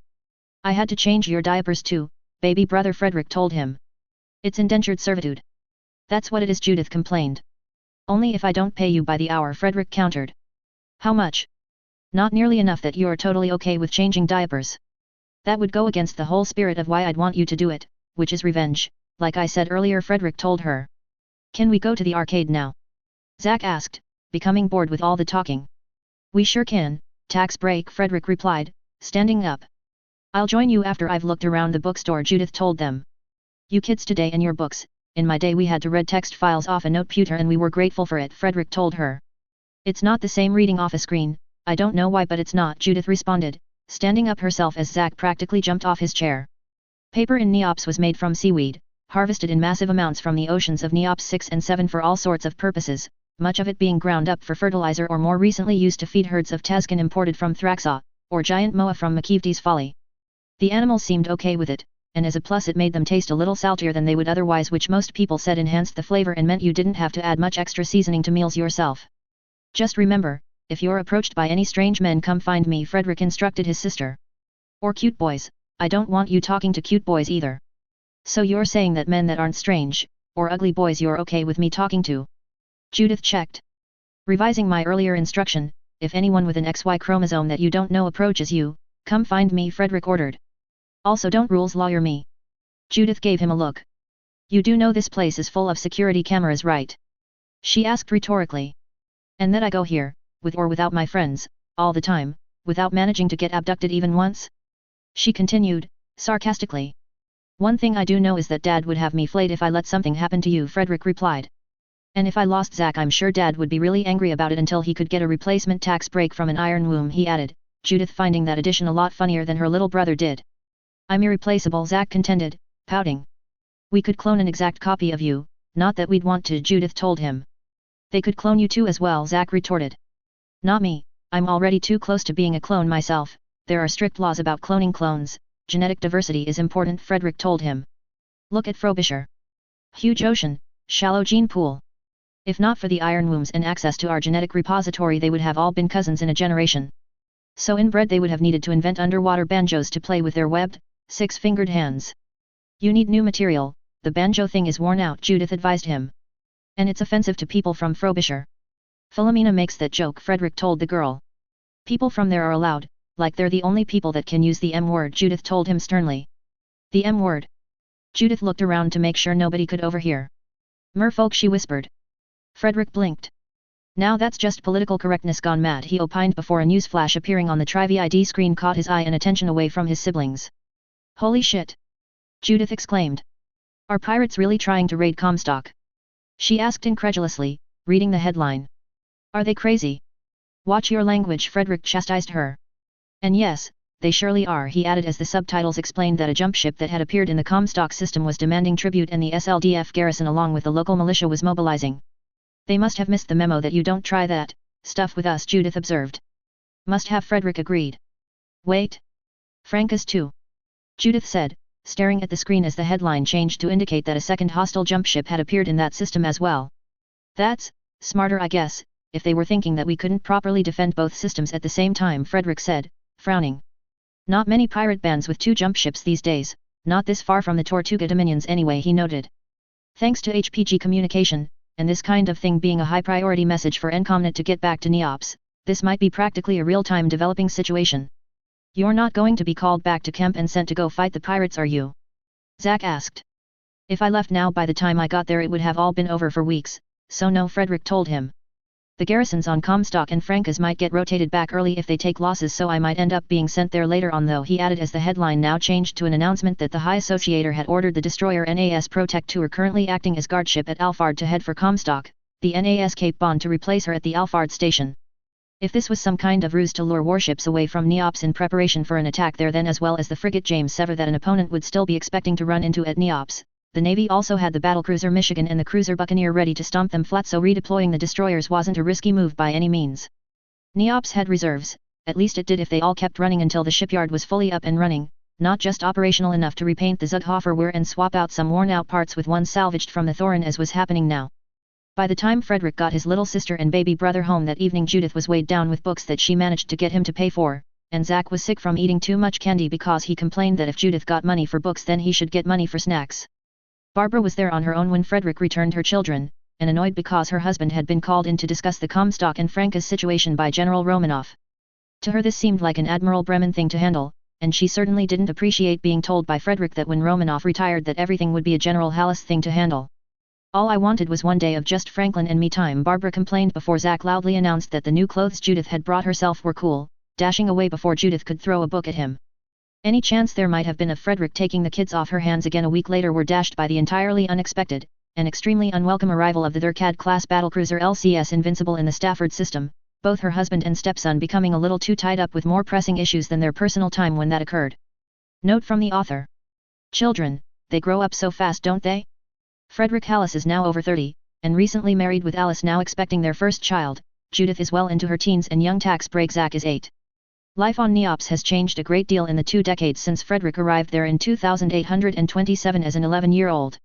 I had to change your diapers too, baby brother, Frederick told him. It's indentured servitude. That's what it is, Judith complained. Only if I don't pay you by the hour, Frederick countered. How much? Not nearly enough that you're totally okay with changing diapers. That would go against the whole spirit of why I'd want you to do it, which is revenge, like I said earlier, Frederick told her. Can we go to the arcade now? Zack asked, becoming bored with all the talking. We sure can, tax break, Frederick replied, standing up. I'll join you after I've looked around the bookstore, Judith told them. You kids today and your books, in my day we had to read text files off a noteputer and we were grateful for it, Frederick told her. It's not the same reading off a screen, I don't know why, but it's not, Judith responded, standing up herself as Zack practically jumped off his chair. Paper in Neops was made from seaweed, harvested in massive amounts from the oceans of Neops 6 and 7 for all sorts of purposes, much of it being ground up for fertilizer or more recently used to feed herds of Taskin imported from Thraxa, or giant moa from Makivti's Folly. The animals seemed okay with it, and as a plus it made them taste a little saltier than they would otherwise, which most people said enhanced the flavor and meant you didn't have to add much extra seasoning to meals yourself. Just remember, if you're approached by any strange men, come find me, Frederick instructed his sister. Or cute boys, I don't want you talking to cute boys either. So you're saying that men that aren't strange, or ugly boys you're okay with me talking to? Judith checked. Revising my earlier instruction, if anyone with an XY chromosome that you don't know approaches you, come find me, Frederick ordered. Also don't rules lawyer me. Judith gave him a look. You do know this place is full of security cameras, right? She asked rhetorically. And that I go here, with or without my friends, all the time, without managing to get abducted even once? She continued, sarcastically. One thing I do know is that Dad would have me flayed if I let something happen to you, Frederick replied. And if I lost Zack, I'm sure Dad would be really angry about it until he could get a replacement tax break from an iron womb, he added, Judith finding that addition a lot funnier than her little brother did. I'm irreplaceable, Zack contended, pouting. We could clone an exact copy of you, not that we'd want to, Judith told him. They could clone you too as well, Zack retorted. Not me, I'm already too close to being a clone myself, there are strict laws about cloning clones, genetic diversity is important, Frederick told him. Look at Frobisher. Huge ocean, shallow gene pool. If not for the iron wombs and access to our genetic repository, they would have all been cousins in a generation. So inbred they would have needed to invent underwater banjos to play with their webbed, six-fingered hands. You need new material, the banjo thing is worn out, Judith advised him. And it's offensive to people from Frobisher. Philomena makes that joke, Frederick told the girl. People from there are allowed, like they're the only people that can use the M word, Judith told him sternly. The M word. Judith looked around to make sure nobody could overhear. Merfolk, she whispered. Frederick blinked. Now that's just political correctness gone mad, he opined before a news flash appearing on the Trivi ID screen caught his eye and attention away from his siblings. Holy shit! Judith exclaimed. Are pirates really trying to raid Comstock? She asked incredulously, reading the headline. Are they crazy? Watch your language, Frederick chastised her. And yes, they surely are, he added as the subtitles explained that a jump ship that had appeared in the Comstock system was demanding tribute and the SLDF garrison along with the local militia was mobilizing. They must have missed the memo that you don't try that stuff with us, Judith observed. Must have, Frederick agreed. Wait. Francas too. Judith said, staring at the screen as the headline changed to indicate that a second hostile jump ship had appeared in that system as well. That's smarter, I guess, if they were thinking that we couldn't properly defend both systems at the same time, Frederick said, frowning. Not many pirate bands with two jump ships these days, not this far from the Tortuga dominions anyway, he noted. Thanks to HPG communication, and this kind of thing being a high priority message for Encomnet to get back to Neops, this might be practically a real-time developing situation. You're not going to be called back to camp and sent to go fight the pirates, are you? Zack asked. If I left now, by the time I got there it would have all been over for weeks, so no, Frederick told him. The garrisons on Comstock and Francas might get rotated back early if they take losses, so I might end up being sent there later on, though, he added as the headline now changed to an announcement that the High Associator had ordered the destroyer NAS Protect II, currently acting as guardship at Alphard, to head for Comstock, the NAS Cape Bond, to replace her at the Alphard station. If this was some kind of ruse to lure warships away from Neops in preparation for an attack there, then, as well as the frigate James Sever that an opponent would still be expecting to run into at Neops, the Navy also had the battlecruiser Michigan and the cruiser Buccaneer ready to stomp them flat, so redeploying the destroyers wasn't a risky move by any means. Neops had reserves, at least it did if they all kept running until the shipyard was fully up and running, not just operational enough to repaint the Zughofer weir and swap out some worn-out parts with ones salvaged from the Thorin, as was happening now. By the time Frederick got his little sister and baby brother home that evening, Judith was weighed down with books that she managed to get him to pay for, and Zack was sick from eating too much candy because he complained that if Judith got money for books then he should get money for snacks. Barbara was there on her own when Frederick returned her children, and annoyed because her husband had been called in to discuss the Comstock and Francas situation by General Romanoff. To her this seemed like an Admiral Bremen thing to handle, and she certainly didn't appreciate being told by Frederick that when Romanoff retired that everything would be a General Hallis thing to handle. All I wanted was one day of just Franklin and me time, Barbara complained before Zack loudly announced that the new clothes Judith had brought herself were cool, dashing away before Judith could throw a book at him. Any chance there might have been of Frederick taking the kids off her hands again a week later were dashed by the entirely unexpected, and extremely unwelcome arrival of the Durkad-class battlecruiser LCS Invincible in the Stafford system, both her husband and stepson becoming a little too tied up with more pressing issues than their personal time when that occurred. Note from the author. Children, they grow up so fast, don't they? Frederick Hallis is now over 30, and recently married with Alice, now expecting their first child. Judith is well into her teens and young tax break Zack is 8. Life on Neops has changed a great deal in the 2 decades since Frederick arrived there in 2827 as an 11-year-old.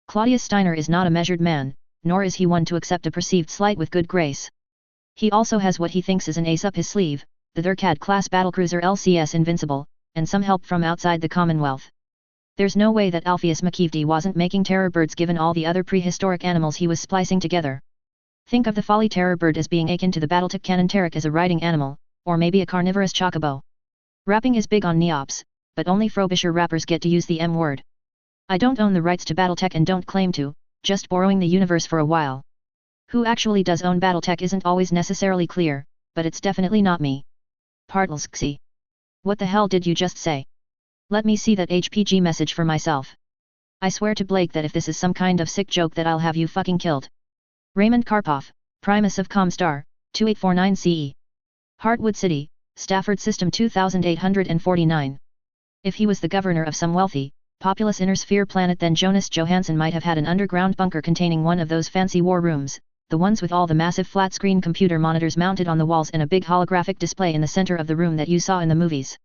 Claudius Steiner is not a measured man, nor is he one to accept a perceived slight with good grace. He also has what he thinks is an ace up his sleeve, the Durkad-class battlecruiser LCS Invincible, and some help from outside the Commonwealth. There's no way that Alpheus McKeevedy wasn't making terror birds given all the other prehistoric animals he was splicing together. Think of the Folly terror bird as being akin to the Battletech Canonteric as a riding animal, or maybe a carnivorous chocobo. Rapping is big on Neops, but only Frobisher rappers get to use the M word. I don't own the rights to Battletech and don't claim to, just borrowing the universe for a while. Who actually does own Battletech isn't always necessarily clear, but it's definitely not me. Partlesxi. What the hell did you just say? Let me see that HPG message for myself. I swear to Blake that if this is some kind of sick joke that I'll have you fucking killed. Raymond Karpov, Primus of Comstar, 2849 CE. Heartwood City, Stafford System 2849. If he was the governor of some wealthy, populous inner sphere planet, then Jonas Johansson might have had an underground bunker containing one of those fancy war rooms, the ones with all the massive flat-screen computer monitors mounted on the walls and a big holographic display in the center of the room that you saw in the movies.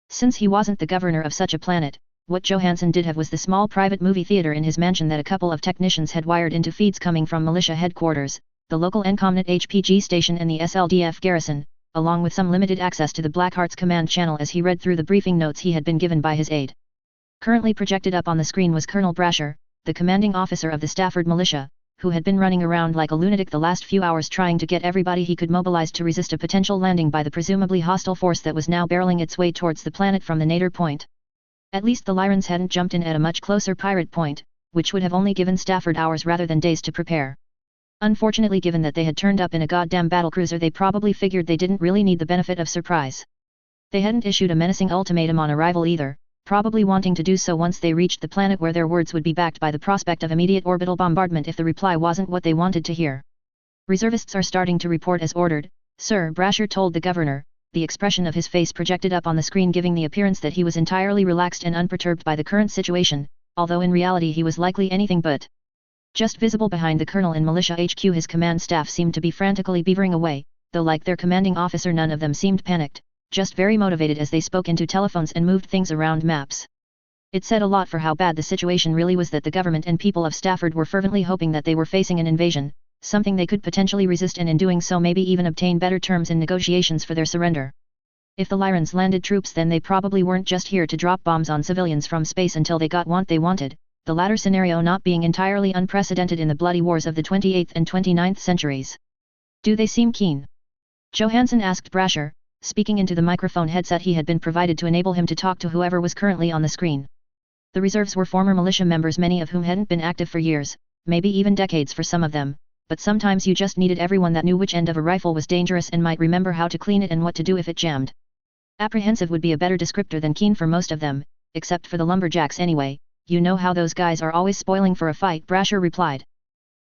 Since he wasn't the governor of such a planet, what Johansson did have was the small private movie theater in his mansion that a couple of technicians had wired into feeds coming from militia headquarters, the local Encomnet HPG station and the SLDF garrison, along with some limited access to the Blackheart's command channel as he read through the briefing notes he had been given by his aide. Currently projected up on the screen was Colonel Brasher, the commanding officer of the Stafford militia, who had been running around like a lunatic the last few hours trying to get everybody he could mobilize to resist a potential landing by the presumably hostile force that was now barreling its way towards the planet from the Nader point. At least the Lyrans hadn't jumped in at a much closer pirate point, which would have only given Stafford hours rather than days to prepare. Unfortunately, given that they had turned up in a goddamn battlecruiser, they probably figured they didn't really need the benefit of surprise. They hadn't issued a menacing ultimatum on arrival either, probably wanting to do so once they reached the planet where their words would be backed by the prospect of immediate orbital bombardment if the reply wasn't what they wanted to hear. Reservists are starting to report as ordered, Sir, Brasher told the governor, the expression of his face projected up on the screen giving the appearance that he was entirely relaxed and unperturbed by the current situation, although in reality he was likely anything but. Just visible behind the colonel in Militia HQ, his command staff seemed to be frantically beavering away, though like their commanding officer none of them seemed panicked, just very motivated as they spoke into telephones and moved things around maps. It said a lot for how bad the situation really was that the government and people of Stafford were fervently hoping that they were facing an invasion, something they could potentially resist and in doing so maybe even obtain better terms in negotiations for their surrender. If the Lyrans landed troops, then they probably weren't just here to drop bombs on civilians from space until they got what they wanted, the latter scenario not being entirely unprecedented in the bloody wars of the 28th and 29th centuries. Do they seem keen? Johansson asked Brasher, speaking into the microphone headset he had been provided to enable him to talk to whoever was currently on the screen. The reserves were former militia members, many of whom hadn't been active for years, maybe even decades for some of them, but sometimes you just needed everyone that knew which end of a rifle was dangerous and might remember how to clean it and what to do if it jammed. Apprehensive would be a better descriptor than keen for most of them, except for the lumberjacks anyway. You know how those guys are always spoiling for a fight, Brasher replied.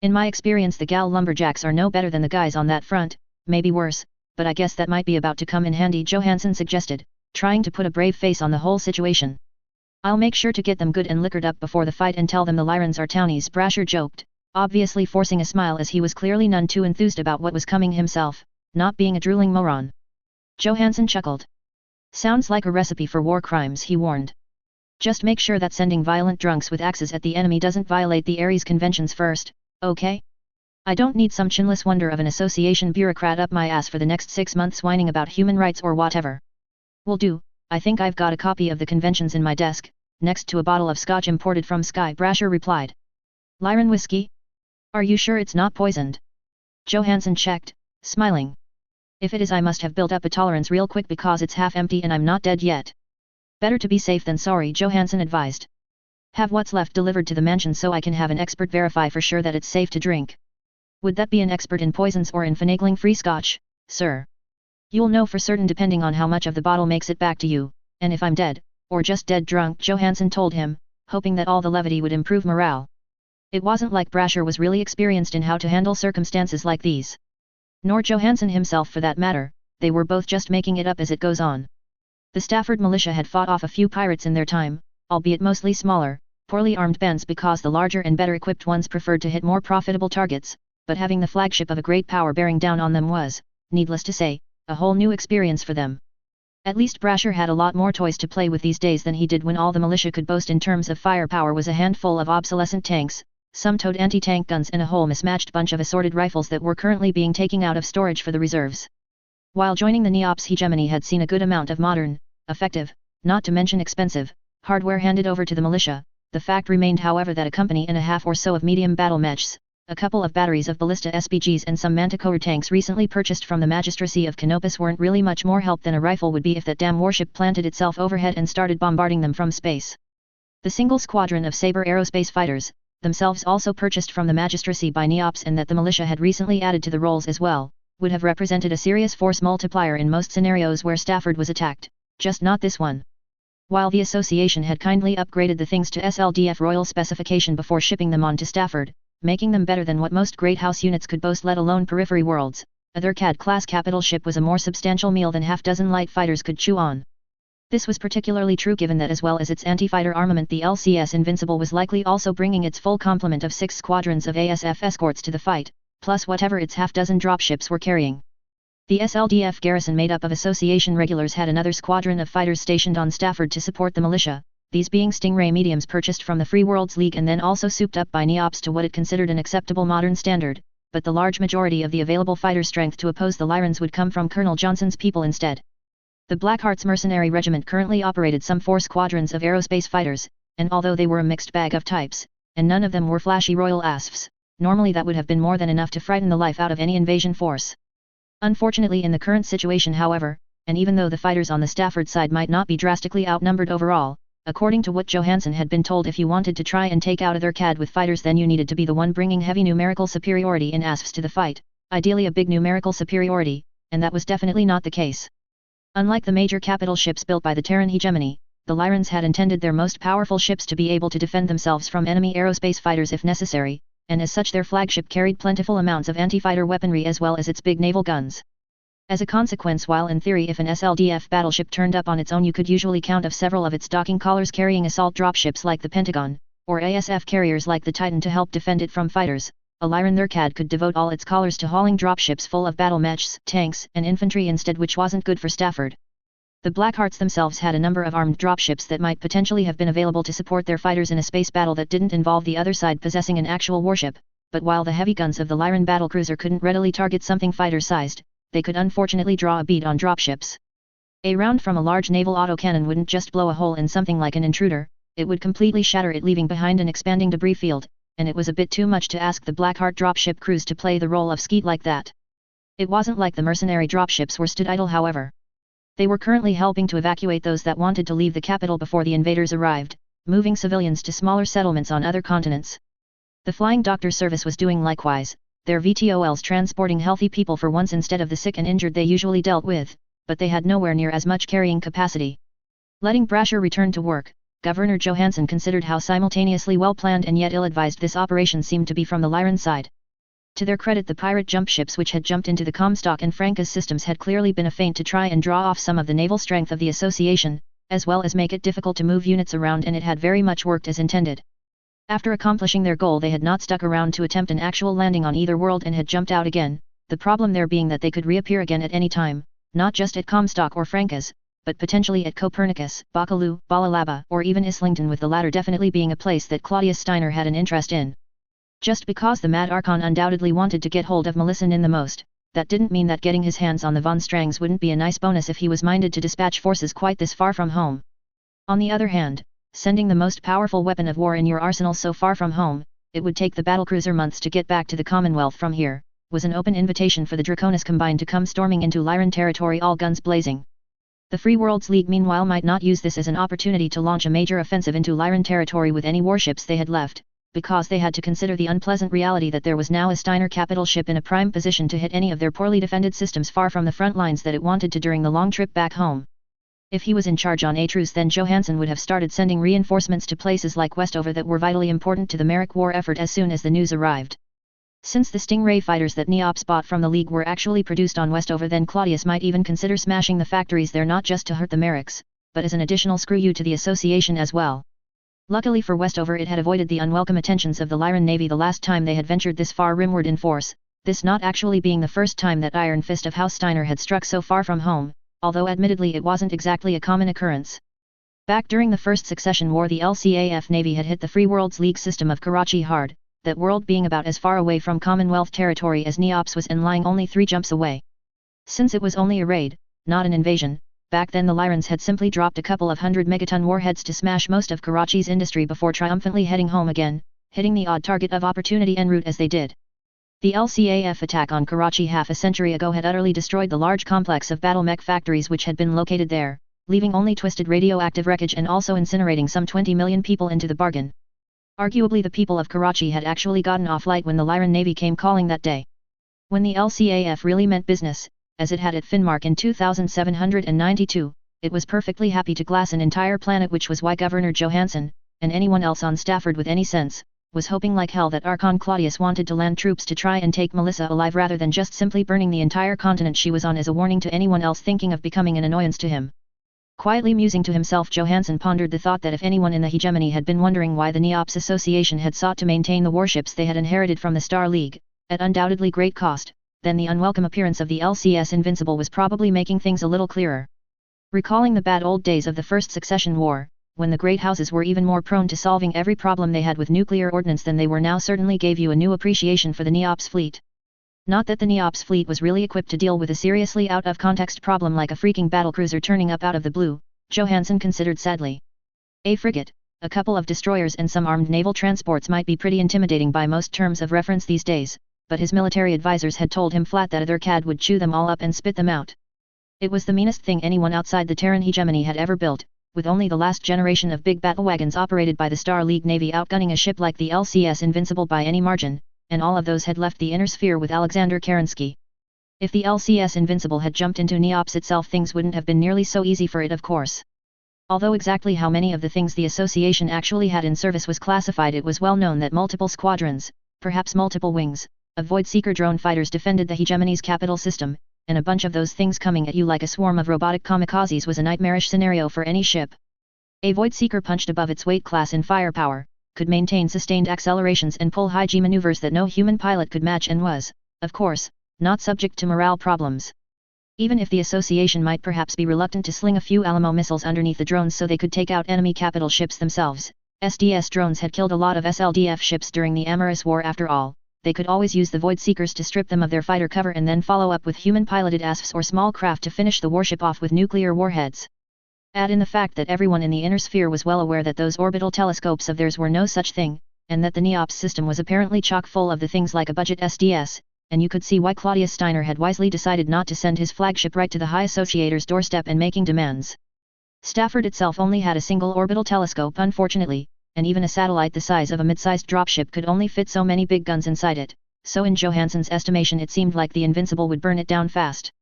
In my experience the gal lumberjacks are no better than the guys on that front, maybe worse, but I guess that might be about to come in handy, Johansson suggested, trying to put a brave face on the whole situation. I'll make sure to get them good and liquored up before the fight and tell them the Lyrans are townies, Brasher joked, obviously forcing a smile as he was clearly none too enthused about what was coming himself, not being a drooling moron. Johansson chuckled. Sounds like a recipe for war crimes, he warned. Just make sure that sending violent drunks with axes at the enemy doesn't violate the Ares conventions first, okay? I don't need some chinless wonder of an association bureaucrat up my ass for the next 6 months whining about human rights or whatever. Will do. I think I've got a copy of the conventions in my desk, next to a bottle of scotch imported from Skye, Brasher replied. Lyran whiskey? Are you sure it's not poisoned? Johansson checked, smiling. If it is, I must have built up a tolerance real quick because it's half empty and I'm not dead yet. Better to be safe than sorry, Johansson advised. Have what's left delivered to the mansion so I can have an expert verify for sure that it's safe to drink. Would that be an expert in poisons or in finagling free scotch, sir? You'll know for certain depending on how much of the bottle makes it back to you, and if I'm dead, or just dead drunk, Johansson told him, hoping that all the levity would improve morale. It wasn't like Brasher was really experienced in how to handle circumstances like these. Nor Johansson himself for that matter, they were both just making it up as it goes on. The Stafford militia had fought off a few pirates in their time, albeit mostly smaller, poorly armed bands because the larger and better equipped ones preferred to hit more profitable targets, but having the flagship of a great power bearing down on them was, needless to say, a whole new experience for them. At least Brasher had a lot more toys to play with these days than he did when all the militia could boast in terms of firepower was a handful of obsolescent tanks, some towed anti-tank guns and a whole mismatched bunch of assorted rifles that were currently being taken out of storage for the reserves. While joining the NEOPS hegemony had seen a good amount of modern, effective, not to mention expensive, hardware handed over to the militia, the fact remained however that a company and a half or so of medium battle mechs, a couple of batteries of ballista SPGs and some Manticore tanks recently purchased from the magistracy of Canopus weren't really much more help than a rifle would be if that damn warship planted itself overhead and started bombarding them from space. The single squadron of Sabre aerospace fighters, themselves also purchased from the magistracy by NEOPS and that the militia had recently added to the rolls as well, would have represented a serious force multiplier in most scenarios where Stafford was attacked, just not this one. While the association had kindly upgraded the things to SLDF Royal specification before shipping them on to Stafford, making them better than what most Great House units could boast, let alone periphery worlds, a Thurcad-class capital ship was a more substantial meal than half-dozen light fighters could chew on. This was particularly true given that as well as its anti-fighter armament the LCS Invincible was likely also bringing its full complement of 6 squadrons of ASF escorts to the fight, plus whatever its half-dozen dropships were carrying. The SLDF garrison made up of association regulars had another squadron of fighters stationed on Stafford to support the militia, these being Stingray mediums purchased from the Free Worlds League and then also souped up by NEOPS to what it considered an acceptable modern standard, but the large majority of the available fighter strength to oppose the Lyrans would come from Colonel Johnson's people instead. The Blackhearts Mercenary Regiment currently operated some 4 squadrons of aerospace fighters, and although they were a mixed bag of types, and none of them were flashy Royal ASFs, normally that would have been more than enough to frighten the life out of any invasion force. Unfortunately in the current situation however, and even though the fighters on the Stafford side might not be drastically outnumbered overall, according to what Johansson had been told, if you wanted to try and take out a Thurcad with fighters then you needed to be the one bringing heavy numerical superiority in ASFs to the fight, ideally a big numerical superiority, and that was definitely not the case. Unlike the major capital ships built by the Terran hegemony, the Lyrans had intended their most powerful ships to be able to defend themselves from enemy aerospace fighters if necessary, and as such their flagship carried plentiful amounts of anti-fighter weaponry as well as its big naval guns. As a consequence, while in theory if an SLDF battleship turned up on its own you could usually count of several of its docking collars carrying assault dropships like the Pentagon, or ASF carriers like the Titan to help defend it from fighters, a Lyran Thurcad could devote all its collars to hauling dropships full of battle mechs, tanks, and infantry instead, which wasn't good for Stafford. The Blackhearts themselves had a number of armed dropships that might potentially have been available to support their fighters in a space battle that didn't involve the other side possessing an actual warship, but while the heavy guns of the Lyran battlecruiser couldn't readily target something fighter-sized, they could unfortunately draw a bead on dropships. A round from a large naval autocannon wouldn't just blow a hole in something like an intruder, it would completely shatter it, leaving behind an expanding debris field, and it was a bit too much to ask the Blackheart dropship crews to play the role of skeet like that. It wasn't like the mercenary dropships were stood idle, however. They were currently helping to evacuate those that wanted to leave the capital before the invaders arrived, moving civilians to smaller settlements on other continents. The Flying Doctor Service was doing likewise, their VTOLs transporting healthy people for once instead of the sick and injured they usually dealt with, but they had nowhere near as much carrying capacity. Letting Brasher return to work, Governor Johansson considered how simultaneously well-planned and yet ill-advised this operation seemed to be from the Lyran side. To their credit, the pirate jump ships which had jumped into the Comstock and Franca's systems had clearly been a feint to try and draw off some of the naval strength of the association, as well as make it difficult to move units around, and it had very much worked as intended. After accomplishing their goal, they had not stuck around to attempt an actual landing on either world and had jumped out again, the problem there being that they could reappear again at any time, not just at Comstock or Franca's, but potentially at Copernicus, Bakalu, Balalaba, or even Islington, with the latter definitely being a place that Claudius Steiner had an interest in. Just because the Mad Archon undoubtedly wanted to get hold of Melissa Nin the most, that didn't mean that getting his hands on the Von Strangs wouldn't be a nice bonus if he was minded to dispatch forces quite this far from home. On the other hand, sending the most powerful weapon of war in your arsenal so far from home, it would take the battlecruiser months to get back to the Commonwealth from here, was an open invitation for the Draconis Combined to come storming into Lyran territory, all guns blazing. The Free Worlds League meanwhile might not use this as an opportunity to launch a major offensive into Lyran territory with any warships they had left, because they had to consider the unpleasant reality that there was now a Steiner capital ship in a prime position to hit any of their poorly defended systems far from the front lines that it wanted to during the long trip back home. If he was in charge on Atrus, then Johansson would have started sending reinforcements to places like Westover that were vitally important to the Merrick War effort as soon as the news arrived. Since the Stingray fighters that Neops bought from the League were actually produced on Westover, then Claudius might even consider smashing the factories there, not just to hurt the Merricks, but as an additional screw you to the association as well. Luckily for Westover, it had avoided the unwelcome attentions of the Lyran Navy the last time they had ventured this far rimward in force, this not actually being the first time that Iron Fist of House Steiner had struck so far from home, although admittedly it wasn't exactly a common occurrence. Back during the First Succession War, the LCAF Navy had hit the Free Worlds League system of Karachi hard, that world being about as far away from Commonwealth territory as Neops was and lying only 3 jumps away. Since it was only a raid, not an invasion, back then the Lyrans had simply dropped a couple of 100 megaton warheads to smash most of Karachi's industry before triumphantly heading home again, hitting the odd target of opportunity en route as they did. The LCAF attack on Karachi half a century ago had utterly destroyed the large complex of battle mech factories which had been located there, leaving only twisted radioactive wreckage and also incinerating some 20 million people into the bargain. Arguably the people of Karachi had actually gotten off light when the Lyran Navy came calling that day. When the LCAF really meant business, as it had at Finnmark in 2792, it was perfectly happy to glass an entire planet, which was why Governor Johansson, and anyone else on Stafford with any sense, was hoping like hell that Archon Claudius wanted to land troops to try and take Melissa alive rather than just simply burning the entire continent she was on as a warning to anyone else thinking of becoming an annoyance to him. Quietly musing to himself, Johansson pondered the thought that if anyone in the hegemony had been wondering why the Neops Association had sought to maintain the warships they had inherited from the Star League, at undoubtedly great cost, then the unwelcome appearance of the LCS Invincible was probably making things a little clearer. Recalling the bad old days of the First Succession War, when the great houses were even more prone to solving every problem they had with nuclear ordnance than they were now, certainly gave you a new appreciation for the Neops fleet. Not that the Neops fleet was really equipped to deal with a seriously out-of-context problem like a freaking battlecruiser turning up out of the blue, Johansson considered sadly. A frigate, a couple of destroyers and some armed naval transports might be pretty intimidating by most terms of reference these days, but his military advisors had told him flat that other CAD would chew them all up and spit them out. It was the meanest thing anyone outside the Terran hegemony had ever built, with only the last generation of big battlewagons operated by the Star League Navy outgunning a ship like the LCS Invincible by any margin, and all of those had left the inner sphere with Alexander Kerensky. If the LCS Invincible had jumped into Neops itself, things wouldn't have been nearly so easy for it, of course. Although exactly how many of the things the association actually had in service was classified, it was well known that multiple squadrons, perhaps multiple wings, of Voidseeker drone fighters defended the hegemony's capital system, and a bunch of those things coming at you like a swarm of robotic kamikazes was a nightmarish scenario for any ship. A Voidseeker punched above its weight class in firepower, could maintain sustained accelerations and pull high-G maneuvers that no human pilot could match, and was, of course, not subject to morale problems. Even if the association might perhaps be reluctant to sling a few Alamo missiles underneath the drones so they could take out enemy capital ships themselves, SDS drones had killed a lot of SLDF ships during the Amorous War after all. They could always use the Voidseekers to strip them of their fighter cover and then follow up with human-piloted ASFs or small craft to finish the warship off with nuclear warheads. Add in the fact that everyone in the inner sphere was well aware that those orbital telescopes of theirs were no such thing, and that the NEOPS system was apparently chock full of the things like a budget SDS, and you could see why Claudius Steiner had wisely decided not to send his flagship right to the High Associator's doorstep and making demands. Stafford itself only had a single orbital telescope unfortunately, and even a satellite the size of a mid-sized dropship could only fit so many big guns inside it, so in Johansson's estimation it seemed like the Invincible would burn it down fast.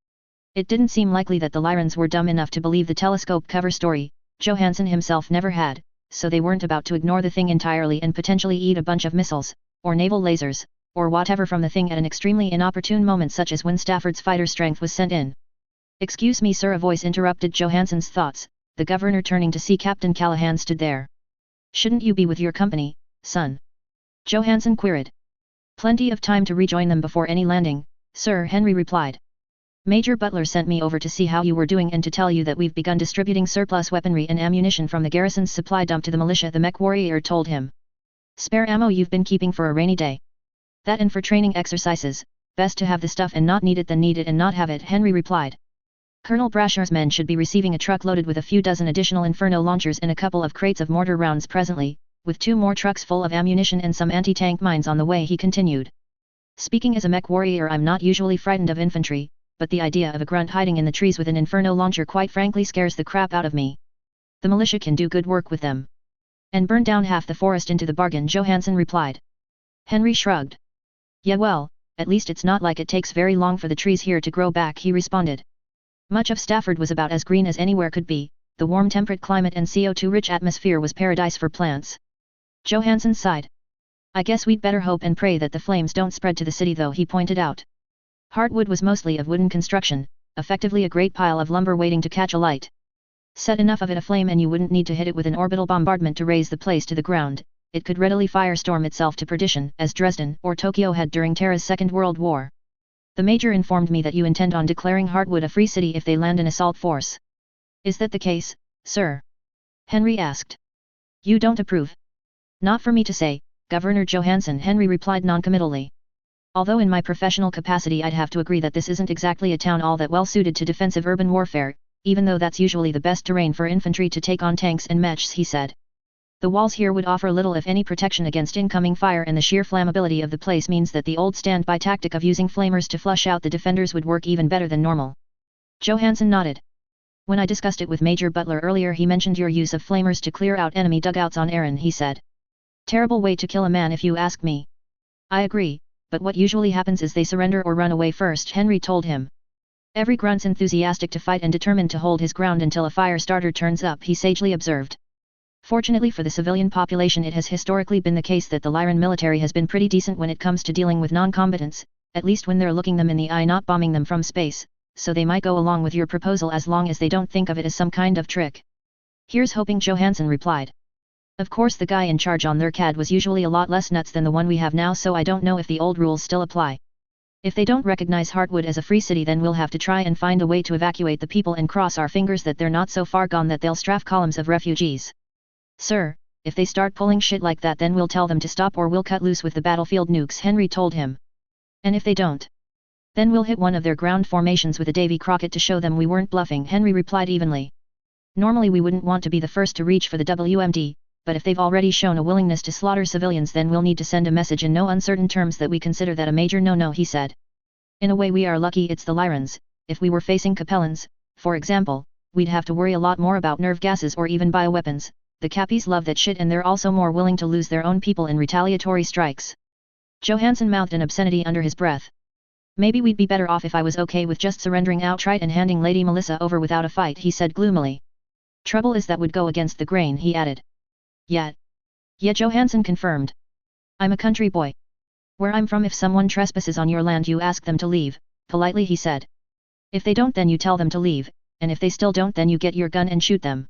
It didn't seem likely that the Lyrans were dumb enough to believe the telescope cover story. Johansson himself never had, so they weren't about to ignore the thing entirely and potentially eat a bunch of missiles, or naval lasers, or whatever from the thing at an extremely inopportune moment such as when Stafford's fighter strength was sent in. "Excuse me sir," a voice interrupted Johansson's thoughts. The governor turning to see Captain Callahan stood there. "Shouldn't you be with your company, son?" Johansson queried. "Plenty of time to rejoin them before any landing, sir," Henry replied. "Major Butler sent me over to see how you were doing and to tell you that we've begun distributing surplus weaponry and ammunition from the garrison's supply dump to the militia," the mech warrior told him. "Spare ammo you've been keeping for a rainy day. That and for training exercises, best to have the stuff and not need it than need it and not have it," Henry replied. "Colonel Brasher's men should be receiving a truck loaded with a few dozen additional Inferno launchers and a couple of crates of mortar rounds presently, with 2 more trucks full of ammunition and some anti-tank mines on the way," he continued. "Speaking as a mech warrior, I'm not usually frightened of infantry, but the idea of a grunt hiding in the trees with an Inferno launcher quite frankly scares the crap out of me. The militia can do good work with them. And burn down half the forest into the bargain," Johansson replied. Henry shrugged. "Yeah well, at least it's not like it takes very long for the trees here to grow back," he responded. Much of Stafford was about as green as anywhere could be. The warm temperate climate and CO2-rich atmosphere was paradise for plants. Johansson sighed. "I guess we'd better hope and pray that the flames don't spread to the city though," he pointed out. Hardwood was mostly of wooden construction, effectively a great pile of lumber waiting to catch a light. Set enough of it aflame and you wouldn't need to hit it with an orbital bombardment to raise the place to the ground. It could readily firestorm itself to perdition, as Dresden or Tokyo had during Terra's Second World War. "The Major informed me that you intend on declaring Hardwood a free city if they land an assault force. Is that the case, sir?" Henry asked. "You don't approve?" "Not for me to say, Governor Johansson," Henry replied noncommittally. "Although in my professional capacity I'd have to agree that this isn't exactly a town all that well suited to defensive urban warfare, even though that's usually the best terrain for infantry to take on tanks and mechs," he said. "The walls here would offer little if any protection against incoming fire, and the sheer flammability of the place means that the old standby tactic of using flamers to flush out the defenders would work even better than normal." Johansson nodded. "When I discussed it with Major Butler earlier he mentioned your use of flamers to clear out enemy dugouts on Aaron," he said. "Terrible way to kill a man if you ask me." "I agree, but what usually happens is they surrender or run away first," Henry told him. "Every grunt's enthusiastic to fight and determined to hold his ground until a fire starter turns up," he sagely observed. "Fortunately for the civilian population it has historically been the case that the Lyran military has been pretty decent when it comes to dealing with non-combatants, at least when they're looking them in the eye, not bombing them from space, so they might go along with your proposal as long as they don't think of it as some kind of trick." "Here's hoping," Johansson replied. "Of course the guy in charge on their CAD was usually a lot less nuts than the one we have now, so I don't know if the old rules still apply. If they don't recognize Hardwood as a free city then we'll have to try and find a way to evacuate the people and cross our fingers that they're not so far gone that they'll strafe columns of refugees." "Sir, if they start pulling shit like that then we'll tell them to stop or we'll cut loose with the battlefield nukes," Henry told him. "And if they don't? Then we'll hit one of their ground formations with a Davy Crockett to show them we weren't bluffing," Henry replied evenly. "Normally we wouldn't want to be the first to reach for the WMD, but if they've already shown a willingness to slaughter civilians then we'll need to send a message in no uncertain terms that we consider that a major no-no," he said. "In a way we are lucky it's the Lyrans. If we were facing Capellans, for example, we'd have to worry a lot more about nerve gases or even bioweapons. The Cappies love that shit and they're also more willing to lose their own people in retaliatory strikes." Johansson mouthed an obscenity under his breath. "Maybe we'd be better off if I was okay with just surrendering outright and handing Lady Melissa over without a fight," he said gloomily. "Trouble is that would go against the grain," he added. "Yeah, Johansson confirmed. "I'm a country boy. Where I'm from if someone trespasses on your land you ask them to leave, politely," he said. "If they don't then you tell them to leave, and if they still don't then you get your gun and shoot them.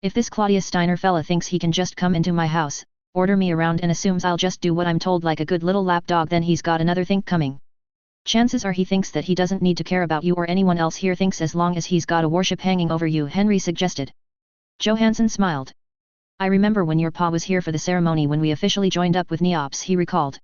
If this Claudius Steiner fella thinks he can just come into my house, order me around and assumes I'll just do what I'm told like a good little lapdog then he's got another think coming. Chances are he thinks that he doesn't need to care about you or anyone else here thinks as long as he's got a warship hanging over you," Henry suggested. Johansson smiled. "I remember when your pa was here for the ceremony when we officially joined up with NEOPS," he recalled.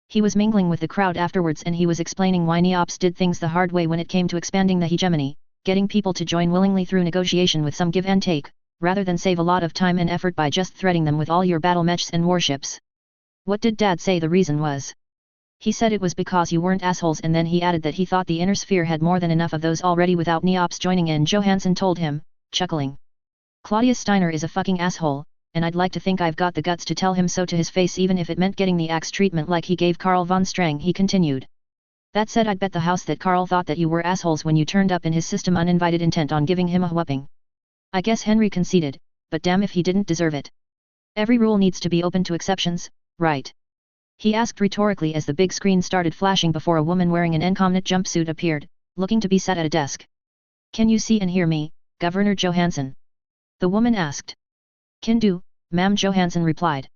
"He was mingling with the crowd afterwards and he was explaining why NEOPS did things the hard way when it came to expanding the hegemony, getting people to join willingly through negotiation with some give and take, rather than save a lot of time and effort by just threading them with all your battle mechs and warships. What did Dad say the reason was? He said it was because you weren't assholes, and then he added that he thought the inner sphere had more than enough of those already without Neops joining in, Johansson told him, chuckling. Claudius Steiner is a fucking asshole, and I'd like to think I've got the guts to tell him so to his face, even if it meant getting the axe treatment like he gave Karl von Strang, he continued. That said, I'd bet the house that Karl thought that you were assholes when you turned up in his system uninvited, intent on giving him a whooping. I guess Henry conceded, but damn if he didn't deserve it. Every rule needs to be open to exceptions, right? He asked rhetorically as the big screen started flashing before a woman wearing an Encomnet jumpsuit appeared, looking to be sat at a desk. Can you see and hear me, Governor Johansson? The woman asked. Can do, ma'am, Johansson replied.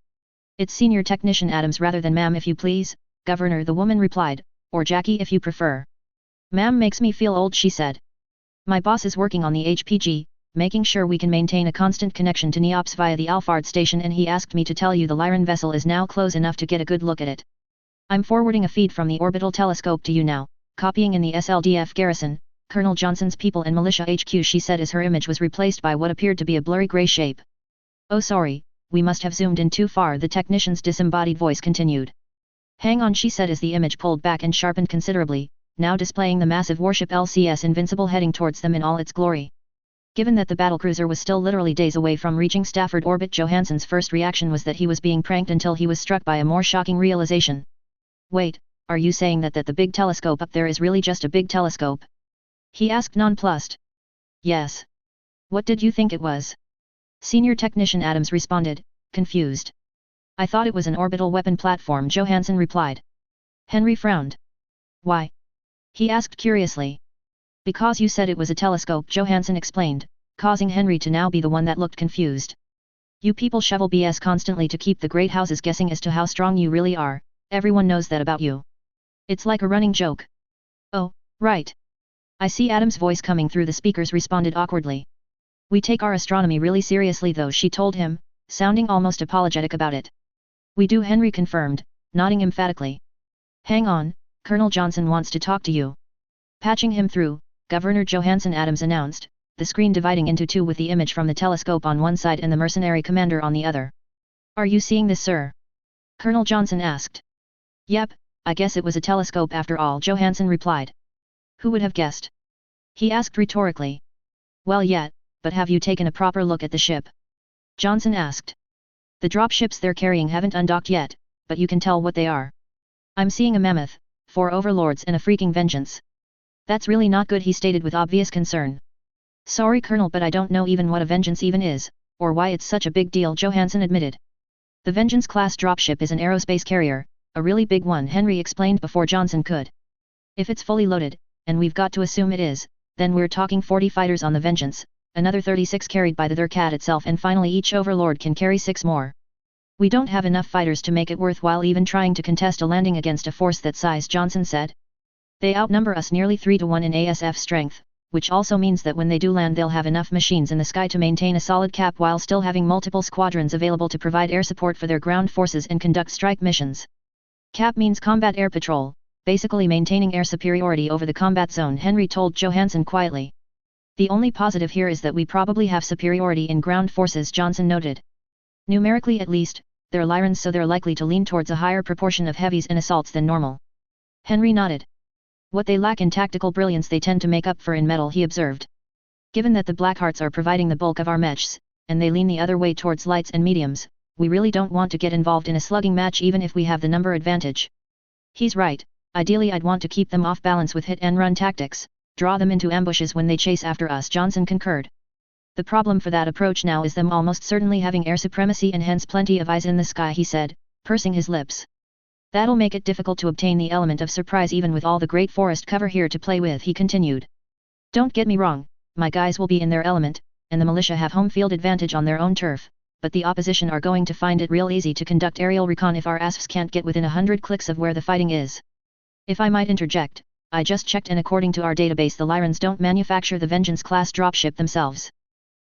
It's Senior Technician Adams rather than ma'am, if you please, Governor, the woman replied, or Jackie if you prefer. Ma'am makes me feel old, she said. My boss is working on the HPG, making sure we can maintain a constant connection to Neops via the Alphard station, and he asked me to tell you the Lyran vessel is now close enough to get a good look at it. I'm forwarding a feed from the orbital telescope to you now, copying in the SLDF garrison, Colonel Johnson's people and militia HQ, she said as her image was replaced by what appeared to be a blurry grey shape. Oh sorry, we must have zoomed in too far, the technician's disembodied voice continued. Hang on, she said as the image pulled back and sharpened considerably, now displaying the massive warship LCS Invincible heading towards them in all its glory. Given that the battlecruiser was still literally days away from reaching Stafford orbit, Johansson's first reaction was that he was being pranked until he was struck by a more shocking realization. Wait, are you saying that the big telescope up there is really just a big telescope? He asked, nonplussed. Yes. What did you think it was? Senior Technician Adams responded, confused. I thought it was an orbital weapon platform, Johansson replied. Henry frowned. Why? He asked curiously. Because you said it was a telescope, Johansson explained, causing Henry to now be the one that looked confused. You people shovel BS constantly to keep the great houses guessing as to how strong you really are, everyone knows that about you. It's like a running joke. Oh, right. I see, Adam's voice coming through the speakers responded awkwardly. We take our astronomy really seriously though, she told him, sounding almost apologetic about it. We do, Henry confirmed, nodding emphatically. Hang on, Colonel Johnson wants to talk to you. Patching him through, Governor Johansson, Adams announced, the screen dividing into two with the image from the telescope on one side and the mercenary commander on the other. Are you seeing this, sir? Colonel Johnson asked. Yep, I guess it was a telescope after all, Johansson replied. Who would have guessed? He asked rhetorically. Well, yet, but have you taken a proper look at the ship? Johnson asked. The dropships they're carrying haven't undocked yet, but you can tell what they are. I'm seeing a mammoth, 4 overlords and a freaking vengeance. That's really not good, he stated with obvious concern. Sorry, Colonel, but I don't know even what a vengeance even is, or why it's such a big deal, Johansson admitted. The Vengeance class dropship is an aerospace carrier, a really big one, Henry explained before Johnson could. If it's fully loaded, and we've got to assume it is, then we're talking 40 fighters on the Vengeance, another 36 carried by the Durkat itself, and finally each overlord can carry 6 more. We don't have enough fighters to make it worthwhile even trying to contest a landing against a force that size, Johnson said. They outnumber us nearly 3 to 1 in ASF strength, which also means that when they do land they'll have enough machines in the sky to maintain a solid cap while still having multiple squadrons available to provide air support for their ground forces and conduct strike missions. CAP means Combat Air Patrol, basically maintaining air superiority over the combat zone, Henry told Johansson quietly. The only positive here is that we probably have superiority in ground forces, Johnson noted. Numerically at least, they're Lyrans, so they're likely to lean towards a higher proportion of heavies and assaults than normal. Henry nodded. What they lack in tactical brilliance they tend to make up for in metal, he observed. Given that the Blackhearts are providing the bulk of our mechs, and they lean the other way towards lights and mediums, we really don't want to get involved in a slugging match even if we have the number advantage. He's right, ideally I'd want to keep them off balance with hit and run tactics, draw them into ambushes when they chase after us, Johnson concurred. The problem for that approach now is them almost certainly having air supremacy and hence plenty of eyes in the sky, he said, pursing his lips. That'll make it difficult to obtain the element of surprise even with all the great forest cover here to play with, he continued. Don't get me wrong, my guys will be in their element, and the militia have home field advantage on their own turf, but the opposition are going to find it real easy to conduct aerial recon if our ASFs can't get within 100 clicks of where the fighting is. If I might interject, I just checked and according to our database the Lyrans don't manufacture the Vengeance class dropship themselves.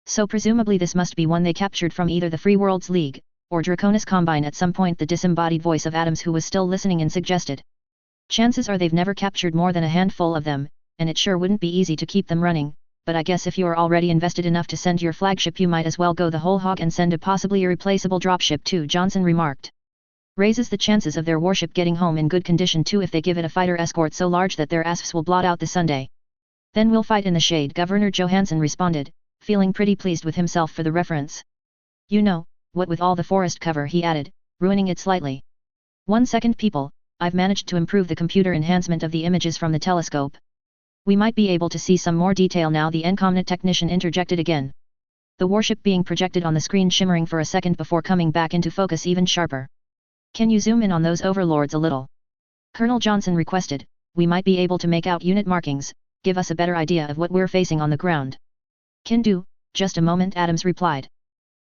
So presumably this must be one they captured from either the Free Worlds League, or Draconis Combine at some point, the disembodied voice of Adams, who was still listening in, suggested. Chances are they've never captured more than a handful of them, and it sure wouldn't be easy to keep them running, but I guess if you're already invested enough to send your flagship you might as well go the whole hog and send a possibly irreplaceable dropship too, Johnson remarked. Raises the chances of their warship getting home in good condition too if they give it a fighter escort so large that their asps will blot out the Sunday. Then we'll fight in the shade, Governor Johansson responded, feeling pretty pleased with himself for the reference. You know, what with all the forest cover, he added, ruining it slightly. 1 second people, I've managed to improve the computer enhancement of the images from the telescope. We might be able to see some more detail now, the Encomnet technician interjected again. The warship being projected on the screen shimmering for a second before coming back into focus even sharper. Can you zoom in on those overlords a little? Colonel Johnson requested. We might be able to make out unit markings, give us a better idea of what we're facing on the ground. Can do, just a moment, Adams replied.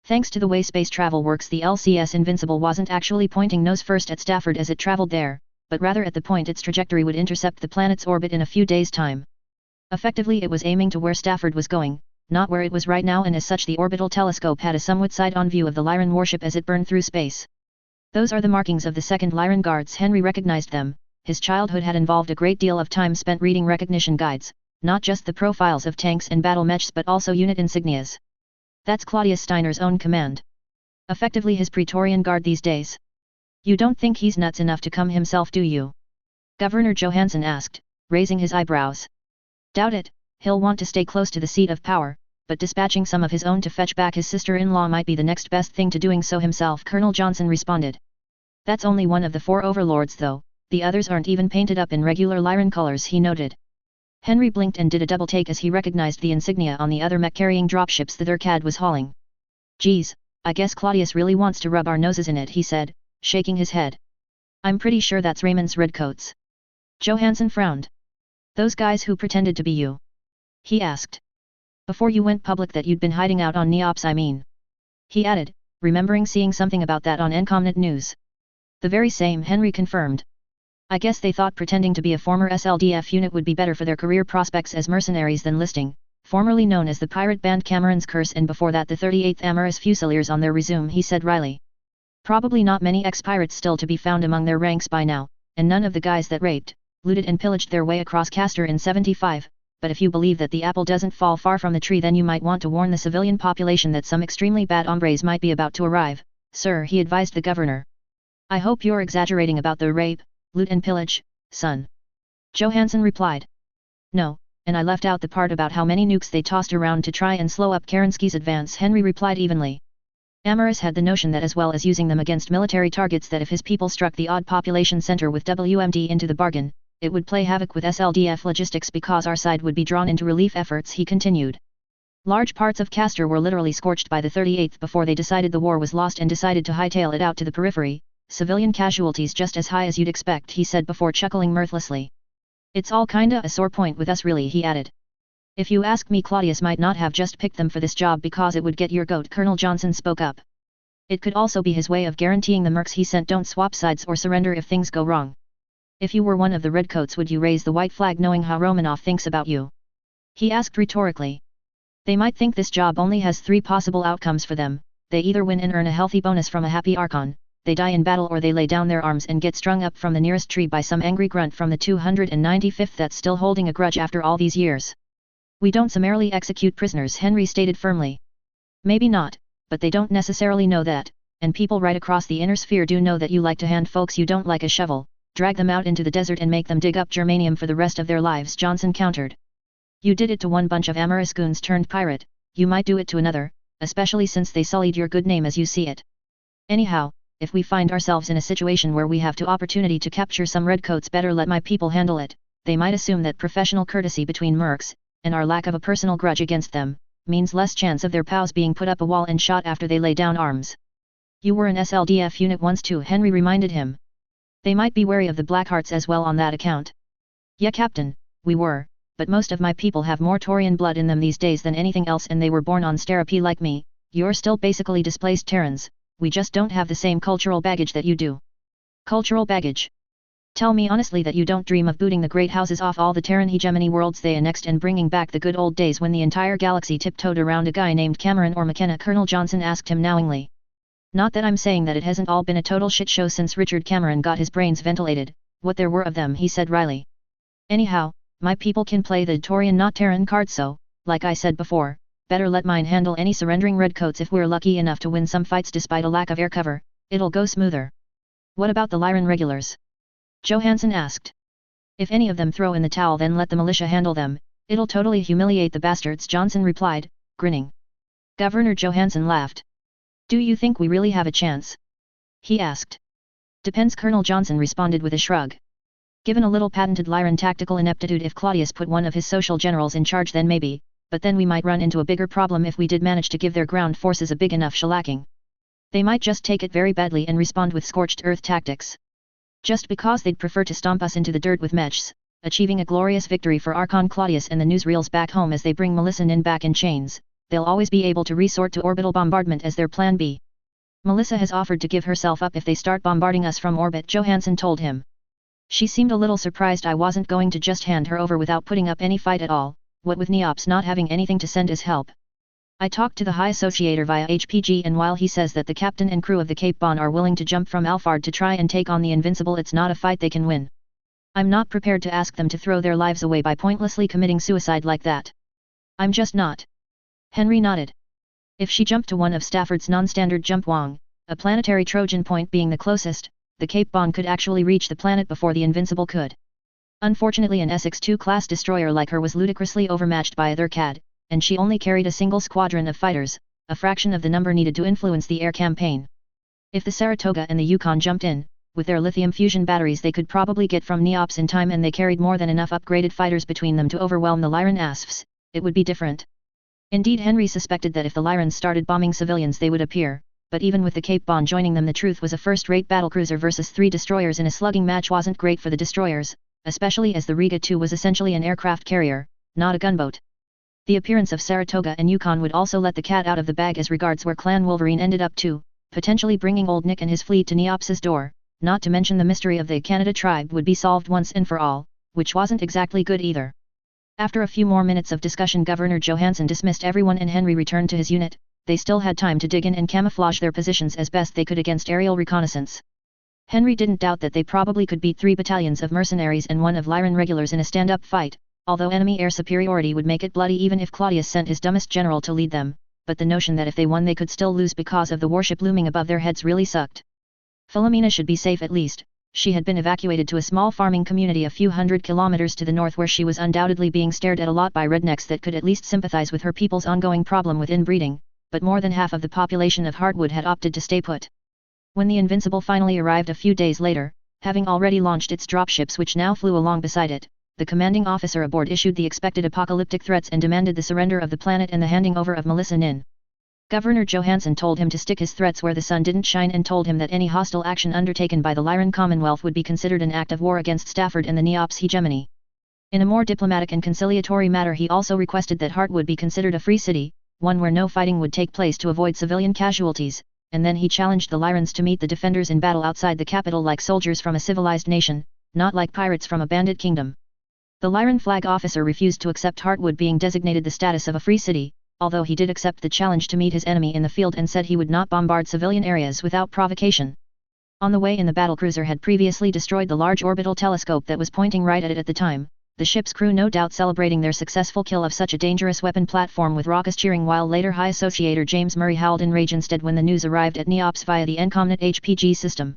Thanks to the way space travel works, the LCS Invincible wasn't actually pointing nose first at Stafford as it traveled there, but rather at the point its trajectory would intercept the planet's orbit in a few days' time. Effectively it was aiming to where Stafford was going, not where it was right now, and as such the orbital telescope had a somewhat side-on view of the Lyran warship as it burned through space. Those are the markings of the 2nd Lyran Guards. Henry recognized them. His childhood had involved a great deal of time spent reading recognition guides, not just the profiles of tanks and battle mechs but also unit insignias. That's Claudius Steiner's own command. Effectively his Praetorian Guard these days. You don't think he's nuts enough to come himself, do you? Governor Johansson asked, raising his eyebrows. Doubt it, he'll want to stay close to the seat of power, but dispatching some of his own to fetch back his sister-in-law might be the next best thing to doing so himself, Colonel Johnson responded. That's only one of the 4 overlords though, the others aren't even painted up in regular Lyran colors, he noted. Henry blinked and did a double take as he recognized the insignia on the other mech-carrying dropships the Durkad was hauling. Geez, I guess Claudius really wants to rub our noses in it, he said, shaking his head. I'm pretty sure that's Raymond's redcoats. Johansson frowned. Those guys who pretended to be you? He asked. Before you went public that you'd been hiding out on Neops, I mean. He added, remembering seeing something about that on Encomnet News. The very same, Henry confirmed. I guess they thought pretending to be a former SLDF unit would be better for their career prospects as mercenaries than listing, formerly known as the pirate band Cameron's Curse and before that the 38th Amorous Fusiliers on their resume, he said wryly. Probably not many ex-pirates still to be found among their ranks by now, and none of the guys that raped, looted and pillaged their way across Castor in 75, but if you believe that the apple doesn't fall far from the tree then you might want to warn the civilian population that some extremely bad hombres might be about to arrive, sir, he advised the governor. I hope you're exaggerating about the rape, loot and pillage, son. Johansson replied. No, and I left out the part about how many nukes they tossed around to try and slow up Kerensky's advance, Henry replied evenly. Amorous had the notion that as well as using them against military targets that if his people struck the odd population center with WMD into the bargain, it would play havoc with SLDF logistics because our side would be drawn into relief efforts, he continued. Large parts of Castor were literally scorched by the 38th before they decided the war was lost and decided to hightail it out to the periphery, civilian casualties just as high as you'd expect, he said before chuckling mirthlessly. It's all kinda a sore point with us really, he added. If you ask me, Claudius might not have just picked them for this job because it would get your goat, Colonel Johnson spoke up. It could also be his way of guaranteeing the mercs he sent don't swap sides or surrender if things go wrong. If you were one of the redcoats, would you raise the white flag knowing how Romanov thinks about you? He asked rhetorically. They might think this job only has 3 possible outcomes for them. They either win and earn a healthy bonus from a happy Archon, they die in battle, or they lay down their arms and get strung up from the nearest tree by some angry grunt from the 295th that's still holding a grudge after all these years. We don't summarily execute prisoners, Henry stated firmly. Maybe not, but they don't necessarily know that, and people right across the inner sphere do know that you like to hand folks you don't like a shovel, drag them out into the desert and make them dig up germanium for the rest of their lives, Johnson countered. You did it to one bunch of amorous goons turned pirate, you might do it to another, especially since they sullied your good name as you see it. Anyhow, if we find ourselves in a situation where we have the opportunity to capture some redcoats, better let my people handle it. They might assume that professional courtesy between mercs, and our lack of a personal grudge against them, means less chance of their pals being put up a wall and shot after they lay down arms. You were an SLDF unit once too, Henry reminded him. They might be wary of the Blackhearts as well on that account. Yeah, Captain, we were, but most of my people have more Taurian blood in them these days than anything else, and they were born on Starapi like me. You're still basically displaced Terrans, we just don't have the same cultural baggage that you do. Cultural baggage? Tell me honestly that you don't dream of booting the great houses off all the Terran hegemony worlds they annexed and bringing back the good old days when the entire galaxy tiptoed around a guy named Cameron or McKenna, Colonel Johnson asked him knowingly. Not that I'm saying that it hasn't all been a total shit show since Richard Cameron got his brains ventilated, what there were of them, he said wryly. Anyhow, my people can play the Taurian not Terran card, so, like I said before, better let mine handle any surrendering redcoats. If we're lucky enough to win some fights despite a lack of air cover, it'll go smoother. What about the Lyran regulars? Johansson asked. If any of them throw in the towel, then let the militia handle them, it'll totally humiliate the bastards, Johnson replied, grinning. Governor Johansson laughed. Do you think we really have a chance? He asked. Depends, Colonel Johnson responded with a shrug. Given a little patented Lyran tactical ineptitude, if Claudius put one of his social generals in charge, then maybe, but then we might run into a bigger problem if we did manage to give their ground forces a big enough shellacking. They might just take it very badly and respond with scorched earth tactics. Just because they'd prefer to stomp us into the dirt with mechs, achieving a glorious victory for Archon Claudius and the newsreels back home as they bring Melissa Nin back in chains, they'll always be able to resort to orbital bombardment as their plan B. Melissa has offered to give herself up if they start bombarding us from orbit, Johansson told him. She seemed a little surprised I wasn't going to just hand her over without putting up any fight at all, what with Neops not having anything to send as help. I talked to the High Associator via HPG, and while he says that the captain and crew of the Cape Bon are willing to jump from Alphard to try and take on the Invincible, it's not a fight they can win. I'm not prepared to ask them to throw their lives away by pointlessly committing suicide like that. I'm just not. Henry nodded. If she jumped to one of Stafford's non-standard jump wang, a planetary Trojan point being the closest, the Cape Bon could actually reach the planet before the Invincible could. Unfortunately, an Essex-2 class destroyer like her was ludicrously overmatched by other CAD, and she only carried a single squadron of fighters, a fraction of the number needed to influence the air campaign. If the Saratoga and the Yukon jumped in, with their lithium fusion batteries they could probably get from Neops in time, and they carried more than enough upgraded fighters between them to overwhelm the Lyran ASFs, it would be different. Indeed, Henry suspected that if the Lyrans started bombing civilians they would appear, but even with the Cape Bon joining them, the truth was a first-rate battlecruiser versus 3 destroyers in a slugging match wasn't great for the destroyers, especially as the Riga II was essentially an aircraft carrier, not a gunboat. The appearance of Saratoga and Yukon would also let the cat out of the bag as regards where Clan Wolverine ended up too, potentially bringing Old Nick and his fleet to Neops's door, not to mention the mystery of the Canada tribe would be solved once and for all, which wasn't exactly good either. After a few more minutes of discussion, Governor Johansson dismissed everyone and Henry returned to his unit. They still had time to dig in and camouflage their positions as best they could against aerial reconnaissance. Henry didn't doubt that they probably could beat 3 battalions of mercenaries and 1 of Lyran regulars in a stand-up fight, although enemy air superiority would make it bloody even if Claudius sent his dumbest general to lead them, but the notion that if they won they could still lose because of the warship looming above their heads really sucked. Philomena should be safe at least. She had been evacuated to a small farming community a few hundred kilometers to the north, where she was undoubtedly being stared at a lot by rednecks that could at least sympathize with her people's ongoing problem with inbreeding, but more than half of the population of Heartwood had opted to stay put. When the Invincible finally arrived a few days later, having already launched its dropships which now flew along beside it, the commanding officer aboard issued the expected apocalyptic threats and demanded the surrender of the planet and the handing over of Melissa Nin. Governor Johansson told him to stick his threats where the sun didn't shine and told him that any hostile action undertaken by the Lyran Commonwealth would be considered an act of war against Stafford and the Neops hegemony. In a more diplomatic and conciliatory matter, he also requested that Heartwood be considered a free city, one where no fighting would take place to avoid civilian casualties, and then he challenged the Lyrans to meet the defenders in battle outside the capital like soldiers from a civilized nation, not like pirates from a bandit kingdom. The Lyran flag officer refused to accept Heartwood being designated the status of a free city, although he did accept the challenge to meet his enemy in the field and said he would not bombard civilian areas without provocation. On the way in, the battlecruiser had previously destroyed the large orbital telescope that was pointing right at it at the time, the ship's crew no doubt celebrating their successful kill of such a dangerous weapon platform with raucous cheering, while later High Associator James Murray howled in rage instead when the news arrived at Neops via the Encomnet HPG system.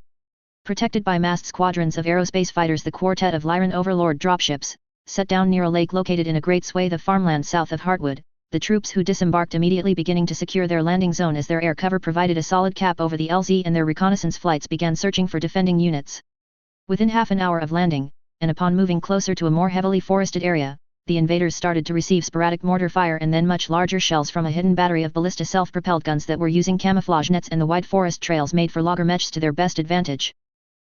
Protected by massed squadrons of aerospace fighters, the quartet of Lyran Overlord dropships, set down near a lake located in a great swathe of farmland south of Heartwood, the troops who disembarked immediately beginning to secure their landing zone as their air cover provided a solid cap over the LZ, and their reconnaissance flights began searching for defending units. Within half an hour of landing, and upon moving closer to a more heavily forested area, the invaders started to receive sporadic mortar fire and then much larger shells from a hidden battery of ballista self-propelled guns that were using camouflage nets and the wide forest trails made for logger mechs to their best advantage.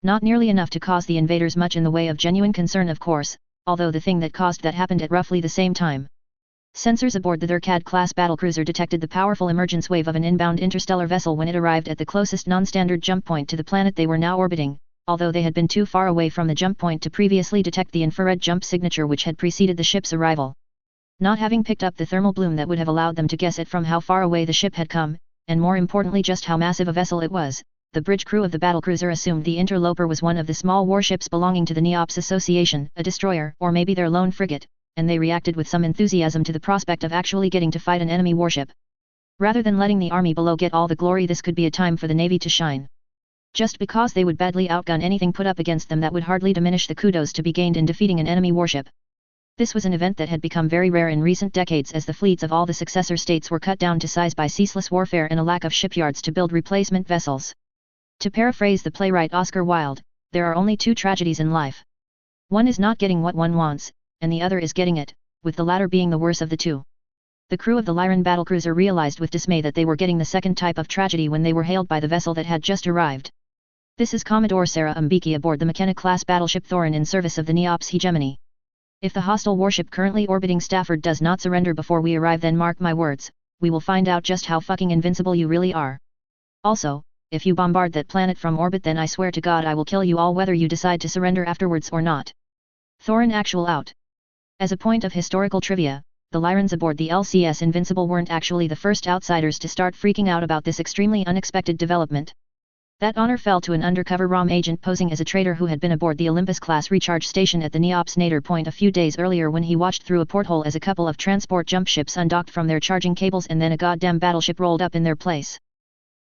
Not nearly enough to cause the invaders much in the way of genuine concern, of course, although the thing that caused that happened at roughly the same time. Sensors aboard the Thurcad-class battlecruiser detected the powerful emergence wave of an inbound interstellar vessel when it arrived at the closest non-standard jump point to the planet they were now orbiting, although they had been too far away from the jump point to previously detect the infrared jump signature which had preceded the ship's arrival. Not having picked up the thermal bloom that would have allowed them to guess it from how far away the ship had come, and more importantly just how massive a vessel it was, the bridge crew of the battlecruiser assumed the interloper was one of the small warships belonging to the Neops Association, a destroyer, or maybe their lone frigate, and they reacted with some enthusiasm to the prospect of actually getting to fight an enemy warship. Rather than letting the army below get all the glory, this could be a time for the navy to shine. Just because they would badly outgun anything put up against them, that would hardly diminish the kudos to be gained in defeating an enemy warship. This was an event that had become very rare in recent decades, as the fleets of all the successor states were cut down to size by ceaseless warfare and a lack of shipyards to build replacement vessels. To paraphrase the playwright Oscar Wilde, there are only two tragedies in life. One is not getting what one wants, and the other is getting it, with the latter being the worse of the two. The crew of the Lyran battlecruiser realized with dismay that they were getting the second type of tragedy when they were hailed by the vessel that had just arrived. This is Commodore Sarah Mbeki aboard the McKenna-class battleship Thorin in service of the Neops hegemony. If the hostile warship currently orbiting Stafford does not surrender before we arrive, then mark my words, we will find out just how fucking invincible you really are. Also, if you bombard that planet from orbit, then I swear to God I will kill you all whether you decide to surrender afterwards or not. Thorin actual out. As a point of historical trivia, the Lyrans aboard the LCS Invincible weren't actually the first outsiders to start freaking out about this extremely unexpected development. That honor fell to an undercover ROM agent posing as a trader who had been aboard the Olympus-class recharge station at the Neops Nader Point a few days earlier, when he watched through a porthole as a couple of transport jump ships undocked from their charging cables and then a goddamn battleship rolled up in their place.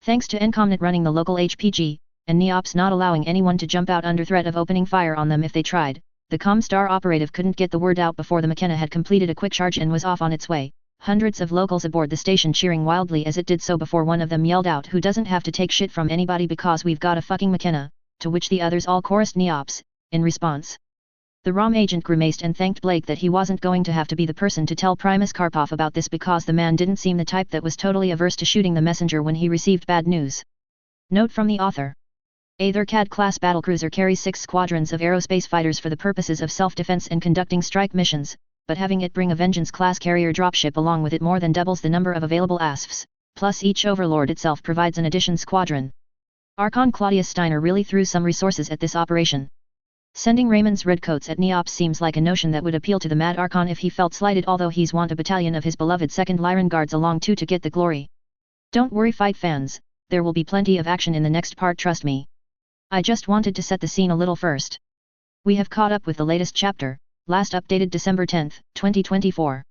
Thanks to Encomnet running the local HPG, and Neops not allowing anyone to jump out under threat of opening fire on them if they tried, the Comstar operative couldn't get the word out before the McKenna had completed a quick charge and was off on its way, hundreds of locals aboard the station cheering wildly as it did so before one of them yelled out, "Who doesn't have to take shit from anybody because we've got a fucking McKenna," to which the others all chorused Neops, in response. The ROM agent grimaced and thanked Blake that he wasn't going to have to be the person to tell Primus Karpov about this, because the man didn't seem the type that was totally averse to shooting the messenger when he received bad news. Note from the author. A Thurcad-class battlecruiser carries 6 squadrons of aerospace fighters for the purposes of self-defense and conducting strike missions, but having it bring a Vengeance-class carrier dropship along with it more than doubles the number of available ASFs, plus each Overlord itself provides an addition squadron. Archon Claudius Steiner really threw some resources at this operation. Sending Raymond's redcoats at Neops seems like a notion that would appeal to the Mad Archon if he felt slighted, although he's want a battalion of his beloved 2nd Lyran Guards along too to get the glory. Don't worry, fight fans, there will be plenty of action in the next part, trust me. I just wanted to set the scene a little first. We have caught up with the latest chapter, last updated December 10, 2024.